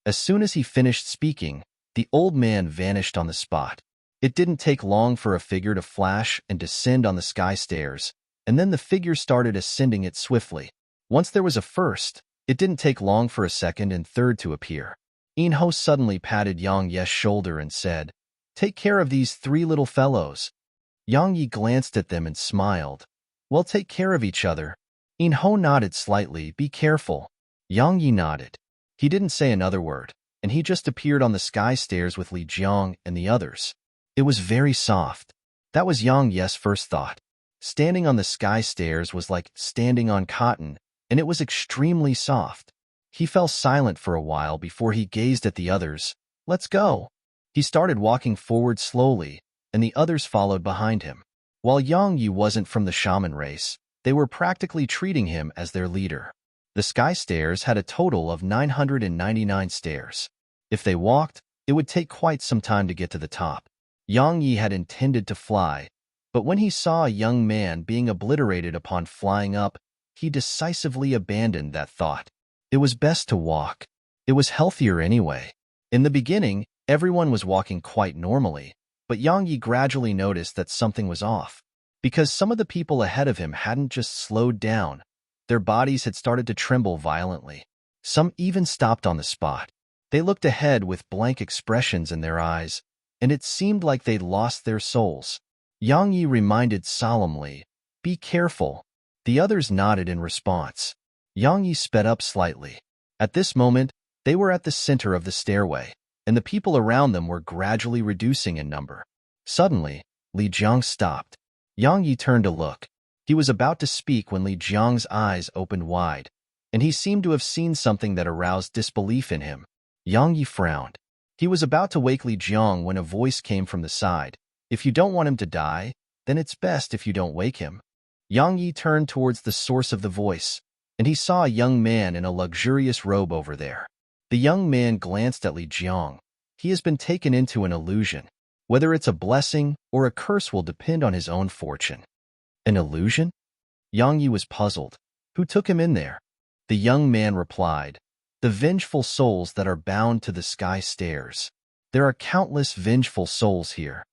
As soon as he finished speaking, the old man vanished on the spot. It didn't take long for a figure to flash and descend on the sky stairs, and then the figure started ascending it swiftly. Once there was a first, it didn't take long for a second and third to appear. Ho suddenly patted Yang Yi's shoulder and said, "Take care of these three little fellows." Yang Yi glanced at them and smiled. "Well, take care of each other." Ho nodded slightly. "Be careful." Yang Yi nodded. He didn't say another word, and he just appeared on the sky stairs with Li Jiang and the others. It was very soft. That was Yang Yi's first thought. Standing on the sky stairs was like standing on cotton, and it was extremely soft. He fell silent for a while before he gazed at the others. "Let's go." He started walking forward slowly, and the others followed behind him. While Yang Yi wasn't from the shaman race, they were practically treating him as their leader. The sky stairs had a total of 999 stairs. If they walked, it would take quite some time to get to the top. Yang Yi had intended to fly, but when he saw a young man being obliterated upon flying up, he decisively abandoned that thought. It was best to walk. It was healthier anyway. In the beginning, everyone was walking quite normally, but Yang Yi gradually noticed that something was off. Because some of the people ahead of him hadn't just slowed down, their bodies had started to tremble violently. Some even stopped on the spot. They looked ahead with blank expressions in their eyes, and it seemed like they'd lost their souls. Yang Yi reminded solemnly, "Be careful." The others nodded in response. Yang Yi sped up slightly. At this moment, they were at the center of the stairway, and the people around them were gradually reducing in number. Suddenly, Li Jiang stopped. Yang Yi turned to look. He was about to speak when Li Jiang's eyes opened wide, and he seemed to have seen something that aroused disbelief in him. Yang Yi frowned. He was about to wake Li Jiang when a voice came from the side. "If you don't want him to die, then it's best if you don't wake him." Yang Yi turned towards the source of the voice, and he saw a young man in a luxurious robe over there. The young man glanced at Li Jiang. He has been taken into an illusion. Whether it's a blessing or a curse will depend on his own fortune. An illusion? Yang Yi was puzzled. Who took him in there? The young man replied, "The vengeful souls that are bound to the sky stairs. There are countless vengeful souls here."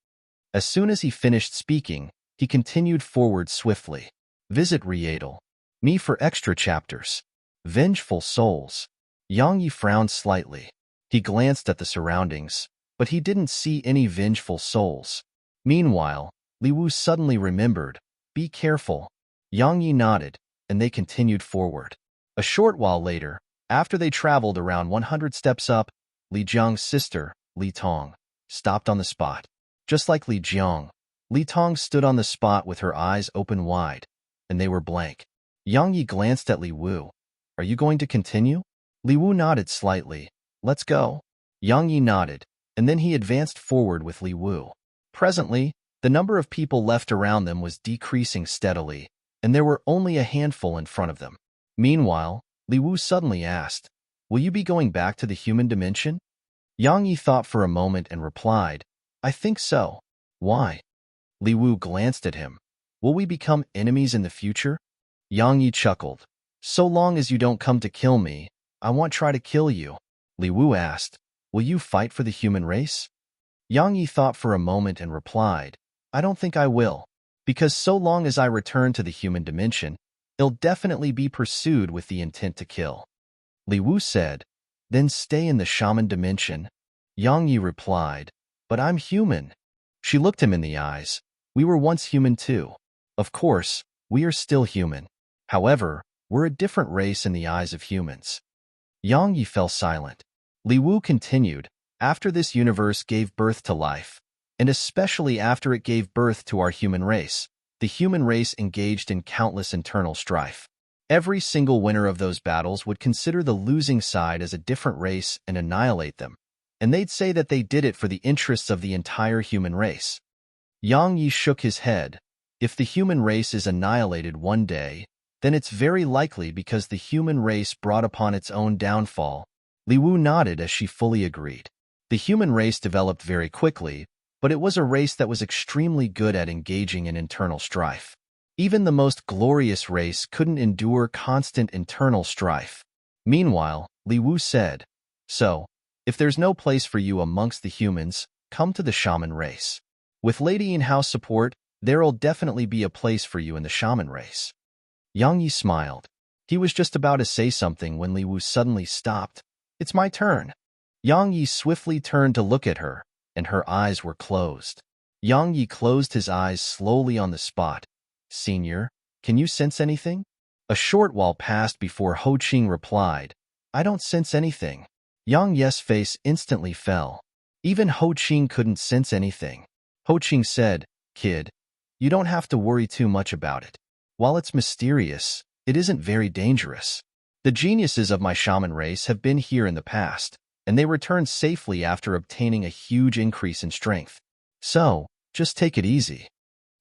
As soon as he finished speaking, he continued forward swiftly. Visit Rietal. Me for extra chapters. Vengeful souls. Yang Yi frowned slightly. He glanced at the surroundings, but he didn't see any vengeful souls. Meanwhile, Li Wu suddenly remembered, "Be careful." Yang Yi nodded, and they continued forward. A short while later, after they traveled around 100 steps up, Li Jiang's sister, Li Tong, stopped on the spot. Just like Li Jiang, Li Tong stood on the spot with her eyes open wide, and they were blank. Yang Yi glanced at Li Wu. "Are you going to continue?" Li Wu nodded slightly. "Let's go." Yang Yi nodded, and then he advanced forward with Li Wu. Presently, the number of people left around them was decreasing steadily, and there were only a handful in front of them. Meanwhile, Li Wu suddenly asked, "Will you be going back to the human dimension?" Yang Yi thought for a moment and replied, "I think so." "Why?" Li Wu glanced at him. "Will we become enemies in the future?" Yang Yi chuckled. "So long as you don't come to kill me, I won't try to kill you." Li Wu asked, "Will you fight for the human race?" Yang Yi thought for a moment and replied, "I don't think I will, because so long as I return to the human dimension, it'll definitely be pursued with the intent to kill." Li Wu said, "Then stay in the shaman dimension." Yang Yi replied, "But I'm human." She looked him in the eyes. "We were once human too. Of course, we are still human. However, we're a different race in the eyes of humans." Yang Yi fell silent. Li Wu continued, "After this universe gave birth to life, and especially after it gave birth to our human race, the human race engaged in countless internal strife. Every single winner of those battles would consider the losing side as a different race and annihilate them, and they'd say that they did it for the interests of the entire human race." Yang Yi shook his head. "If the human race is annihilated one day, then it's very likely because the human race brought upon its own downfall." Li Wu nodded as she fully agreed. The human race developed very quickly, but it was a race that was extremely good at engaging in internal strife. Even the most glorious race couldn't endure constant internal strife. Meanwhile, Li Wu said, "So, if there's no place for you amongst the humans, come to the shaman race. With lady in-house support, there'll definitely be a place for you in the shaman race." Yang Yi smiled. He was just about to say something when Li Wu suddenly stopped. "It's my turn." Yang Yi swiftly turned to look at her, and her eyes were closed. Yang Yi closed his eyes slowly on the spot. "Senior, can you sense anything?" A short while passed before Ho Qing replied, "I don't sense anything." Yang Yi's face instantly fell. Even Ho Qing couldn't sense anything. Ho Qing said, "Kid, you don't have to worry too much about it. While it's mysterious, it isn't very dangerous. The geniuses of my shaman race have been here in the past, and they returned safely after obtaining a huge increase in strength. So, just take it easy."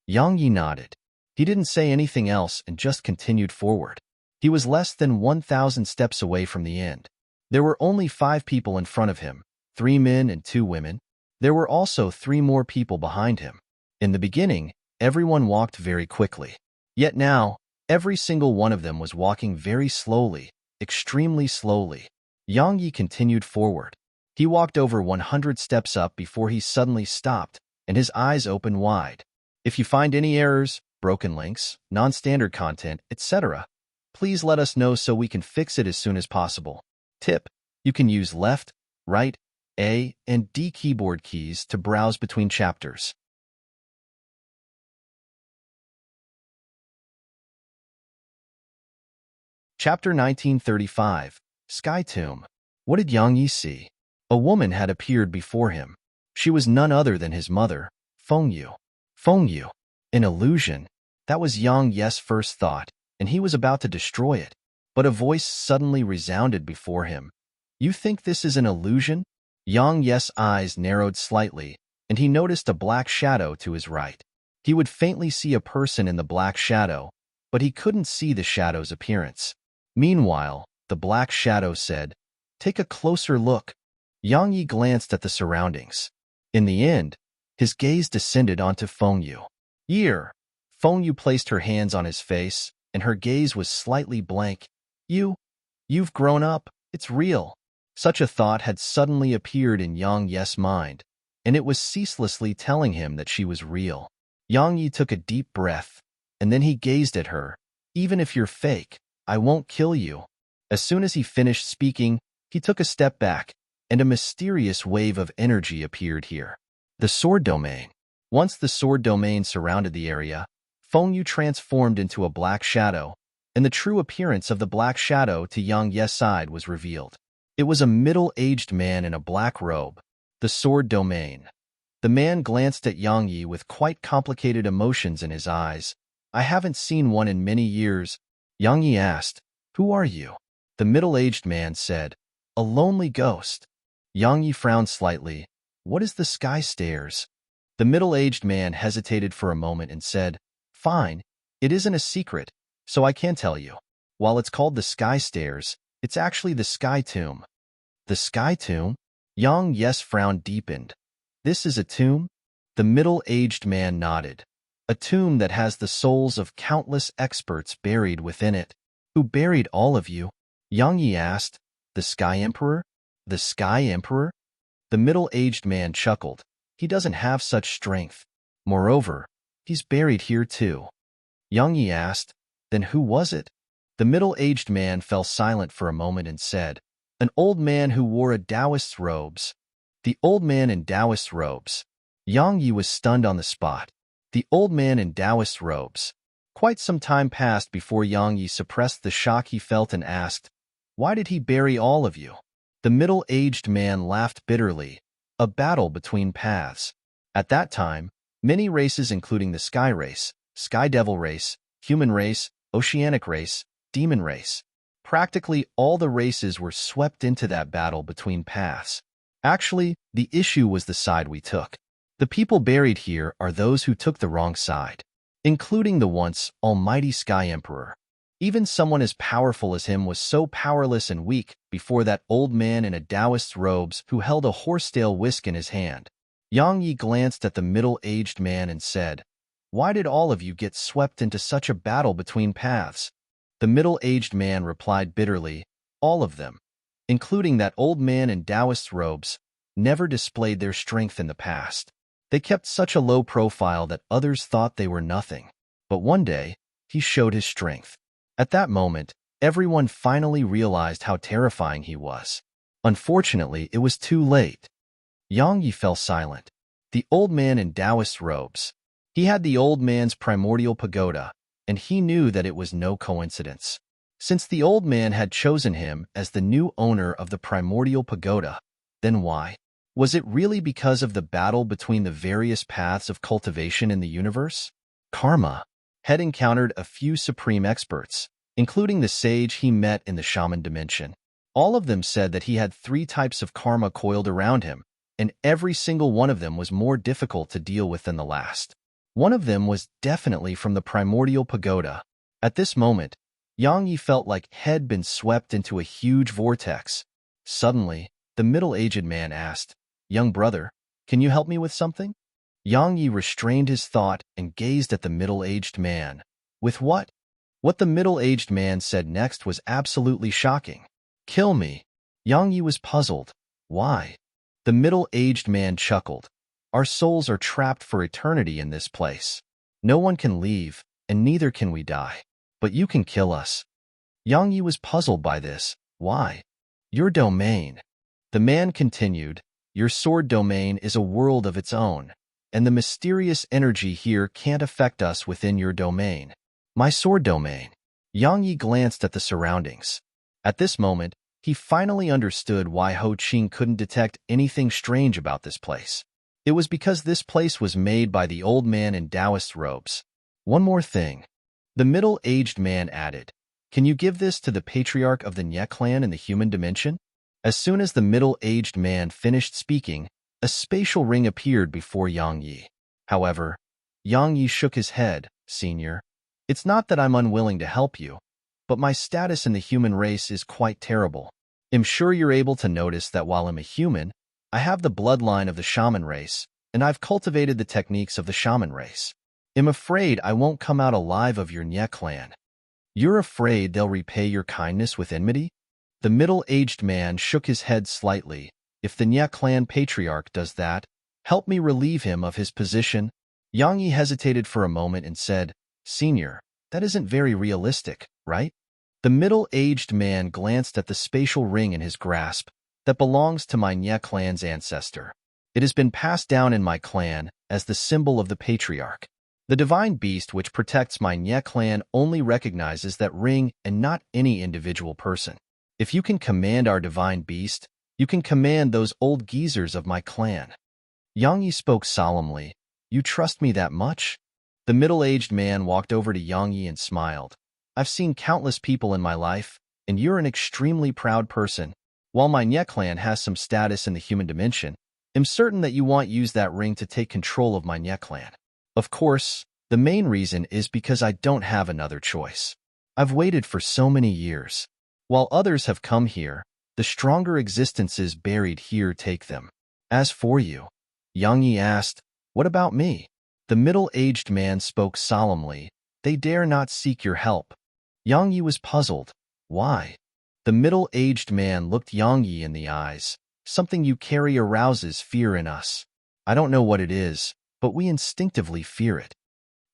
Yang Yi nodded. He didn't say anything else and just continued forward. He was less than 1,000 steps away from the end. There were only 5 people in front of him, 3 men and 2 women. There were also 3 more people behind him. In the beginning, everyone walked very quickly. Yet now, every single one of them was walking very slowly, extremely slowly. Yang Yi continued forward. He walked over 100 steps up before he suddenly stopped, and his eyes opened wide. If you find any errors, broken links, non-standard content, etc., please let us know so we can fix it as soon as possible. Tip: you can use left, right, A, and D keyboard keys to browse between chapters. Chapter 1935, Sky Tomb. What did Yang Yi see? A woman had appeared before him. She was none other than his mother, Feng Yu. Feng Yu. An illusion. That was Yang Yi's first thought, and he was about to destroy it. But a voice suddenly resounded before him. You think this is an illusion? Yang Yi's eyes narrowed slightly, and he noticed a black shadow to his right. He would faintly see a person in the black shadow, but he couldn't see the shadow's appearance. Meanwhile, the black shadow said, "Take a closer look." Yang Yi glanced at the surroundings. In the end, his gaze descended onto Feng Yu. Year. Feng Yu placed her hands on his face, and her gaze was slightly blank. You've grown up. It's real. Such a thought had suddenly appeared in Yang Yi's mind, and it was ceaselessly telling him that she was real. Yang Yi took a deep breath, and then he gazed at her. Even if you're fake, I won't kill you. As soon as he finished speaking, he took a step back, and a mysterious wave of energy appeared here. The sword domain. Once the sword domain surrounded the area, Feng Yu transformed into a black shadow, and the true appearance of the black shadow to Yang Yi's side was revealed. It was a middle-aged man in a black robe. The sword domain. The man glanced at Yang Yi with quite complicated emotions in his eyes. I haven't seen one in many years. Yang Yi asked, Who are you? The middle-aged man said, A lonely ghost. Yang Yi frowned slightly. What is the sky stairs? The middle-aged man hesitated for a moment and said, Fine, it isn't a secret, so I can tell you. While it's called the sky stairs, it's actually the sky tomb. The sky tomb? Yang Yi's frown deepened. This is a tomb? The middle-aged man nodded. A tomb that has the souls of countless experts buried within it. Who buried all of you? Yang Yi asked. The Sky Emperor? The Sky Emperor? The middle-aged man chuckled. He doesn't have such strength. Moreover, he's buried here too. Yang Yi asked, Then who was it? The middle-aged man fell silent for a moment and said, An old man who wore a Taoist's robes. The old man in Taoist robes. Yang Yi was stunned on the spot. The old man in Taoist robes. Quite some time passed before Yang Yi suppressed the shock he felt and asked, Why did he bury all of you? The middle-aged man laughed bitterly. A battle between paths. At that time, many races including the Sky Race, Sky Devil Race, Human Race, Oceanic Race, Demon Race. Practically all the races were swept into that battle between paths. Actually, the issue was the side we took. The people buried here are those who took the wrong side, including the once almighty Sky Emperor. Even someone as powerful as him was so powerless and weak before that old man in a Taoist's robes who held a horsetail whisk in his hand. Yang Yi glanced at the middle-aged man and said, Why did all of you get swept into such a battle between paths? The middle-aged man replied bitterly, All of them, including that old man in Taoist robes, never displayed their strength in the past. They kept such a low profile that others thought they were nothing. But one day, he showed his strength. At that moment, everyone finally realized how terrifying he was. Unfortunately, it was too late. Yang Yi fell silent. The old man in Taoist robes. He had the old man's primordial pagoda, and he knew that it was no coincidence. Since the old man had chosen him as the new owner of the primordial pagoda, then why? Was it really because of the battle between the various paths of cultivation in the universe? Karma had encountered a few supreme experts, including the sage he met in the shaman dimension. All of them said that he had 3 types of karma coiled around him, and every single one of them was more difficult to deal with than the last. One of them was definitely from the primordial pagoda. At this moment, Yang Yi felt like had been swept into a huge vortex. Suddenly, the middle-aged man asked, Young brother, Can you help me with something? Yang Yi restrained his thought and gazed at the middle-aged man. With what? What the middle-aged man said next was absolutely shocking. Kill me. Yang Yi was puzzled. Why? The middle-aged man chuckled. Our souls are trapped for eternity in this place. No one can leave, and neither can we die. But you can kill us. Yang Yi was puzzled by this. Why? Your domain. The man continued, your sword domain is a world of its own, and the mysterious energy here can't affect us within your domain. My sword domain. Yang Yi glanced at the surroundings. At this moment, he finally understood why Ho Qing couldn't detect anything strange about this place. It was because this place was made by the old man in Taoist robes. One more thing. The middle-aged man added, can you give this to the patriarch of the Nye clan in the human dimension? As soon as the middle-aged man finished speaking, a spatial ring appeared before Yang Yi. However, Yang Yi shook his head. Senior, it's not that I'm unwilling to help you, but my status in the human race is quite terrible. I'm sure you're able to notice that while I'm a human, I have the bloodline of the shaman race, and I've cultivated the techniques of the shaman race. I'm afraid I won't come out alive of your Nye clan. You're afraid they'll repay your kindness with enmity? The middle-aged man shook his head slightly. If the Nye clan patriarch does that, help me relieve him of his position. Yang Yi hesitated for a moment and said, Senior, that isn't very realistic, right? The middle-aged man glanced at the spatial ring in his grasp. That belongs to my Nye clan's ancestor. It has been passed down in my clan as the symbol of the patriarch. The divine beast which protects my Nye clan only recognizes that ring and not any individual person. If you can command our divine beast, you can command those old geezers of my clan. Yang Yi spoke solemnly. You trust me that much? The middle-aged man walked over to Yang Yi and smiled. I've seen countless people in my life, and you're an extremely proud person. While my Nye clan has some status in the human dimension, I'm certain that you won't use that ring to take control of my Nye clan. Of course, the main reason is because I don't have another choice. I've waited for so many years. While others have come here, the stronger existences buried here take them. As for you, Yang Yi asked, what about me? The middle-aged man spoke solemnly. They dare not seek your help. Yang Yi was puzzled. Why? The middle-aged man looked Yang Yi in the eyes. Something you carry arouses fear in us. I don't know what it is, but we instinctively fear it.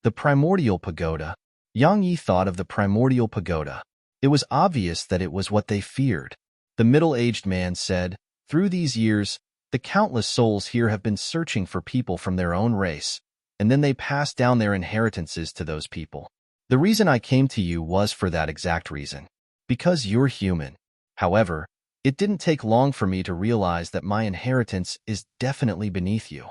The primordial pagoda. Yang Yi thought of the primordial pagoda. It was obvious that it was what they feared. The middle-aged man said, through these years, the countless souls here have been searching for people from their own race, and then they passed down their inheritances to those people. The reason I came to you was for that exact reason. Because you're human. However, it didn't take long for me to realize that my inheritance is definitely beneath you.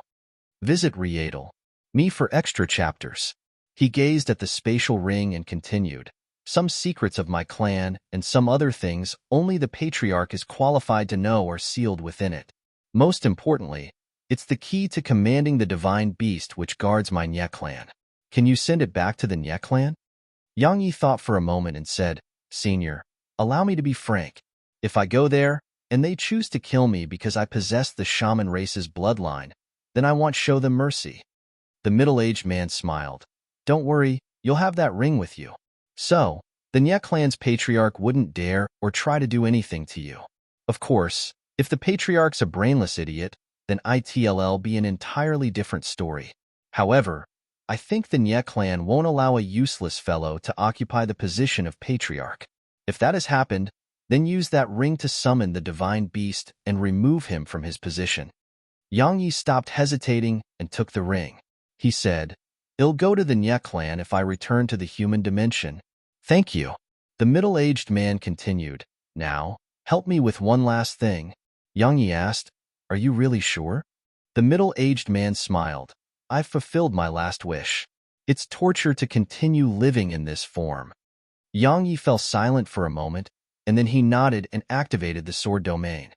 Visit Rietal. Me for extra chapters. He gazed at the spatial ring and continued. Some secrets of my clan and some other things only the patriarch is qualified to know are sealed within it. Most importantly, it's the key to commanding the divine beast which guards my Nye clan. Can you send it back to the Nye clan? Yang Yi thought for a moment and said, Senior, allow me to be frank. If I go there, and they choose to kill me because I possess the shaman race's bloodline, then I won't show them mercy. The middle-aged man smiled. Don't worry, you'll have that ring with you. So, the Nye clan's patriarch wouldn't dare or try to do anything to you. Of course, if the patriarch's a brainless idiot, then it'll be an entirely different story. However, I think the Nye clan won't allow a useless fellow to occupy the position of patriarch. If that has happened, then use that ring to summon the divine beast and remove him from his position. Yang Yi stopped hesitating and took the ring. He said, I'll go to the Nye clan if I return to the human dimension. Thank you. The middle-aged man continued. Now, help me with one last thing. Yang Yi asked, Are you really sure? The middle-aged man smiled. I've fulfilled my last wish. It's torture to continue living in this form. Yang Yi fell silent for a moment, and then he nodded and activated the sword domain.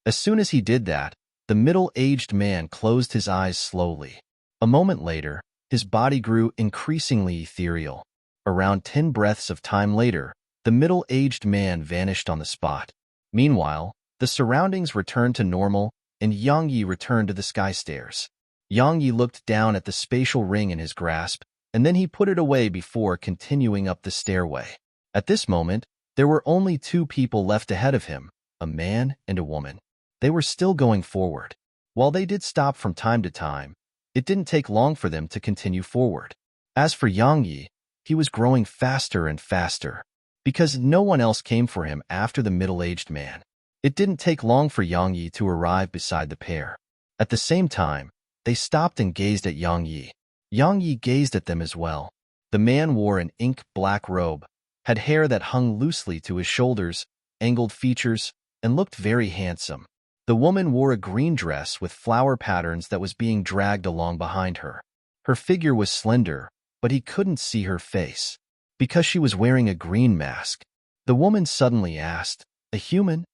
As soon as he did that, the middle-aged man closed his eyes slowly. A moment later, his body grew increasingly ethereal. Around 10 breaths of time later, the middle-aged man vanished on the spot. Meanwhile, the surroundings returned to normal, and Yang Yi returned to the sky stairs. Yang Yi looked down at the spatial ring in his grasp, and then he put it away before continuing up the stairway. At this moment, there were only two people left ahead of him, a man and a woman. They were still going forward. While they did stop from time to time, it didn't take long for them to continue forward. As for Yang Yi, he was growing faster and faster, because no one else came for him after the middle-aged man. It didn't take long for Yang Yi to arrive beside the pair. At the same time, they stopped and gazed at Yang Yi. Yang Yi gazed at them as well. The man wore an ink-black robe, had hair that hung loosely to his shoulders, angled features, and looked very handsome. The woman wore a green dress with flower patterns that was being dragged along behind her. Her figure was slender, but he couldn't see her face, because she was wearing a green mask. The woman suddenly asked, "A human?"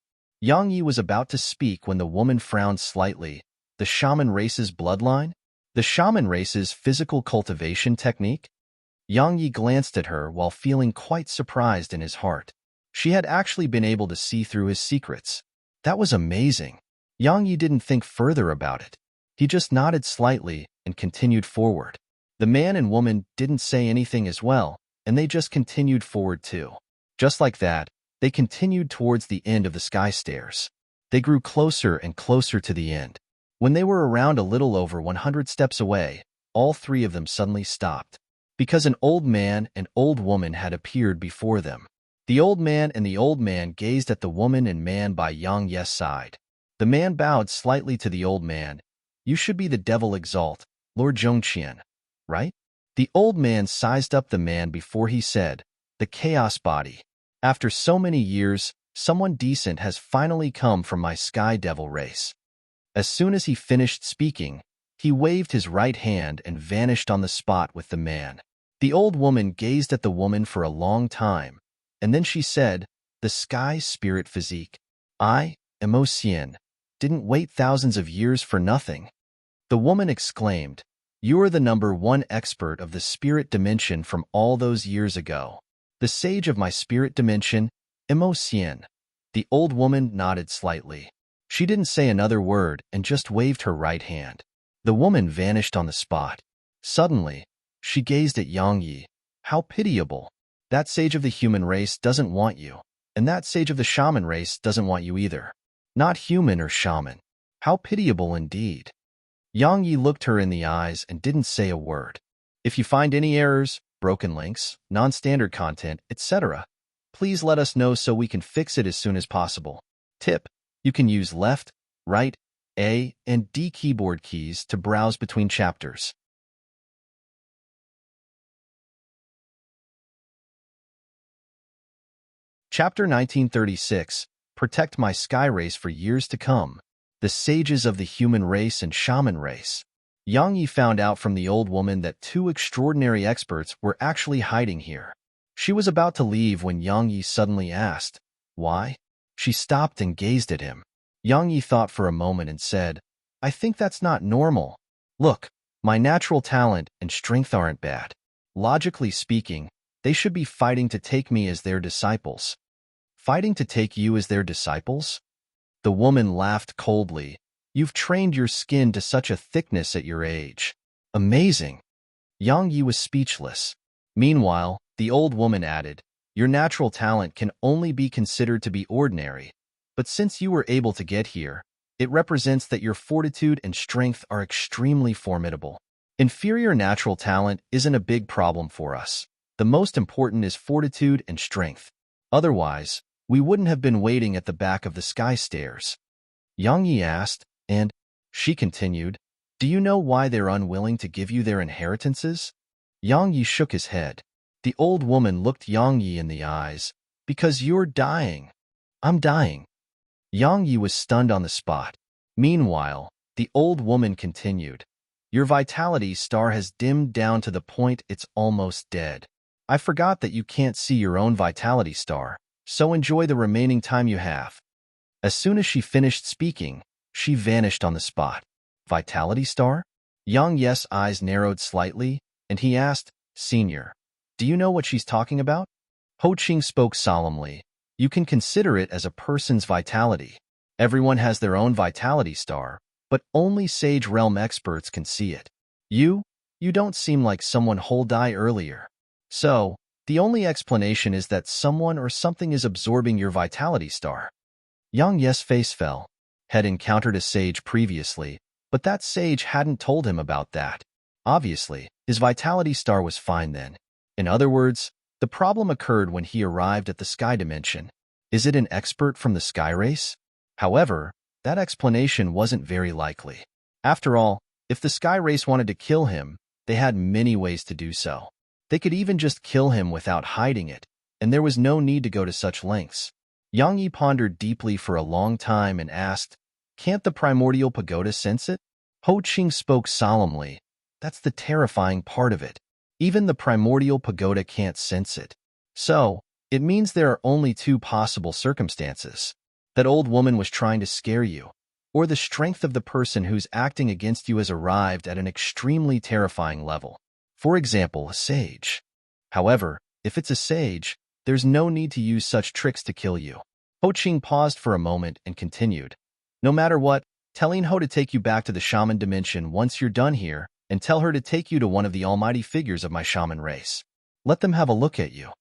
Yang Yi was about to speak when the woman frowned slightly. The shaman race's bloodline? The shaman race's physical cultivation technique? Yang Yi glanced at her while feeling quite surprised in his heart. She had actually been able to see through his secrets. That was amazing. Yang Yi didn't think further about it. He just nodded slightly and continued forward. The man and woman didn't say anything as well, and they just continued forward too. Just like that, they continued towards the end of the sky stairs. They grew closer and closer to the end. When they were around a little over 100 steps away, all three of them suddenly stopped, because an old man and old woman had appeared before them. The old man and the old man gazed at the woman and man by Yang Yi's side. The man bowed slightly to the old man. "You should be the devil exalt, Lord Zhongqian, right?" The old man sized up the man before he said, "The chaos body. After so many years, someone decent has finally come from my sky devil race." As soon as he finished speaking, he waved his right hand and vanished on the spot with the man. The old woman gazed at the woman for a long time, and then she said, "The sky spirit physique. I, Emocian, didn't wait thousands of years for nothing." The woman exclaimed, "You are the #1 expert of the spirit dimension from all those years ago. The sage of my spirit dimension, Emocian." The old woman nodded slightly. She didn't say another word and just waved her right hand. The woman vanished on the spot. Suddenly, she gazed at Yang Yi. How pitiable. That sage of the human race doesn't want you, and that sage of the shaman race doesn't want you either. Not human or shaman. How pitiable indeed. Yang Yi looked her in the eyes and didn't say a word. If you find any errors, broken links, non-standard content, etc., please let us know so we can fix it as soon as possible. Tip: you can use left, right, A, and D keyboard keys to browse between chapters. Chapter 1936, Protect My Sky Race for Years to Come. The Sages of the Human Race and Shaman Race. Yang Yi found out from the old woman that two extraordinary experts were actually hiding here. She was about to leave when Yang Yi suddenly asked, "Why?" She stopped and gazed at him. Yang Yi thought for a moment and said, "I think that's not normal. Look, my natural talent and strength aren't bad. Logically speaking, they should be fighting to take me as their disciples." "Fighting to take you as their disciples?" The woman laughed coldly. "You've trained your skin to such a thickness at your age. Amazing." Yang Yi was speechless. Meanwhile, the old woman added, "Your natural talent can only be considered to be ordinary, but since you were able to get here, it represents that your fortitude and strength are extremely formidable. Inferior natural talent isn't a big problem for us. The most important is fortitude and strength. Otherwise, we wouldn't have been waiting at the back of the sky stairs." Yang Yi asked, and she continued, "Do you know why they're unwilling to give you their inheritances?" Yang Yi shook his head. The old woman looked Yang Yi in the eyes. "Because you're dying." "I'm dying." Yang Yi was stunned on the spot. Meanwhile, the old woman continued, "Your vitality star has dimmed down to the point it's almost dead. I forgot that you can't see your own vitality star, so enjoy the remaining time you have." As soon as she finished speaking, she vanished on the spot. Vitality star? Yang Yi's eyes narrowed slightly, and he asked, "Senior, do you know what she's talking about?" Ho Ching spoke solemnly. "You can consider it as a person's vitality. Everyone has their own vitality star, but only Sage Realm experts can see it. You don't seem like someone who'll die earlier. So, the only explanation is that someone or something is absorbing your vitality star. Yang Ye's face fell. Had encountered a sage previously, but that sage hadn't told him about that. Obviously, his vitality star was fine then. In other words, the problem occurred when he arrived at the sky dimension. Is it an expert from the sky race? However, that explanation wasn't very likely. After all, if the sky race wanted to kill him, they had many ways to do so. They could even just kill him without hiding it, and there was no need to go to such lengths. Yang Yi pondered deeply for a long time and asked, "Can't the primordial pagoda sense it?" Ho Qing spoke solemnly. "That's the terrifying part of it. Even the primordial pagoda can't sense it. So, it means there are only two possible circumstances. That old woman was trying to scare you, or the strength of the person who's acting against you has arrived at an extremely terrifying level. For example, a sage. However, if it's a sage, there's no need to use such tricks to kill you." Ho Qing paused for a moment and continued. "No matter what, telling Ho to take you back to the shaman dimension once you're done here, and tell her to take you to one of the almighty figures of my shaman race. Let them have a look at you."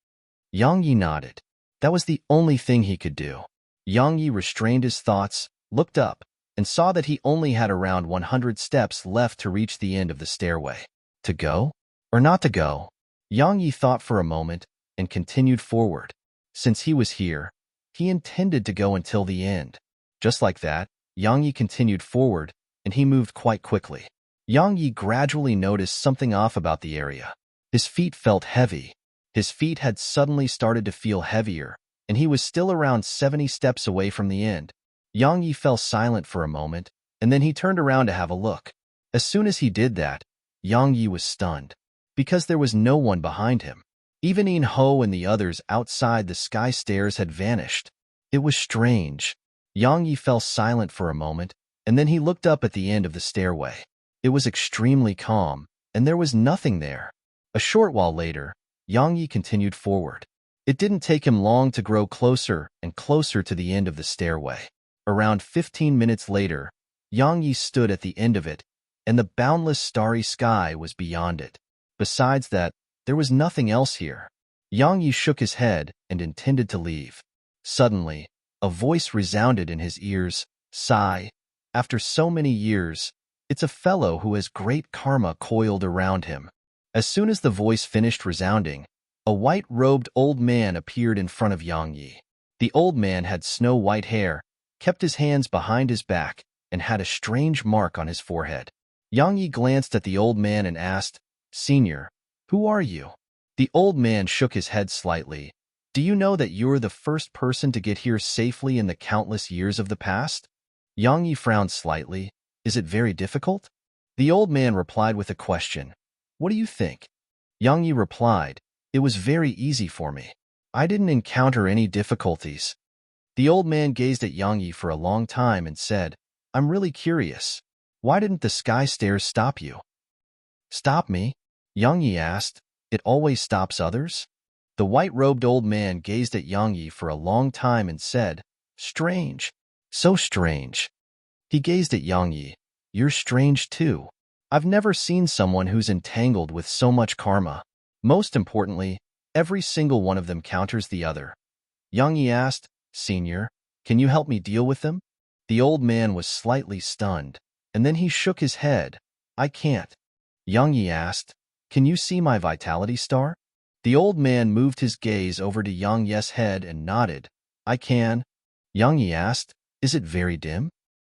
Yang Yi nodded. That was the only thing he could do. Yang Yi restrained his thoughts, looked up, and saw that he only had around 100 steps left to reach the end of the stairway. To go? Or not to go? Yang Yi thought for a moment and continued forward. Since he was here, he intended to go until the end. Just like that, Yang Yi continued forward, and he moved quite quickly. Yang Yi gradually noticed something off about the area. His feet felt heavy. His feet had suddenly started to feel heavier, and he was still around 70 steps away from the end. Yang Yi fell silent for a moment, and then he turned around to have a look. As soon as he did that, Yang Yi was stunned, because there was no one behind him. Even Yin Ho and the others outside the sky stairs had vanished. It was strange. Yang Yi fell silent for a moment, and then he looked up at the end of the stairway. It was extremely calm, and there was nothing there. A short while later, Yang Yi continued forward. It didn't take him long to grow closer and closer to the end of the stairway. Around 15 minutes later, Yang Yi stood at the end of it, and the boundless starry sky was beyond it. Besides that, there was nothing else here. Yang Yi shook his head and intended to leave. Suddenly, a voice resounded in his ears. "Sigh. After so many years, it's a fellow who has great karma coiled around him." As soon as the voice finished resounding, a white-robed old man appeared in front of Yang Yi. The old man had snow-white hair, kept his hands behind his back, and had a strange mark on his forehead. Yang Yi glanced at the old man and asked, "Senior, who are you?" The old man shook his head slightly. "Do you know that you're the first person to get here safely in the countless years of the past?" Yang Yi frowned slightly. "Is it very difficult?" The old man replied with a question. "What do you think?" Yang Yi replied, "It was very easy for me. I didn't encounter any difficulties." The old man gazed at Yang Yi for a long time and said, "I'm really curious. Why didn't the sky stairs stop you?" "Stop me?" Yang Yi asked. "It always stops others?" The white-robed old man gazed at Yang Yi for a long time and said, "Strange. So strange." He gazed at Yang Yi. "You're strange too. I've never seen someone who's entangled with so much karma. Most importantly, every single one of them counters the other." Yang Yi asked, "Senior, can you help me deal with them?" The old man was slightly stunned, and then he shook his head. "I can't." Yang Yi asked, "Can you see my vitality star?" The old man moved his gaze over to Yang Yi's head and nodded. "I can." Yang Yi asked, "Is it very dim?"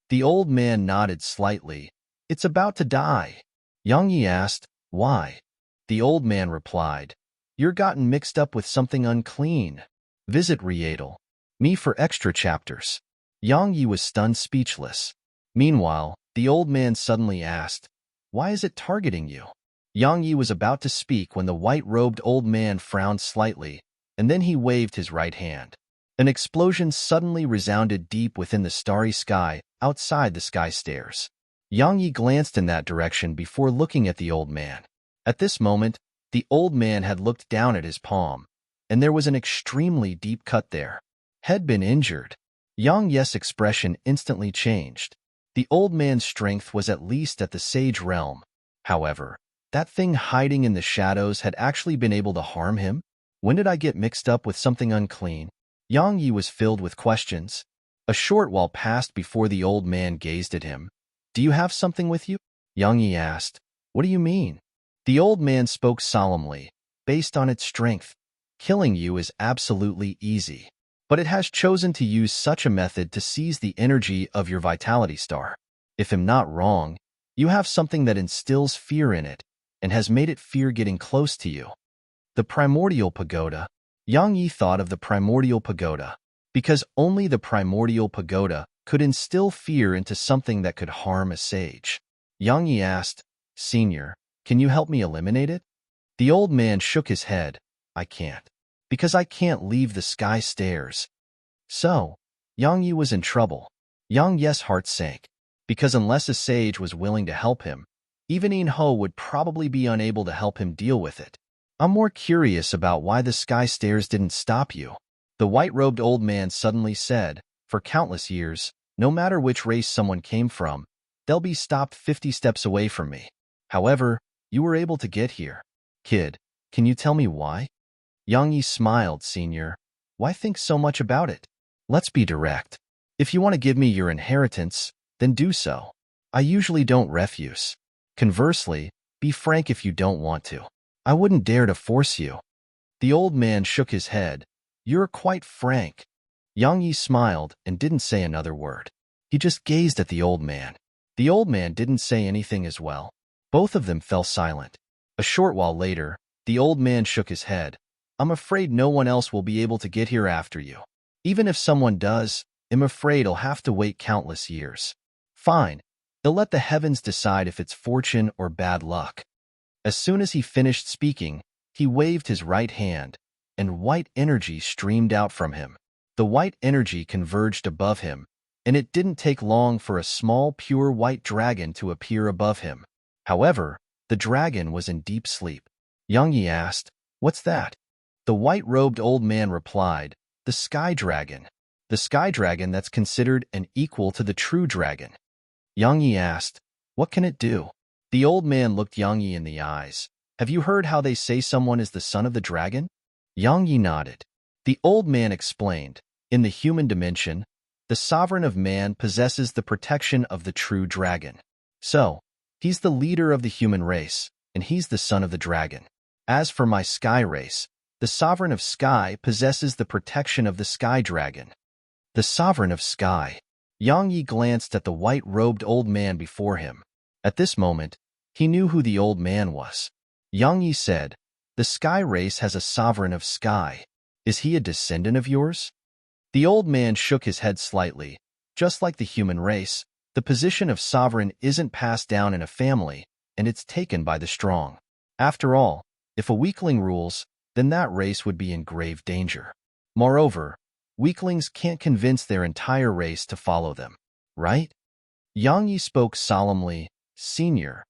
The old man nodded slightly. "It's about to die." Yang Yi asked, "Why?" The old man replied, "You're gotten mixed up with something unclean. Visit Rietal. Me for extra chapters." Yang Yi was stunned speechless. Meanwhile, the old man suddenly asked, "Why is it targeting you?" Yang Yi was about to speak when the white-robed old man frowned slightly, and then he waved his right hand. An explosion suddenly resounded deep within the starry sky outside the sky stairs. Yang Yi glanced in that direction before looking at the old man. At this moment, the old man had looked down at his palm, and there was an extremely deep cut there. Had been injured. Yang Ye's expression instantly changed. The old man's strength was at least at the sage realm. However, that thing hiding in the shadows had actually been able to harm him? When did I get mixed up with something unclean? Yang Yi was filled with questions. A short while passed before the old man gazed at him. Do you have something with you? Yang Yi asked. What do you mean? The old man spoke solemnly. Based on its strength, killing you is absolutely easy. But it has chosen to use such a method to seize the energy of your vitality star. If I'm not wrong, you have something that instills fear in it and has made it fear getting close to you. The primordial pagoda. Yang Yi thought of the primordial pagoda, because only the primordial pagoda could instill fear into something that could harm a sage. Yang Yi asked, Senior, can you help me eliminate it? The old man shook his head. I can't. Because I can't leave the sky stairs. So, Yang Yi was in trouble. Yang Ye's heart sank, because unless a sage was willing to help him, even Yin Ho would probably be unable to help him deal with it. I'm more curious about why the sky stairs didn't stop you. The white-robed old man suddenly said, for countless years, no matter which race someone came from, they'll be stopped 50 steps away from me. However, you were able to get here. Kid, can you tell me why? Yang Yi smiled, Senior. Why think so much about it? Let's be direct. If you want to give me your inheritance, then do so. I usually don't refuse. Conversely, be frank if you don't want to. I wouldn't dare to force you. The old man shook his head. You're quite frank. Yang Yi smiled and didn't say another word. He just gazed at the old man. The old man didn't say anything as well. Both of them fell silent. A short while later, the old man shook his head. I'm afraid no one else will be able to get here after you. Even if someone does, I'm afraid I'll have to wait countless years. Fine. They'll let the heavens decide if it's fortune or bad luck. As soon as he finished speaking, he waved his right hand, and white energy streamed out from him. The white energy converged above him, and it didn't take long for a small, pure white dragon to appear above him. However, the dragon was in deep sleep. Yang Yi asked, What's that? The white-robed old man replied, The sky dragon. The sky dragon that's considered an equal to the true dragon. Yang Yi asked, What can it do? The old man looked Yang Yi in the eyes. Have you heard how they say someone is the son of the dragon? Yang Yi nodded. The old man explained, In the human dimension, the sovereign of man possesses the protection of the true dragon. So, he's the leader of the human race, and he's the son of the dragon. As for my sky race, the sovereign of sky possesses the protection of the sky dragon. The sovereign of sky. Yang Yi glanced at the white-robed old man before him. At this moment, he knew who the old man was. Yang Yi said, The sky race has a sovereign of sky. Is he a descendant of yours? The old man shook his head slightly. Just like the human race, the position of sovereign isn't passed down in a family, and it's taken by the strong. After all, if a weakling rules, then that race would be in grave danger. Moreover, weaklings can't convince their entire race to follow them, right? Yang Yi spoke solemnly, Senior,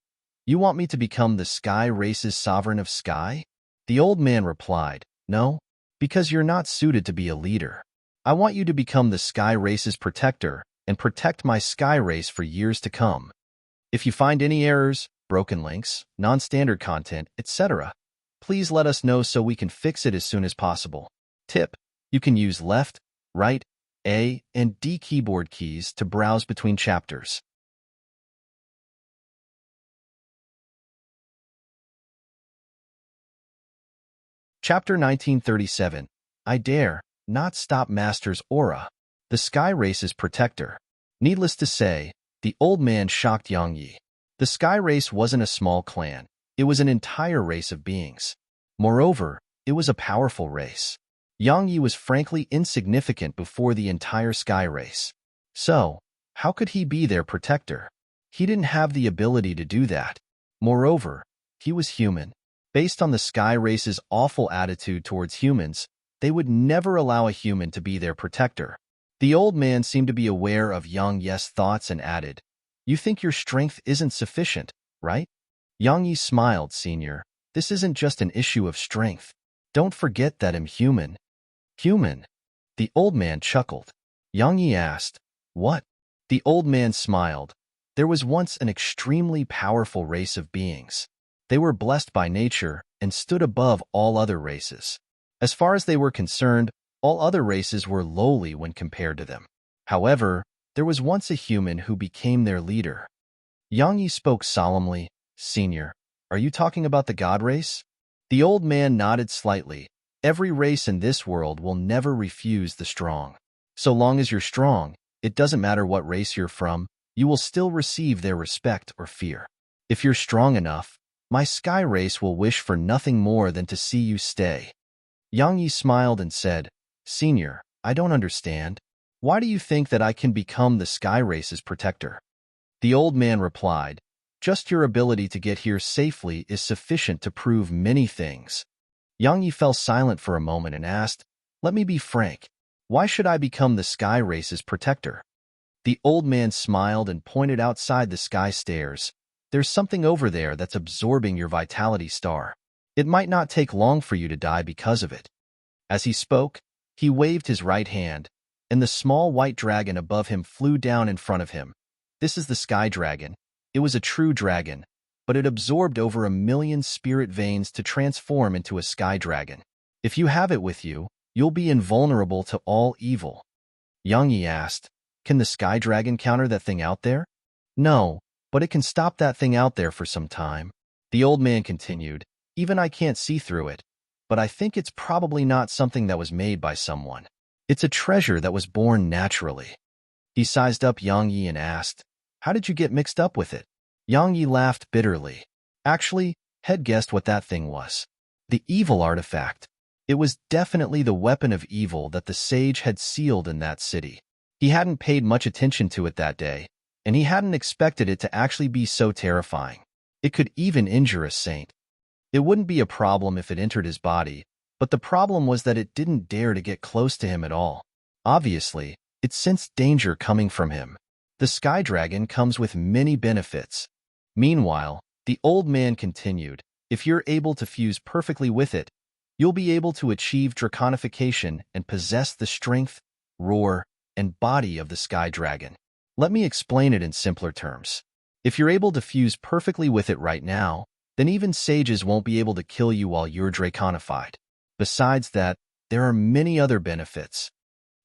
you want me to become the sky race's sovereign of sky? The old man replied, No, because you're not suited to be a leader. I want you to become the sky race's protector and protect my sky race for years to come. If you find any errors, broken links, non-standard content, etc., please let us know so we can fix it as soon as possible. Tip: you can use left, right, A, and D keyboard keys to browse between chapters. Chapter 1937. I dare not stop Master's aura. The sky race's protector. Needless to say, the old man shocked Yang Yi. The sky race wasn't a small clan. It was an entire race of beings. Moreover, it was a powerful race. Yang Yi was frankly insignificant before the entire sky race. So, how could he be their protector? He didn't have the ability to do that. Moreover, he was human. Based on the sky race's awful attitude towards humans, they would never allow a human to be their protector. The old man seemed to be aware of Yang Yi's thoughts and added, You think your strength isn't sufficient, right? Yang Yi smiled, Senior. This isn't just an issue of strength. Don't forget that I'm human. Human? The old man chuckled. Yang Yi asked. What? The old man smiled. There was once an extremely powerful race of beings. They were blessed by nature and stood above all other races. As far as they were concerned, all other races were lowly when compared to them. However, there was once a human who became their leader. Yang Yi spoke solemnly. Senior, are you talking about the god race? The old man nodded slightly. Every race in this world will never refuse the strong. So long as you're strong, it doesn't matter what race you're from, you will still receive their respect or fear. If you're strong enough, my sky race will wish for nothing more than to see you stay. Yang Yi smiled and said, Senior, I don't understand. Why do you think that I can become the sky race's protector? The old man replied, Just your ability to get here safely is sufficient to prove many things. Yang Yi fell silent for a moment and asked, Let me be frank. Why should I become the sky race's protector? The old man smiled and pointed outside the sky stairs. There's something over there that's absorbing your vitality star. It might not take long for you to die because of it. As he spoke, he waved his right hand, and the small white dragon above him flew down in front of him. This is the sky dragon. It was a true dragon, but it absorbed over 1,000,000 spirit veins to transform into a sky dragon. If you have it with you, you'll be invulnerable to all evil. Yang Yi asked, Can the sky dragon counter that thing out there? No, but it can stop that thing out there for some time. The old man continued, Even I can't see through it, but I think it's probably not something that was made by someone. It's a treasure that was born naturally. He sized up Yang Yi and asked, How did you get mixed up with it? Yang Yi laughed bitterly. Actually, Head guessed what that thing was. The evil artifact. It was definitely the weapon of evil that the sage had sealed in that city. He hadn't paid much attention to it that day, and he hadn't expected it to actually be so terrifying. It could even injure a saint. It wouldn't be a problem if it entered his body, but the problem was that it didn't dare to get close to him at all. Obviously, it sensed danger coming from him. The sky dragon comes with many benefits. Meanwhile, the old man continued, If you're able to fuse perfectly with it, you'll be able to achieve draconification and possess the strength, roar, and body of the sky dragon. Let me explain it in simpler terms. If you're able to fuse perfectly with it right now, then even sages won't be able to kill you while you're draconified. Besides that, there are many other benefits.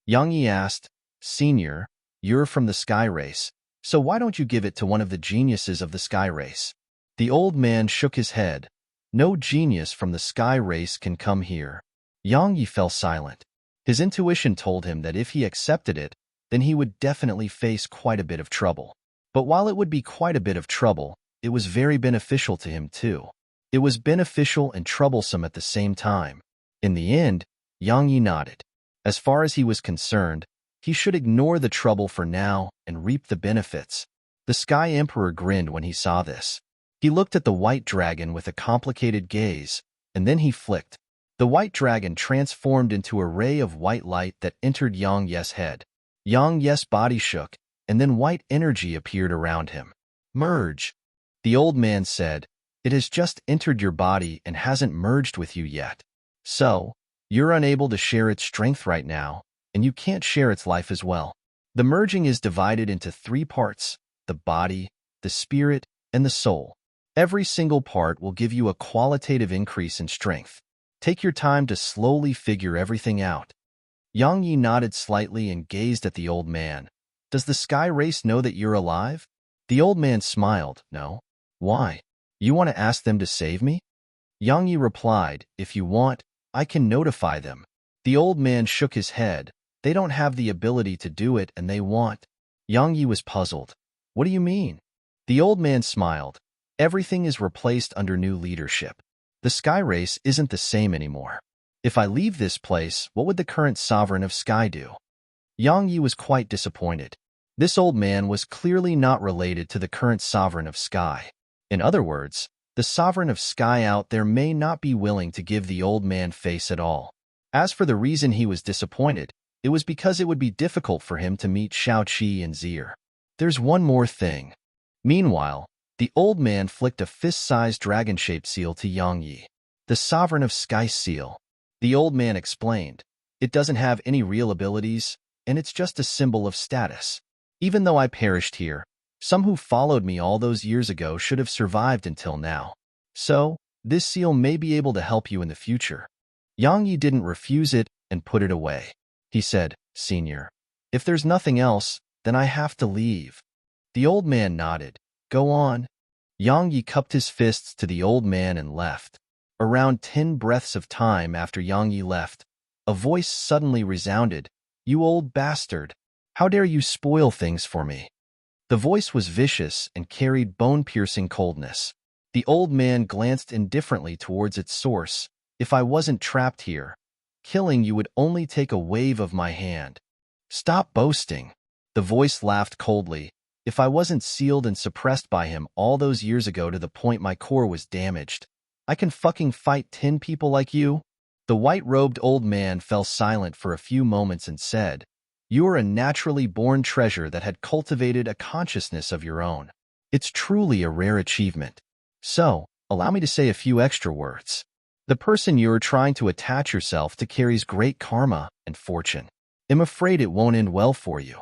Yang Yi asked, Senior, you're from the sky race, so why don't you give it to one of the geniuses of the sky race? The old man shook his head. No genius from the sky race can come here. Yang Yi fell silent. His intuition told him that if he accepted it, then he would definitely face quite a bit of trouble. But while it would be quite a bit of trouble, it was very beneficial to him too. It was beneficial and troublesome at the same time. In the end, Yang Yi nodded. As far as he was concerned, he should ignore the trouble for now and reap the benefits. The Sky Emperor grinned when he saw this. He looked at the white dragon with a complicated gaze, and then he flicked. The white dragon transformed into a ray of white light that entered Yang Yi's head. Yang Yi's body shook, and then white energy appeared around him. Merge. The old man said, It has just entered your body and hasn't merged with you yet. So, you're unable to share its strength right now, and you can't share its life as well. The merging is divided into 3 parts, the body, the spirit, and the soul. Every single part will give you a qualitative increase in strength. Take your time to slowly figure everything out. Yang Yi nodded slightly and gazed at the old man. Does the sky race know that you're alive? The old man smiled. No. Why? You want to ask them to save me? Yang Yi replied, If you want, I can notify them. The old man shook his head. They don't have the ability to do it and they want. Yang Yi was puzzled. What do you mean? The old man smiled. Everything is replaced under new leadership. The sky race isn't the same anymore. If I leave this place, what would the current sovereign of sky do? Yang Yi was quite disappointed. This old man was clearly not related to the current sovereign of sky. In other words, the sovereign of sky out there may not be willing to give the old man face at all. As for the reason he was disappointed, it was because it would be difficult for him to meet Shao-Chi and Zir. There's one more thing. Meanwhile, the old man flicked a fist-sized dragon-shaped seal to Yang Yi. The sovereign of sky seal. The old man explained. It doesn't have any real abilities. and it's just a symbol of status. Even though I perished here, some who followed me all those years ago should have survived until now. So, this seal may be able to help you in the future. Yang Yi didn't refuse it and put it away. He said, Senior, if there's nothing else, then I have to leave. The old man nodded. Go on. Yang Yi cupped his fists to the old man and left. Around 10 breaths of time after Yang Yi left, a voice suddenly resounded. You old bastard! How dare you spoil things for me? The voice was vicious and carried bone-piercing coldness. The old man glanced indifferently towards its source. If I wasn't trapped here, killing you would only take a wave of my hand. Stop boasting. The voice laughed coldly. If I wasn't sealed and suppressed by him all those years ago to the point my core was damaged, I can fucking fight 10 people like you? The white-robed old man fell silent for a few moments and said, You are a naturally born treasure that had cultivated a consciousness of your own. It's truly a rare achievement. So, allow me to say a few extra words. The person you're trying to attach yourself to carries great karma and fortune. I'm afraid it won't end well for you.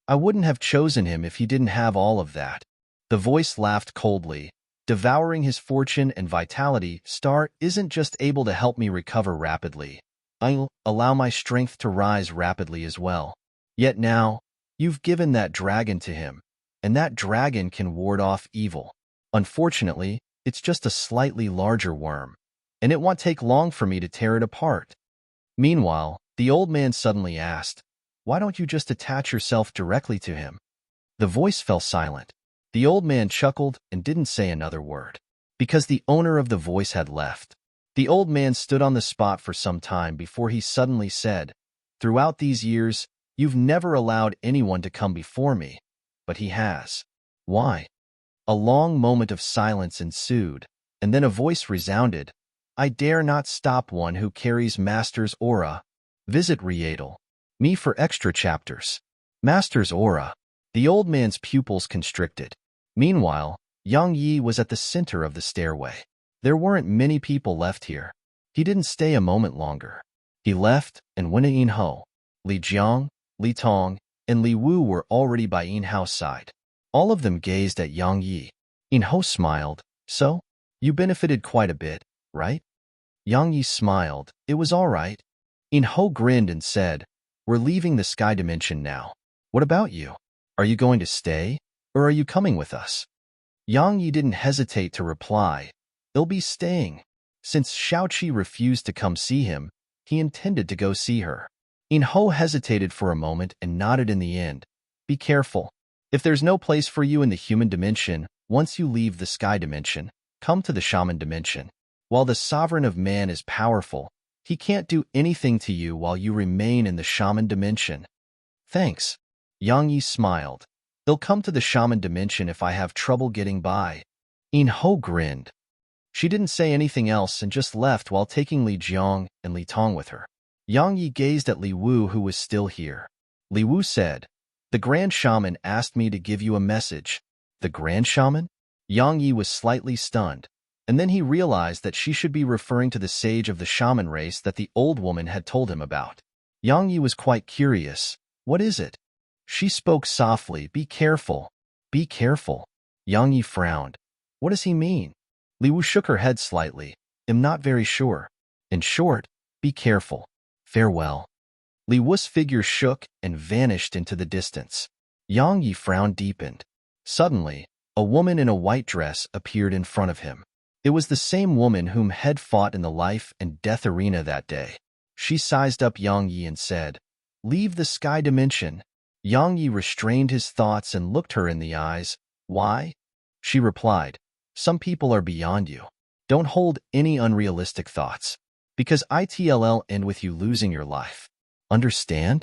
I wouldn't have chosen him if he didn't have all of that. The voice laughed coldly. Devouring his fortune and vitality, Star isn't just able to help me recover rapidly. I'll allow my strength to rise rapidly as well. Yet now, you've given that dragon to him, and that dragon can ward off evil. Unfortunately, it's just a slightly larger worm, and it won't take long for me to tear it apart. Meanwhile, the old man suddenly asked, Why don't you just attach yourself directly to him? The voice fell silent. The old man chuckled and didn't say another word, because the owner of the voice had left. The old man stood on the spot for some time before he suddenly said, Throughout these years, you've never allowed anyone to come before me, but he has. Why? A long moment of silence ensued, and then a voice resounded, I dare not stop one who carries Master's aura. Visit Riedel. Me for extra chapters. Master's aura. The old man's pupils constricted. Meanwhile, Yang Yi was at the center of the stairway. There weren't many people left here. He didn't stay a moment longer. He left and went to Yin Ho. Li Jiang, Li Tong, and Li Wu were already by Yin Hao's side. All of them gazed at Yang Yi. Yin Ho smiled. So? You benefited quite a bit, right? Yang Yi smiled. It was all right. Yin Ho grinned and said, We're leaving the sky dimension now. What about you? Are you going to stay, or are you coming with us? Yang Yi didn't hesitate to reply. They'll be staying. Since Xiaoqi refused to come see him, he intended to go see her. Yin Ho hesitated for a moment and nodded in the end. Be careful. If there's no place for you in the human dimension, once you leave the sky dimension, come to the shaman dimension. While the sovereign of man is powerful, he can't do anything to you while you remain in the shaman dimension. Thanks. Yang Yi smiled. They'll come to the shaman dimension if I have trouble getting by. Yin Ho grinned. She didn't say anything else and just left while taking Li Jiang and Li Tong with her. Yang Yi gazed at Li Wu, who was still here. Li Wu said, The Grand Shaman asked me to give you a message. The Grand Shaman? Yang Yi was slightly stunned, and then he realized that she should be referring to the sage of the shaman race that the old woman had told him about. Yang Yi was quite curious. What is it? She spoke softly. Be careful. Be careful. Yang Yi frowned. What does he mean? Li Wu shook her head slightly. I'm not very sure. In short, be careful. Farewell. Li Wu's figure shook and vanished into the distance. Yang Yi frown deepened. Suddenly, a woman in a white dress appeared in front of him. It was the same woman whom had fought in the life and death arena that day. She sized up Yang Yi and said, Leave the sky dimension. Yang Yi restrained his thoughts and looked her in the eyes. Why? She replied, Some people are beyond you. Don't hold any unrealistic thoughts, because it'll end with you losing your life. Understand?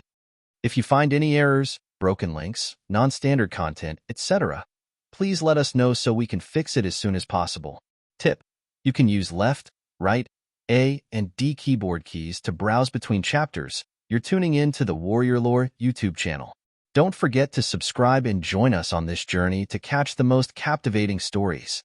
If you find any errors, broken links, non-standard content, etc., please let us know so we can fix it as soon as possible. Tip: you can use left, right, A, and D keyboard keys to browse between chapters. You're tuning in to the Warrior Lore YouTube channel. Don't forget to subscribe and join us on this journey to catch the most captivating stories.